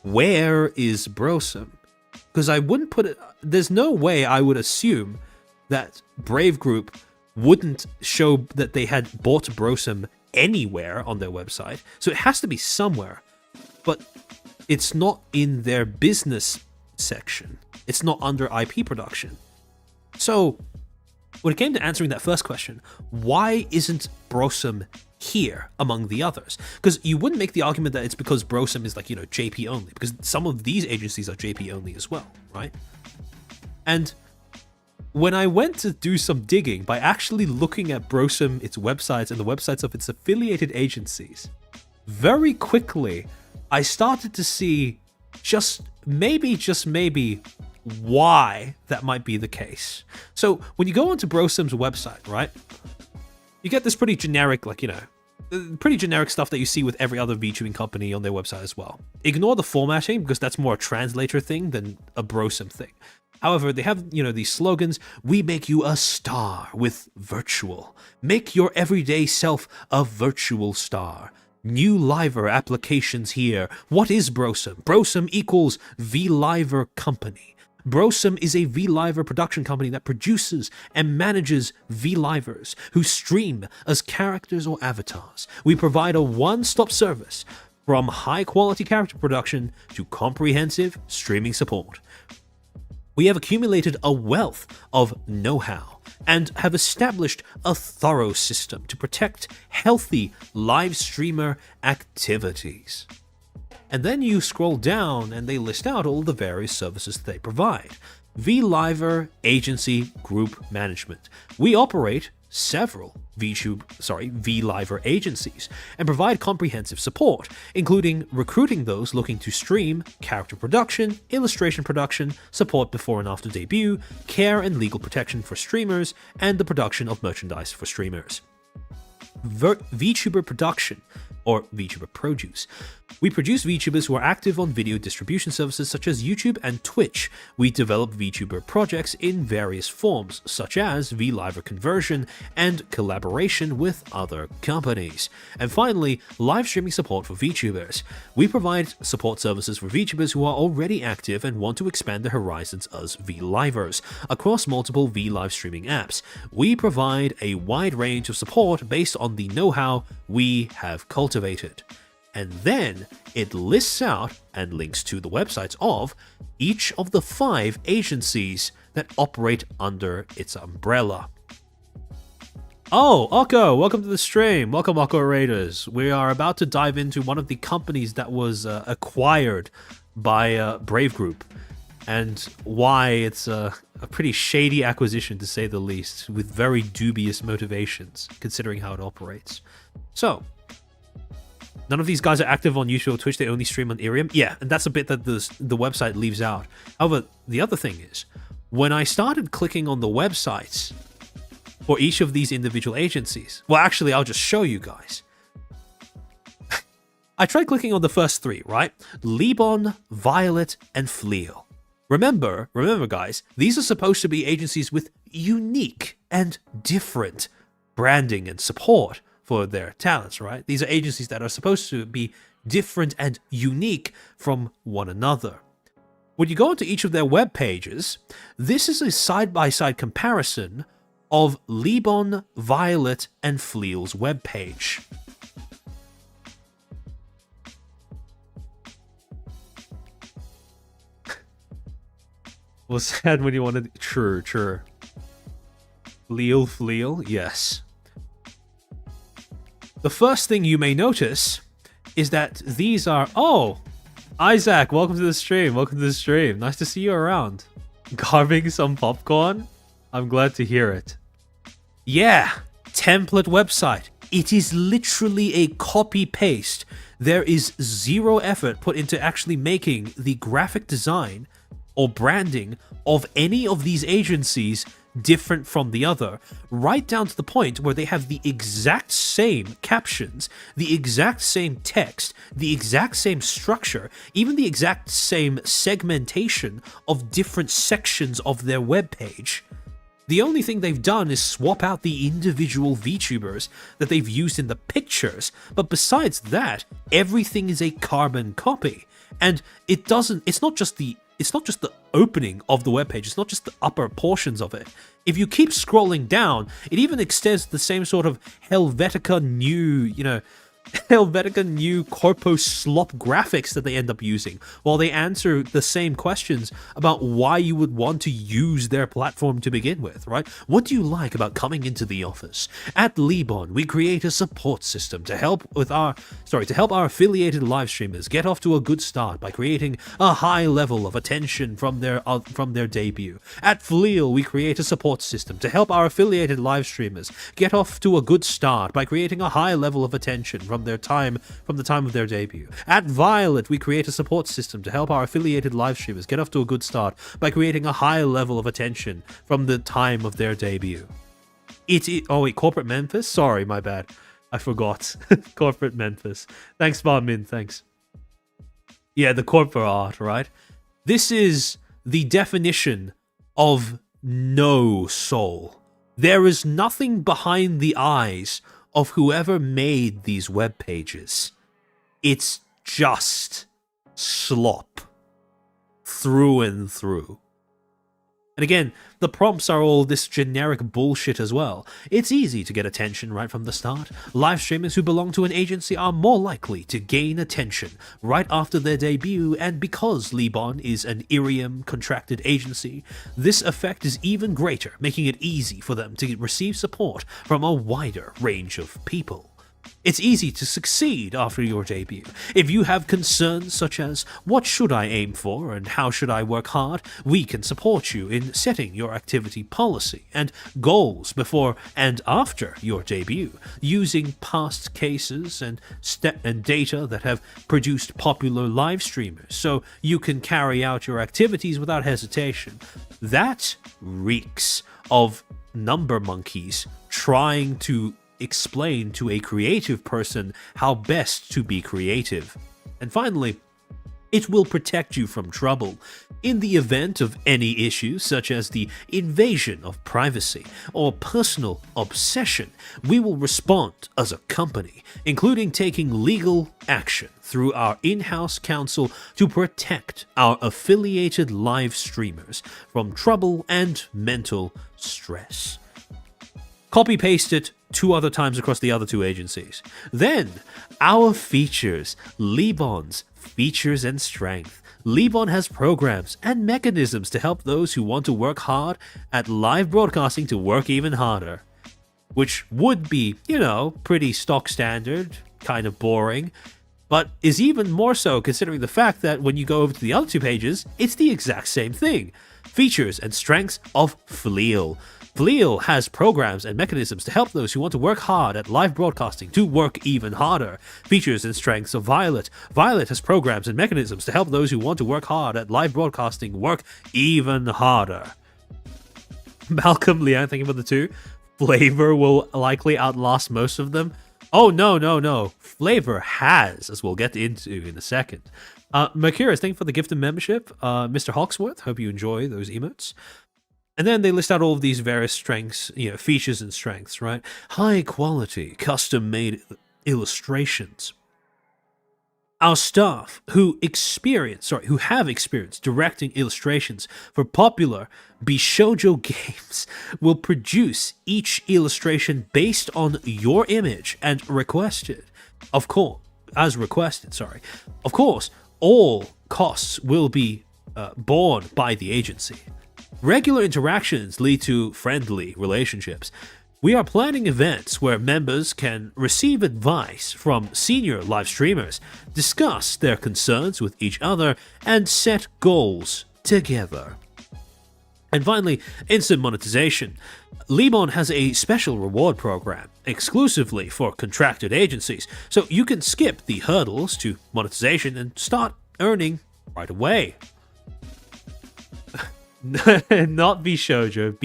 where is Brosum? Because I wouldn't put it... There's no way I would assume that Brave Group wouldn't show that they had bought Brosum anywhere on their website. So it has to be somewhere. but it's not in their business section. It's not under IP production. So when it came to answering that first question, why isn't Brosum here among the others? Because you wouldn't make the argument that it's because Brosum is like, JP only, because some of these agencies are JP only as well, right? And when I went to do some digging by actually looking at Brosum, its websites, and the websites of its affiliated agencies, very quickly I started to see just maybe why that might be the case. So when you go onto Brosum's website, right, you get this pretty generic, pretty generic stuff that you see with every other VTubing company on their website as well. Ignore the formatting because that's more a translator thing than a Brosum thing. However, they have, these slogans: we make you a star with virtual. Make your everyday self a virtual star. New Liver applications here. What is Brosum? Brosum equals V-Liver Company. Brosum is a V-Liver production company that produces and manages V-Livers who stream as characters or avatars. We provide a one-stop service from high-quality character production to comprehensive streaming support. We have accumulated a wealth of know-how and have established a thorough system to protect healthy live streamer activities. And then you scroll down and they list out all the various services they provide. V-Liver Agency Group Management. We operate several V-Liver agencies and provide comprehensive support, including recruiting those looking to stream, character production, illustration production, support before and after debut, care and legal protection for streamers, and the production of merchandise for streamers. VTuber Production, or VTuber Produce. We produce VTubers who are active on video distribution services such as YouTube and Twitch. We develop VTuber projects in various forms, such as V-Liver conversion and collaboration with other companies. And finally, live streaming support for VTubers. We provide support services for VTubers who are already active and want to expand their horizons as V-Livers across multiple V-Live streaming apps. We provide a wide range of support based on the know-how we have cultivated. And then it lists out and links to the websites of each of the 5 agencies that operate under its umbrella. Oh, Oko, welcome to the stream. Welcome, Oko Raiders. We are about to dive into one of the companies that was acquired by Brave Group, and why it's a pretty shady acquisition, to say the least, with very dubious motivations, considering how it operates. So, none of these guys are active on YouTube or Twitch, they only stream on Irium. Yeah, and that's a bit that the website leaves out. However, the other thing is, when I started clicking on the websites for each of these individual agencies, well, actually, I'll just show you guys. I tried clicking on the first 3, right? Libon, Violet, and Fleal. Remember guys, these are supposed to be agencies with unique and different branding and support for their talents, right? These are agencies that are supposed to be different and unique from one another. When you go into each of their web pages, this is a side-by-side comparison of Libon, Violet, and Fleal's web page. Was sad when you wanted... True. Fleal, yes. The first thing you may notice is that these are... Oh! Isaac, welcome to the stream. Nice to see you around. Carving some popcorn? I'm glad to hear it. Yeah! Template website. It is literally a copy-paste. There is zero effort put into actually making the graphic design or branding of any of these agencies different from the other, right down to the point where they have the exact same captions, the exact same text, the exact same structure, even the exact same segmentation of different sections of their webpage. The only thing they've done is swap out the individual VTubers that they've used in the pictures, but besides that, everything is a carbon copy. And it's not just the opening of the webpage, it's not just the upper portions of it. If you keep scrolling down, it even extends the same sort of Helvetica new, Helvetica new corpo slop graphics that they end up using while they answer the same questions about why you would want to use their platform to begin with, right? What do you like about coming into the office? At Libon, we create a support system to help our affiliated live streamers get off to a good start by creating a high level of attention from their debut. At Fleal, we create a support system to help our affiliated live streamers get off to a good start by creating a high level of attention from the time of their debut. At Violet, we create a support system to help our affiliated live streamers get off to a good start by creating a high level of attention from the time of their debut. Oh wait, Corporate Memphis? Sorry, my bad. I forgot. Corporate Memphis. Thanks, Barmin, thanks. Yeah, the corporate art, right? This is the definition of no soul. There is nothing behind the eyes of whoever made these web pages. It's just slop through and through. And again, the prompts are all this generic bullshit as well. It's easy to get attention right from the start. Live streamers who belong to an agency are more likely to gain attention right after their debut, and because Libon is an Irium contracted agency, this effect is even greater, making it easy for them to receive support from a wider range of people. It's easy to succeed after your debut. If you have concerns such as, what should I aim for and how should I work hard, we can support you in setting your activity policy and goals before and after your debut, using past cases and data that have produced popular live streamers so you can carry out your activities without hesitation. That reeks of number monkeys trying to explain to a creative person how best to be creative. And finally, it will protect you from trouble. In the event of any issues such as the invasion of privacy or personal obsession, we will respond as a company, including taking legal action through our in-house counsel to protect our affiliated live streamers from trouble and mental stress. Copy-paste it 2 other times across the other 2 agencies. Then, our features, Libon's features and strength. Libon has programs and mechanisms to help those who want to work hard at live broadcasting to work even harder. Which would be, pretty stock standard, kind of boring, but is even more so considering the fact that when you go over to the other 2 pages, it's the exact same thing. Features and strengths of Fleal. Fleal has programs and mechanisms to help those who want to work hard at live broadcasting to work even harder. Features and strengths of Violet. Violet has programs and mechanisms to help those who want to work hard at live broadcasting work even harder. Malcolm, Leanne, thank you for the 2. Flavor will likely outlast most of them. Oh, no. Flavor has, as we'll get into in a second. Mercurius, thank you for the gift and membership. Mr. Hawksworth, hope you enjoy those emotes. And then they list out all of these various strengths, features and strengths, right? High quality, custom-made illustrations. Our staff who have experience directing illustrations for popular Bishoujo games will produce each illustration based on your image and requested. Of course, all costs will be borne by the agency. Regular interactions lead to friendly relationships. We are planning events where members can receive advice from senior live streamers, discuss their concerns with each other, and set goals together. And finally, instant monetization. Libon has a special reward program exclusively for contracted agencies, so you can skip the hurdles to monetization and start earning right away. Not Bishoujo.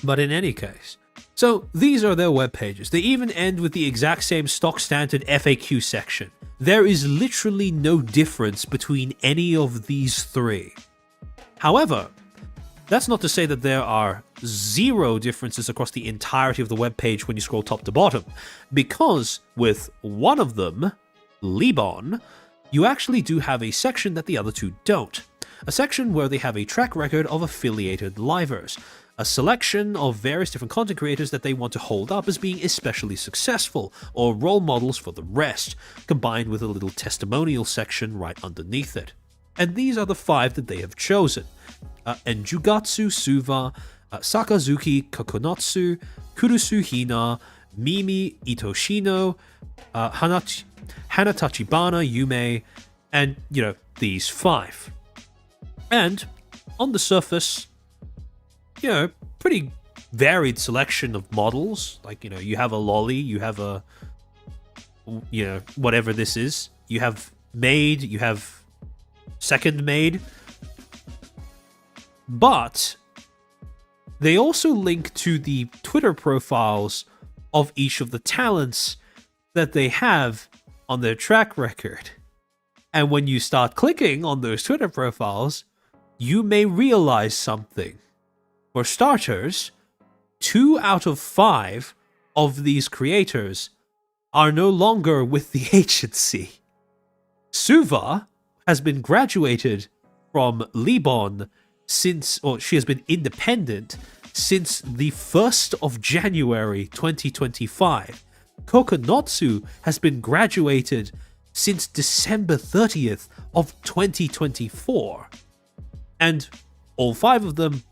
But in any case. So these are their web pages. They even end with the exact same stock standard FAQ section. There is literally no difference between any of these 3. However, that's not to say that there are 0 differences across the entirety of the web page when you scroll top to bottom, because with one of them, Libon, you actually do have a section that the other 2 don't. A section where they have a track record of affiliated livers. a selection of various different content creators that they want to hold up as being especially successful, or role models for the rest, combined with a little testimonial section right underneath it. And these are the 5 that they have chosen. Enjugatsu Suva, Sakazuki Kokonotsu, Kurusu Hina, Mimi Itoshino, Hanatachibana Yume, and, these 5. And on the surface, pretty varied selection of models. Like, you have a lolly, you have a, whatever this is. You have maid, you have second maid. But they also link to the Twitter profiles of each of the talents that they have on their track record. And when you start clicking on those Twitter profiles, you may realize something. For starters, 2 out of 5 of these creators are no longer with the agency. Suva has been graduated from Libon she has been independent since the 1st of January 2025. Kokonotsu has been graduated since December 30th of 2024. And all 5 of them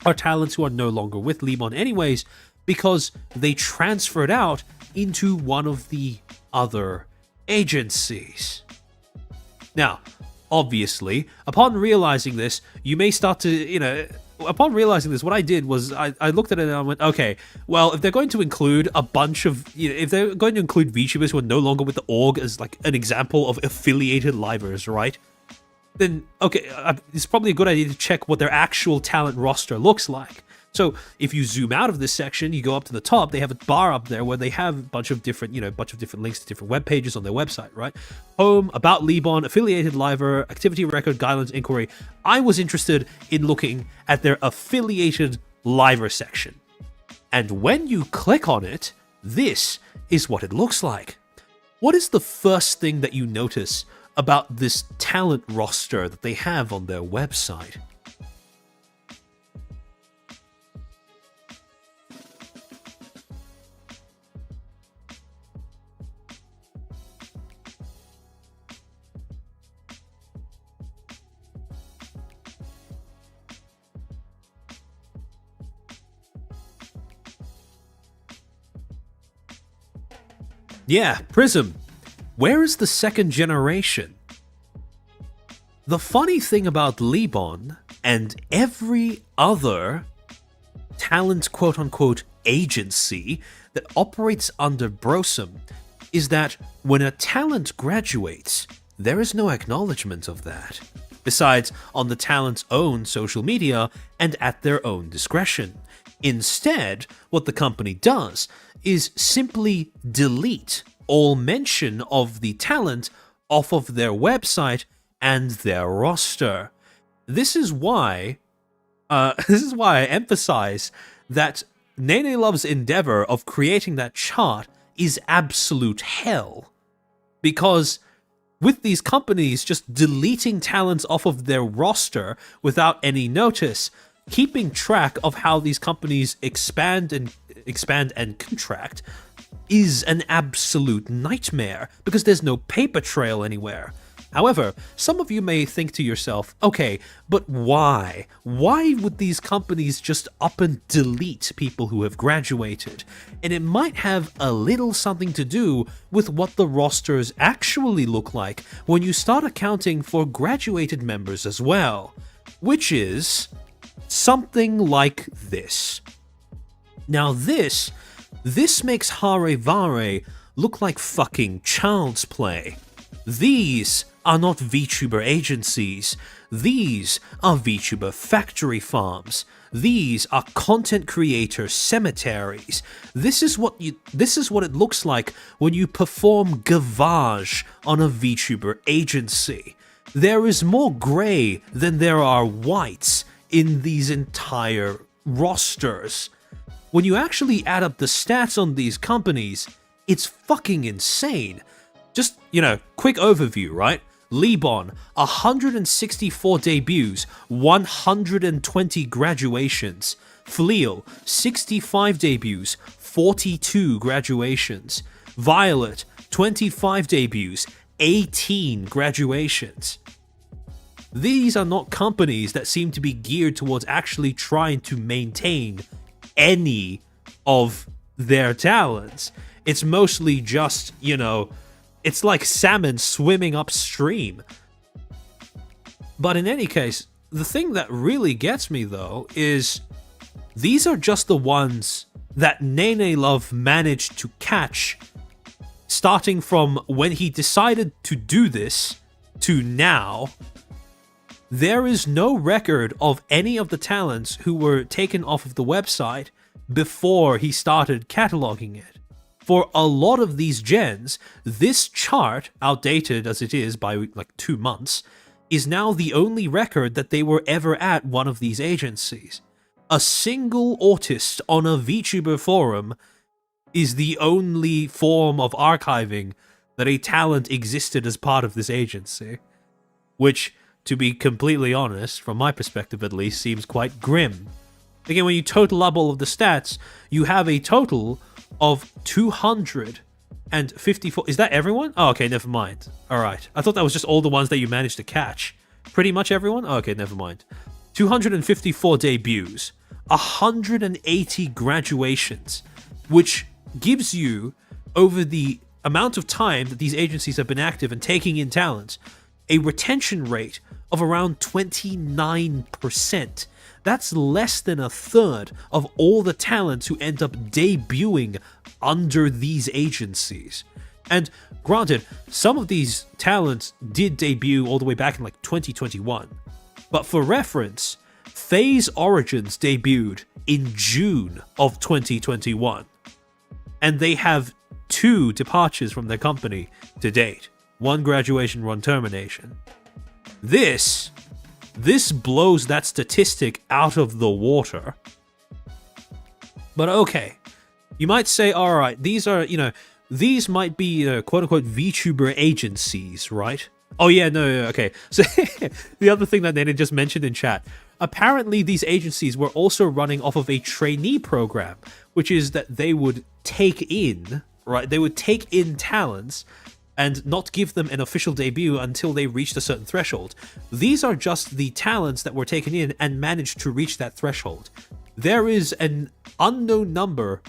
are talents who are no longer with Libon anyways, because they transferred out into one of the other agencies. Now, obviously, upon realizing this, you may start to, upon realizing this, what I did was I looked at it and I went, okay, well, if they're going to include a bunch of, if they're going to include VTubers who are no longer with the org as like an example of affiliated livers, right? Then, okay, it's probably a good idea to check what their actual talent roster looks like. So if you zoom out of this section, you go up to the top, they have a bar up there where they have a bunch of different, links to different web pages on their website, right? Home, About Libon, Affiliated Liver, Activity Record, Guidelines, Inquiry. I was interested in looking at their Affiliated Liver section. And when you click on it, this is what it looks like. What is the first thing that you notice about this talent roster that they have on their website? Yeah, Prism. Where is the 2nd generation? The funny thing about Libon and every other talent quote-unquote agency that operates under Brosum is that when a talent graduates, there is no acknowledgement of that. Besides, on the talent's own social media and at their own discretion. Instead, what the company does is simply delete all mention of the talent off of their website and their roster. This is why I emphasize that Nene Love's endeavor of creating that chart is absolute hell. Because with these companies just deleting talents off of their roster without any notice, keeping track of how these companies expand and contract is an absolute nightmare because there's no paper trail anywhere. However, some of you may think to yourself, okay, but why? Why would these companies just up and delete people who have graduated? And it might have a little something to do with what the rosters actually look like when you start accounting for graduated members as well, which is something like this. Now this makes Hare Vare look like fucking child's play. These are not VTuber agencies. These are VTuber factory farms. These are content creator cemeteries. This is what it looks like when you perform gavage on a VTuber agency. There is more grey than there are whites in these entire rosters. When you actually add up the stats on these companies, it's fucking insane. Just, quick overview, right? Lebon, 164 debuts, 120 graduations. Fleo, 65 debuts, 42 graduations. Violet, 25 debuts, 18 graduations. These are not companies that seem to be geared towards actually trying to maintain any of their talents. It's mostly just, it's like salmon swimming upstream. But in any case, the thing that really gets me though is these are just the ones that Nene Love managed to catch, starting from when he decided to do this to now. There is no record of any of the talents who were taken off of the website before he started cataloging it. For a lot of these gens, this chart, outdated as it is by like 2 months, is now the only record that they were ever at one of these agencies. A single artist on a VTuber forum is the only form of archiving that a talent existed as part of this agency. Which, to be completely honest, from my perspective at least, seems quite grim. Again, when you total up all of the stats, you have a total of 254. Is that everyone? Oh, okay, never mind. Alright. I thought that was just all the ones that you managed to catch. Pretty much everyone? Oh, okay, never mind. 254 debuts, 180 graduations, which gives you, over the amount of time that these agencies have been active and taking in talent, a retention rate of around 29%. That's less than a third of all the talents who end up debuting under these agencies. And granted, some of these talents did debut all the way back in like 2021. But for reference, Phase Origins debuted in June of 2021. And they have 2 departures from their company to date. 1 graduation, 1 termination. This blows that statistic out of the water. But okay, you might say, alright, these are, these might be quote-unquote VTuber agencies, right? Oh yeah, no, okay. So the other thing that Nene just mentioned in chat, apparently these agencies were also running off of a trainee program, which is that they would take in, right? They would take in talents and not give them an official debut until they reached a certain threshold. These are just the talents that were taken in and managed to reach that threshold. There is an unknown number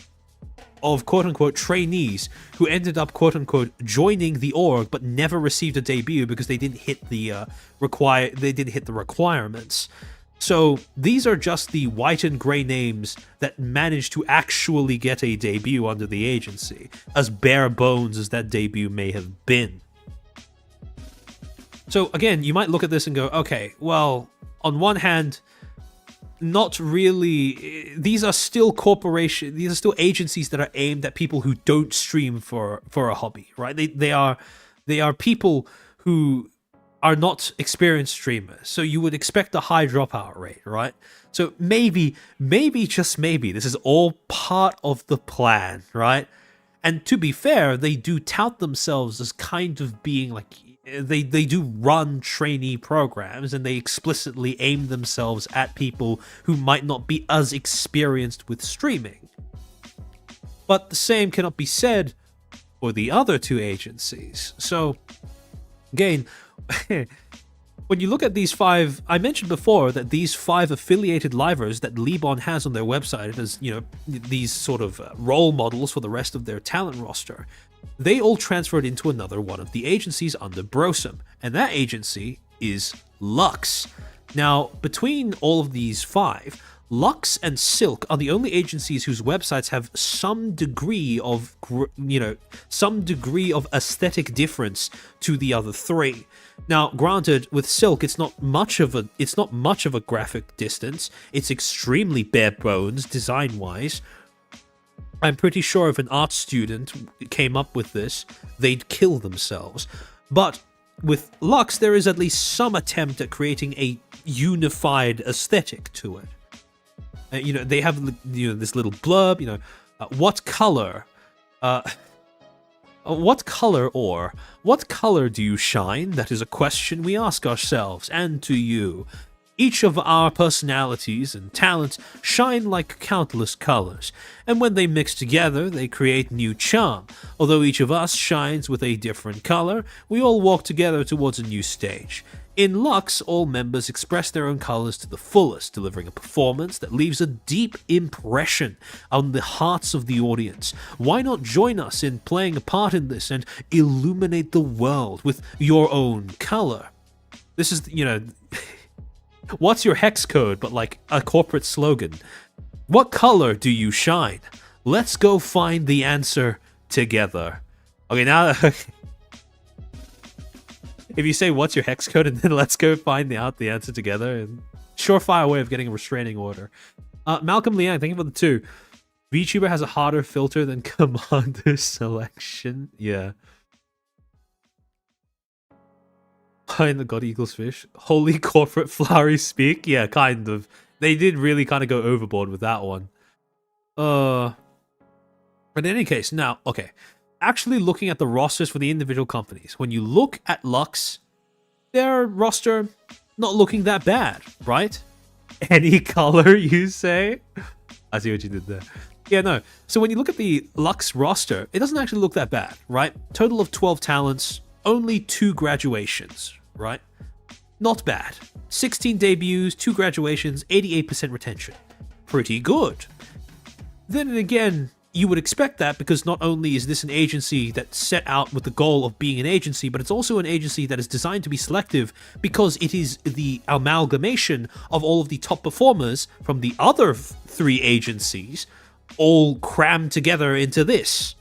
of quote-unquote trainees who ended up quote-unquote joining the org but never received a debut because they didn't hit the requirements. So these are just the white and grey names that managed to actually get a debut under the agency, as bare bones as that debut may have been. So again, you might look at this and go, okay, well, on one hand, not really. These are still agencies that are aimed at people who don't stream for a hobby, right? They are people who are not experienced streamers, so you would expect a high dropout rate, right? So maybe, just maybe, this is all part of the plan, right? And to be fair, they do tout themselves as kind of being like, they do run trainee programs, and they explicitly aim themselves at people who might not be as experienced with streaming. But the same cannot be said for the other 2 agencies. So, again, when you look at these 5, I mentioned before that these 5 affiliated livers that Lebon has on their website as, these sort of role models for the rest of their talent roster, they all transferred into another one of the agencies under Brosum, and that agency is Lux. Now, between all of these 5, Lux and Silk are the only agencies whose websites have some degree of, aesthetic difference to the other 3. Now, granted, with Silk, it's not much of a graphic distance. It's extremely bare bones design-wise. I'm pretty sure if an art student came up with this, they'd kill themselves. But with Lux, there is at least some attempt at creating a unified aesthetic to it. They have this little blurb. What color? What color do you shine? That is a question we ask ourselves and to you. Each of our personalities and talents shine like countless colors, and when they mix together, they create new charm. Although each of us shines with a different color, we all walk together towards a new stage. In Lux, all members express their own colors to the fullest, delivering a performance that leaves a deep impression on the hearts of the audience. Why not join us in playing a part in this and illuminate the world with your own color? This is, what's your hex code but like a corporate slogan? What color do you shine? Let's go find the answer together. Okay, now if you say what's your hex code and then let's go find the answer together, and surefire way of getting a restraining order. Malcolm Liang, thank you for the 2. VTuber has a harder filter than Commander Selection. Yeah. Behind the God Eagles Fish. Holy corporate flowery speak. Yeah, kind of. They did really kind of go overboard with that one. But in any case, now, okay. Actually looking at the rosters for the individual companies. When you look at Lux, their roster not looking that bad, right? Any color, you say? I see what you did there. Yeah, no. So when you look at the Lux roster, it doesn't actually look that bad, right? Total of 12 talents, only 2 graduations, right? Not bad. 16 debuts, 2 graduations, 88% retention. Pretty good. Then again, you would expect that because not only is this an agency that set out with the goal of being an agency, but it's also an agency that is designed to be selective because it is the amalgamation of all of the top performers from the other 3 agencies all crammed together into this.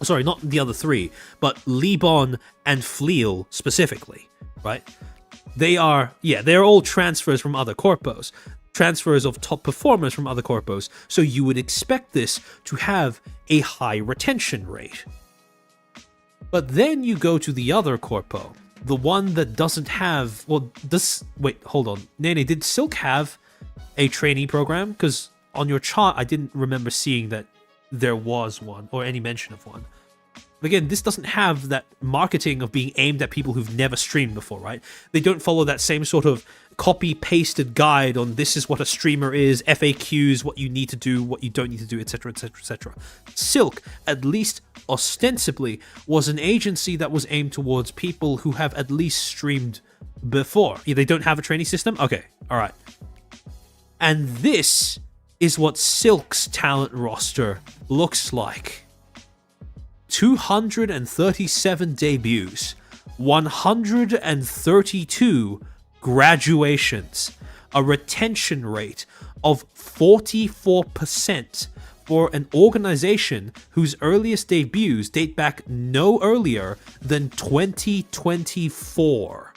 Sorry, not the other 3, but Libon and Fleal specifically, right? They're all transfers from other corpos. Transfers of top performers from other corpos, so you would expect this to have a high retention rate. But then you go to the other corpo, the one that doesn't have, wait, hold on. Nene, did Silk have a trainee program? Because on your chart, I didn't remember seeing that there was one, or any mention of one. Again, this doesn't have that marketing of being aimed at people who've never streamed before, right? They don't follow that same sort of copy-pasted guide on this is what a streamer is, FAQs, what you need to do, what you don't need to do, etc, etc, etc. Silk, at least ostensibly, was an agency that was aimed towards people who have at least streamed before. They don't have a trainee system? Okay, alright. And this is what Silk's talent roster looks like. 237 debuts, 132 graduations, a retention rate of 44% for an organization whose earliest debuts date back no earlier than 2024.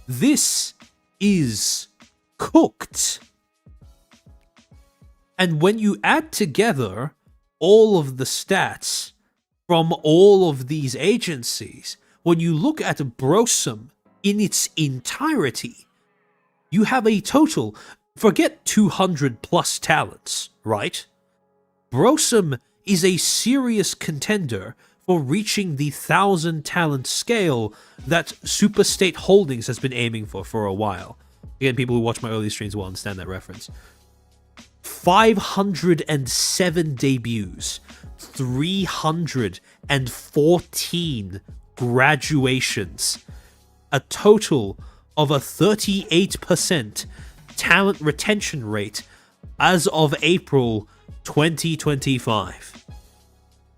This is cooked. And when you add together all of the stats from all of these agencies, when you look at Brosum in its entirety, you have a total, forget 200 plus talents, right? Brosum is a serious contender for reaching the 1,000 talent scale that Superstate Holdings has been aiming for a while. Again, people who watch my early streams will understand that reference. 507 debuts, 314 graduations, a total of a 38% talent retention rate as of April 2025.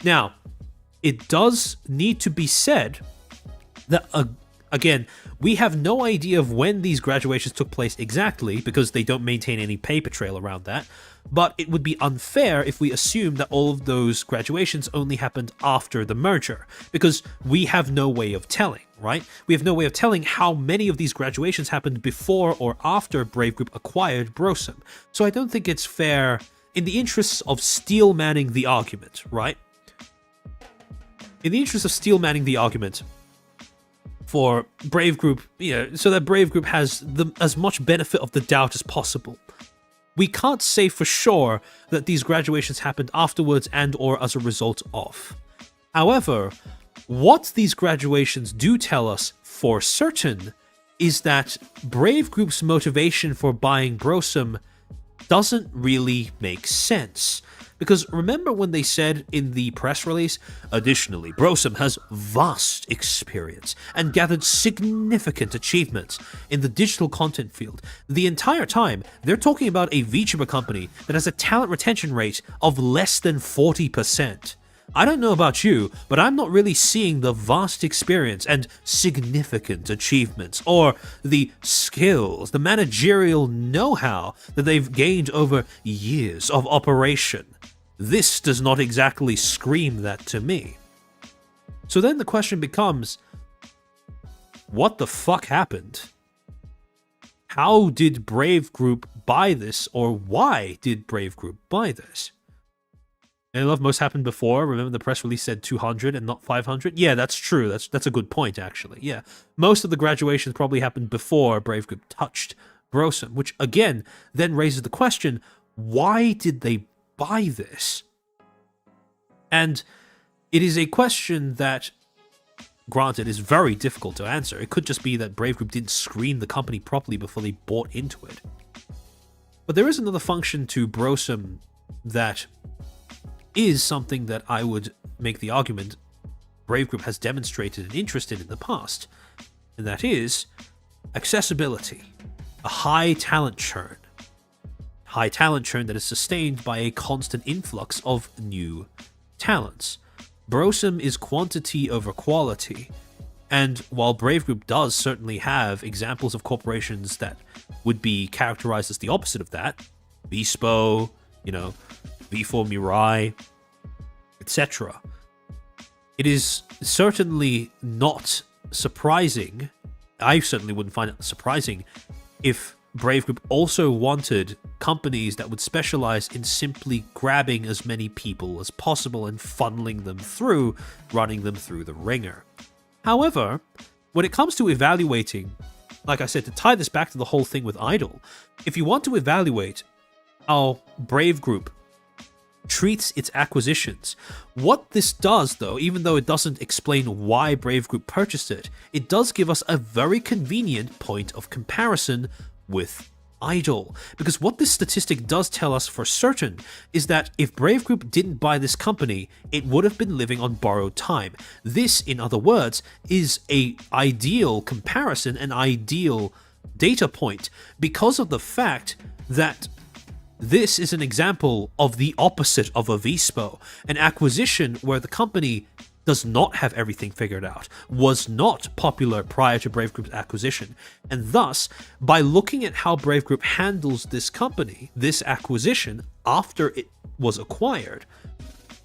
Now, it does need to be said that, again, we have no idea of when these graduations took place exactly because they don't maintain any paper trail around that, but it would be unfair if we assume that all of those graduations only happened after the merger, because we have no way of telling, right? We have no way of telling how many of these graduations happened before or after Brave Group acquired Brosum. So I don't think it's fair, in the interests of steel manning the argument, right? In the interest of steel manning the argument for Brave Group, so that Brave Group has as much benefit of the doubt as possible, we can't say for sure that these graduations happened afterwards and or as a result of. However, what these graduations do tell us for certain is that Brave Group's motivation for buying Brosum doesn't really make sense. Because remember when they said in the press release, additionally, Brosum has vast experience and gathered significant achievements in the digital content field. The entire time, they're talking about a VTuber company that has a talent retention rate of less than 40%. I don't know about you, but I'm not really seeing the vast experience and significant achievements, or the skills, the managerial know-how that they've gained over years of operation. This does not exactly scream that to me. So then the question becomes, what the fuck happened? How did Brave Group buy this, or why did Brave Group buy this? And I love most happened before. Remember the press release said 200 and not 500? Yeah, that's true. That's a good point, actually. Yeah, most of the graduations probably happened before Brave Group touched Brosum, which again then raises the question, why did they buy this? And it is a question that, granted, is very difficult to answer. It could just be that Brave Group didn't screen the company properly before they bought into it. But there is another function to Brosum that is something that I would make the argument Brave Group has demonstrated an interest in the past, and that is accessibility, a high talent churn. High talent churn that is sustained by a constant influx of new talents. Brosum is quantity over quality, and while Brave Group does certainly have examples of corporations that would be characterized as the opposite of that, Bespo, V4 Mirai, etc. It is certainly not surprising, I certainly wouldn't find it surprising, if Brave Group also wanted companies that would specialize in simply grabbing as many people as possible and funneling them through, running them through the ringer. However, when it comes to evaluating, like I said, to tie this back to the whole thing with Idol, if you want to evaluate how Brave Group treats its acquisitions. What this does, though, even though it doesn't explain why Brave Group purchased it, it does give us a very convenient point of comparison with Idol. Because what this statistic does tell us for certain is that if Brave Group didn't buy this company, it would have been living on borrowed time. This, in other words, is an ideal comparison, an ideal data point, because of the fact that this is an example of the opposite of a VSPO, an acquisition where the company does not have everything figured out, was not popular prior to Brave Group's acquisition, and thus, by looking at how Brave Group handles this company, this acquisition, after it was acquired,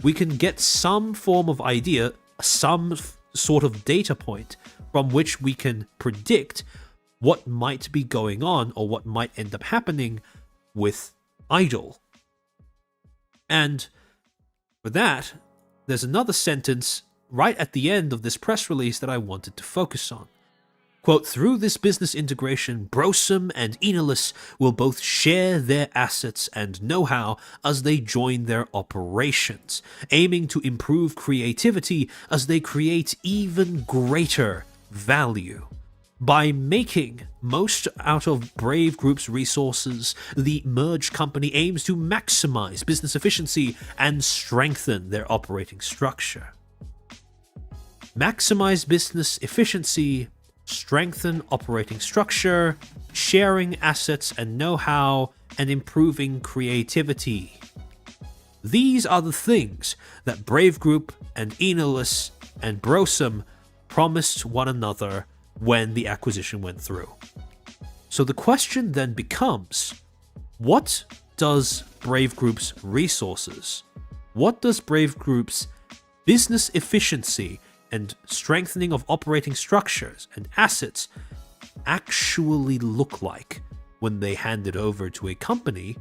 we can get some form of idea, some sort of data point from which we can predict what might be going on or what might end up happening with Idol. And for that, there's another sentence right at the end of this press release that I wanted to focus on. Quote, through this business integration, Brosum and Enolus will both share their assets and know-how as they join their operations, aiming to improve creativity as they create even greater value. By making most out of Brave Group's resources, the merged company aims to maximize business efficiency and strengthen their operating structure. Maximize business efficiency, strengthen operating structure, sharing assets and know-how, and improving creativity. These are the things that Brave Group and Enolus and Brosum promised one another when the acquisition went through. So the question then becomes, what does Brave Group's resources, what does Brave Group's business efficiency and strengthening of operating structures and assets actually look like when they hand it over to a company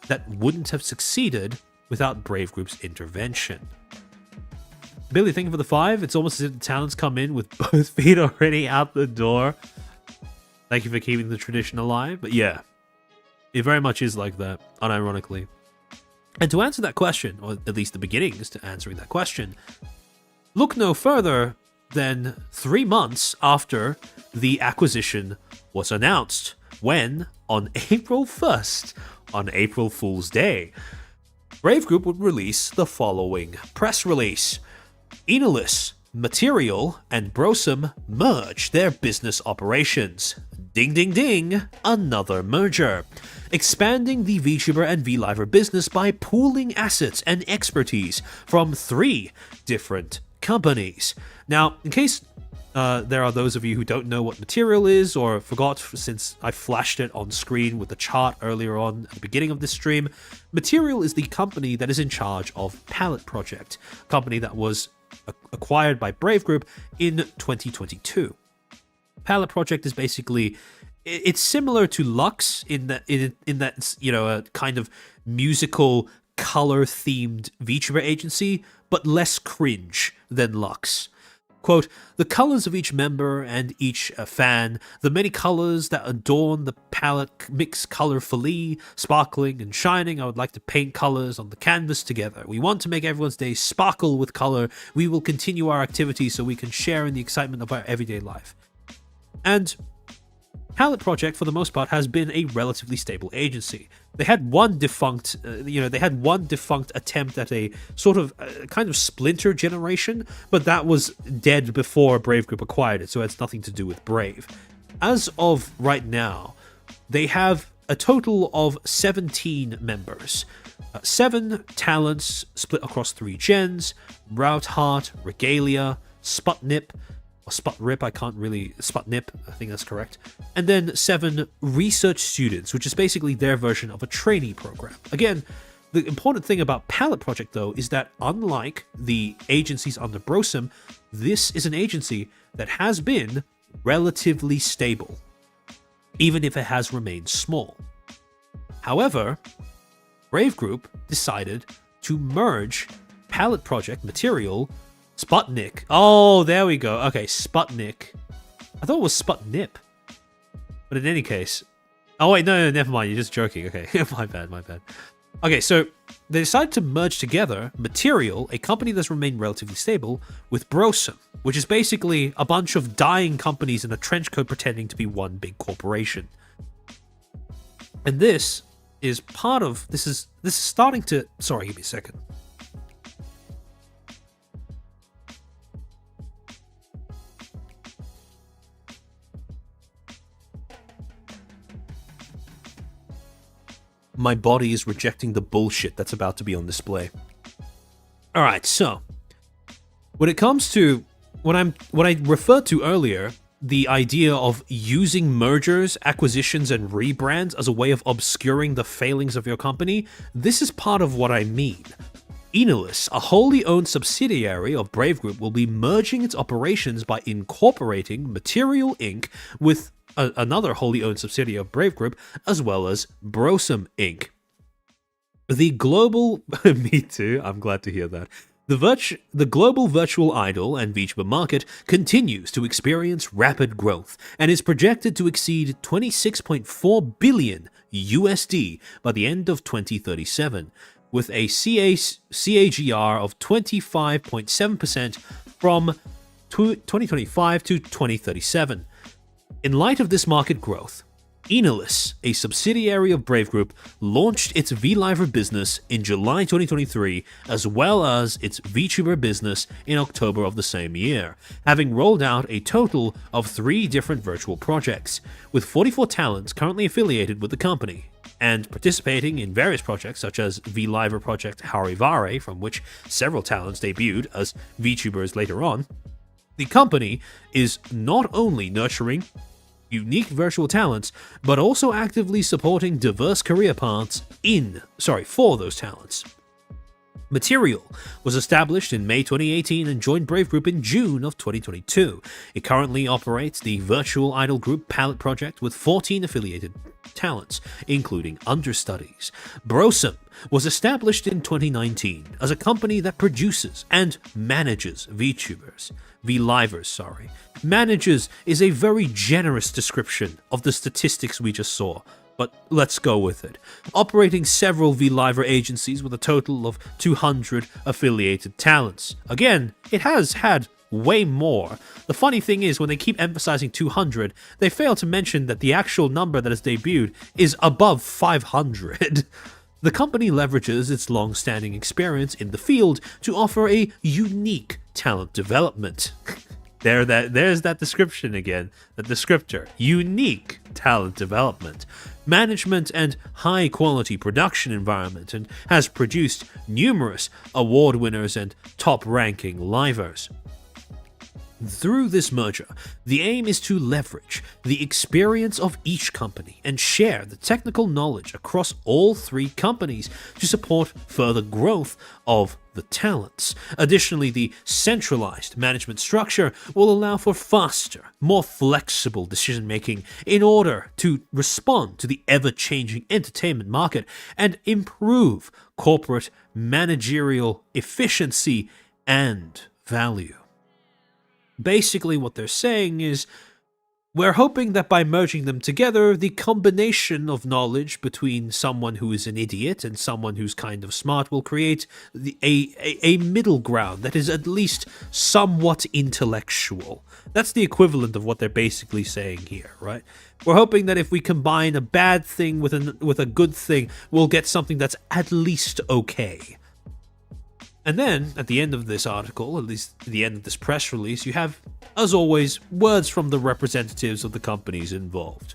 that wouldn't have succeeded without Brave Group's intervention? Billy, thank you for the 5. It's almost as if the talents come in with both feet already out the door. Thank you for keeping the tradition alive. But yeah, It very much is like that, unironically. And to answer that question, or at least the beginnings to answering that question, look no further than 3 months after the acquisition was announced, when, on April 1st, on April Fool's Day, Brave Group would release the following press release. Enolus, Material, and Brosum merge their business operations. Ding ding ding, another merger. Expanding the VTuber and VLiver business by pooling assets and expertise from 3 different companies. Now, in case there are those of you who don't know what Material is, or forgot since I flashed it on screen with the chart earlier on at the beginning of this stream, Material is the company that is in charge of Palette Project, a company that was acquired by Brave Group in 2022. Palette Project is basically, it's similar to Lux in that it's, you know, a kind of musical color themed VTuber agency, but less cringe than Lux. Quote, the colors of each member and each fan, the many colors that adorn the palette mix colorfully, sparkling and shining. I would like to paint colors on the canvas together. We want to make everyone's day sparkle with color. We will continue our activities so we can share in the excitement of our everyday life. And Palette Project, for the most part, has been a relatively stable agency. They had one defunct, attempt at a sort of kind of splinter generation, but that was dead before Brave Group acquired it, so it has nothing to do with Brave. As of right now, they have a total of 17 members. 7 talents split across 3 gens: Route Heart, Regalia, Sputnip, or Sputrip, Sputnip, I think that's correct. And then 7 research students, which is basically their version of a trainee program. Again, the important thing about Palette Project, though, is that unlike the agencies under Brosum, this is an agency that has been relatively stable, even if it has remained small. However, Brave Group decided to merge Palette Project Material, Sputnik. Oh, there we go. Okay, Sputnik. I thought it was Sputnip. But in any case... Oh, wait, no, never mind. You're just joking. Okay, my bad. Okay, so they decided to merge together Material, a company that's remained relatively stable, with Brosum, which is basically a bunch of dying companies in a trench coat pretending to be one big corporation. And this is part of... This is starting to... Sorry, give me a second. My body is rejecting the bullshit that's about to be on display. Alright, so when it comes to what I referred to earlier, the idea of using mergers, acquisitions, and rebrands as a way of obscuring the failings of your company, this is part of what I mean. Enolus, a wholly owned subsidiary of Brave Group, will be merging its operations by incorporating Material Inc. with another wholly owned subsidiary of Brave Group, as well as Brosum Inc. The global... Me too, I'm glad to hear that. The global virtual idol and VTuber market continues to experience rapid growth and is projected to exceed $26.4 billion USD by the end of 2037, with a CAGR of 25.7% from 2025 to 2037. In light of this market growth, Enolus, a subsidiary of Brave Group, launched its VLiver business in July 2023, as well as its VTuber business in October of the same year, having rolled out a total of 3 different virtual projects, with 44 talents currently affiliated with the company, and participating in various projects such as VLiver Project Harivare, from which several talents debuted as VTubers later on. The company is not only nurturing unique virtual talents, but also actively supporting diverse career paths for those talents. Material was established in May 2018 and joined Brave Group in June of 2022. It currently operates the virtual idol group Palette Project with 14 affiliated talents, including understudies. Brosum was established in 2019 as a company that produces and manages VLivers. Manages is a very generous description of the statistics we just saw. but let's go with it. Operating several V-Liver agencies with a total of 200 affiliated talents. Again, it has had way more. The funny thing is, when they keep emphasizing 200, they fail to mention that the actual number that has debuted is above 500. The company leverages its long-standing experience in the field to offer a unique talent development. There's that description again, the descriptor. Unique talent development, management, and high-quality production environment, and has produced numerous award winners and top-ranking livers. Through this merger, the aim is to leverage the experience of each company and share the technical knowledge across all three companies to support further growth of the talents. Additionally, the centralized management structure will allow for faster, more flexible decision-making in order to respond to the ever-changing entertainment market and improve corporate managerial efficiency and value. Basically, what they're saying is, we're hoping that by merging them together, the combination of knowledge between someone who is an idiot and someone who's kind of smart will create a middle ground that is at least somewhat intellectual. That's the equivalent of what they're basically saying here, right? We're hoping that if we combine a bad thing with a good thing, we'll get something that's at least okay. And then, at the end of this article, at least at the end of this press release, you have, as always, words from the representatives of the companies involved.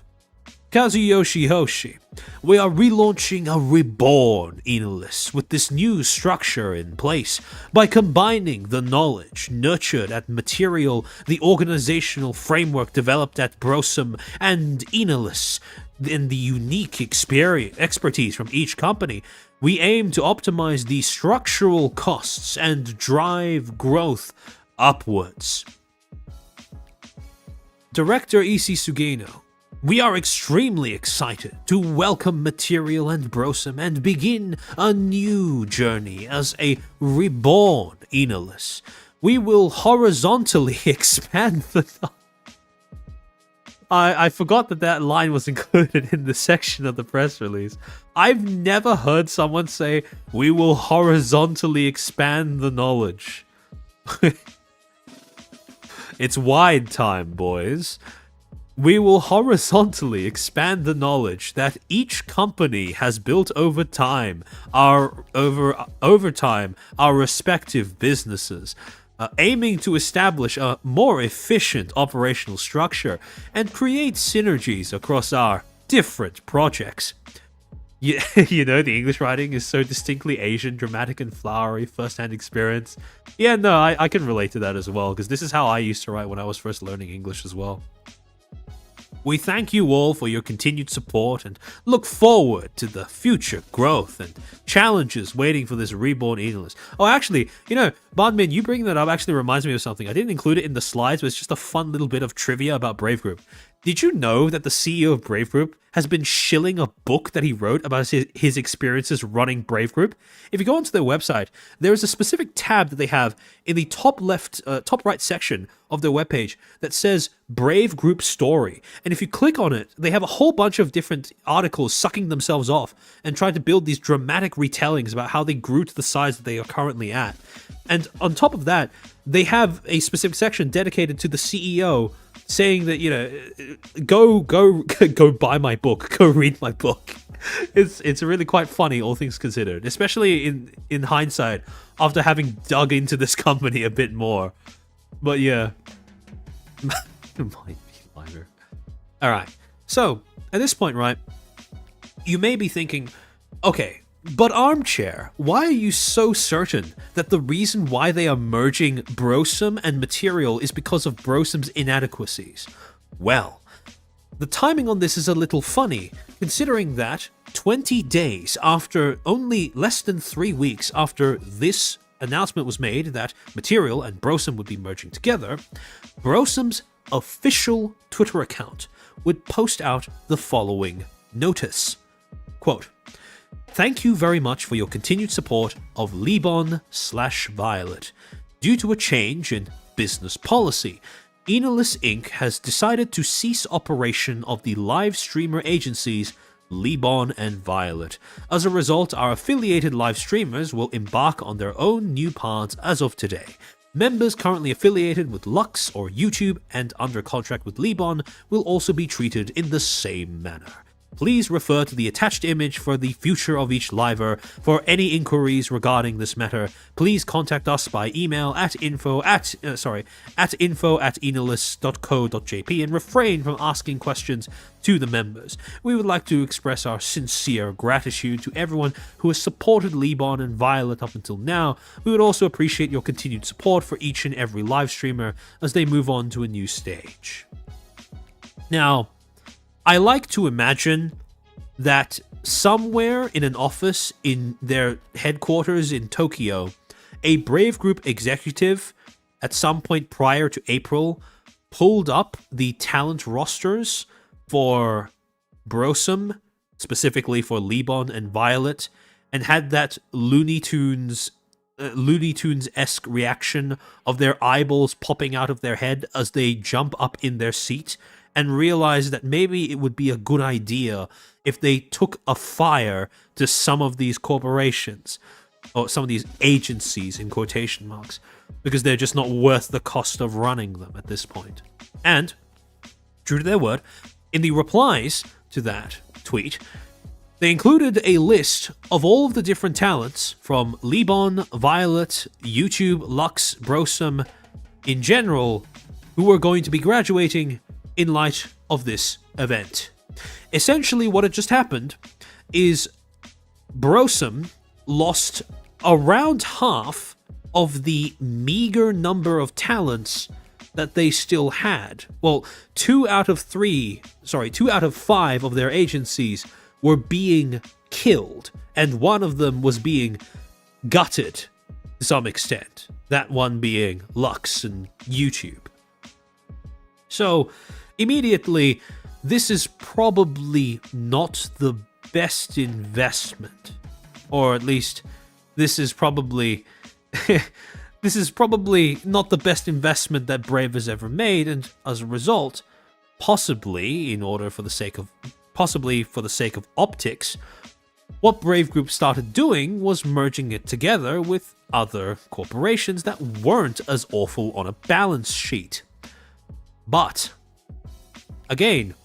Kazuyoshi Hoshi, we are relaunching a reborn Enalus with this new structure in place by combining the knowledge nurtured at Material, the organizational framework developed at Brosum, and Enalus, and the unique expertise from each company. We aim to optimize the structural costs and drive growth upwards. Director Issey Sugeno, we are extremely excited to welcome Material and Brosum and begin a new journey as a reborn Enalus. We will horizontally expand the... I forgot that line was included in the section of the press release. I've never heard someone say, we will horizontally expand the knowledge. It's wide time, boys. We will horizontally expand the knowledge that each company has built over time, our respective businesses. Aiming to establish a more efficient operational structure and create synergies across our different projects. You know, the English writing is so distinctly Asian, dramatic and flowery, first-hand experience. Yeah, no, I can relate to that as well, because this is how I used to write when I was first learning English as well. We thank you all for your continued support and look forward to the future growth and challenges waiting for this reborn Enalus. Oh, actually, you know, Bondmin, you bringing that up actually reminds me of something. I didn't include it in the slides, but it's just a fun little bit of trivia about Brave Group. Did you know that the CEO of Brave Group has been shilling a book that he wrote about his experiences running Brave Group? If you go onto their website, there is a specific tab that they have in the top right section of their webpage that says Brave Group Story. And if you click on it, they have a whole bunch of different articles sucking themselves off and trying to build these dramatic retellings about how they grew to the size that they are currently at. And on top of that, they have a specific section dedicated to the CEO saying that, you know, go buy my book, go read my book. It's really quite funny, all things considered, especially in hindsight after having dug into this company a bit more. But yeah, might be minor. All right, so at this point, right, you may be thinking, okay, but Armchair, why are you so certain that the reason why they are merging Brosum and Material is because of Brosum's inadequacies? Well, the timing on this is a little funny, considering that 20 days after, only less than 3 weeks after this announcement was made that Material and Brosum would be merging together, Brosum's official Twitter account would post out the following notice. Quote, "Thank you very much for your continued support of Libon/Violet. Due to a change in business policy, Enalus Inc. has decided to cease operation of the live streamer agencies Lebon, and Violet. As a result, our affiliated live streamers will embark on their own new paths as of today. Members currently affiliated with Lux or YouTube and under contract with Lebon will also be treated in the same manner. Please refer to the attached image for the future of each liver. For any inquiries regarding this matter, please contact us by email at info@enilus.co.jp and refrain from asking questions to the members. We would like to express our sincere gratitude to everyone who has supported Lebon and Violet up until now. We would also appreciate your continued support for each and every live streamer as they move on to a new stage. Now, I like to imagine that somewhere in an office in their headquarters in Tokyo, a Brave Group executive at some point prior to April pulled up the talent rosters for Brosum, specifically for Lebon and Violet, and had that Looney Tunes-esque reaction of their eyeballs popping out of their head as they jump up in their seat, and realized that maybe it would be a good idea if they took a fire to some of these corporations, or some of these agencies in quotation marks, because they're just not worth the cost of running them at this point. And, true to their word, in the replies to that tweet, they included a list of all of the different talents from Lebon, Violet, YouTube, Lux, Brosum, in general, who were going to be graduating in light of this event. Essentially, what had just happened is Brosum lost around half of the meager number of talents that they still had. Well, 2 out of 5 of their agencies were being killed, and one of them was being gutted to some extent. That one being Lux and YouTube. So, immediately, this is probably not the best investment. Or at least, this is probably not the best investment that Brave has ever made, and as a result, possibly for the sake of optics, what Brave Group started doing was merging it together with other corporations that weren't as awful on a balance sheet. But again,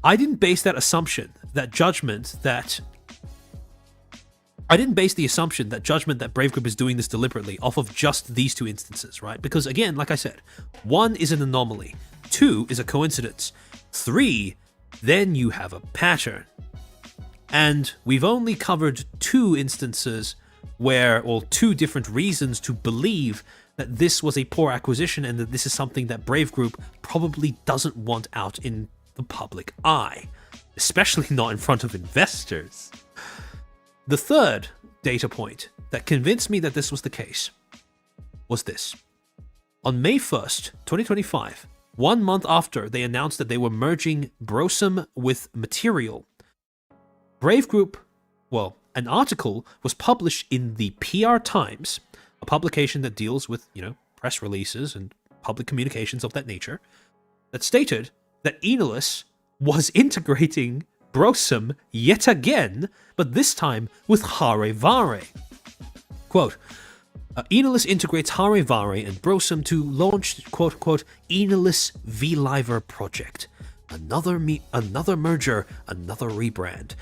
I didn't base the assumption that judgment that Brave Group is doing this deliberately off of just these 2 instances, right? Because again, like I said, 1 is an anomaly, 2 is a coincidence, 3, then you have a pattern. And we've only covered 2 instances or 2 different reasons to believe that this was a poor acquisition and that this is something that Brave Group probably doesn't want out in the public eye, especially not in front of investors. The third data point that convinced me that this was the case was this. On May 1st, 2025, 1 month after they announced that they were merging Brosum with Material, Brave Group, an article was published in the PR Times, a publication that deals with, press releases and public communications of that nature, that stated that Enilus was integrating Brosum yet again, but this time with Hare Vare. Quote, Enilus integrates Hare Vare and Brosum to launch, quote-unquote, Enilus V-Liver project. Another merger, another rebrand.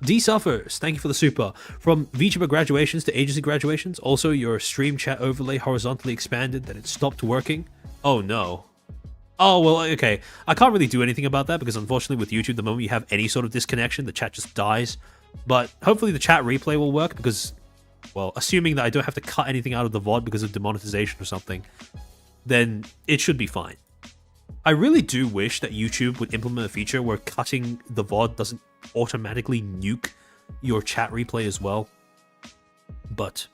D-Suffers, thank you for the super. From VTuber graduations to agency graduations, also your stream chat overlay horizontally expanded that it stopped working. Oh no. Oh, well, okay. I can't really do anything about that because unfortunately with YouTube, the moment you have any sort of disconnection, the chat just dies. But hopefully the chat replay will work because, assuming that I don't have to cut anything out of the VOD because of demonetization or something, then it should be fine. I really do wish that YouTube would implement a feature where cutting the VOD doesn't automatically nuke your chat replay as well. But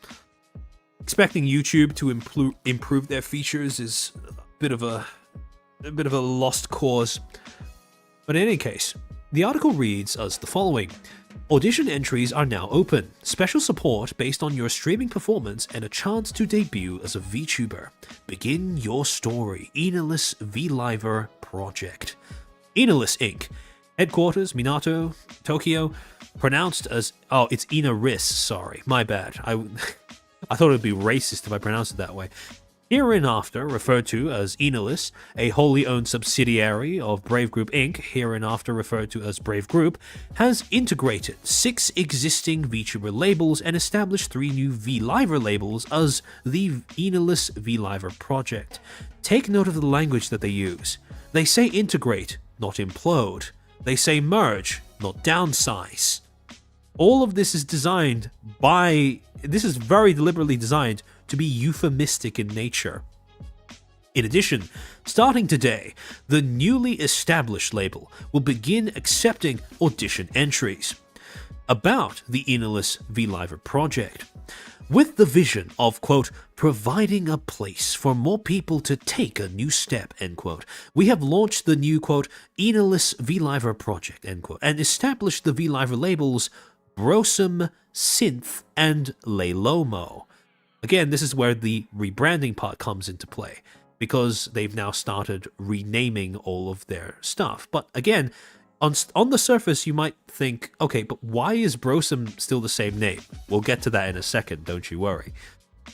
expecting YouTube to improve their features is a bit of a lost cause. But in any case, the article reads as the following. Audition entries are now open. Special support based on your streaming performance and a chance to debut as a VTuber. Begin your story. Enilus V-Liver Project. Enilus Inc., Headquarters, Minato, Tokyo, pronounced as... Oh, it's Inaris, sorry. My bad. I thought it would be racist if I pronounced it that way. Hereinafter referred to as Enalis, a wholly owned subsidiary of Brave Group Inc., hereinafter referred to as Brave Group, has integrated 6 existing VTuber labels and established 3 new VLiver labels as the Enalis VLiver project. Take note of the language that they use. They say integrate, not implode. They say merge, not downsize. All of this is designed by... This is very deliberately designed to be euphemistic in nature. In addition, starting today, the newly established label will begin accepting audition entries about the Enalis VLiver project. With the vision of, quote, providing a place for more people to take a new step, end quote, we have launched the new, quote, Enalis VLiver project, end quote, and established the VLiver labels Brosum, Synth, and Leilomo. Again, this is where the rebranding part comes into play, because they've now started renaming all of their stuff. But again, on the surface, you might think, okay, but why is Brosum still the same name? We'll get to that in a second, don't you worry.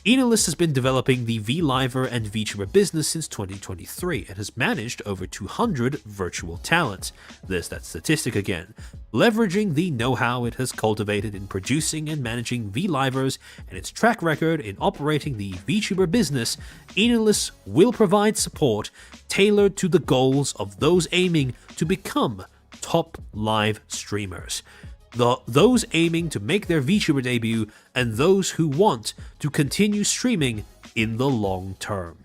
Enalis has been developing the VLiver and VTuber business since 2023 and has managed over 200 virtual talents. There's that statistic again. Leveraging the know-how it has cultivated in producing and managing VLivers and its track record in operating the VTuber business, Enalis will provide support tailored to the goals of those aiming to become top live streamers. Those aiming to make their VTuber debut, and those who want to continue streaming in the long term.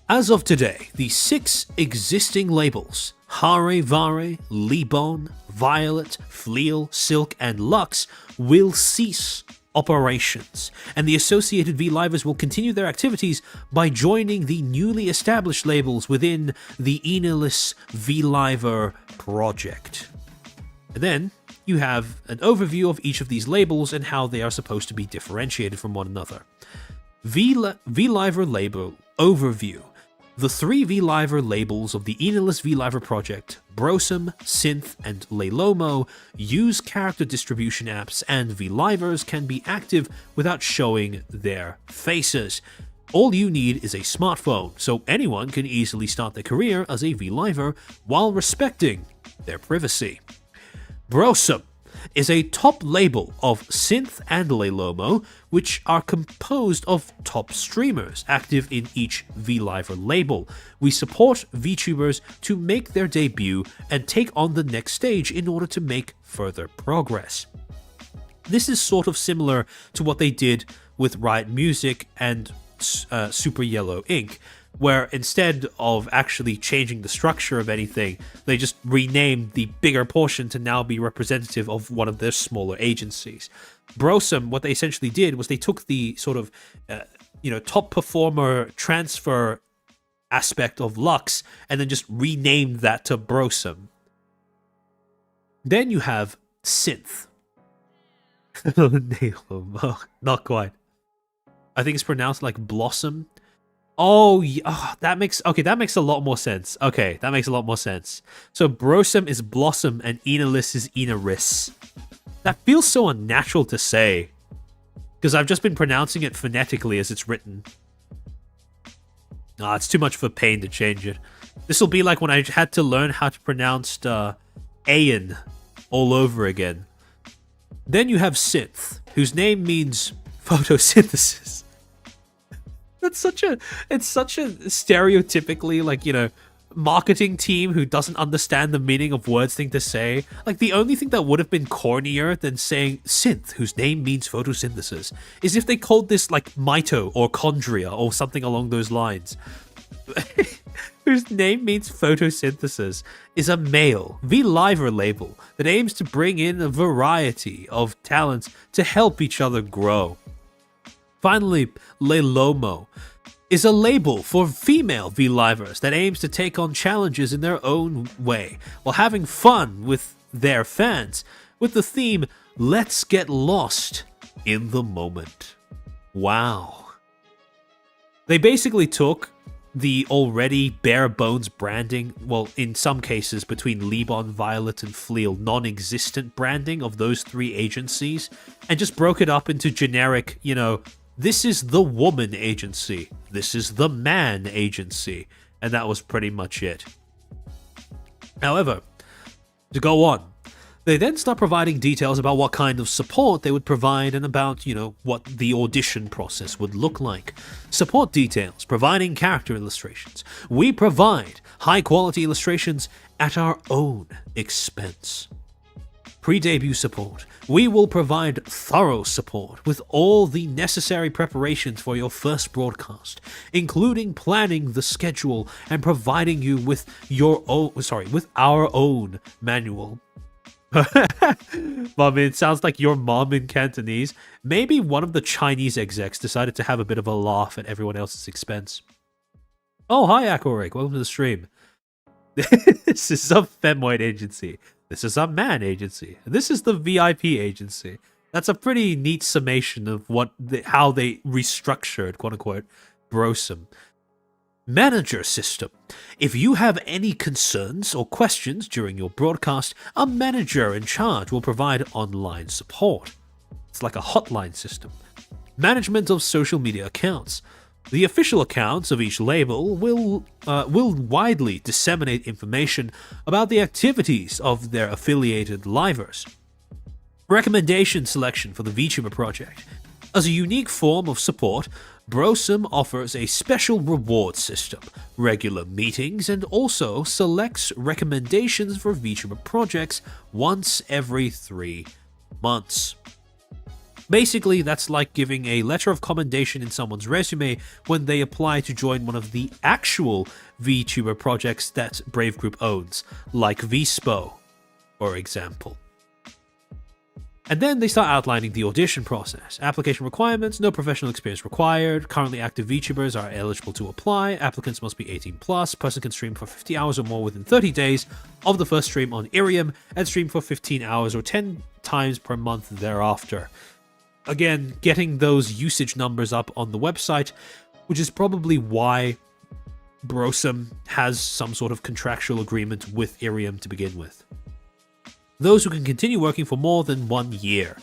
As of today, the 6 existing labels, Hare Vare, Libon, Violet, Fleal, Silk, and Lux, will cease operations, and the associated VLivers will continue their activities by joining the newly established labels within the Enalis VLiver project. And then you have an overview of each of these labels and how they are supposed to be differentiated from one another. VLiver label overview. The 3 VLiver labels of the Enalis VLiver project, Brosum, Synth, and Leilomo, use character distribution apps, and VLivers can be active without showing their faces. All you need is a smartphone, so anyone can easily start their career as a VLiver while respecting their privacy. Brosum is a top label of Synth and Leilomo, which are composed of top streamers active in each VLiver label. We support VTubers to make their debut and take on the next stage in order to make further progress. This is sort of similar to what they did with Riot Music and Super Yellow Inc., where instead of actually changing the structure of anything, they just renamed the bigger portion to now be representative of one of their smaller agencies. Brosum, what they essentially did was they took the sort of, top performer transfer aspect of Lux and then just renamed that to Brosum. Then you have Synth. Not quite. I think it's pronounced like Blossom. That makes a lot more sense. Okay, that makes a lot more sense. So Brosum is Blossom and Enalis is Enaris. That feels so unnatural to say, because I've just been pronouncing it phonetically as it's written. It's too much for pain to change it. This will be like when I had to learn how to pronounce Ayan all over again. Then you have Synth, whose name means photosynthesis. It's such a stereotypically, marketing team who doesn't understand the meaning of words thing to say. Like, the only thing that would have been cornier than saying Synth, whose name means photosynthesis, is if they called this like Mito or Chondria or something along those lines. Whose name means photosynthesis is a male VLiver label that aims to bring in a variety of talents to help each other grow. Finally, Leilomo is a label for female VLivers that aims to take on challenges in their own way while having fun with their fans, with the theme, Let's Get Lost in the Moment. Wow. They basically took the already bare bones branding, well, in some cases between Libon, Violet, and Fleal, non-existent branding of those three agencies, and just broke it up into generic, this is the woman agency, this is the man agency, and that was pretty much it. However, to go on, they then start providing details about what kind of support they would provide and about, what the audition process would look like. Support details, providing character illustrations. We provide high-quality illustrations at our own expense. Pre-debut support. We will provide thorough support with all the necessary preparations for your first broadcast, including planning the schedule and providing you with with our own manual. Well, it sounds like your mom in Cantonese. Maybe one of the Chinese execs decided to have a bit of a laugh at everyone else's expense. Oh, hi, Akorik. Welcome to the stream. This is a femoid agency. This is a man agency. This is the VIP agency. That's a pretty neat summation of how they restructured, quote-unquote, Brosum. Manager system. If you have any concerns or questions during your broadcast, a manager in charge will provide online support. It's like a hotline system. Management of social media accounts. The official accounts of each label will widely disseminate information about the activities of their affiliated livers. Recommendation selection for the VTuber project. As a unique form of support, Brosum offers a special reward system, regular meetings, and also selects recommendations for VTuber projects once every 3 months. Basically, that's like giving a letter of commendation in someone's resume when they apply to join one of the actual VTuber projects that Brave Group owns, like VSPO, for example. And then they start outlining the audition process. Application requirements, no professional experience required. Currently active VTubers are eligible to apply. Applicants must be 18 plus. Person can stream for 50 hours or more within 30 days of the first stream on Irium and stream for 15 hours or 10 times per month thereafter. Again, getting those usage numbers up on the website, which is probably why Brosum has some sort of contractual agreement with Irium to begin with. Those who can continue working for more than 1 year.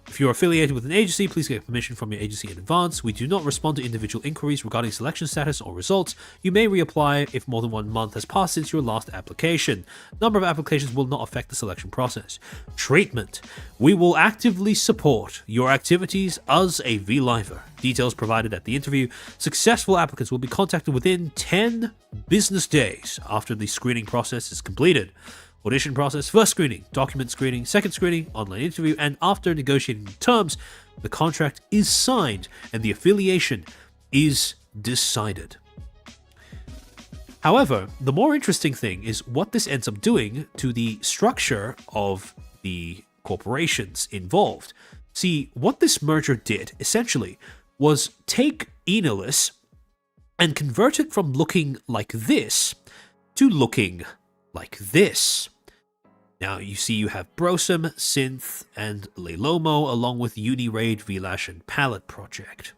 If you're affiliated with an agency, please get permission from your agency in advance. We do not respond to individual inquiries regarding selection status or results. You may reapply if more than 1 month has passed since your last application. Number of applications will not affect the selection process. Treatment. We will actively support your activities as a VLiver. Details provided at the interview. Successful applicants will be contacted within 10 business days after the screening process is completed. Audition process, first screening, document screening, second screening, online interview, and after negotiating terms, the contract is signed and the affiliation is decided. However, the more interesting thing is what this ends up doing to the structure of the corporations involved. See, what this merger did, essentially, was take Enalis and convert it from looking like this to looking like this. Now, you see you have Brosum, Synth, and Leilomo, along with Uniraid, Velash, and Palette Project,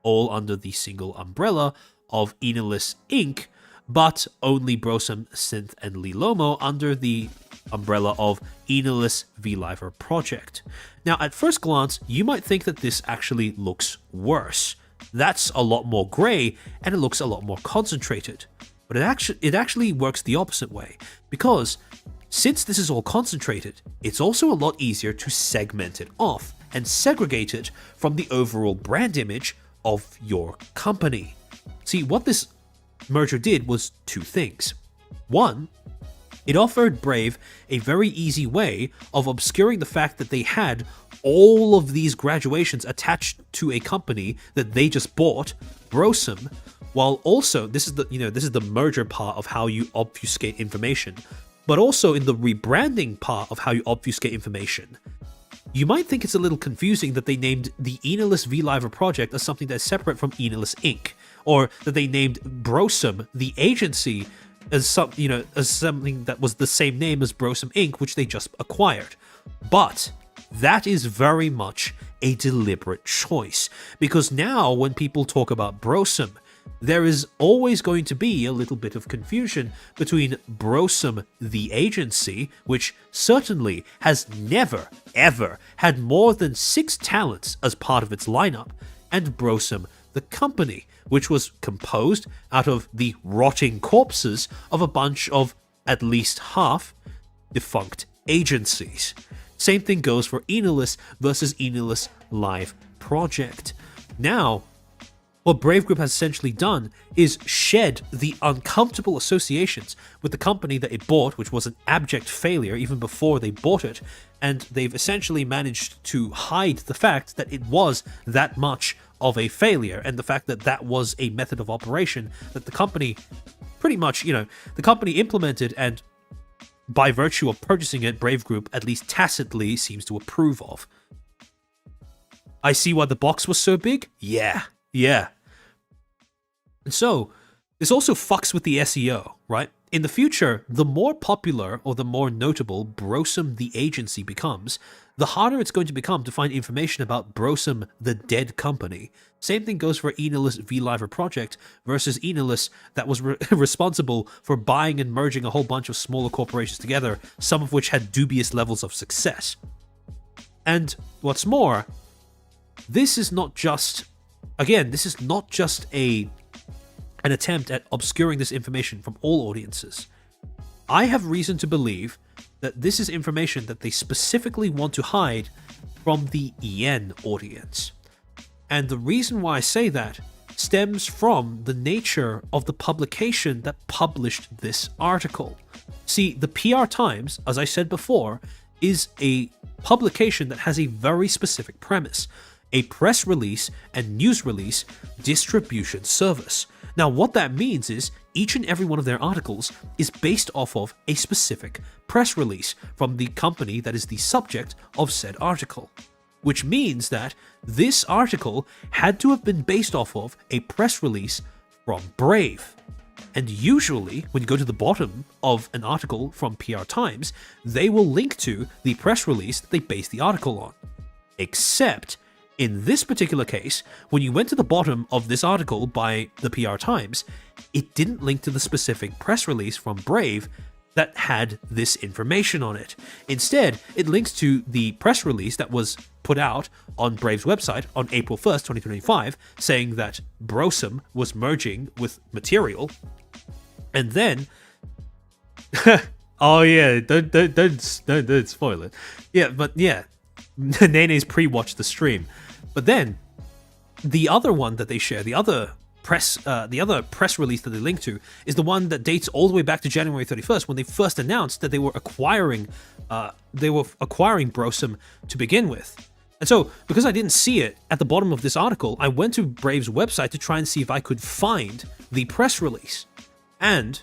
all under the single umbrella of Enalis Inc., but only Brosum, Synth, and Leilomo under the umbrella of Enalis VLiver Project. Now, at first glance, you might think that this actually looks worse. That's a lot more grey, and it looks a lot more concentrated. But it actually works the opposite way, because since this is all concentrated, it's also a lot easier to segment it off and segregate it from the overall brand image of your company. See, what this merger did was 2 things. 1, it offered Brave a very easy way of obscuring the fact that they had all of these graduations attached to a company that they just bought, Brosum, while also, this is the merger part of how you obfuscate information. But also in the rebranding part of how you obfuscate information, you might think it's a little confusing that they named the Enalis VLiver project as something that's separate from Enalis Inc., or that they named Brosum, the agency, as something that was the same name as Brosum Inc., which they just acquired. But that is very much a deliberate choice, because now when people talk about Brosum, there is always going to be a little bit of confusion between Brosum, the agency, which certainly has never, ever had more than 6 talents as part of its lineup, and Brosum, the company, which was composed out of the rotting corpses of a bunch of at least half defunct agencies. Same thing goes for Enilus versus Enilus Live Project. Now, what Brave Group has essentially done is shed the uncomfortable associations with the company that it bought, which was an abject failure even before they bought it, and they've essentially managed to hide the fact that it was that much of a failure, and the fact that that was a method of operation that the company pretty much, the company implemented, and by virtue of purchasing it, Brave Group at least tacitly seems to approve of. I see why the box was so big? Yeah. And so, this also fucks with the SEO, right? In the future, the more popular or the more notable Brosum the agency becomes, the harder it's going to become to find information about Brosum the dead company. Same thing goes for Enilus V-Liver Project versus Enilus that was responsible for buying and merging a whole bunch of smaller corporations together, some of which had dubious levels of success. And what's more, this is not just an attempt at obscuring this information from all audiences. I have reason to believe that this is information that they specifically want to hide from the EN audience. And the reason why I say that stems from the nature of the publication that published this article. See, the PR Times, as I said before, is a publication that has a very specific premise: a press release and news release distribution service. Now, what that means is each and every one of their articles is based off of a specific press release from the company that is the subject of said article, which means that this article had to have been based off of a press release from Brave. And usually, when you go to the bottom of an article from PR Times, they will link to the press release that they based the article on. Except, in this particular case, when you went to the bottom of this article by the PR Times, it didn't link to the specific press release from Brave that had this information on it. Instead, it links to the press release that was put out on Brave's website on April 1st, 2025, saying that Brosum was merging with Material. And then... oh yeah, don't spoil it. Yeah, but yeah, Nene's pre-watched the stream. But then, the other one that they share, the other press release that they link to, is the one that dates all the way back to January 31st, when they first announced that they were acquiring Brosum to begin with. And so, because I didn't see it at the bottom of this article, I went to Brave's website to try and see if I could find the press release. And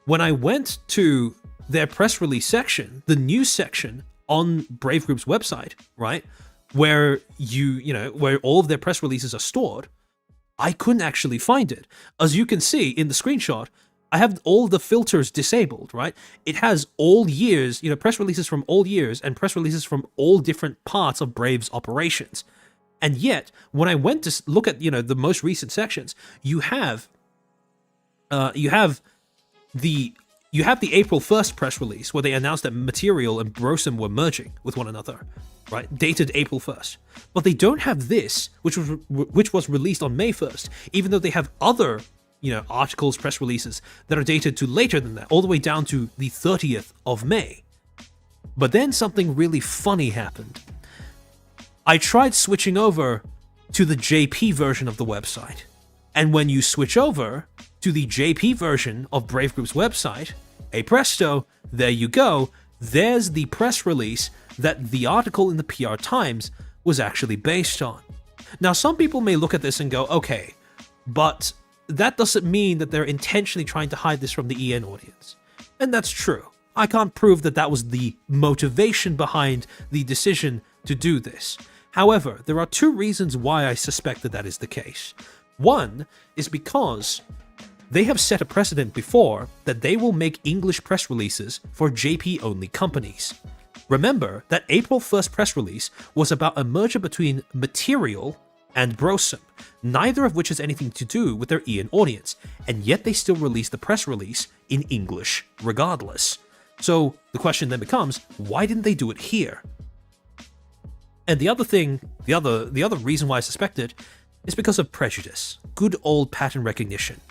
when I went to their press release section, the news section on Brave Group's website, right, where where all of their press releases are stored, I couldn't actually find it. As you can see in the screenshot, I have all the filters disabled, right? It has all years, press releases from all years and press releases from all different parts of Brave's operations. And yet, when I went to look at, the most recent sections, you have the April 1st press release where they announced that Material and Brosum were merging with one another, right? Dated April 1st. But they don't have this, which was released on May 1st, even though they have other, articles, press releases that are dated to later than that, all the way down to the 30th of May. But then something really funny happened. I tried switching over to the JP version of the website. And when you switch over to the JP version of Brave Group's website, hey presto, there you go, there's the press release that the article in the PR Times was actually based on. Now, some people may look at this and go, okay, but that doesn't mean that they're intentionally trying to hide this from the EN audience. And that's true. I can't prove that that was the motivation behind the decision to do this. However, there are 2 reasons why I suspect that is the case. One is because they have set a precedent before that they will make English press releases for JP-only companies. Remember that April 1st press release was about a merger between Material and Brosum, neither of which has anything to do with their Ian audience, and yet they still release the press release in English regardless. So the question then becomes, why didn't they do it here? And the other reason why I suspect it is because of prejudice, good old pattern recognition.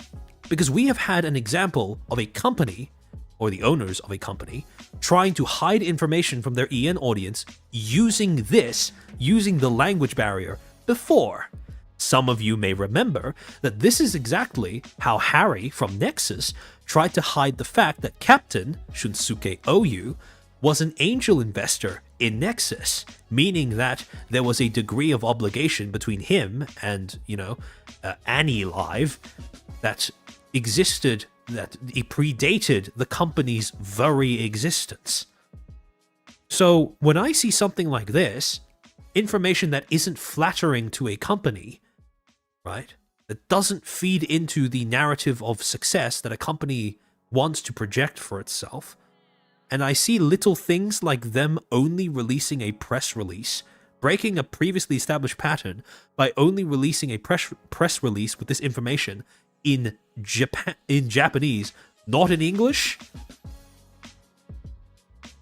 Because we have had an example of a company, or the owners of a company, trying to hide information from their EN audience using the language barrier before. Some of you may remember that this is exactly how Harry from Nexus tried to hide the fact that Captain Shunsuke Oyu was an angel investor in Nexus, meaning that there was a degree of obligation between him and, Annie Live that existed, that it predated the company's very existence. So when I see something like this, information that isn't flattering to a company, right, that doesn't feed into the narrative of success that a company wants to project for itself, and I see little things like them only releasing a press release, breaking a previously established pattern by only releasing a press release with this information in Japanese, not in English.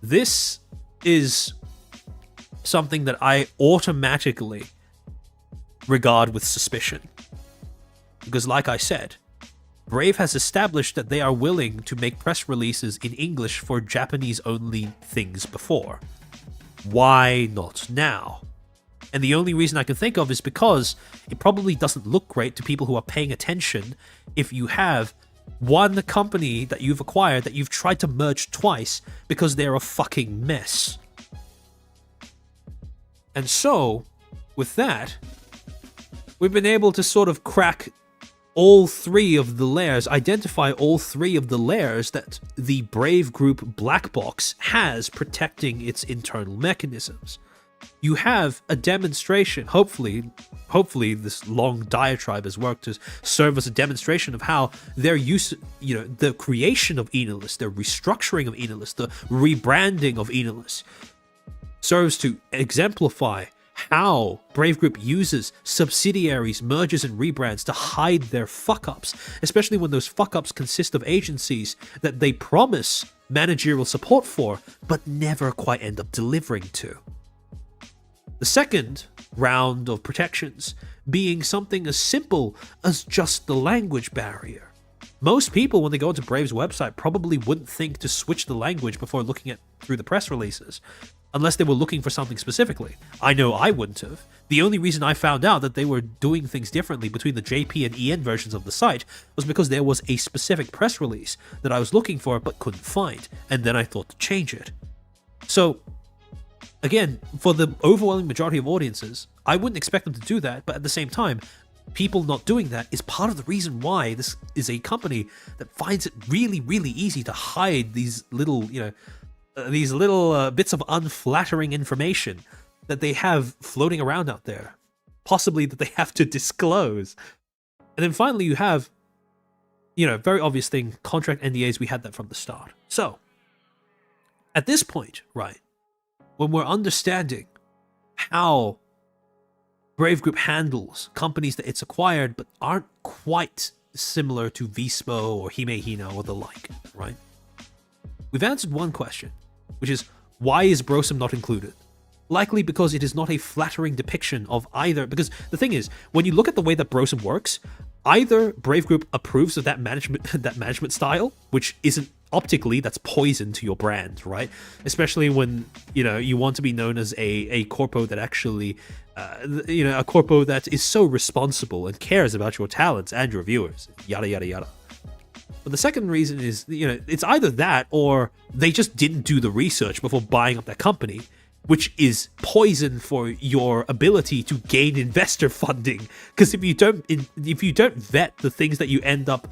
This is something that I automatically regard with suspicion. Because like I said, Brave has established that they are willing to make press releases in English for Japanese-only things before. Why not now? And the only reason I can think of is because it probably doesn't look great to people who are paying attention if you have one company that you've acquired that you've tried to merge twice because they're a fucking mess. And so, with that, we've been able to sort of crack all three of the layers, identify all three of the layers that the Brave Group black box has protecting its internal mechanisms. You have a demonstration, hopefully this long diatribe has worked to serve as a demonstration of how their use, the creation of Enilus, the restructuring of Enilus, the rebranding of Enilus serves to exemplify how Brave Group uses subsidiaries, mergers, and rebrands to hide their fuck-ups, especially when those fuck-ups consist of agencies that they promise managerial support for, but never quite end up delivering to. The second round of protections being something as simple as just the language barrier. Most people, when they go into Brave's website, probably wouldn't think to switch the language before looking through the press releases, unless they were looking for something specifically. I know I wouldn't have. The only reason I found out that they were doing things differently between the JP and EN versions of the site was because there was a specific press release that I was looking for but couldn't find, and then I thought to change it. So, again, for the overwhelming majority of audiences, I wouldn't expect them to do that, but at the same time, people not doing that is part of the reason why this is a company that finds it really, really easy to hide these little, bits of unflattering information that they have floating around out there, possibly that they have to disclose. And then finally you have, very obvious thing, contract NDAs. We had that from the start. So, at this point, right, when we're understanding how Brave Group handles companies that it's acquired but aren't quite similar to Vispo or Himehina or the like, right? We've answered one question, which is, why is Brosum not included? Likely because it is not a flattering depiction of either, because the thing is, when you look at the way that Brosum works, either Brave Group approves of that management style, which isn't optically, that's poison to your brand, right? Especially when, you want to be known as a corpo that actually, a corpo that is so responsible and cares about your talents and your viewers, yada, yada, yada. But the second reason is, it's either that or they just didn't do the research before buying up that company, which is poison for your ability to gain investor funding. Because if you don't vet the things that you end up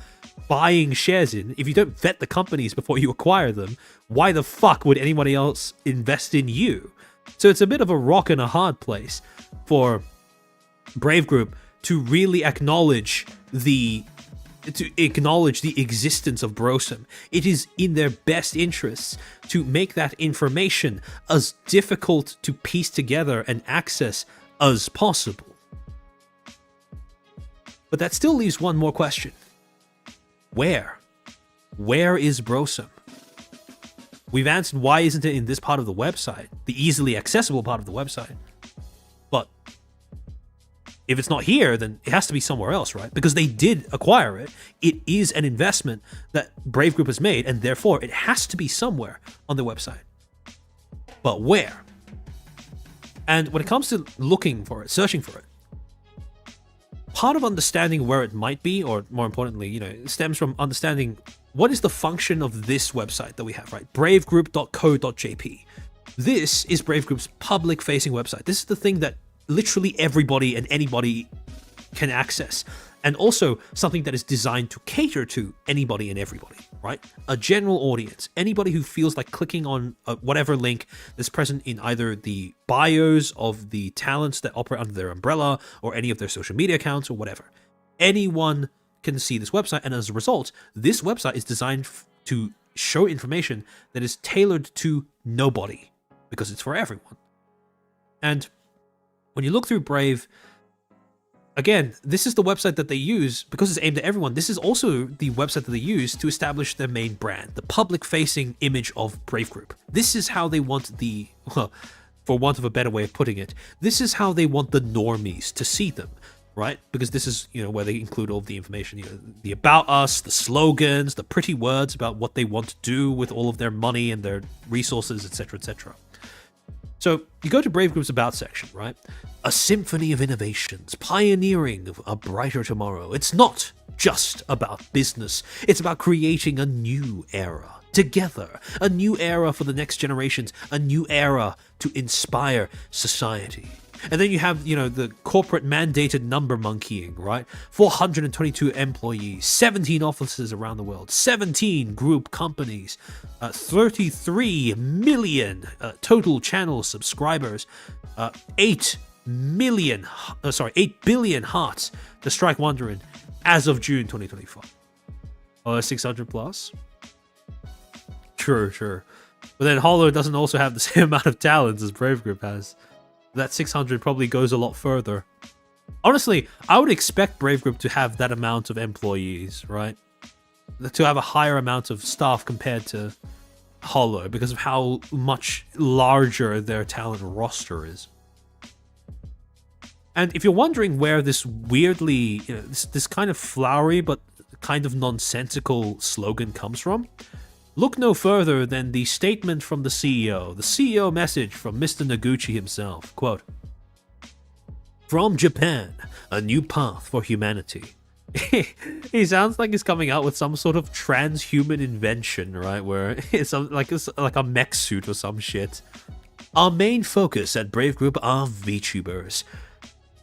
buying shares in, if you don't vet the companies before you acquire them, why the fuck would anybody else invest in you? So it's a bit of a rock and a hard place for Brave Group to really acknowledge the existence of Brosum. It is in their best interests to make that information as difficult to piece together and access as possible. But that still leaves one more question. Where? Where is Brosum? We've answered why isn't it in this part of the website, the easily accessible part of the website. But if it's not here, then it has to be somewhere else, right? Because they did acquire it. It is an investment that Brave Group has made, and therefore it has to be somewhere on the website. But where? And when it comes to looking for it, searching for it, part of understanding where it might be, or more importantly, it stems from understanding what is the function of this website that we have, right? bravegroup.co.jp. This is Brave Group's public-facing website. This is the thing that literally everybody and anybody can access. And also something that is designed to cater to anybody and everybody, right? A general audience, anybody who feels like clicking on whatever link that's present in either the bios of the talents that operate under their umbrella or any of their social media accounts or whatever. Anyone can see this website, and as a result, this website is designed to show information that is tailored to nobody because it's for everyone. And when you look through Brave, again, this is the website that they use because it's aimed at everyone. This is also the website that they use to establish their main brand, the public-facing image of Brave Group. This is how they want the, well, for want of a better way of putting it, this is how they want the normies to see them, right? Because this is, where they include all of the information, the about us, the slogans, the pretty words about what they want to do with all of their money and their resources, etc., etc. So you go to Brave Group's About section, right? A symphony of innovations, pioneering a brighter tomorrow. It's not just about business. It's about creating a new era together, a new era for the next generations, a new era to inspire society. And then you have, the corporate mandated number monkeying, right? 422 employees, 17 offices around the world, 17 group companies, 33 million total channel subscribers, 8 billion hearts to strike wondering as of June 2024. 600 plus? Sure. But then Hollow doesn't also have the same amount of talents as Brave Group has. That 600 probably goes a lot further. Honestly, I would expect Brave Group to have that amount of employees, right? To have a higher amount of staff compared to Hollow because of how much larger their talent roster is. And if you're wondering where this weirdly, this kind of flowery but kind of nonsensical slogan comes from, look no further than the statement from the CEO message from Mr. Noguchi himself. Quote, "From Japan, a new path for humanity." He sounds like he's coming out with some sort of transhuman invention, right? Where it's like a mech suit or some shit. "Our main focus at Brave Group are VTubers.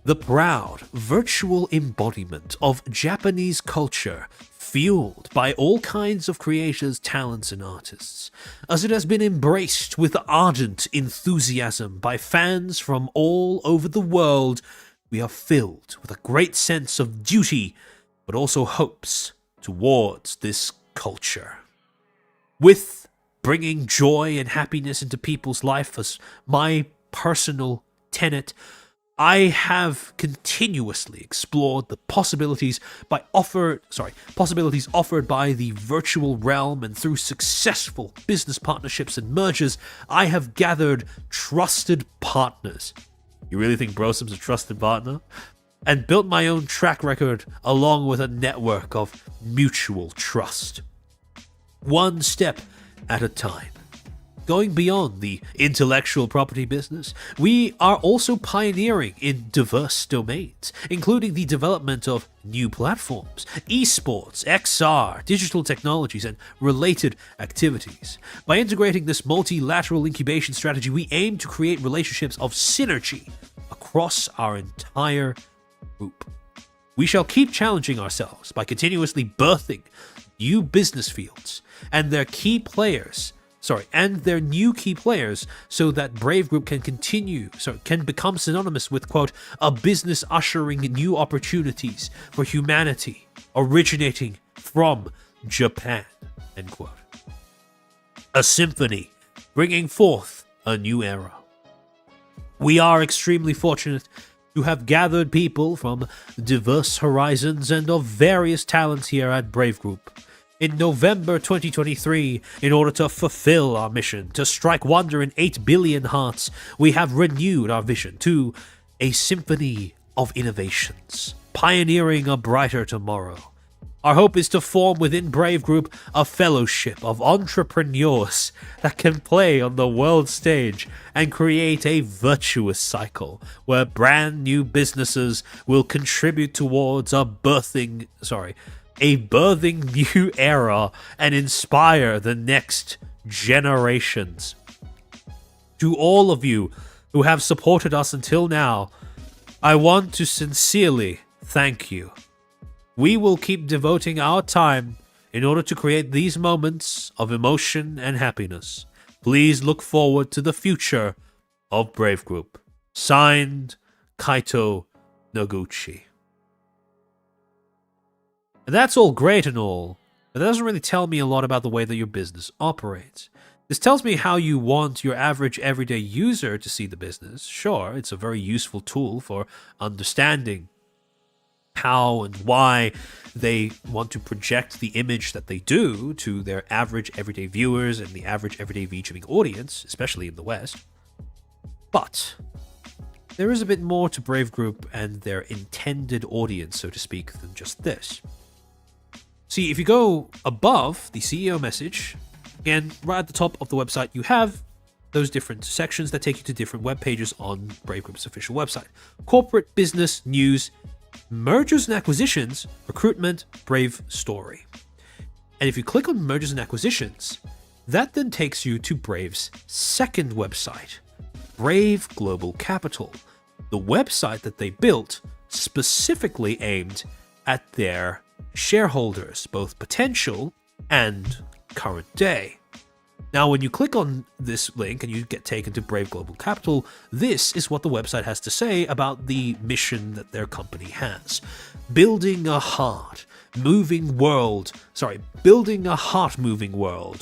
The proud virtual embodiment of Japanese culture, fueled by all kinds of creators, talents, and artists, as it has been embraced with ardent enthusiasm by fans from all over the world. We are filled with a great sense of duty, but also hopes towards this culture. With bringing joy and happiness into people's life as my personal tenet, I have continuously explored the possibilities offered by the virtual realm, and through successful business partnerships and mergers, I have gathered trusted partners." You really think Brosum's a trusted partner? "And built my own track record along with a network of mutual trust. One step at a time. Going beyond the intellectual property business, we are also pioneering in diverse domains, including the development of new platforms, esports, XR, digital technologies, and related activities. By integrating this multilateral incubation strategy, we aim to create relationships of synergy across our entire group. We shall keep challenging ourselves by continuously birthing new business fields and their new key players, so that Brave Group can become synonymous with, quote, a business ushering new opportunities for humanity originating from Japan, end quote. A symphony bringing forth a new era. We are extremely fortunate to have gathered people from diverse horizons and of various talents here at Brave Group. In November 2023, in order to fulfill our mission to strike wonder in 8 billion hearts, we have renewed our vision to a symphony of innovations, pioneering a brighter tomorrow. Our hope is to form within Brave Group a fellowship of entrepreneurs that can play on the world stage and create a virtuous cycle where brand new businesses will contribute towards a birthing new era and inspire the next generations. To all of you who have supported us until now, I want to sincerely thank you. We will keep devoting our time in order to create these moments of emotion and happiness. Please look forward to the future of Brave Group. Signed, Kaito Noguchi. And that's all great and all, but that doesn't really tell me a lot about the way that your business operates. This tells me how you want your average everyday user to see the business. Sure, it's a very useful tool for understanding how and why they want to project the image that they do to their average everyday viewers and the average everyday VTubing audience, especially in the West. But there is a bit more to Brave Group and their intended audience, so to speak, than just this. See, if you go above the CEO message, again, right at the top of the website, you have those different sections that take you to different web pages on Brave Group's official website. Corporate, business, news, mergers and acquisitions, recruitment, Brave story. And if you click on mergers and acquisitions, that then takes you to Brave's second website, Brave Global Capital, the website that they built specifically aimed at their shareholders, both potential and current day. Now, when you click on this link and you get taken to Brave Global Capital, this is what the website has to say about the mission that their company has. Building a heart-moving world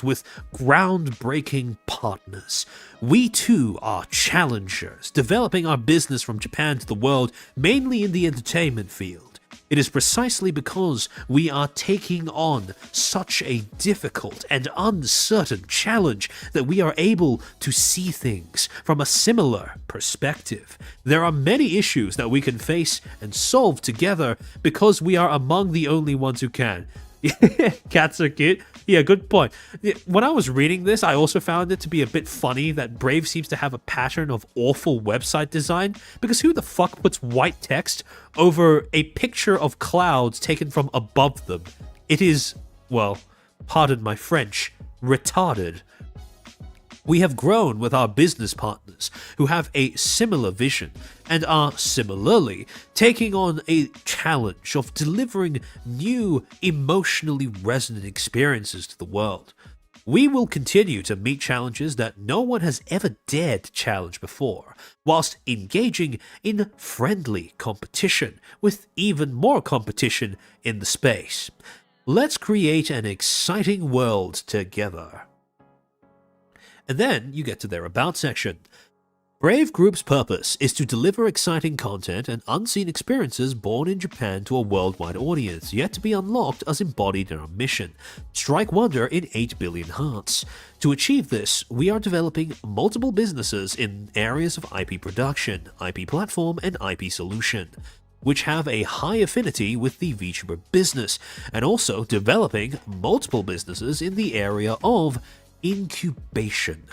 with groundbreaking partners. We too are challengers, developing our business from Japan to the world, mainly in the entertainment field. It is precisely because we are taking on such a difficult and uncertain challenge that we are able to see things from a similar perspective. There are many issues that we can face and solve together because we are among the only ones who can. Cats are cute. Yeah, good point. When I was reading this, I also found it to be a bit funny that Brave seems to have a pattern of awful website design, because who the fuck puts white text over a picture of clouds taken from above them? It is, well, pardon my French, retarded. We have grown with our business partners who have a similar vision and are similarly taking on a challenge of delivering new, emotionally resonant experiences to the world. We will continue to meet challenges that no one has ever dared to challenge before, whilst engaging in friendly competition with even more competition in the space. Let's create an exciting world together. And then you get to their About section. Brave Group's purpose is to deliver exciting content and unseen experiences born in Japan to a worldwide audience, yet to be unlocked as embodied in our mission. Strike wonder in 8 billion hearts. To achieve this, we are developing multiple businesses in areas of IP production, IP platform, and IP solution, which have a high affinity with the VTuber business, and also developing multiple businesses in the area of incubation.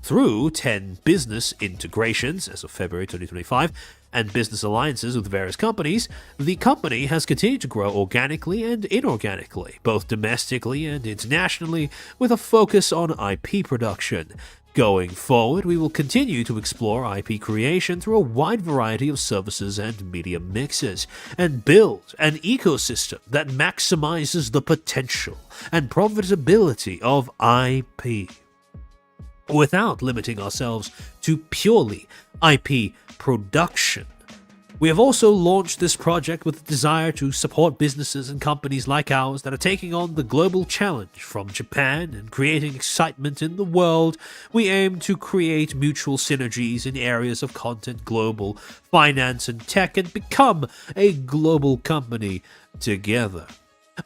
Through 10 business integrations as of February 2025 and business alliances with various companies, the company has continued to grow organically and inorganically, both domestically and internationally, with a focus on IP production. Going forward, we will continue to explore IP creation through a wide variety of services and media mixes, and build an ecosystem that maximizes the potential and profitability of IP, without limiting ourselves to purely IP production. We have also launched this project with the desire to support businesses and companies like ours that are taking on the global challenge from Japan and creating excitement in the world. We aim to create mutual synergies in areas of content, global, finance, and tech, and become a global company together.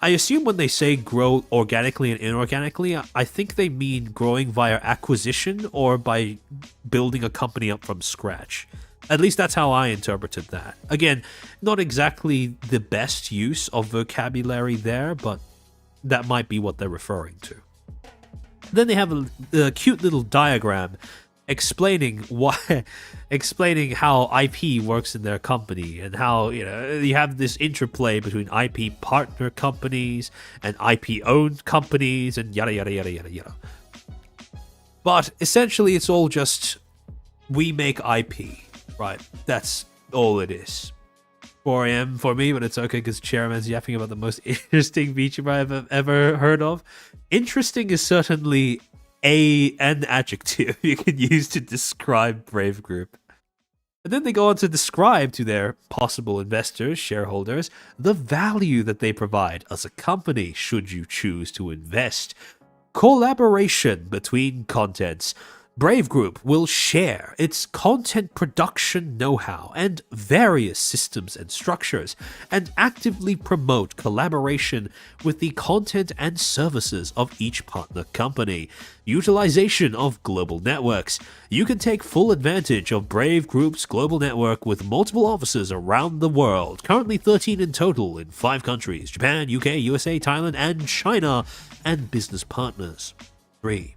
I assume when they say grow organically and inorganically, I think they mean growing via acquisition or by building a company up from scratch. At least that's how I interpreted that. Again, not exactly the best use of vocabulary there, but that might be what they're referring to. Then they have a cute little diagram explaining how IP works in their company and how you have this interplay between IP partner companies and IP owned companies and yada yada yada yada yada. But essentially, it's all just we make IP. Right, that's all it is. 4 a.m. for me, but it's okay because Chairman's yapping about the most interesting VTuber I've ever heard of. Interesting is certainly an adjective you can use to describe Brave Group. And then they go on to describe to their possible investors, shareholders, the value that they provide as a company should you choose to invest. Collaboration between contents. Brave Group will share its content production know-how and various systems and structures, and actively promote collaboration with the content and services of each partner company. Utilization of global networks. You can take full advantage of Brave Group's global network with multiple offices around the world, currently 13 in total in 5 countries: Japan, UK, USA, Thailand, and China, and business partners. 3.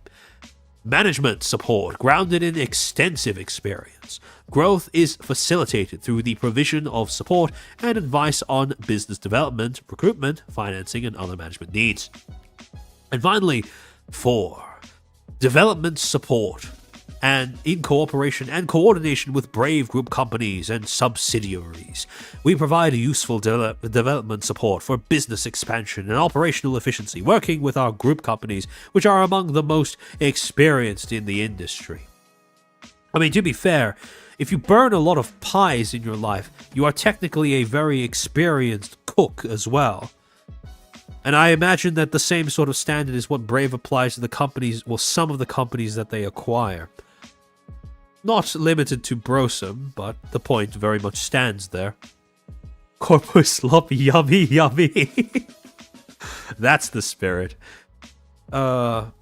Management support grounded in extensive experience. Growth is facilitated through the provision of support and advice on business development, recruitment, financing, and other management needs. And finally, 4. Development support, and in cooperation and coordination with Brave Group companies and subsidiaries. We provide useful development support for business expansion and operational efficiency, working with our group companies, which are among the most experienced in the industry. I mean, to be fair, if you burn a lot of pies in your life, you are technically a very experienced cook as well. And I imagine that the same sort of standard is what Brave applies to the companies, well, some of the companies that they acquire. Not limited to Brosum, but the point very much stands there. Corpus sloppy, yummy, yummy. That's the spirit. But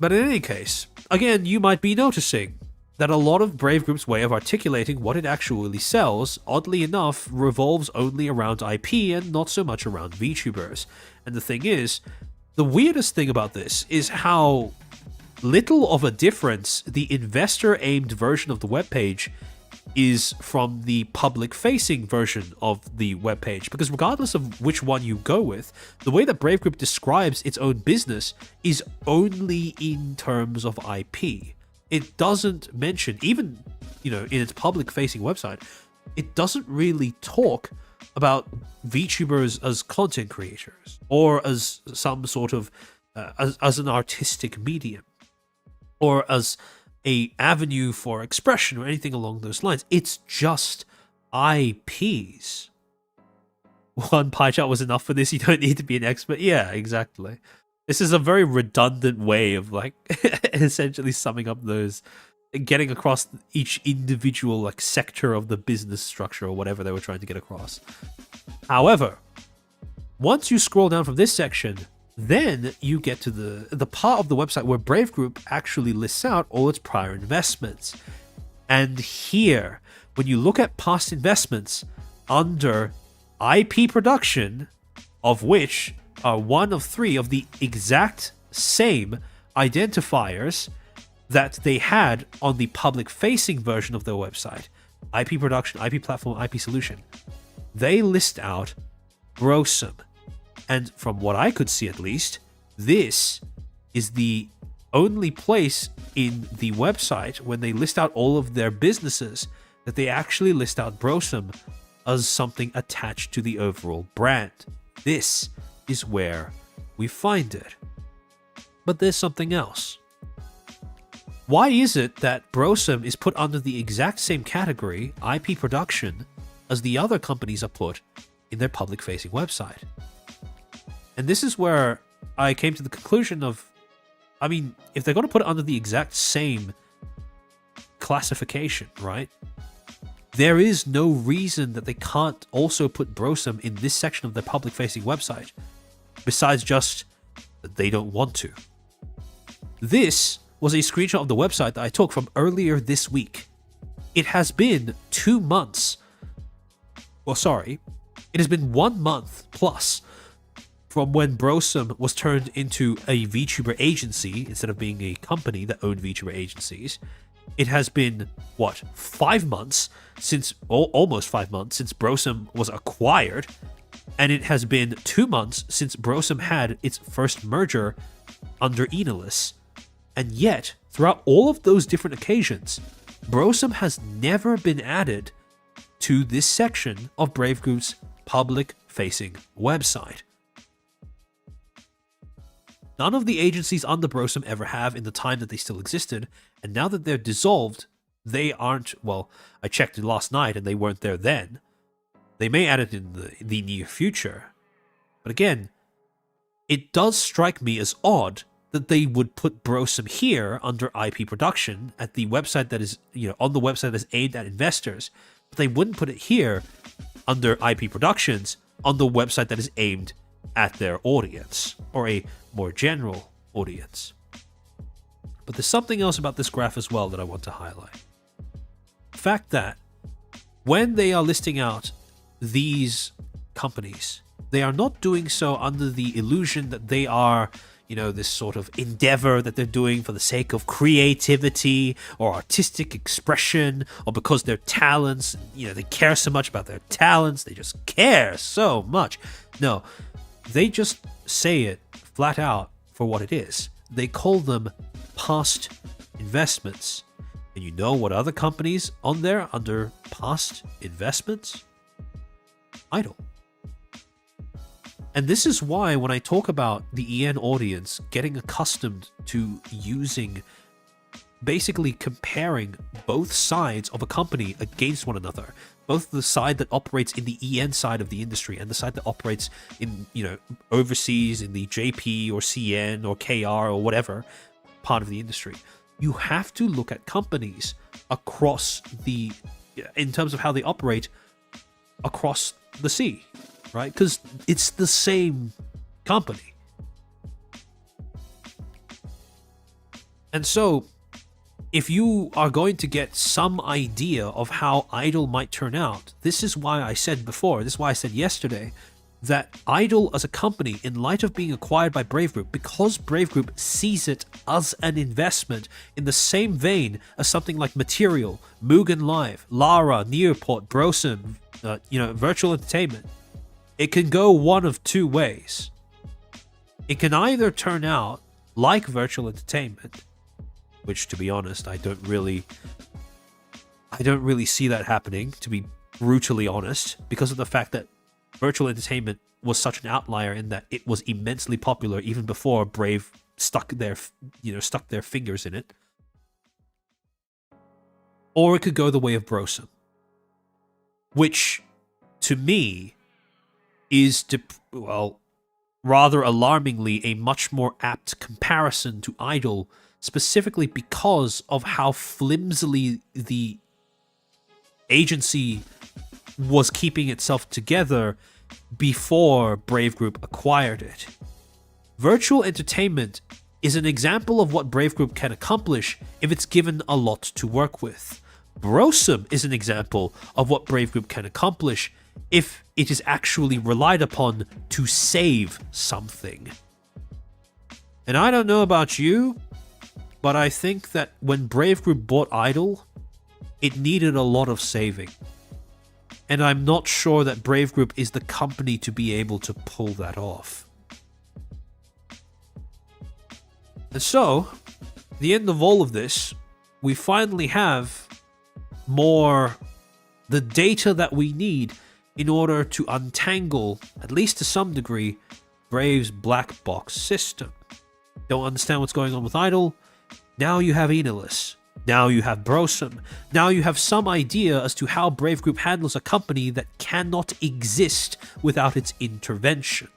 in any case, again, you might be noticing that a lot of Brave Group's way of articulating what it actually sells, oddly enough, revolves only around IP and not so much around VTubers. And the thing is, the weirdest thing about this is how little of a difference the investor-aimed version of the webpage is from the public-facing version of the webpage. Because regardless of which one you go with, the way that Brave Group describes its own business is only in terms of IP. It doesn't mention, even in its public-facing website, it doesn't really talk about VTubers as content creators or as some sort of as an artistic medium or as a avenue for expression or anything along those lines. It's just IPs. One pie chart was enough for this. You don't need to be an expert. Yeah, exactly. This is a very redundant way of essentially summing up those, getting across each individual sector of the business structure or whatever they were trying to get across. However, once you scroll down from this section, then you get to the part of the website where Brave Group actually lists out all its prior investments. And here, when you look at past investments under IP production, of which are one of 3 of the exact same identifiers that they had on the public-facing version of their website, IP production, IP platform, IP solution, they list out Brosum. And from what I could see at least, this is the only place in the website when they list out all of their businesses that they actually list out Brosum as something attached to the overall brand. This is where we find it. But there's something else. Why is it that Brosum is put under the exact same category, IP production, as the other companies are put in their public-facing website. And this is where I came to the conclusion of, I mean, if they're going to put it under the exact same classification, right? There is no reason that they can't also put Brosum in this section of their public-facing website, besides just that they don't want to. This was a screenshot of the website that I took from earlier this week. It has been 2 months. Well, sorry. It has been 1 month plus from when Brosum was turned into a VTuber agency instead of being a company that owned VTuber agencies. It has been, 5 months since, almost 5 months since Brosum was acquired. And it has been 2 months since Brosum had its first merger under Enalis. And yet, throughout all of those different occasions, Brosum has never been added to this section of Brave Group's public-facing website. None of the agencies under Brosum ever have in the time that they still existed, and now that they're dissolved, they aren't, well, I checked it last night and they weren't there then. They may add it in the near future. But again, it does strike me as odd that they would put Brosum here under IP production at the website that is, on the website that's aimed at investors, but they wouldn't put it here under IP productions on the website that is aimed at their audience, or a more general audience. But there's something else about this graph as well that I want to highlight. The fact that when they are listing out these companies, they are not doing so under the illusion that they are, this sort of endeavor that they're doing for the sake of creativity or artistic expression, or because their talents, they care so much about their talents, they just care so much. No, they just say it flat out for what it is. They call them past investments. And you know what other companies on there under past investments? Idle. And this is why when I talk about the EN audience getting accustomed to using, basically comparing both sides of a company against one another, both the side that operates in the EN side of the industry and the side that operates in, overseas in the JP or CN or KR or whatever part of the industry, you have to look at companies across in terms of how they operate across the sea, right? Because it's the same company. And so, if you are going to get some idea of how Idle might turn out, this is why I said before, this is why I said yesterday, that Idle as a company, in light of being acquired by Brave Group, because Brave Group sees it as an investment in the same vein as something like Material, Mugen Live, Lara, Nearport, Brosum, Virtual Entertainment, it can go one of two ways. It can either turn out like Virtual Entertainment, which, to be honest, I don't really see that happening, to be brutally honest, because of the fact that Virtual Entertainment was such an outlier in that it was immensely popular even before Brave stuck their fingers in it. Or it could go the way of Brosum, which, to me, is, rather alarmingly, a much more apt comparison to Idle, specifically because of how flimsily the agency was keeping itself together before Brave Group acquired it. Virtual Entertainment is an example of what Brave Group can accomplish if it's given a lot to work with. Brosum is an example of what Brave Group can accomplish if it is actually relied upon to save something. And I don't know about you, but I think that when Brave Group bought Idle, it needed a lot of saving. And I'm not sure that Brave Group is the company to be able to pull that off. And so, at the end of all of this, we finally have the data that we need in order to untangle, at least to some degree, Brave's black box system. Don't understand what's going on with Idle? Now you have Enalis. Now you have Brosum. Now you have some idea as to how Brave Group handles a company that cannot exist without its intervention.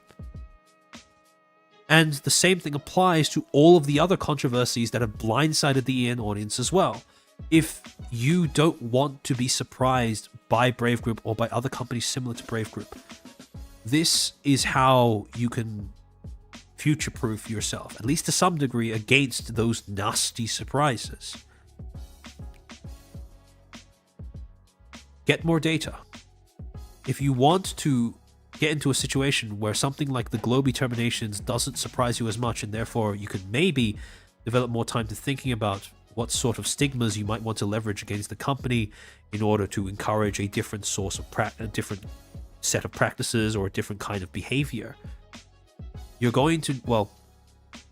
And the same thing applies to all of the other controversies that have blindsided the EN audience as well. If you don't want to be surprised by Brave Group or by other companies similar to Brave Group, this is how you can future-proof yourself, at least to some degree, against those nasty surprises. Get more data. If you want to get into a situation where something like the Globy terminations doesn't surprise you as much, and therefore you can maybe develop more time to thinking about what sort of stigmas you might want to leverage against the company in order to encourage a different source of a different set of practices or a different kind of behavior. You're going to, well,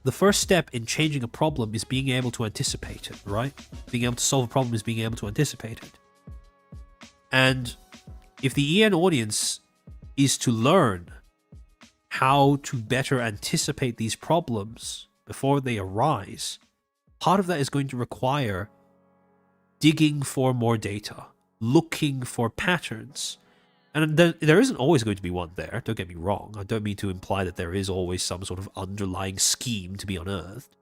the first step in changing a problem is being able to anticipate it, right? Being able to solve a problem is being able to anticipate it. And if the EN audience is to learn how to better anticipate these problems before they arise, part of that is going to require digging for more data, looking for patterns. And there isn't always going to be one there, don't get me wrong. I don't mean to imply that there is always some sort of underlying scheme to be unearthed.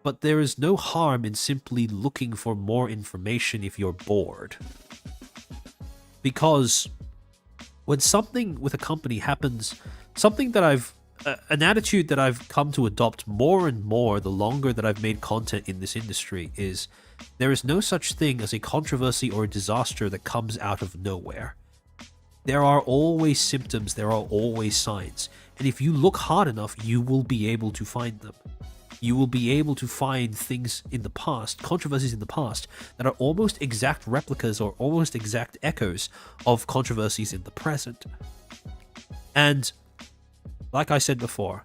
But there is no harm in simply looking for more information if you're bored. Because when something with a company happens, something that an attitude that I've come to adopt more and more the longer that I've made content in this industry is there is no such thing as a controversy or a disaster that comes out of nowhere. There are always symptoms, there are always signs, and if you look hard enough, you will be able to find them. You will be able to find things in the past, controversies in the past, that are almost exact replicas or almost exact echoes of controversies in the present. And like I said before,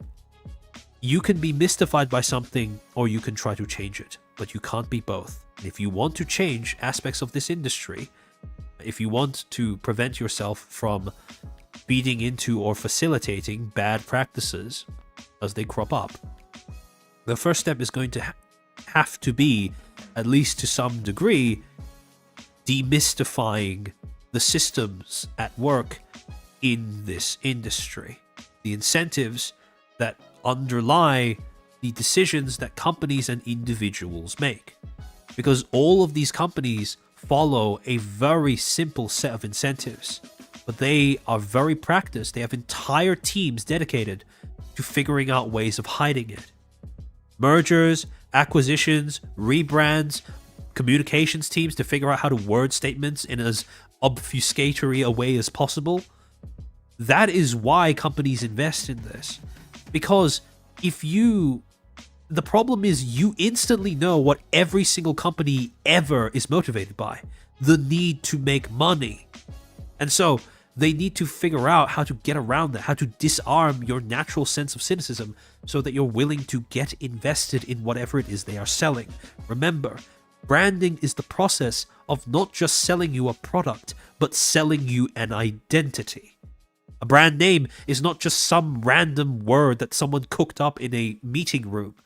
you can be mystified by something or you can try to change it, but you can't be both. And if you want to change aspects of this industry, if you want to prevent yourself from feeding into or facilitating bad practices as they crop up, the first step is going to have to be, at least to some degree, demystifying the systems at work in this industry, the incentives that underlie the decisions that companies and individuals make. Because all of these companies follow a very simple set of incentives, but they are very practiced. They have entire teams dedicated to figuring out ways of hiding it. Mergers, acquisitions, rebrands, communications teams to figure out how to word statements in as obfuscatory a way as possible. That is why companies invest in this. Because the problem is you instantly know what every single company ever is motivated by: the need to make money. And so they need to figure out how to get around that, how to disarm your natural sense of cynicism so that you're willing to get invested in whatever it is they are selling. Remember, branding is the process of not just selling you a product, but selling you an identity. A brand name is not just some random word that someone cooked up in a meeting room,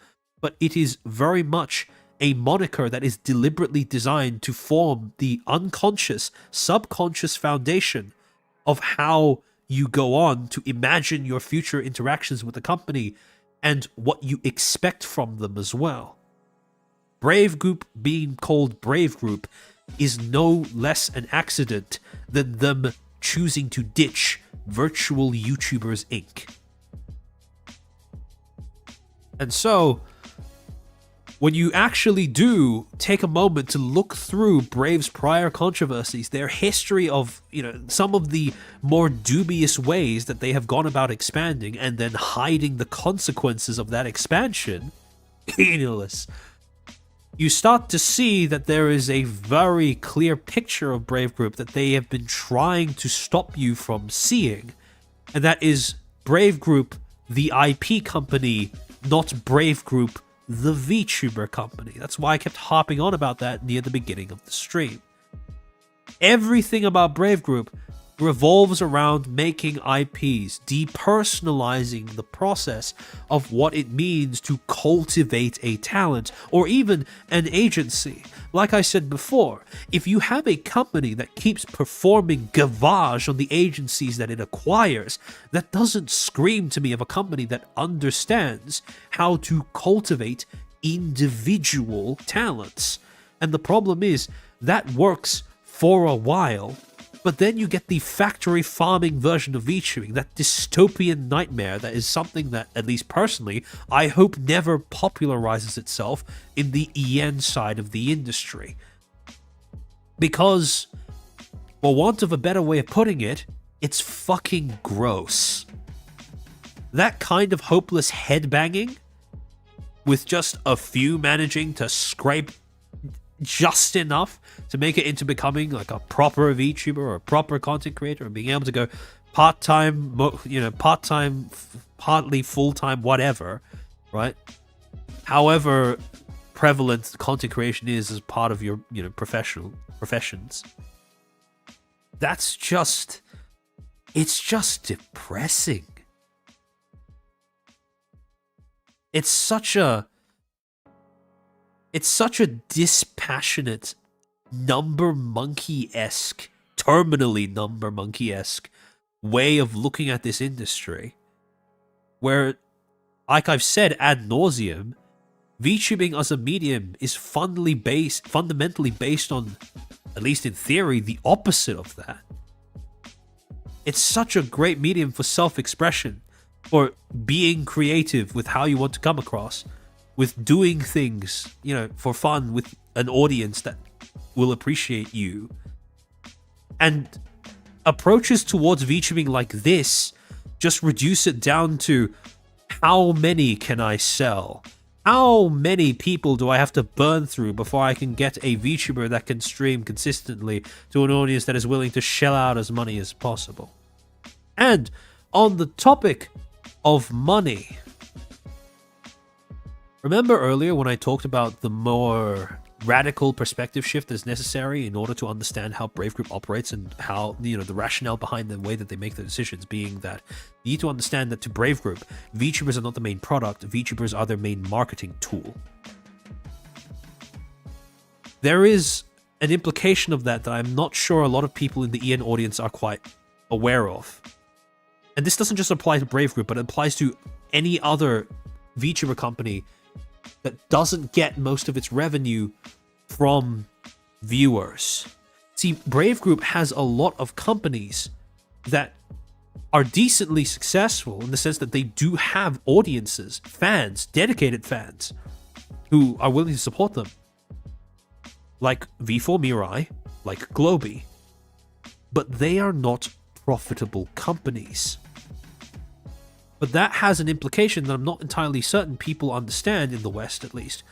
but it is very much a moniker that is deliberately designed to form the unconscious, subconscious foundation of how you go on to imagine your future interactions with the company and what you expect from them as well. Brave Group being called Brave Group is no less an accident than them choosing to ditch Virtual YouTubers Inc. And so, when you actually do take a moment to look through Brave's prior controversies, their history of, some of the more dubious ways that they have gone about expanding and then hiding the consequences of that expansion, you start to see that there is a very clear picture of Brave Group that they have been trying to stop you from seeing. And that is Brave Group, the IP company, not Brave Group, the VTuber company. That's why I kept harping on about that near the beginning of the stream. Everything about Brave Group revolves around making IPs, depersonalizing the process of what it means to cultivate a talent or even an agency. Like I said before, if you have a company that keeps performing gavage on the agencies that it acquires, that doesn't scream to me of a company that understands how to cultivate individual talents. And the problem is, that works for a while, but then you get the factory farming version of VTubing, that dystopian nightmare that is something that, at least personally, I hope never popularizes itself in the EN side of the industry. Because, for want of a better way of putting it, it's fucking gross. That kind of hopeless headbanging, with just a few managing to scrape just enough to make it into becoming like a proper VTuber or a proper content creator and being able to go part-time, part-time, partly full-time, whatever, right? However prevalent content creation is as part of your, professions. It's just depressing. It's such a dispassionate, number monkey-esque, terminally number monkey-esque way of looking at this industry, where, like I've said ad nauseum, VTubing as a medium is fundamentally based on, at least in theory, the opposite of that. It's such a great medium for self-expression, for being creative with how you want to come across, with doing things, for fun with an audience that will appreciate you. And approaches towards VTubing like this just reduce it down to, how many can I sell? How many people do I have to burn through before I can get a VTuber that can stream consistently to an audience that is willing to shell out as money as possible? And on the topic of money, remember earlier when I talked about the more radical perspective shift that is necessary in order to understand how Brave Group operates and how, the rationale behind the way that they make their decisions, being that you need to understand that to Brave Group, VTubers are not the main product, VTubers are their main marketing tool. There is an implication of that I'm not sure a lot of people in the EN audience are quite aware of. And this doesn't just apply to Brave Group, but it applies to any other VTuber company that doesn't get most of its revenue from viewers. See, Brave Group has a lot of companies that are decently successful in the sense that they do have audiences, fans, dedicated fans, who are willing to support them. Like V4 Mirai, like Globy. But they are not profitable companies. But that has an implication that I'm not entirely certain people understand, in the West at least,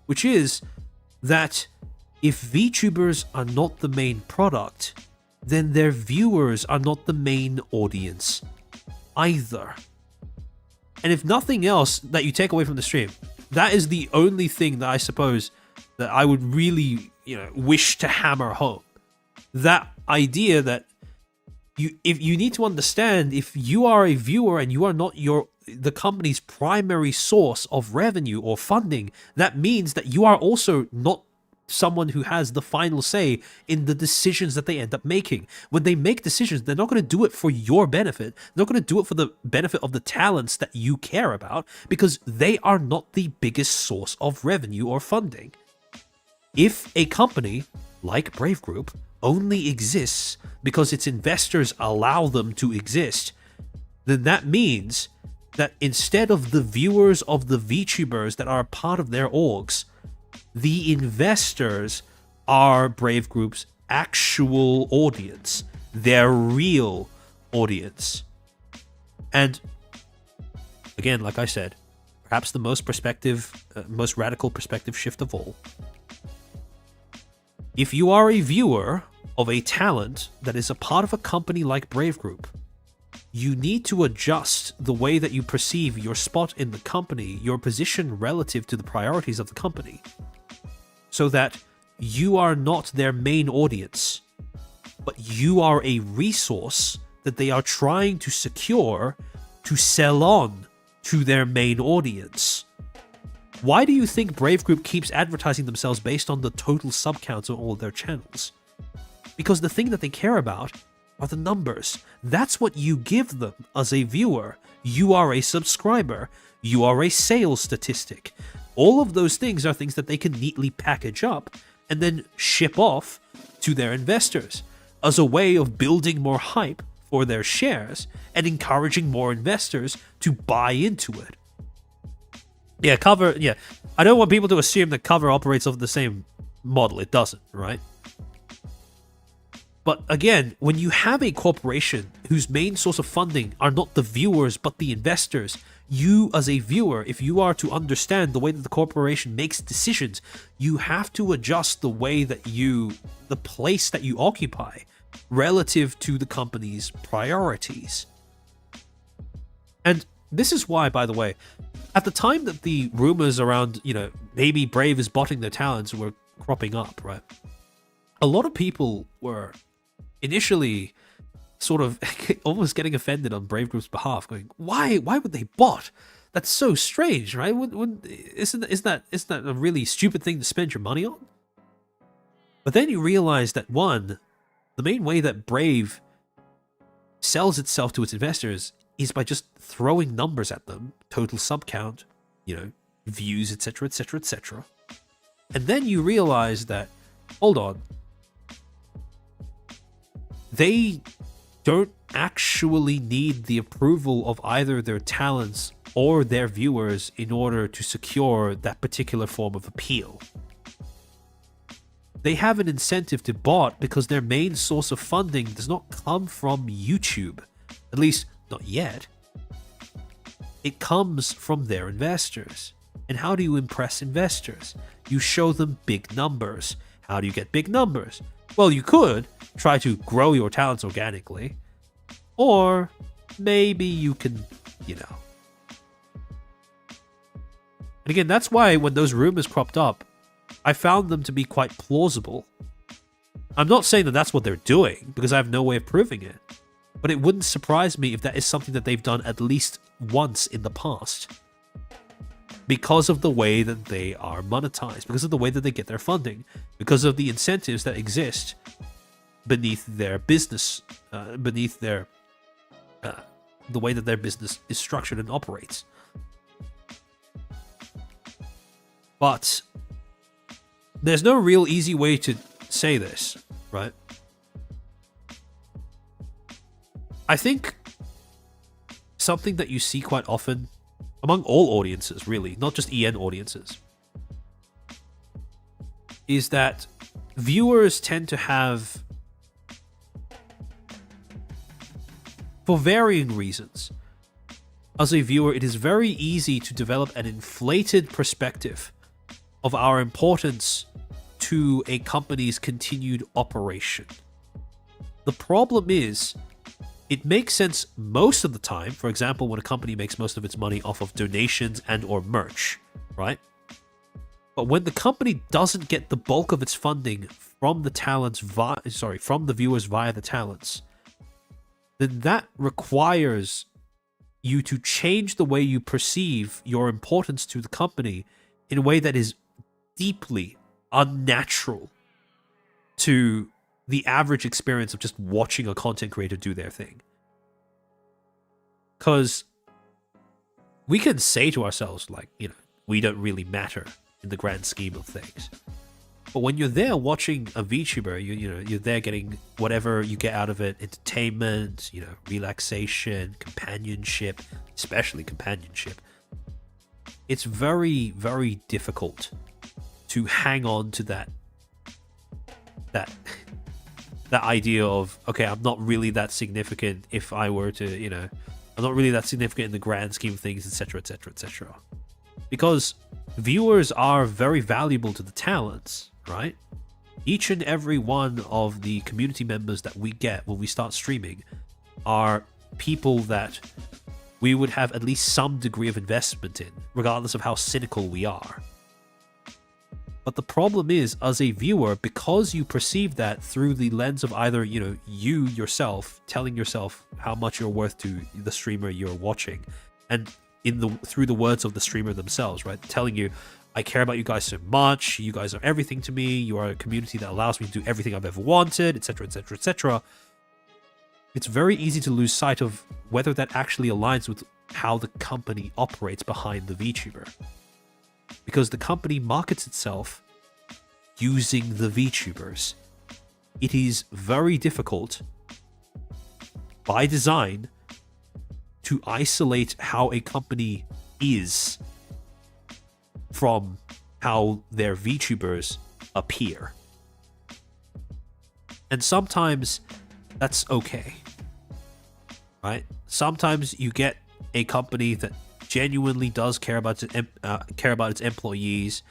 which is that if VTubers are not the main product, then their viewers are not the main audience either. And if nothing else that you take away from the stream, that is the only thing that I suppose that I would really, wish to hammer home. That idea that if you need to understand, if you are a viewer and you are not the company's primary source of revenue or funding, that means that you are also not someone who has the final say in the decisions that they end up making. When they make decisions, they're not going to do it for your benefit. They're not going to do it for the benefit of the talents that you care about, because they are not the biggest source of revenue or funding. If a company like Brave Group only exists because its investors allow them to exist, then that means that instead of the viewers of the VTubers that are part of their orgs, the investors are Brave Group's actual audience, their real audience. And again, like I said, perhaps the most radical perspective shift of all. If you are a viewer of a talent that is a part of a company like Brave Group, you need to adjust the way that you perceive your spot in the company, your position relative to the priorities of the company, so that you are not their main audience. but you are a resource that they are trying to secure to sell on to their main audience. Why do you think Brave Group keeps advertising themselves based on the total sub counts on all of their channels? Because the thing that they care about are the numbers. That's what you give them as a viewer. You are a subscriber. You are a sales statistic. All of those things are things that they can neatly package up and then ship off to their investors as a way of building more hype for their shares and encouraging more investors to buy into it. Yeah, I don't want people to assume that Cover operates off the same model. It doesn't, right? But again, when you have a corporation whose main source of funding are not the viewers but the investors, you as a viewer, if you are to understand the way that the corporation makes decisions, you have to adjust the way that the place that you occupy relative to the company's priorities. And this is why, by the way, at the time that the rumors around, maybe Brave is botting their talents were cropping up, right? A lot of people were initially sort of almost getting offended on Brave Group's behalf, going, why would they bot? That's so strange, right? Isn't that a really stupid thing to spend your money on? But then you realize that, one, the main way that Brave sells itself to its investors is by just throwing numbers at them, total sub count, views, etc., etc., etc. And then you realize that, hold on, they don't actually need the approval of either their talents or their viewers in order to secure that particular form of appeal. They have an incentive to bot because their main source of funding does not come from YouTube, at least not yet. It comes from their investors. And how do you impress investors? You show them big numbers. How do you get big numbers? Well, you could try to grow your talents organically, or maybe you can, And again, that's why when those rumors cropped up, I found them to be quite plausible. I'm not saying that that's what they're doing, because I have no way of proving it, but it wouldn't surprise me if that is something that they've done at least once in the past. Because of the way that they are monetized, because of the way that they get their funding, because of the incentives that exist beneath their business, the way that their business is structured and operates. But there's no real easy way to say this, right? I think something that you see quite often among all audiences, really, not just EN audiences, is that viewers tend to have, for varying reasons, as a viewer, it is very easy to develop an inflated perspective of our importance to a company's continued operation. The problem is, it makes sense most of the time. For example, when a company makes most of its money off of donations and or merch, right? But when the company doesn't get the bulk of its funding from the talents from the viewers via the talents, then that requires you to change the way you perceive your importance to the company in a way that is deeply unnatural to the average experience of just watching a content creator do their thing. Because we can say to ourselves, we don't really matter in the grand scheme of things. But when you're there watching a VTuber, you're there getting whatever you get out of it: entertainment, relaxation, companionship, especially companionship. It's very, very difficult to hang on to that idea of, okay, I'm not really that significant if I were to, I'm not really that significant in the grand scheme of things, etc., etc., etc. Because viewers are very valuable to the talents, right? Each and every one of the community members that we get when we start streaming are people that we would have at least some degree of investment in, regardless of how cynical we are. But the problem is, as a viewer, because you perceive that through the lens of either, you yourself telling yourself how much you're worth to the streamer you're watching, and through the words of the streamer themselves, right? Telling you, I care about you guys so much, you guys are everything to me, you are a community that allows me to do everything I've ever wanted, etc., etc., etc. It's very easy to lose sight of whether that actually aligns with how the company operates behind the VTuber. Because the company markets itself using the VTubers. It is very difficult, by design, to isolate how a company is from how their VTubers appear. And sometimes that's okay, right? Sometimes you get a company that genuinely does care about its employees,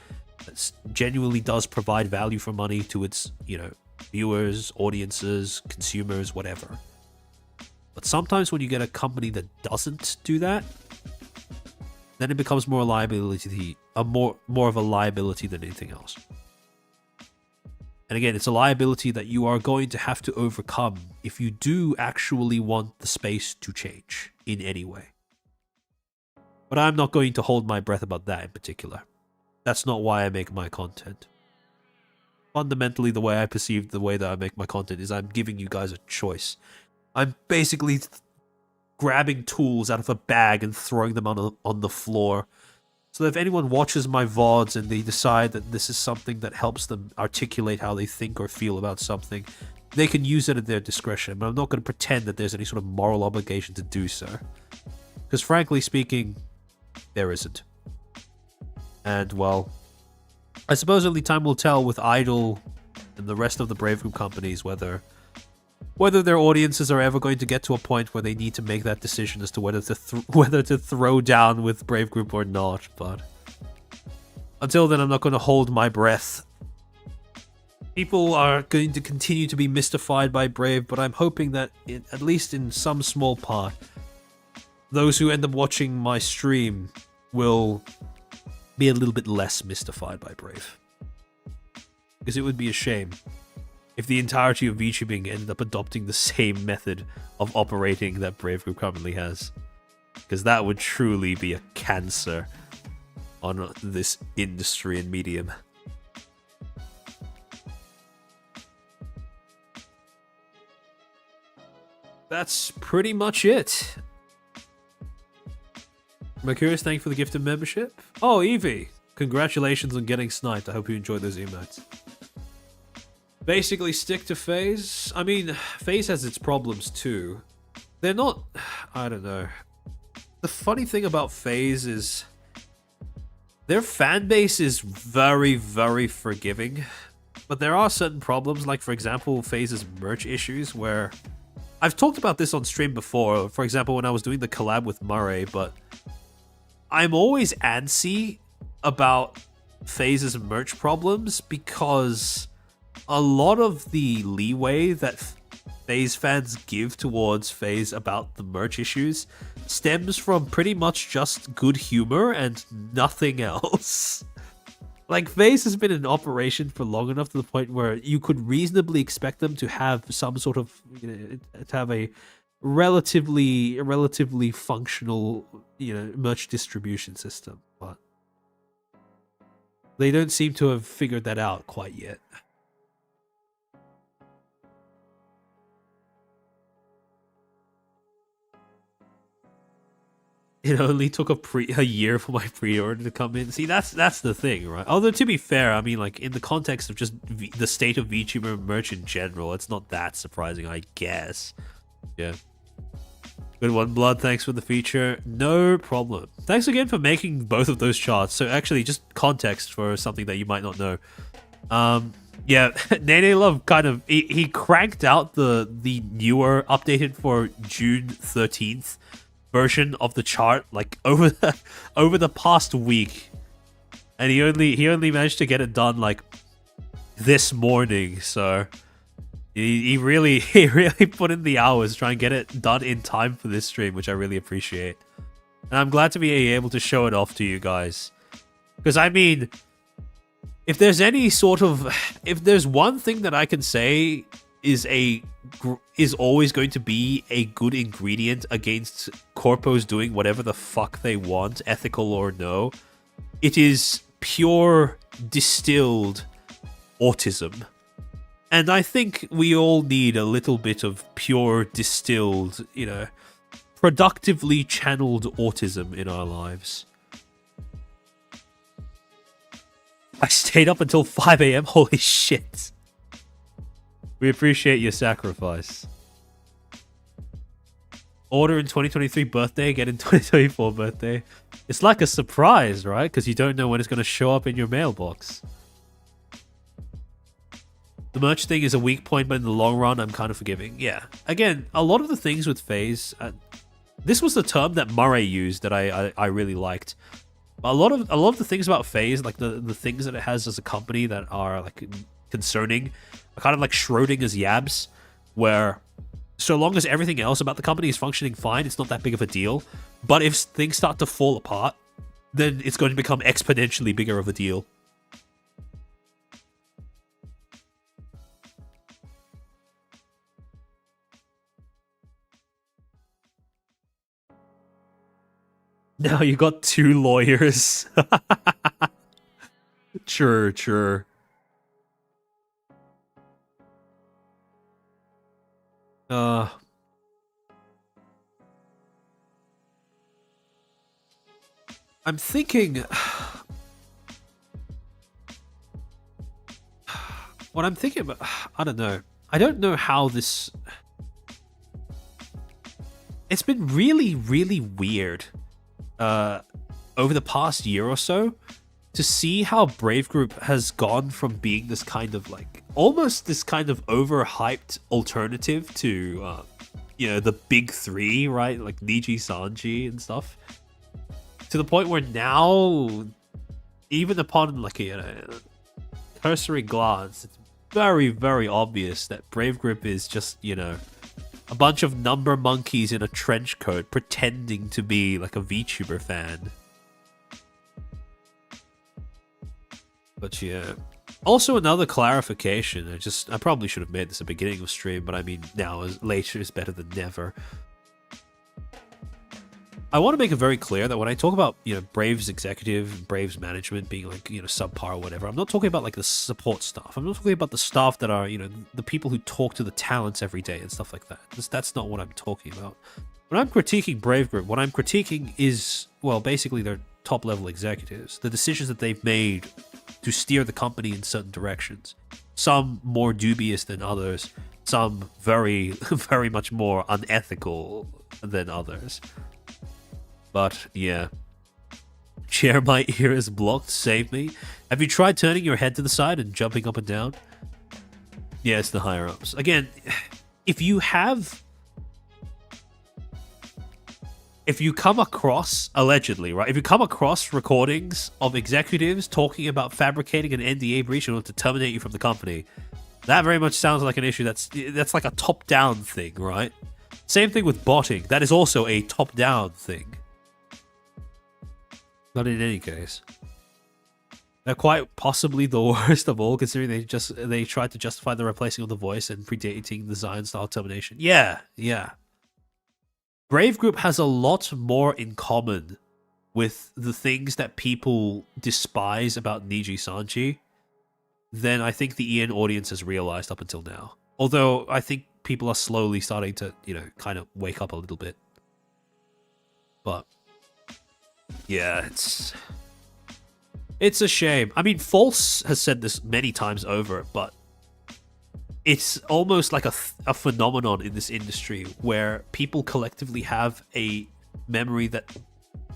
that genuinely does provide value for money to its, viewers, audiences, consumers, whatever. But sometimes when you get a company that doesn't do that, then it becomes more of a liability than anything else. And again, it's a liability that you are going to have to overcome if you do actually want the space to change in any way. But I'm not going to hold my breath about that in particular. That's not why I make my content. Fundamentally, the way I perceive the way that I make my content is I'm giving you guys a choice. I'm basically grabbing tools out of a bag and throwing them on the floor. So that if anyone watches my VODs and they decide that this is something that helps them articulate how they think or feel about something, they can use it at their discretion. But I'm not going to pretend that there's any sort of moral obligation to do so. Because frankly speaking, there isn't. And, well, I suppose only time will tell with Idol and the rest of the Brave Group companies whether their audiences are ever going to get to a point where they need to make that decision as to whether to throw down with Brave Group or not. But until then, I'm not going to hold my breath. People are going to continue to be mystified by Brave, but I'm hoping that, at least in some small part, those who end up watching my stream will be a little bit less mystified by Brave. Because it would be a shame if the entirety of VTubing ended up adopting the same method of operating that Brave Group currently has. Because that would truly be a cancer on this industry and medium. That's pretty much it. Mercurius, thank you for the gift of membership. Oh, Evie, congratulations on getting sniped. I hope you enjoyed those emotes. Basically, stick to FaZe. I mean, FaZe has its problems too. They're not... I don't know. The funny thing about FaZe is their fan base is very, very forgiving. But there are certain problems, like, for example, FaZe's merch issues, where... I've talked about this on stream before, for example, when I was doing the collab with Murray, but I'm always antsy about FaZe's merch problems because a lot of the leeway that FaZe fans give towards FaZe about the merch issues stems from pretty much just good humor and nothing else. Like, FaZe has been in operation for long enough to the point where you could reasonably expect them to have some sort of, to have a relatively functional, merch distribution system, but they don't seem to have figured that out quite yet. It only took a year for my pre-order to come in. See, that's the thing, right? Although, to be fair, I mean, like, in the context of just the state of VTuber merch in general, it's not that surprising, I guess. Yeah. Good one, Blood. Thanks for the feature. No problem. Thanks again for making both of those charts. So, actually, just context for something that you might not know. Yeah, Nene Love kind of... He cranked out the newer, updated for June 13th version of the chart like over the past week, and he only managed to get it done like this morning. So he really put in the hours trying to get it done in time for this stream, which I really appreciate, and I'm glad to be able to show it off to you guys. Because I mean, if there's any sort of, if there's one thing that I can say is always going to be a good ingredient against corpos doing whatever the fuck they want, ethical or no, it is pure distilled autism. And I think we all need a little bit of pure distilled, productively channeled autism in our lives. I stayed up until 5 a.m. Holy shit. We appreciate your sacrifice. Order in 2023 birthday, get in 2024 birthday. It's like a surprise, right? Because you don't know when it's going to show up in your mailbox. The merch thing is a weak point, but in the long run, I'm kind of forgiving. Yeah. Again, a lot of the things with FaZe... this was the term that Murray used that I really liked. A lot of the things about FaZe, like the things that it has as a company that are like concerning, are kind of like Schrodinger's yabs, where so long as everything else about the company is functioning fine, it's not that big of a deal. But if things start to fall apart, then it's going to become exponentially bigger of a deal. Now you got 2 lawyers. Sure. I'm thinking... what I'm thinking about... I don't know. I don't know how this... It's been really, really weird over the past year or so to see how Brave Group has gone from being this kind of like almost this kind of overhyped alternative to the big 3, right? Like Niji, Sanji and stuff, to the point where now, even upon like a cursory glance, it's very, very obvious that Brave Group is just, a bunch of number monkeys in a trench coat pretending to be like a VTuber fan. But yeah. Also, another clarification. I probably should have made this at the beginning of stream, but I mean, now later is better than never. I want to make it very clear that when I talk about, Brave's executive, Brave's management being like, subpar or whatever, I'm not talking about like the support staff. I'm not talking about the staff that are, the people who talk to the talents every day and stuff like that. That's not what I'm talking about. When I'm critiquing Brave Group, what I'm critiquing is, well, basically their top level executives, the decisions that they've made to steer the company in certain directions. Some more dubious than others, some very, very much more unethical than others. But, yeah. Chair, my ear is blocked, save me. Have you tried turning your head to the side and jumping up and down? Yeah, it's the higher-ups. Again, if you come across, allegedly, right? If you come across recordings of executives talking about fabricating an NDA breach in order to terminate you from the company, that very much sounds like an issue that's like a top-down thing, right? Same thing with botting. That is also a top-down thing. But in any case, they're quite possibly the worst of all, considering they tried to justify the replacing of the voice and predating the Zion style termination. Yeah. Brave Group has a lot more in common with the things that people despise about Niji Sanji than I think the Ian audience has realized up until now. Although I think people are slowly starting to, kind of wake up a little bit. But yeah, it's a shame. I mean, False has said this many times over, but it's almost like a phenomenon in this industry where people collectively have a memory that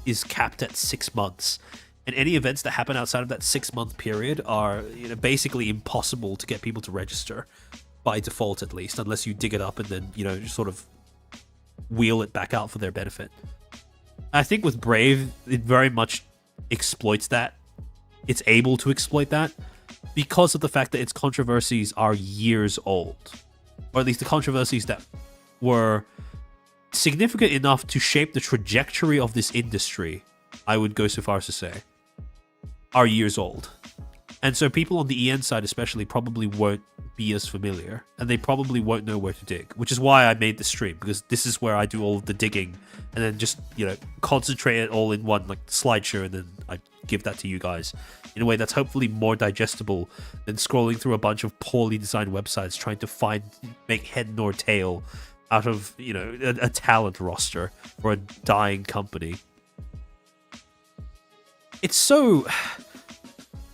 is capped at 6 months, and any events that happen outside of that 6-month period are basically impossible to get people to register by default, at least, unless you dig it up and then just sort of wheel it back out for their benefit. I think with Brave, it very much exploits that. It's able to exploit that because of the fact that its controversies are years old. Or at least the controversies that were significant enough to shape the trajectory of this industry, I would go so far as to say, are years old. And so people on the EN side especially probably won't be as familiar, and they probably won't know where to dig, which is why I made the stream, because this is where I do all of the digging and then just, you know, concentrate it all in one like slideshow, and then I give that to you guys in a way that's hopefully more digestible than scrolling through a bunch of poorly designed websites trying to make head nor tail out of, you know, a talent roster for a dying company. It's so...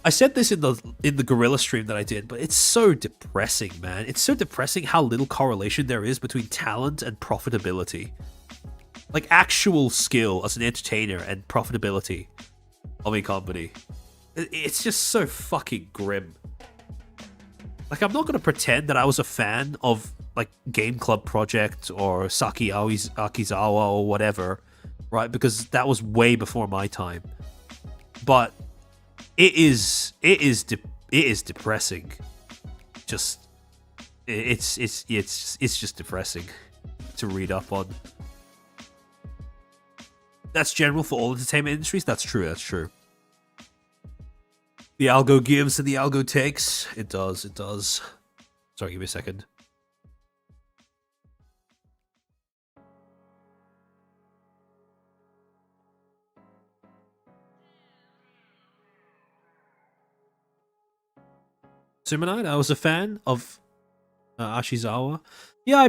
I said this in the Gorilla stream that I did, but it's so depressing, man. It's so depressing how little correlation there is between talent and profitability. Like, actual skill as an entertainer and profitability of a company. It's just so fucking grim. Like, I'm not going to pretend that I was a fan of, like, Game Club Project or Saki Akizawa or whatever, right? Because that was way before my time. But it is depressing. Just it's just depressing to read up on. That's general for all entertainment industries. That's true. The algo gives and the algo takes. It does. Sorry, give me a second. Sumanite, I was a fan of Ashizawa. Yeah,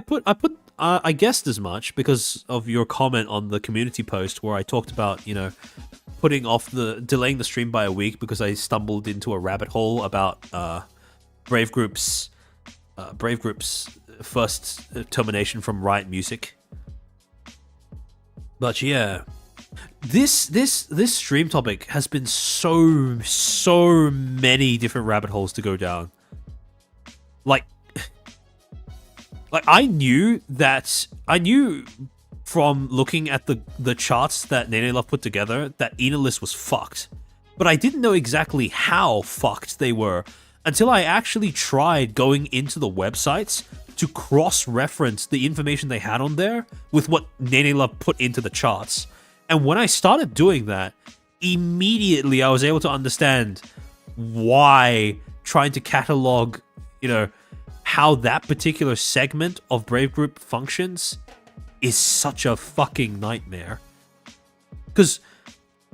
I guessed as much because of your comment on the community post where I talked about, you know, delaying the stream by a week because I stumbled into a rabbit hole about Brave Group's first termination from Riot Music. But yeah, this stream topic has been so many different rabbit holes to go down. Like I knew from looking at the charts that Nene Love put together that Enalist was fucked, but I didn't know exactly how fucked they were until I actually tried going into the websites to cross-reference the information they had on there with what Nene Love put into the charts. And when I started doing that, immediately I was able to understand why trying to catalog, you know, how that particular segment of Brave Group functions is such a fucking nightmare. Because,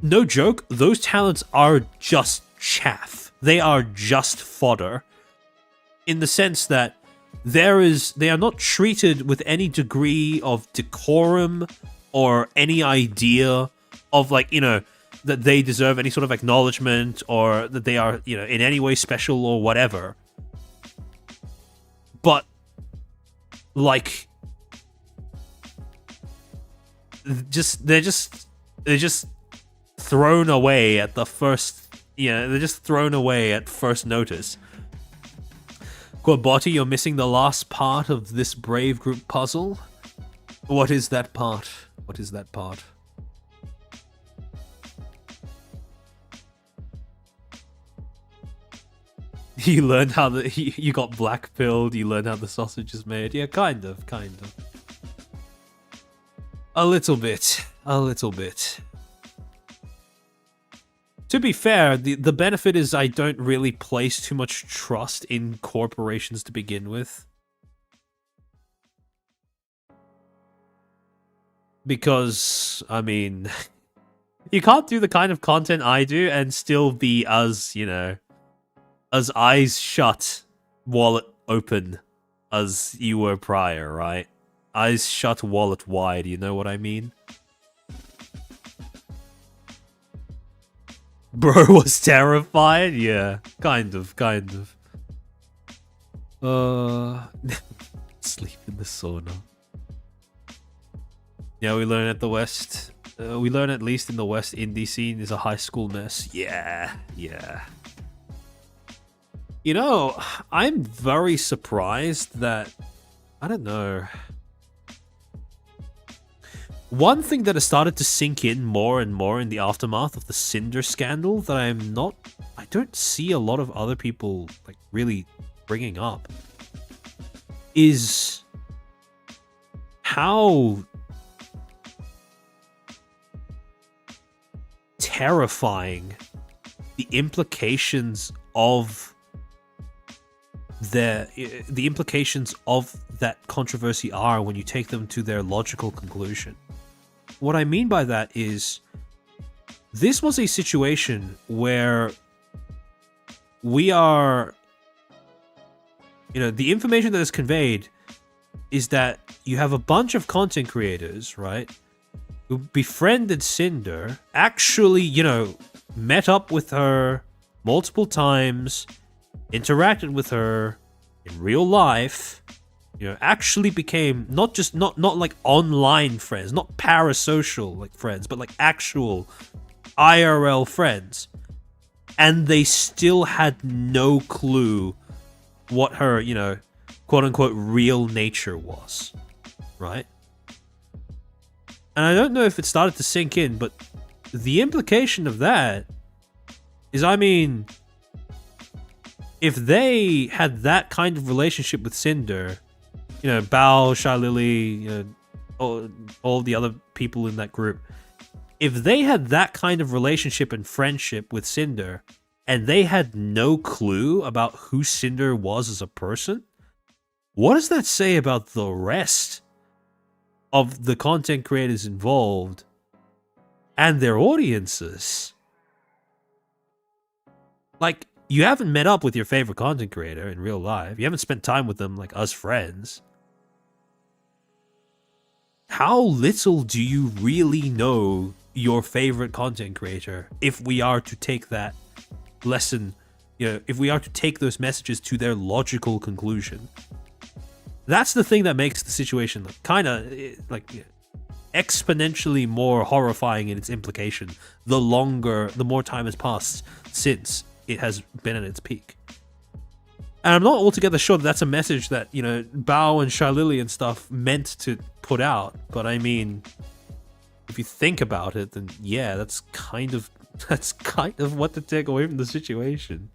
no joke, those talents are just chaff. They are just fodder. In the sense that they are not treated with any degree of decorum or any idea of, like, you know, that they deserve any sort of acknowledgement or that they are, you know, in any way special or whatever. But, like, they're just thrown away at the first, they're just thrown away at first notice. Quaboti, you're missing the last part of this Brave Group puzzle. What is that part? What is that part? You learned how you got black pilled, you learned how the sausage is made. Yeah, kind of. A little bit. To be fair, the benefit is I don't really place too much trust in corporations to begin with. Because, I mean, you can't do the kind of content I do and still be as, you know, as eyes shut, wallet open as you were prior, right? Eyes shut, wallet wide, you know what I mean? Bro was terrified? Yeah, kind of. Sleep in the sauna. Yeah, we learn at the West. We learn at least in the West indie scene is a high school mess. Yeah. You know, I'm very surprised that, I don't know. One thing that has started to sink in more and more in the aftermath of the Cinder scandal that I don't see a lot of other people like really bringing up is how terrifying the implications of the implications of that controversy are when you take them to their logical conclusion. What I mean by that is, this was a situation where we are, the information that is conveyed is that you have a bunch of content creators, right, who befriended Cinder, actually, met up with her multiple times, interacted with her in real life, actually became not like online friends, not parasocial like friends, but like actual IRL friends. And they still had no clue what her, quote unquote real nature was, right? And I don't know if it started to sink in, but the implication of that is, if they had that kind of relationship with Cinder, Bao, Shy Lily, all the other people in that group, if they had that kind of relationship and friendship with Cinder, and they had no clue about who Cinder was as a person, what does that say about the rest of the content creators involved and their audiences? Like, you haven't met up with your favorite content creator in real life. You haven't spent time with them like us friends. How little do you really know your favorite content creator if we are to take that lesson, if we are to take those messages to their logical conclusion? That's the thing that makes the situation kind of exponentially more horrifying in its implication the more time has passed since it has been at its peak. And I'm not altogether sure that that's a message that, Bao and Shy Lily and stuff meant to put out. But if you think about it, then yeah, that's kind of what to take away from the situation.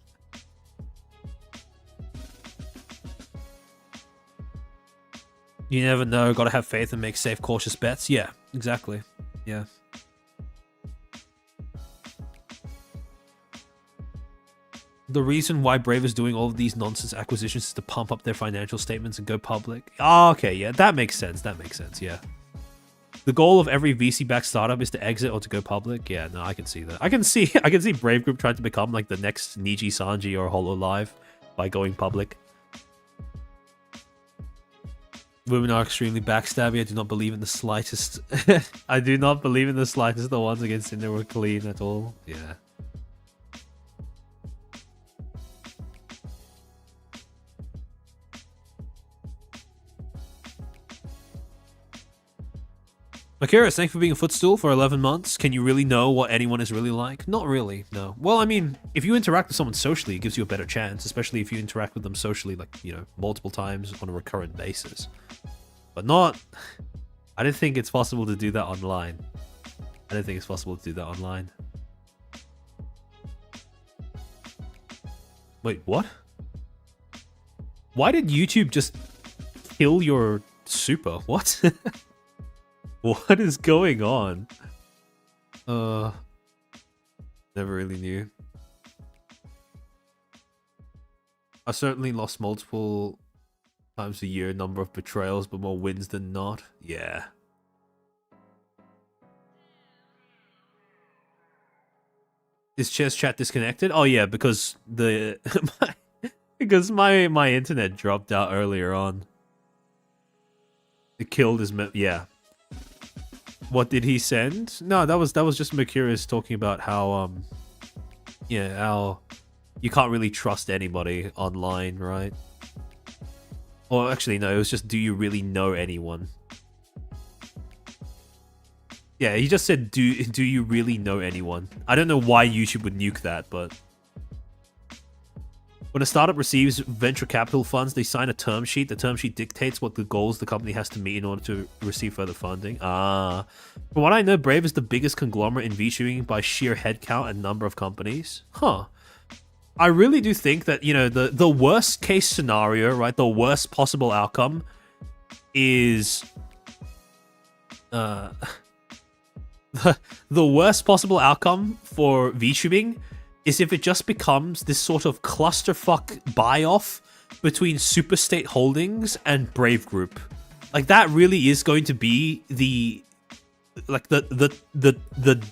You never know, gotta have faith and make safe, cautious bets. Yeah, exactly. Yeah. The reason why Brave is doing all of these nonsense acquisitions is to pump up their financial statements and go public. Oh, okay, yeah, that makes sense. Yeah. The goal of every VC-backed startup is to exit or to go public. Yeah, no, I can see that. I can see Brave Group trying to become like the next Niji Sanji or HoloLive by going public. Women are extremely backstabby. I do not believe in the slightest. I do not believe in the slightest the ones against Cinder were clean at all. Yeah. Makiris, thanks for being a Footstool for 11 months. Can you really know what anyone is really like? Not really, no. Well, if you interact with someone socially, it gives you a better chance, especially if you interact with them socially, multiple times on a recurrent basis. But I don't think it's possible to do that online. Wait, what? Why did YouTube just kill your super? What? What is going on? Never really knew. I certainly lost multiple times a year, number of betrayals, but more wins than not. Yeah. Is Chess Chat disconnected? Oh yeah, because because my internet dropped out earlier on. It killed his yeah. What did he send? No, that was just Mercurius talking about how how you can't really trust anybody online, right? Or actually no, it was just, do you really know anyone? Yeah, he just said, do you really know anyone? I don't know why YouTube would nuke that, but when a startup receives venture capital funds, they sign a term sheet. The term sheet dictates what the goals the company has to meet in order to receive further funding. From what I know, Brave is the biggest conglomerate in VTubing by sheer headcount and number of companies. Huh. I really do think that, the worst case scenario, right? The worst possible outcome is... the worst possible outcome for VTubing is if it just becomes this sort of clusterfuck buy-off between Superstate Holdings and Brave Group. Like, that really is going to be the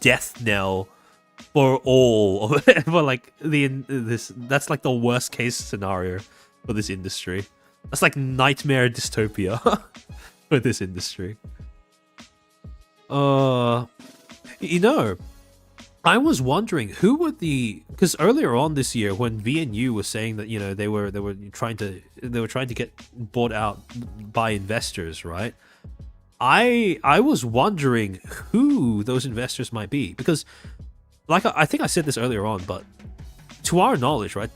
death knell for all of for like this. That's like the worst case scenario for this industry. That's like nightmare dystopia for this industry. You know, I was wondering who were because earlier on this year when VNU was saying that, you know, they were trying to get bought out by investors, right? I was wondering who those investors might be, because like I think I said this earlier on, but to our knowledge, right,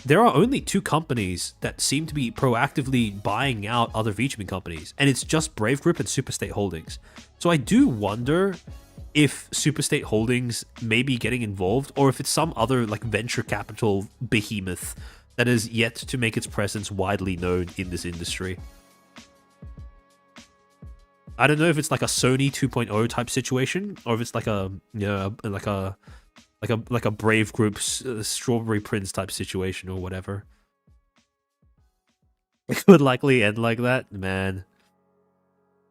there are only two companies that seem to be proactively buying out other VTubing companies, and it's just Brave Group and Superstate Holdings. So I do wonder if Superstate Holdings may be getting involved, or if it's some other like venture capital behemoth that is yet to make its presence widely known in this industry. I don't know if it's like a Sony 2.0 type situation, or if it's like a, you know, like a Brave Group's Strawberry Prince type situation or whatever. It could likely end like that, man.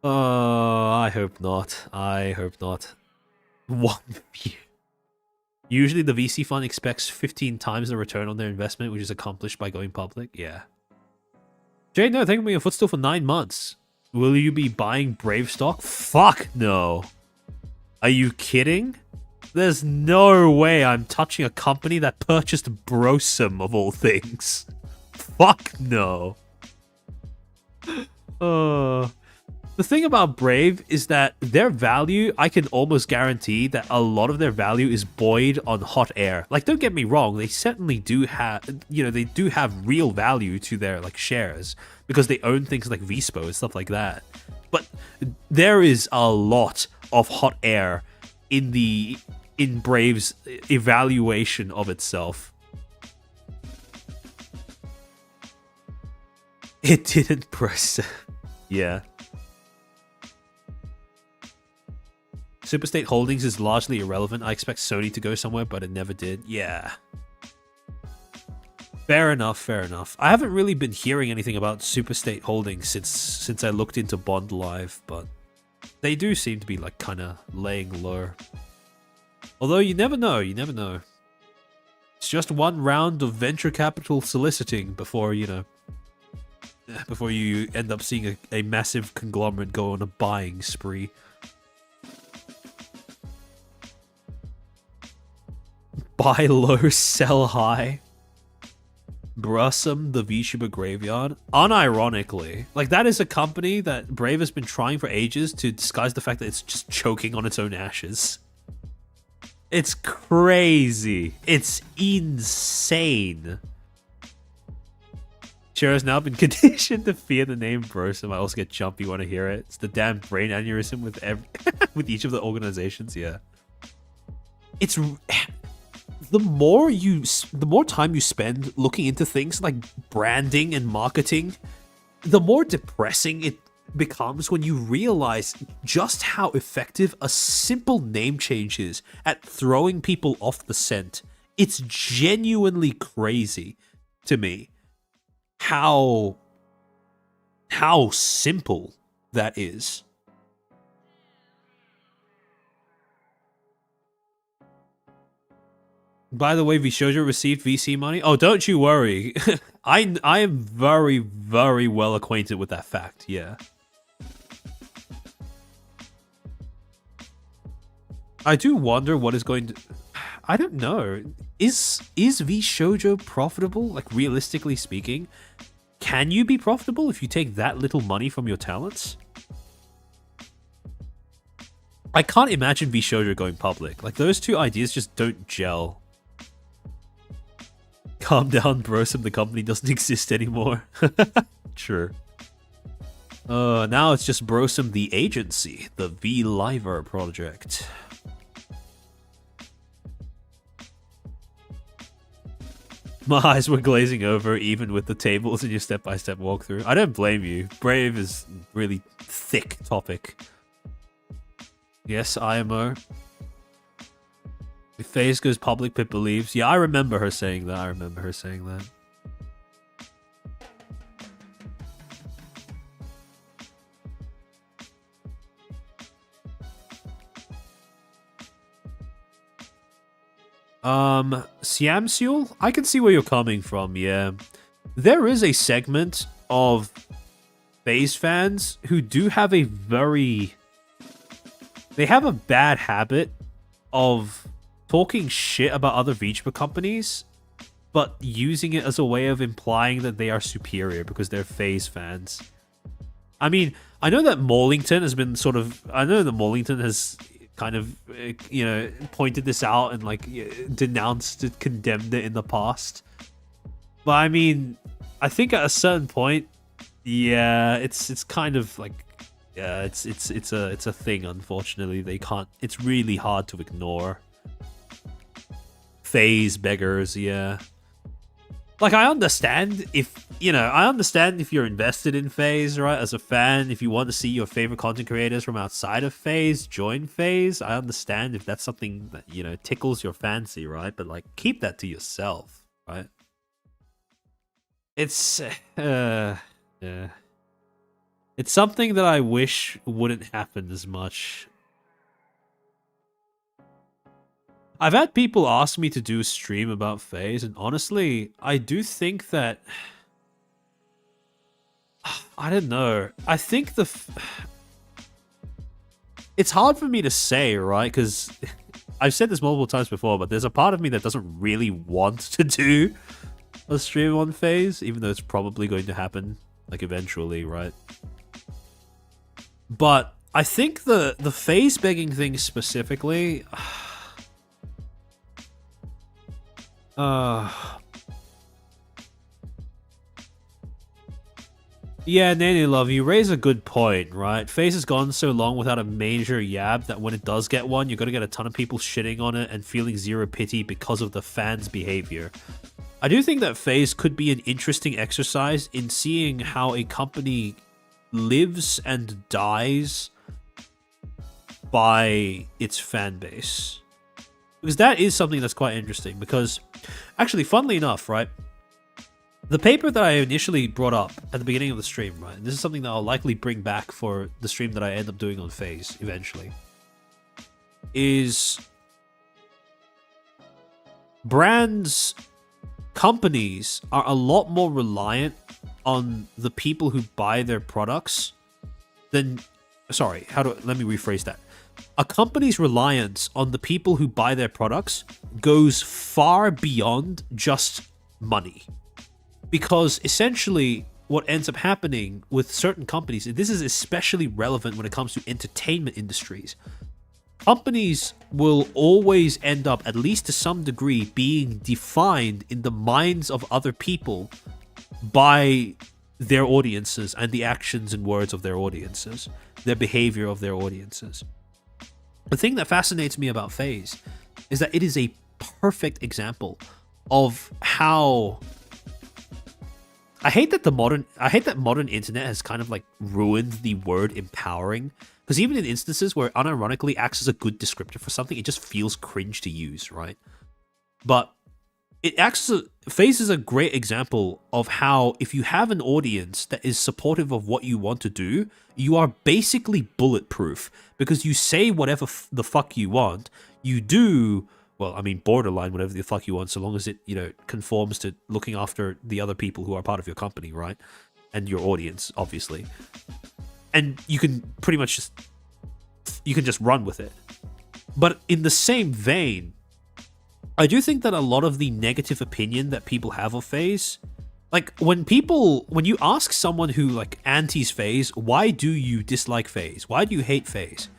I hope not. I hope not. Usually the VC fund expects 15 times the return on their investment, which is accomplished by going public. Yeah. Jay, no, thank you for being a Footstool for 9 months. Will you be buying Brave stock? Fuck no. Are you kidding? There's no way I'm touching a company that purchased Brosum of all things. Fuck no. The thing about Brave is that their value, I can almost guarantee that a lot of their value is buoyed on hot air. Like, don't get me wrong, they certainly do have, you know, they do have real value to their like shares because they own things like Vispo and stuff like that. But there is a lot of hot air in Brave's evaluation of itself. It didn't press. Yeah. Superstate Holdings is largely irrelevant. I expect Sony to go somewhere, but it never did. Yeah. Fair enough, fair enough. I haven't really been hearing anything about Superstate Holdings since I looked into Bond Live, but they do seem to be like kind of laying low. Although you never know, you never know. It's just one round of venture capital soliciting before, you know, before you end up seeing a massive conglomerate go on a buying spree. Buy low, sell high. Brusum, the VTuber graveyard. Unironically, like, that is a company that Brave has been trying for ages to disguise the fact that it's just choking on its own ashes. It's crazy. It's insane. Shiro has now been conditioned to fear the name Brosum. I also get jumpy when I hear it. It's the damn brain aneurysm with with each of the organizations. Yeah. It's the more time you spend looking into things like branding and marketing, the more depressing it becomes when you realize just how effective a simple name change is at throwing people off the scent. It's genuinely crazy to me how simple that is. By the way, Vishojo received VC money. Oh, don't you worry. I am very, very well acquainted with that fact. Yeah. I do wonder what is going to... I don't know. Is Vishojo profitable? Like, realistically speaking, can you be profitable if you take that little money from your talents? I can't imagine Vishojo going public. Like, those two ideas just don't gel. Calm down, Brosum. The company doesn't exist anymore. Sure. Now it's just Brosum the agency, the V-Liver project. My eyes were glazing over even with the tables in your step-by-step walkthrough. I don't blame you. Brave is really thick topic. Yes, IMO. If FaZe goes public, Pip believes. Yeah, I remember her saying that. I remember her saying that. Siamsul? I can see where you're coming from, yeah. There is a segment of FaZe fans who do have a very... They have a bad habit of talking shit about other VTuber companies, but using it as a way of implying that they are superior because they're FaZe fans. I mean, I know that Morlington has been sort of... I know that Morlington has kind of, you know, pointed this out and, like, denounced it, condemned it in the past. But, I mean, I think at a certain point, yeah, it's kind of, like... Yeah, it's a thing, unfortunately. They can't... It's really hard to ignore. FaZe beggars, yeah. Like, I understand if, you know, I understand if you're invested in FaZe, right? As a fan, if you want to see your favorite content creators from outside of FaZe join FaZe, I understand if that's something that, you know, tickles your fancy, right? But, like, keep that to yourself, right? It's, yeah. It's something that I wish wouldn't happen as much. I've had people ask me to do a stream about FaZe, and honestly, I do think that... I don't know. I think it's hard for me to say, right? Because I've said this multiple times before, but there's a part of me that doesn't really want to do a stream on FaZe, even though it's probably going to happen, like, eventually, right? But I think the FaZe begging thing specifically... Yeah, Nanny Love, you raise a good point, right? FaZe has gone so long without a major yab that when it does get one, you're going to get a ton of people shitting on it and feeling zero pity because of the fans' behavior. I do think that FaZe could be an interesting exercise in seeing how a company lives and dies by its fan base. Because that is something that's quite interesting, because actually, funnily enough, right, the paper that I initially brought up at the beginning of the stream, right, and this is something that I'll likely bring back for the stream that I end up doing on FaZe eventually, is brands, companies are a lot more reliant on the people who buy their products than... Sorry, let me rephrase that. A company's reliance on the people who buy their products goes far beyond just money. Because essentially what ends up happening with certain companies, and this is especially relevant when it comes to entertainment industries, companies will always end up, at least to some degree, being defined in the minds of other people by their audiences and the actions and words of their audiences, their behavior of their audiences. The thing that fascinates me about FaZe is that it is a perfect example of how... I hate that modern internet has kind of, like, ruined the word empowering, because even in instances where it unironically acts as a good descriptor for something, it just feels cringe to use, right? But it acts as FaZe is a great example of how if you have an audience that is supportive of what you want to do, you are basically bulletproof, because you say whatever the fuck you want, you do, well, I mean, borderline whatever the fuck you want, so long as it, you know, conforms to looking after the other people who are part of your company, right? And your audience, obviously. And you can pretty much just you run with it. But in the same vein, I do think that a lot of the negative opinion that people have of FaZe, like, when you ask someone who, like, antis FaZe, why do you dislike FaZe? Why do you hate FaZe?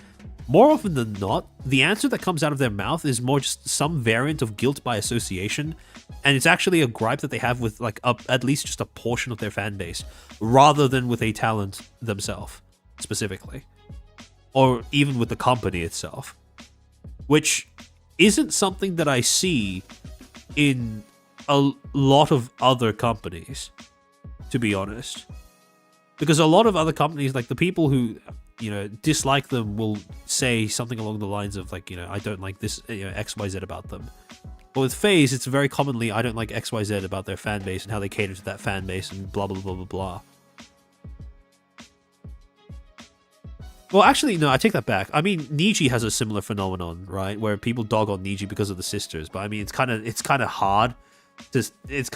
More often than not, the answer that comes out of their mouth is more just some variant of guilt by association, and it's actually a gripe that they have with, like, at least just a portion of their fan base, rather than with a talent themselves, specifically. Or even with the company itself. Which isn't something that I see in a lot of other companies, to be honest. Because a lot of other companies, like the people who dislike them will say something along the lines of like, I don't like this, XYZ about them. But with FaZe, it's very commonly, I don't like XYZ about their fan base and how they cater to that fan base and blah, blah, blah, blah, blah. Well, actually, no, I take that back. I mean, Niji has a similar phenomenon, right? Where people dog on Niji because of the sisters. But I mean, it's kind of hard to, it's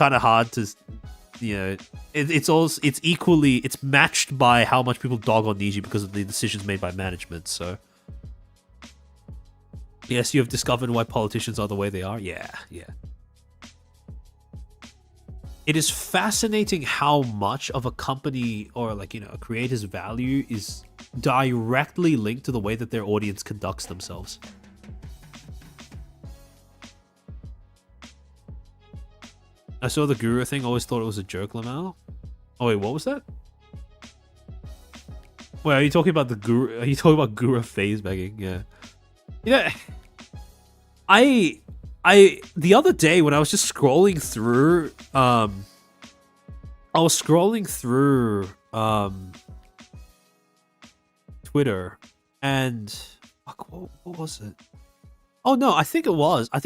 matched by how much people dog on Niji because of the decisions made by management. So, yes, you have discovered why politicians are the way they are. Yeah. It is fascinating how much of a company or like, a creator's value is directly linked to the way that their audience conducts themselves. I saw the Guru thing, always thought it was a joke, Lamal. Oh wait, what was that? Wait, are you talking about the Guru? Are you talking about Guru FaZe begging? Yeah. I the other day when I was just scrolling through, Twitter, and fuck, what was it? Oh no, I think it was I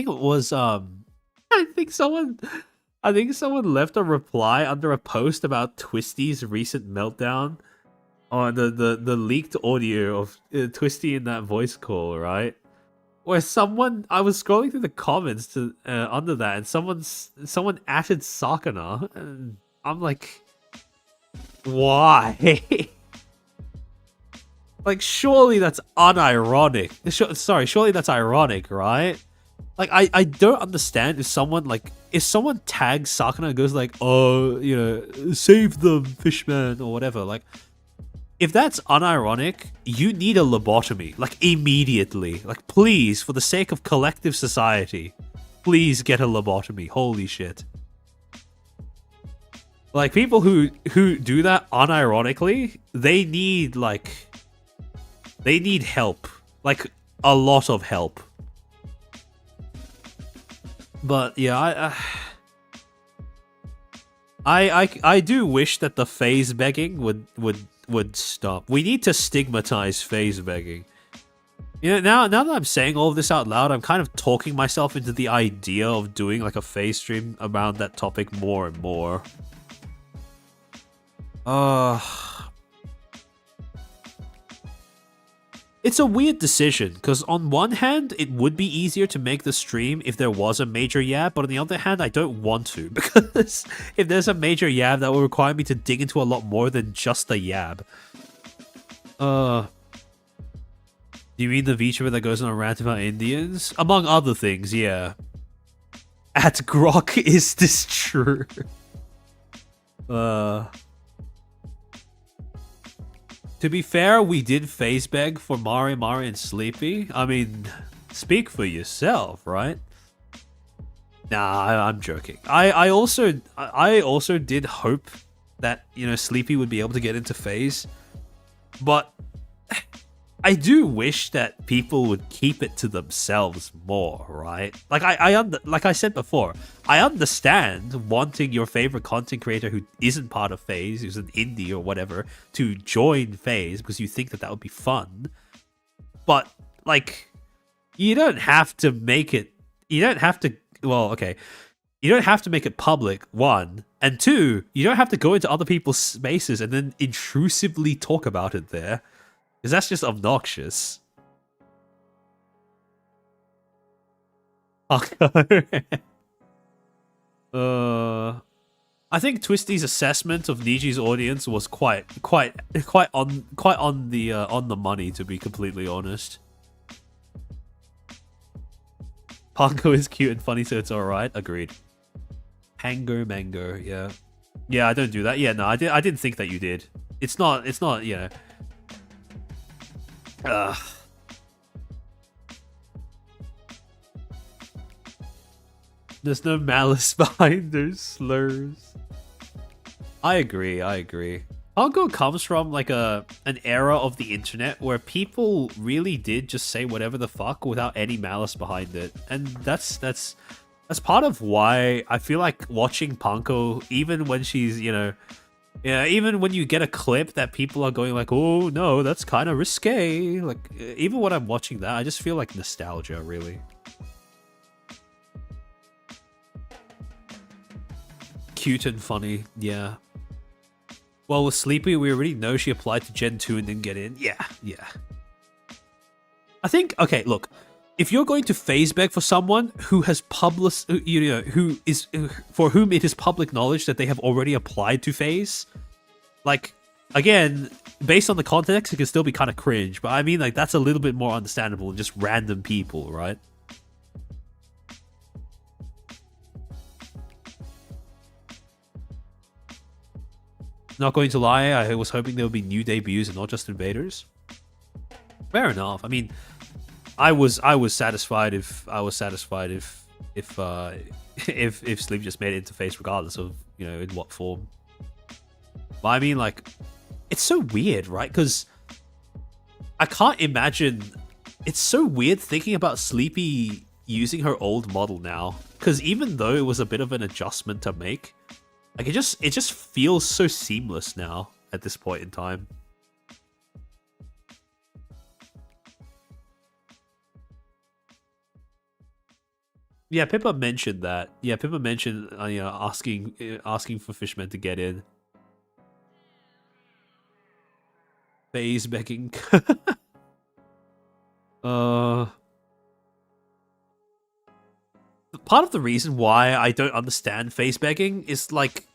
think someone left a reply under a post about Twisty's recent meltdown on the leaked audio of Twisty in that voice call, right? Where I was scrolling through the comments to under that, and someone added Sakana, and I'm like, why? Like, surely that's unironic. Surely that's ironic, right? Like, I don't understand if someone tags Sakana and goes like, oh, save them, Fishman, or whatever. Like, if that's unironic, you need a lobotomy, like, immediately. Like, please, for the sake of collective society, please get a lobotomy. Holy shit. Like, people who do that unironically, they need help. Like, a lot of help. But yeah, I do wish that the FaZe begging would stop. We need to stigmatize FaZe begging. Now that I'm saying all of this out loud, I'm kind of talking myself into the idea of doing like a FaZe stream around that topic more and more. It's a weird decision, because on one hand, it would be easier to make the stream if there was a major yab, but on the other hand, I don't want to, because if there's a major yab, that will require me to dig into a lot more than just the yab. Do you mean the VTuber that goes on a rant about Indians? Among other things, yeah. At Grok, is this true? To be fair, we did FaZe beg for Mari and Sleepy. I mean, speak for yourself, right? Nah, I'm joking. I also did hope that, Sleepy would be able to get into FaZe, but I do wish that people would keep it to themselves more, right? Like like I said before, I understand wanting your favorite content creator who isn't part of FaZe, who's an indie or whatever, to join FaZe because you think that would be fun. But like, you don't have to make it. You don't have to. Well, okay. You don't have to make it public, one. And two, you don't have to go into other people's spaces and then intrusively talk about it there. Because that's just obnoxious. I think Twisty's assessment of Niji's audience was quite on the money, to be completely honest. Panko is cute and funny, so it's alright. Agreed. Hanger Mango, yeah. Yeah, I don't do that. Yeah, no, I didn't think that you did. It's not, you know. Ugh. There's no malice behind their slurs. I agree. Panko comes from like an era of the internet where people really did just say whatever the fuck without any malice behind it. And that's part of why I feel like watching Panko, even when she's, you know, Yeah, even when you get a clip that people are going like, "Oh no, that's kind of risque." Like, even when I'm watching that, I just feel like nostalgia, really. Cute and funny, yeah. Well, with Sleepy, we already know she applied to Gen 2 and didn't get in. Yeah, yeah. I think, okay, look, if you're going to phase beg for someone who has published, who is, for whom it is public knowledge that they have already applied to phase, like, again, based on the context, it can still be kind of cringe, but I mean, like, that's a little bit more understandable than just random people, right? Not going to lie, I was hoping there would be new debuts and not just invaders. Fair enough. I mean, I was satisfied if if Sleep just made it into face regardless of in what form. But I mean, like, it's so weird, right? Because I can't imagine. It's so weird thinking about Sleepy using her old model now. Because even though it was a bit of an adjustment to make, like it just feels so seamless now at this point in time. Yeah, Pippa mentioned that. Yeah, Pippa mentioned asking for Fishmen to get in. Phase begging. Part of the reason why I don't understand phase begging is like,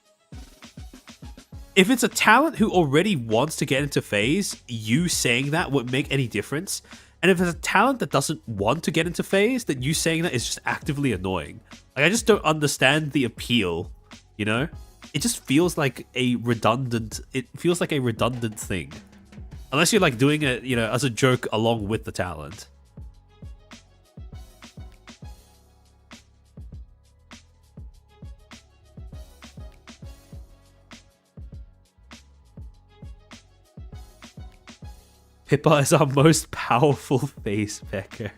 if it's a talent who already wants to get into phase, you saying that wouldn't make any difference. And if it's a talent that doesn't want to get into phase, then you saying that is just actively annoying. Like, I just don't understand the appeal, you know? It just feels like a redundant... It feels like a redundant thing. Unless you're, like, doing it, as a joke along with the talent. Pippa is our most powerful face pecker.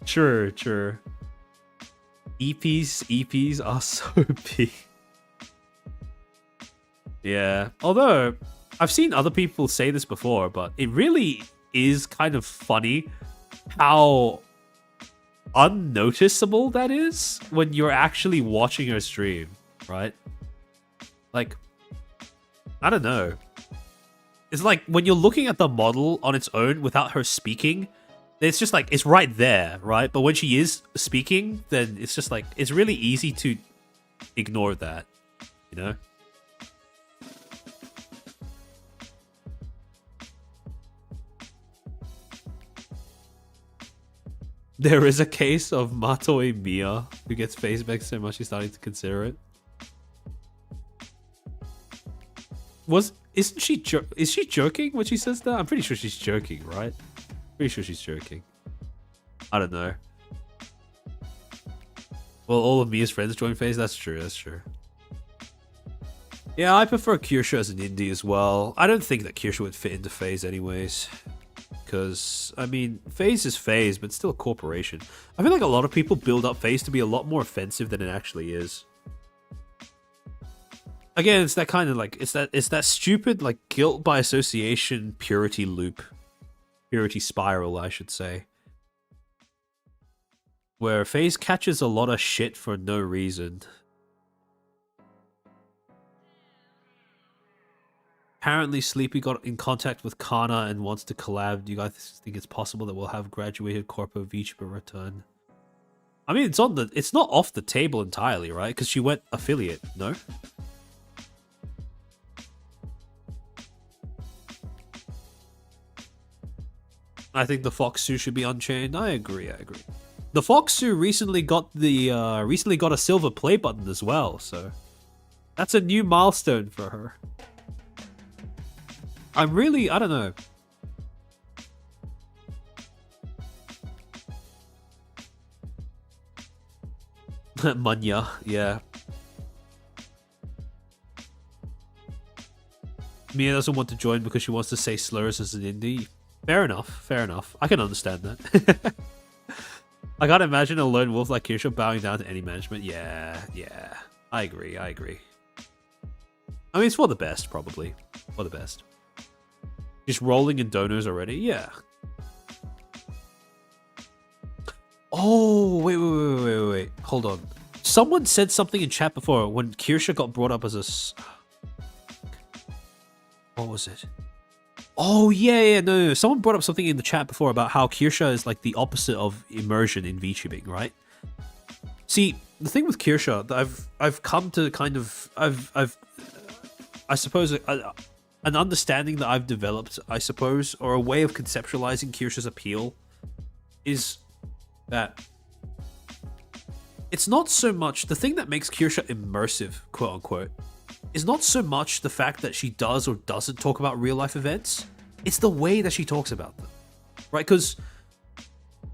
True. EPs are so big. Yeah. Although, I've seen other people say this before, but it really is kind of funny how unnoticeable that is when you're actually watching her stream, right? Like, I don't know. It's like when you're looking at the model on its own without her speaking, it's just like, it's right there, right? But when she is speaking, then it's just like, it's really easy to ignore that, you know? There is a case of Matoi Mia who gets face back so much she's starting to consider it. Is she joking when she says that? I'm pretty sure she's joking, right? Pretty sure she's joking. I don't know. Well, all of Mia's friends join phase. That's true. Yeah, I prefer Kirsha as an indie as well. I don't think that Kirsha would fit into phase anyways. Because, I mean, phase is phase, but still a corporation. I feel like a lot of people build up phase to be a lot more offensive than it actually is. Again, it's that kind of like, it's that stupid like guilt by association purity loop. Purity spiral, I should say. Where phase catches a lot of shit for no reason. Apparently Sleepy got in contact with Kana and wants to collab. Do you guys think it's possible that we'll have graduated Corpo VTuber return? I mean, it's not off the table entirely, right? Because she went affiliate, no? I think the Foxu should be unchained. I agree. The Foxu recently got a silver play button as well, so that's a new milestone for her. I don't know. Munya, yeah. Mia doesn't want to join because she wants to say slurs as an indie. Fair enough. I can understand that. I can't imagine a lone wolf like Kirsha bowing down to any management. Yeah. I agree. I mean, it's for the best, probably. For the best. Just rolling in donors already? Yeah. Oh, wait. Hold on. Someone said something in chat before when Kirsha got brought up as a... What was it? Oh, yeah, no. Someone brought up something in the chat before about how Kirsha is like the opposite of immersion in VTubing, right? See, the thing with Kirsha that I've come to kind of... I suppose... an understanding that I've developed, I suppose, or a way of conceptualizing Kirsha's appeal is that it's not so much the thing that makes Kirsha immersive, quote unquote, is not so much the fact that she does or doesn't talk about real life events. It's the way that she talks about them, right? Because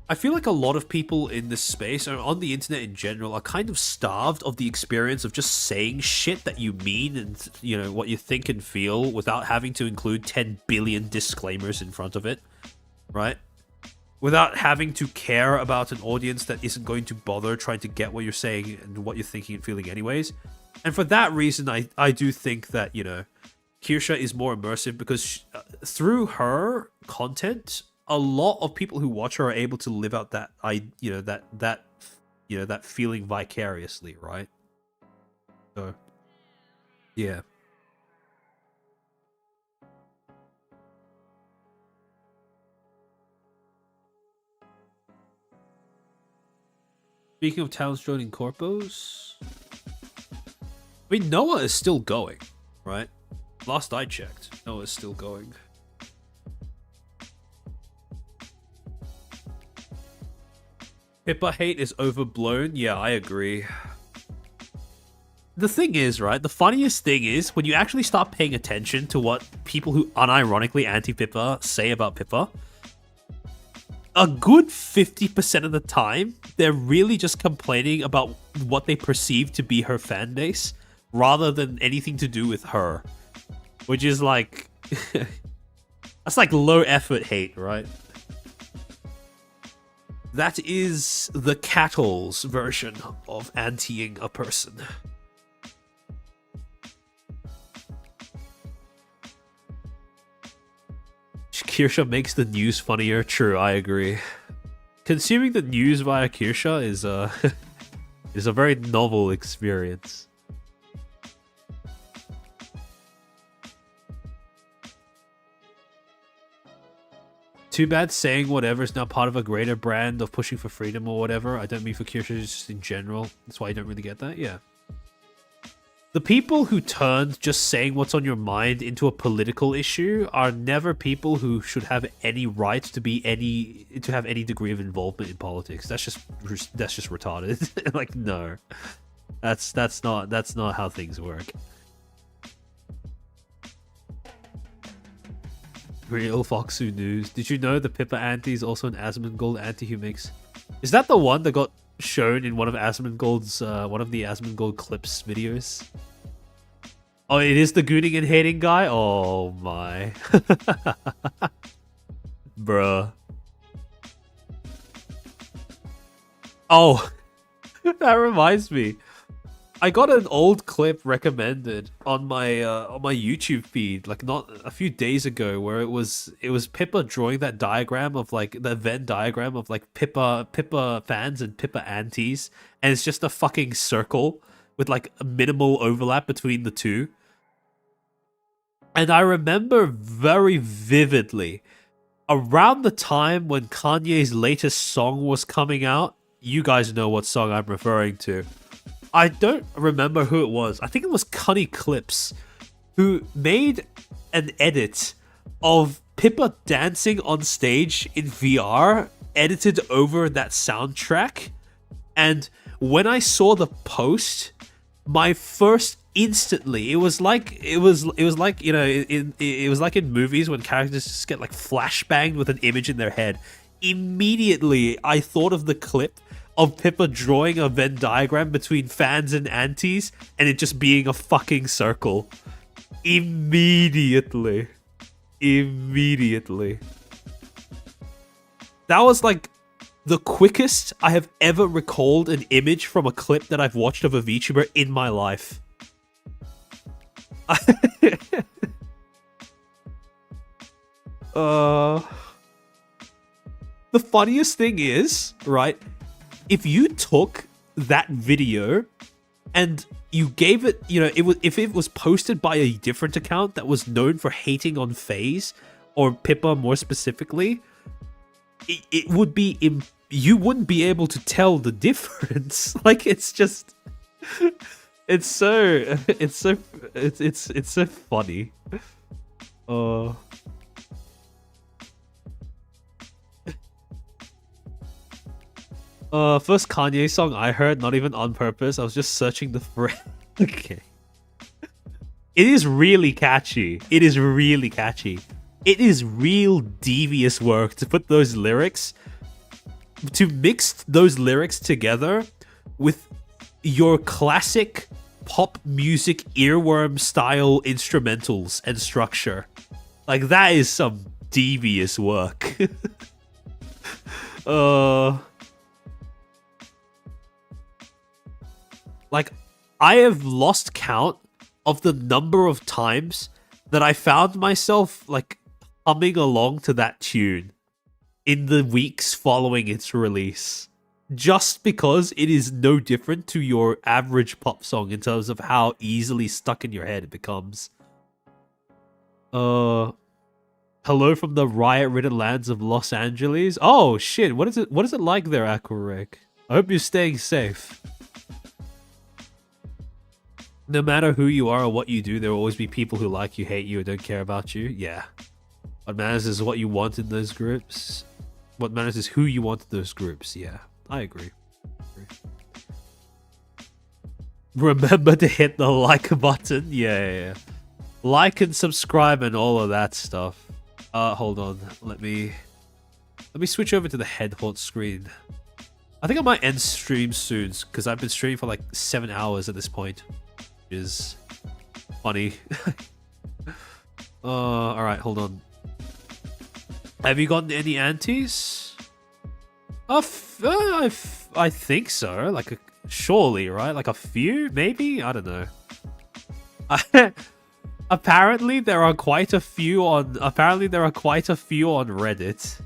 I feel like a lot of people in this space or on the internet in general are kind of starved of the experience of just saying shit that you mean and, you know, what you think and feel without having to include 10 billion disclaimers in front of it, right? Without having to care about an audience that isn't going to bother trying to get what you're saying and what you're thinking and feeling anyways. And for that reason, I do think that, you know, Kirsha is more immersive because through her content, a lot of people who watch her are able to live out that that feeling vicariously, right? So, yeah. Speaking of towns joining corpos, I mean Noah is still going, right? Last I checked, Noah is still going. Pippa hate is overblown. Yeah, I agree. The thing is, right, the funniest thing is when you actually start paying attention to what people who unironically anti-Pippa say about Pippa, a good 50% of the time, they're really just complaining about what they perceive to be her fan base rather than anything to do with her. Which is like... that's like low effort hate, right? That is the Cattle's version of antiing a person. Kirsha makes the news funnier. True, I agree. Consuming the news via Kirsha is is a very novel experience. Too bad saying whatever is now part of a greater brand of pushing for freedom or whatever. I don't mean for Kirsha, just in general. That's why I don't really get that. Yeah. The people who turned just saying what's on your mind into a political issue are never people who should have any right to have any degree of involvement in politics. That's just retarded. Like, no. That's not how things work. Real Foxu news. Did you know the Pippa auntie is also an Asmongold auntie who makes... Is that the one that got shown in one of Asmongold's one of the Asmongold clips videos? Oh, it is the gooning and hating guy? Oh my. Bruh. Oh, that reminds me. I got an old clip recommended on my YouTube feed, like not a few days ago, where it was Pippa drawing that diagram of like the Venn diagram of like Pippa fans and Pippa antis, and it's just a fucking circle with like a minimal overlap between the two. And I remember very vividly around the time when Kanye's latest song was coming out. You guys know what song I'm referring to. I don't remember who it was. I think it was Cunny Clips who made an edit of Pippa dancing on stage in VR, edited over that soundtrack. And when I saw the post, my first instantly, it was like you know, it was like in movies when characters just get like flashbanged with an image in their head. Immediately, I thought of the clip of Pippa drawing a Venn diagram between fans and antis, and it just being a fucking circle. Immediately. That was like the quickest I have ever recalled an image from a clip that I've watched of a VTuber in my life. uh, the funniest thing is, right? If you took that video and you gave it, you know, if it was posted by a different account that was known for hating on FaZe or Pippa more specifically, it would be you wouldn't be able to tell the difference. Like, it's just it's so funny. First Kanye song I heard, not even on purpose. I was just searching the phrase. Okay. It is really catchy. It is really catchy. It is real devious work to put those lyrics, to mix those lyrics together with your classic pop music earworm style instrumentals and structure. Like, that is some devious work. Like, I have lost count of the number of times that I found myself, like, humming along to that tune in the weeks following its release. Just because it is no different to your average pop song in terms of how easily stuck in your head it becomes. Hello from the riot-ridden lands of Los Angeles. Oh, shit. What is it like there, Aquarek? I hope you're staying safe. No matter who you are or what you do, there will always be people who like you, hate you, or don't care about you. Yeah. What matters is what you want in those groups. What matters is who you want in those groups. Yeah, I agree. Remember to hit the like button. Yeah. Like and subscribe and all of that stuff. Hold on. Let me switch over to the headhaunt screen. I think I might end stream soon because I've been streaming for like 7 hours at this point. Is funny. All right, hold on. Have you gotten any antis? I think so. Like, surely, right? Like a few, maybe. I don't know. Apparently, there are quite a few on. Reddit,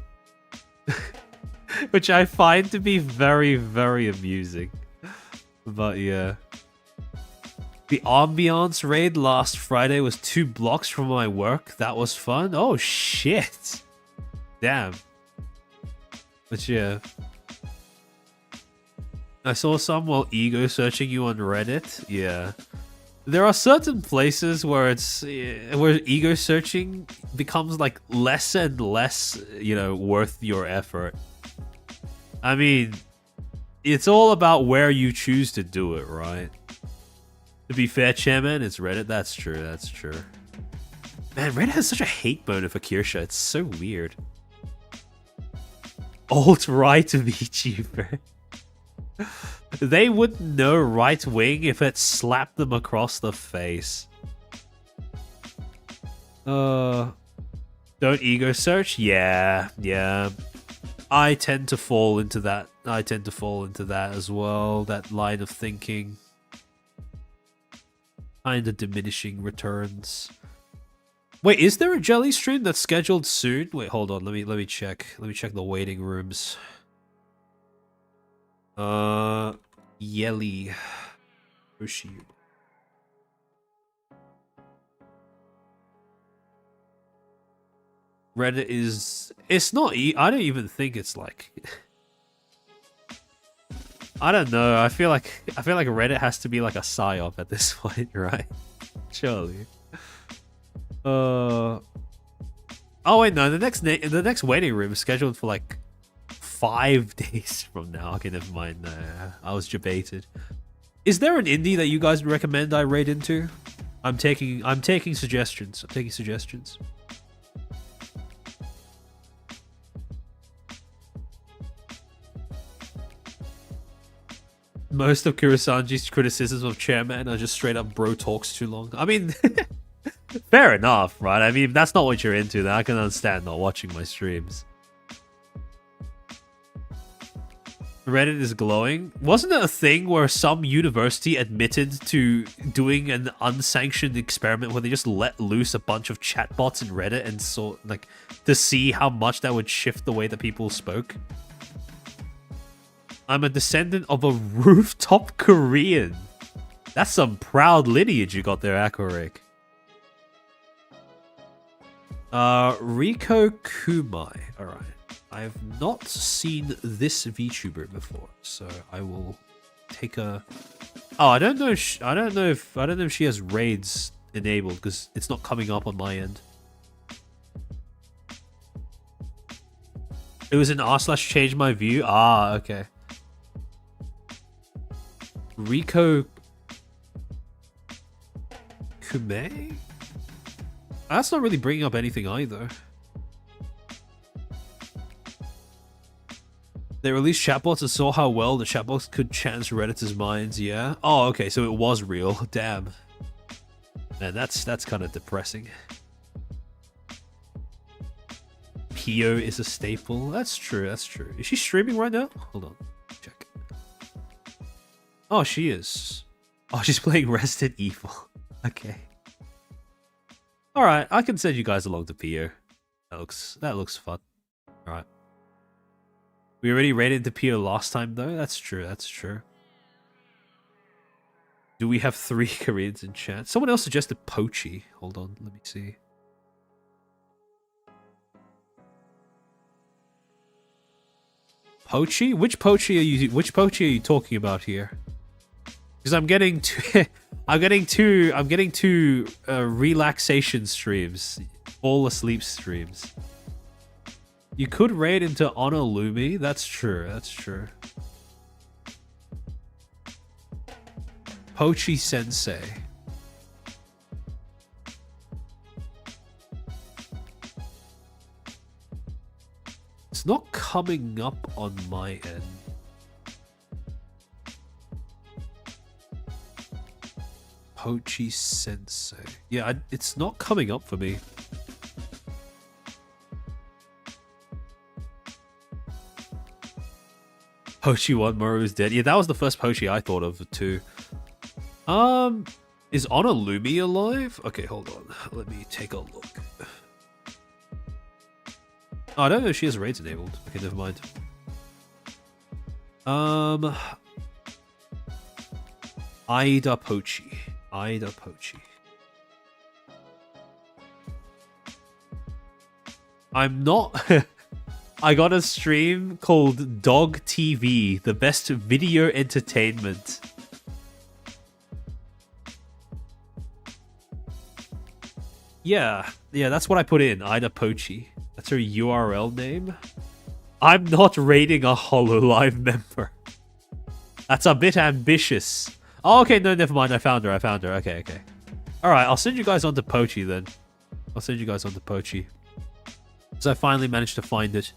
which I find to be very, very amusing. But yeah. The ambiance raid last Friday was 2 blocks from my work. That was fun. Oh, shit. Damn. But yeah. I saw some while ego searching you on Reddit. Yeah. There are certain places where where ego searching becomes like less and less, worth your effort. I mean, it's all about where you choose to do it, right? To be fair, Chairman, it's Reddit. That's true. Man, Reddit has such a hate boner for Kirsha. It's so weird. Alt-right VTuber. They wouldn't know right-wing if it slapped them across the face. Don't ego search? Yeah. I tend to fall into that. As well. That line of thinking. Kind of diminishing returns. Wait, is there a jelly stream that's scheduled soon? Wait, hold on. Let me check. Let me check the waiting rooms. Yelly. Where's she? Reddit is. It's not. I don't even think it's like. I don't know. I feel like Reddit has to be like a psyop at this point, right? Surely. Oh wait, no. The next waiting room is scheduled for like 5 days from now. Okay, never mind. No, I was debated. Is there an indie that you guys recommend I raid into? I'm taking suggestions. Most of Kurosanji's criticisms of Chairman are just straight up bro talks too long. I mean, fair enough, right? I mean, if that's not what you're into, then I can understand not watching my streams. Reddit is glowing. Wasn't it a thing where some university admitted to doing an unsanctioned experiment where they just let loose a bunch of chatbots in Reddit and saw like to see how much that would shift the way that people spoke? I'm a descendant of a rooftop Korean. That's some proud lineage you got there, Akorik. Rico Kumai. Alright. I have not seen this VTuber before, so I will take a... Oh, I don't know if she has raids enabled because it's not coming up on my end. It was an r/change my view. Ah, okay. Rico Kume? That's not really bringing up anything either. They released chatbots and saw how well the chatbots could change Redditors' minds, yeah? Oh, okay, so it was real. Damn. Man, that's kind of depressing. Pio is a staple. That's true, that's true. Is she streaming right now? Hold on. Check. Oh, she is. Oh, she's playing Resident Evil. Okay. Alright, I can send you guys along to Pio. That looks fun. Alright. We already raided the Pio last time, though. That's true. That's true. Do we have 3 Koreans in chat? Someone else suggested Pochi. Hold on. Let me see. Pochi? Which Pochi are you talking about here? Because I'm getting two relaxation streams, fall asleep streams. You could raid into Honolulu. That's true. That's true. Pochi Sensei. It's not coming up on my end. Pochi Sensei. Yeah, it's not coming up for me. Pochi 1, Moru's dead. Yeah, that was the first Pochi I thought of too. Is Honolulu alive? Okay, hold on. Let me take a look. Oh, I don't know if she has raids enabled. Okay, never mind. Ida Pochi. Ida Pochi. I'm not... I got a stream called Dog TV, the best video entertainment. Yeah, that's what I put in, Ida Pochi. That's her URL name. I'm not raiding a HoloLive member. That's a bit ambitious. Oh, okay, no, never mind. I found her. Okay. Alright, I'll send you guys on to Pochi then. So I finally managed to find it.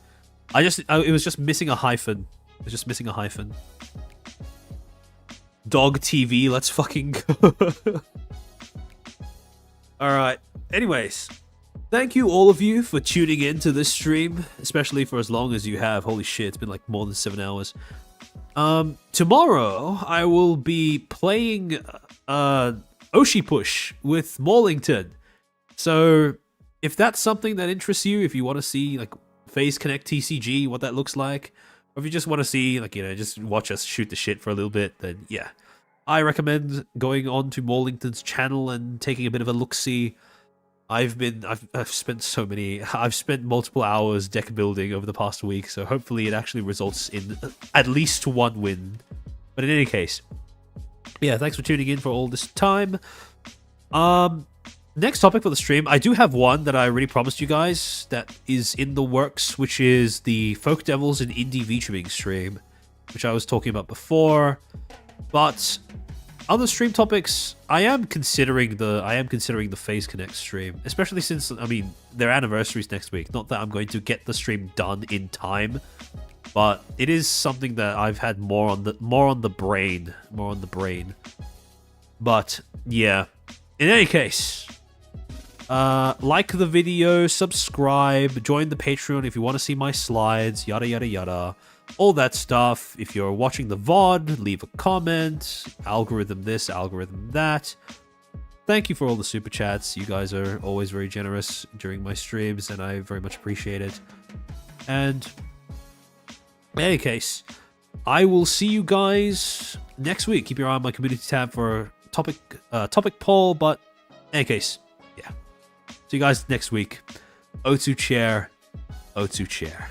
It was just missing a hyphen. Dog TV, let's fucking go. Alright, anyways. Thank you all of you for tuning in to this stream, especially for as long as you have. Holy shit, it's been like more than 7 hours. Tomorrow I will be playing Oshi Push with Morlington. So if that's something that interests you, if you want to see like Phase Connect TCG, what that looks like, or if you just want to see like, just watch us shoot the shit for a little bit, then yeah. I recommend going on to Morlington's channel and taking a bit of a look-see. I've spent multiple hours deck building over the past week, so hopefully it actually results in at least 1 win. But in any case, yeah, thanks for tuning in for all this time. Next topic for the stream, I do have one that I already promised you guys that is in the works, which is the Folk Devils and Indie VTubing stream, which I was talking about before. But other stream topics, I am considering the Phase Connect stream, especially since, I mean, their anniversary's next week. Not that I'm going to get the stream done in time, but it is something that I've had more on the brain. But yeah, in any case, Like the video, subscribe, join the Patreon if you want to see my slides, yada yada yada. All that stuff. If you're watching the VOD, leave a comment. Algorithm this, algorithm that. Thank you for all the super chats. You guys are always very generous during my streams, and I very much appreciate it. And in any case, I will see you guys next week. Keep your eye on my community tab for topic poll. But in any case, yeah. See you guys next week. O2 chair. O2 chair.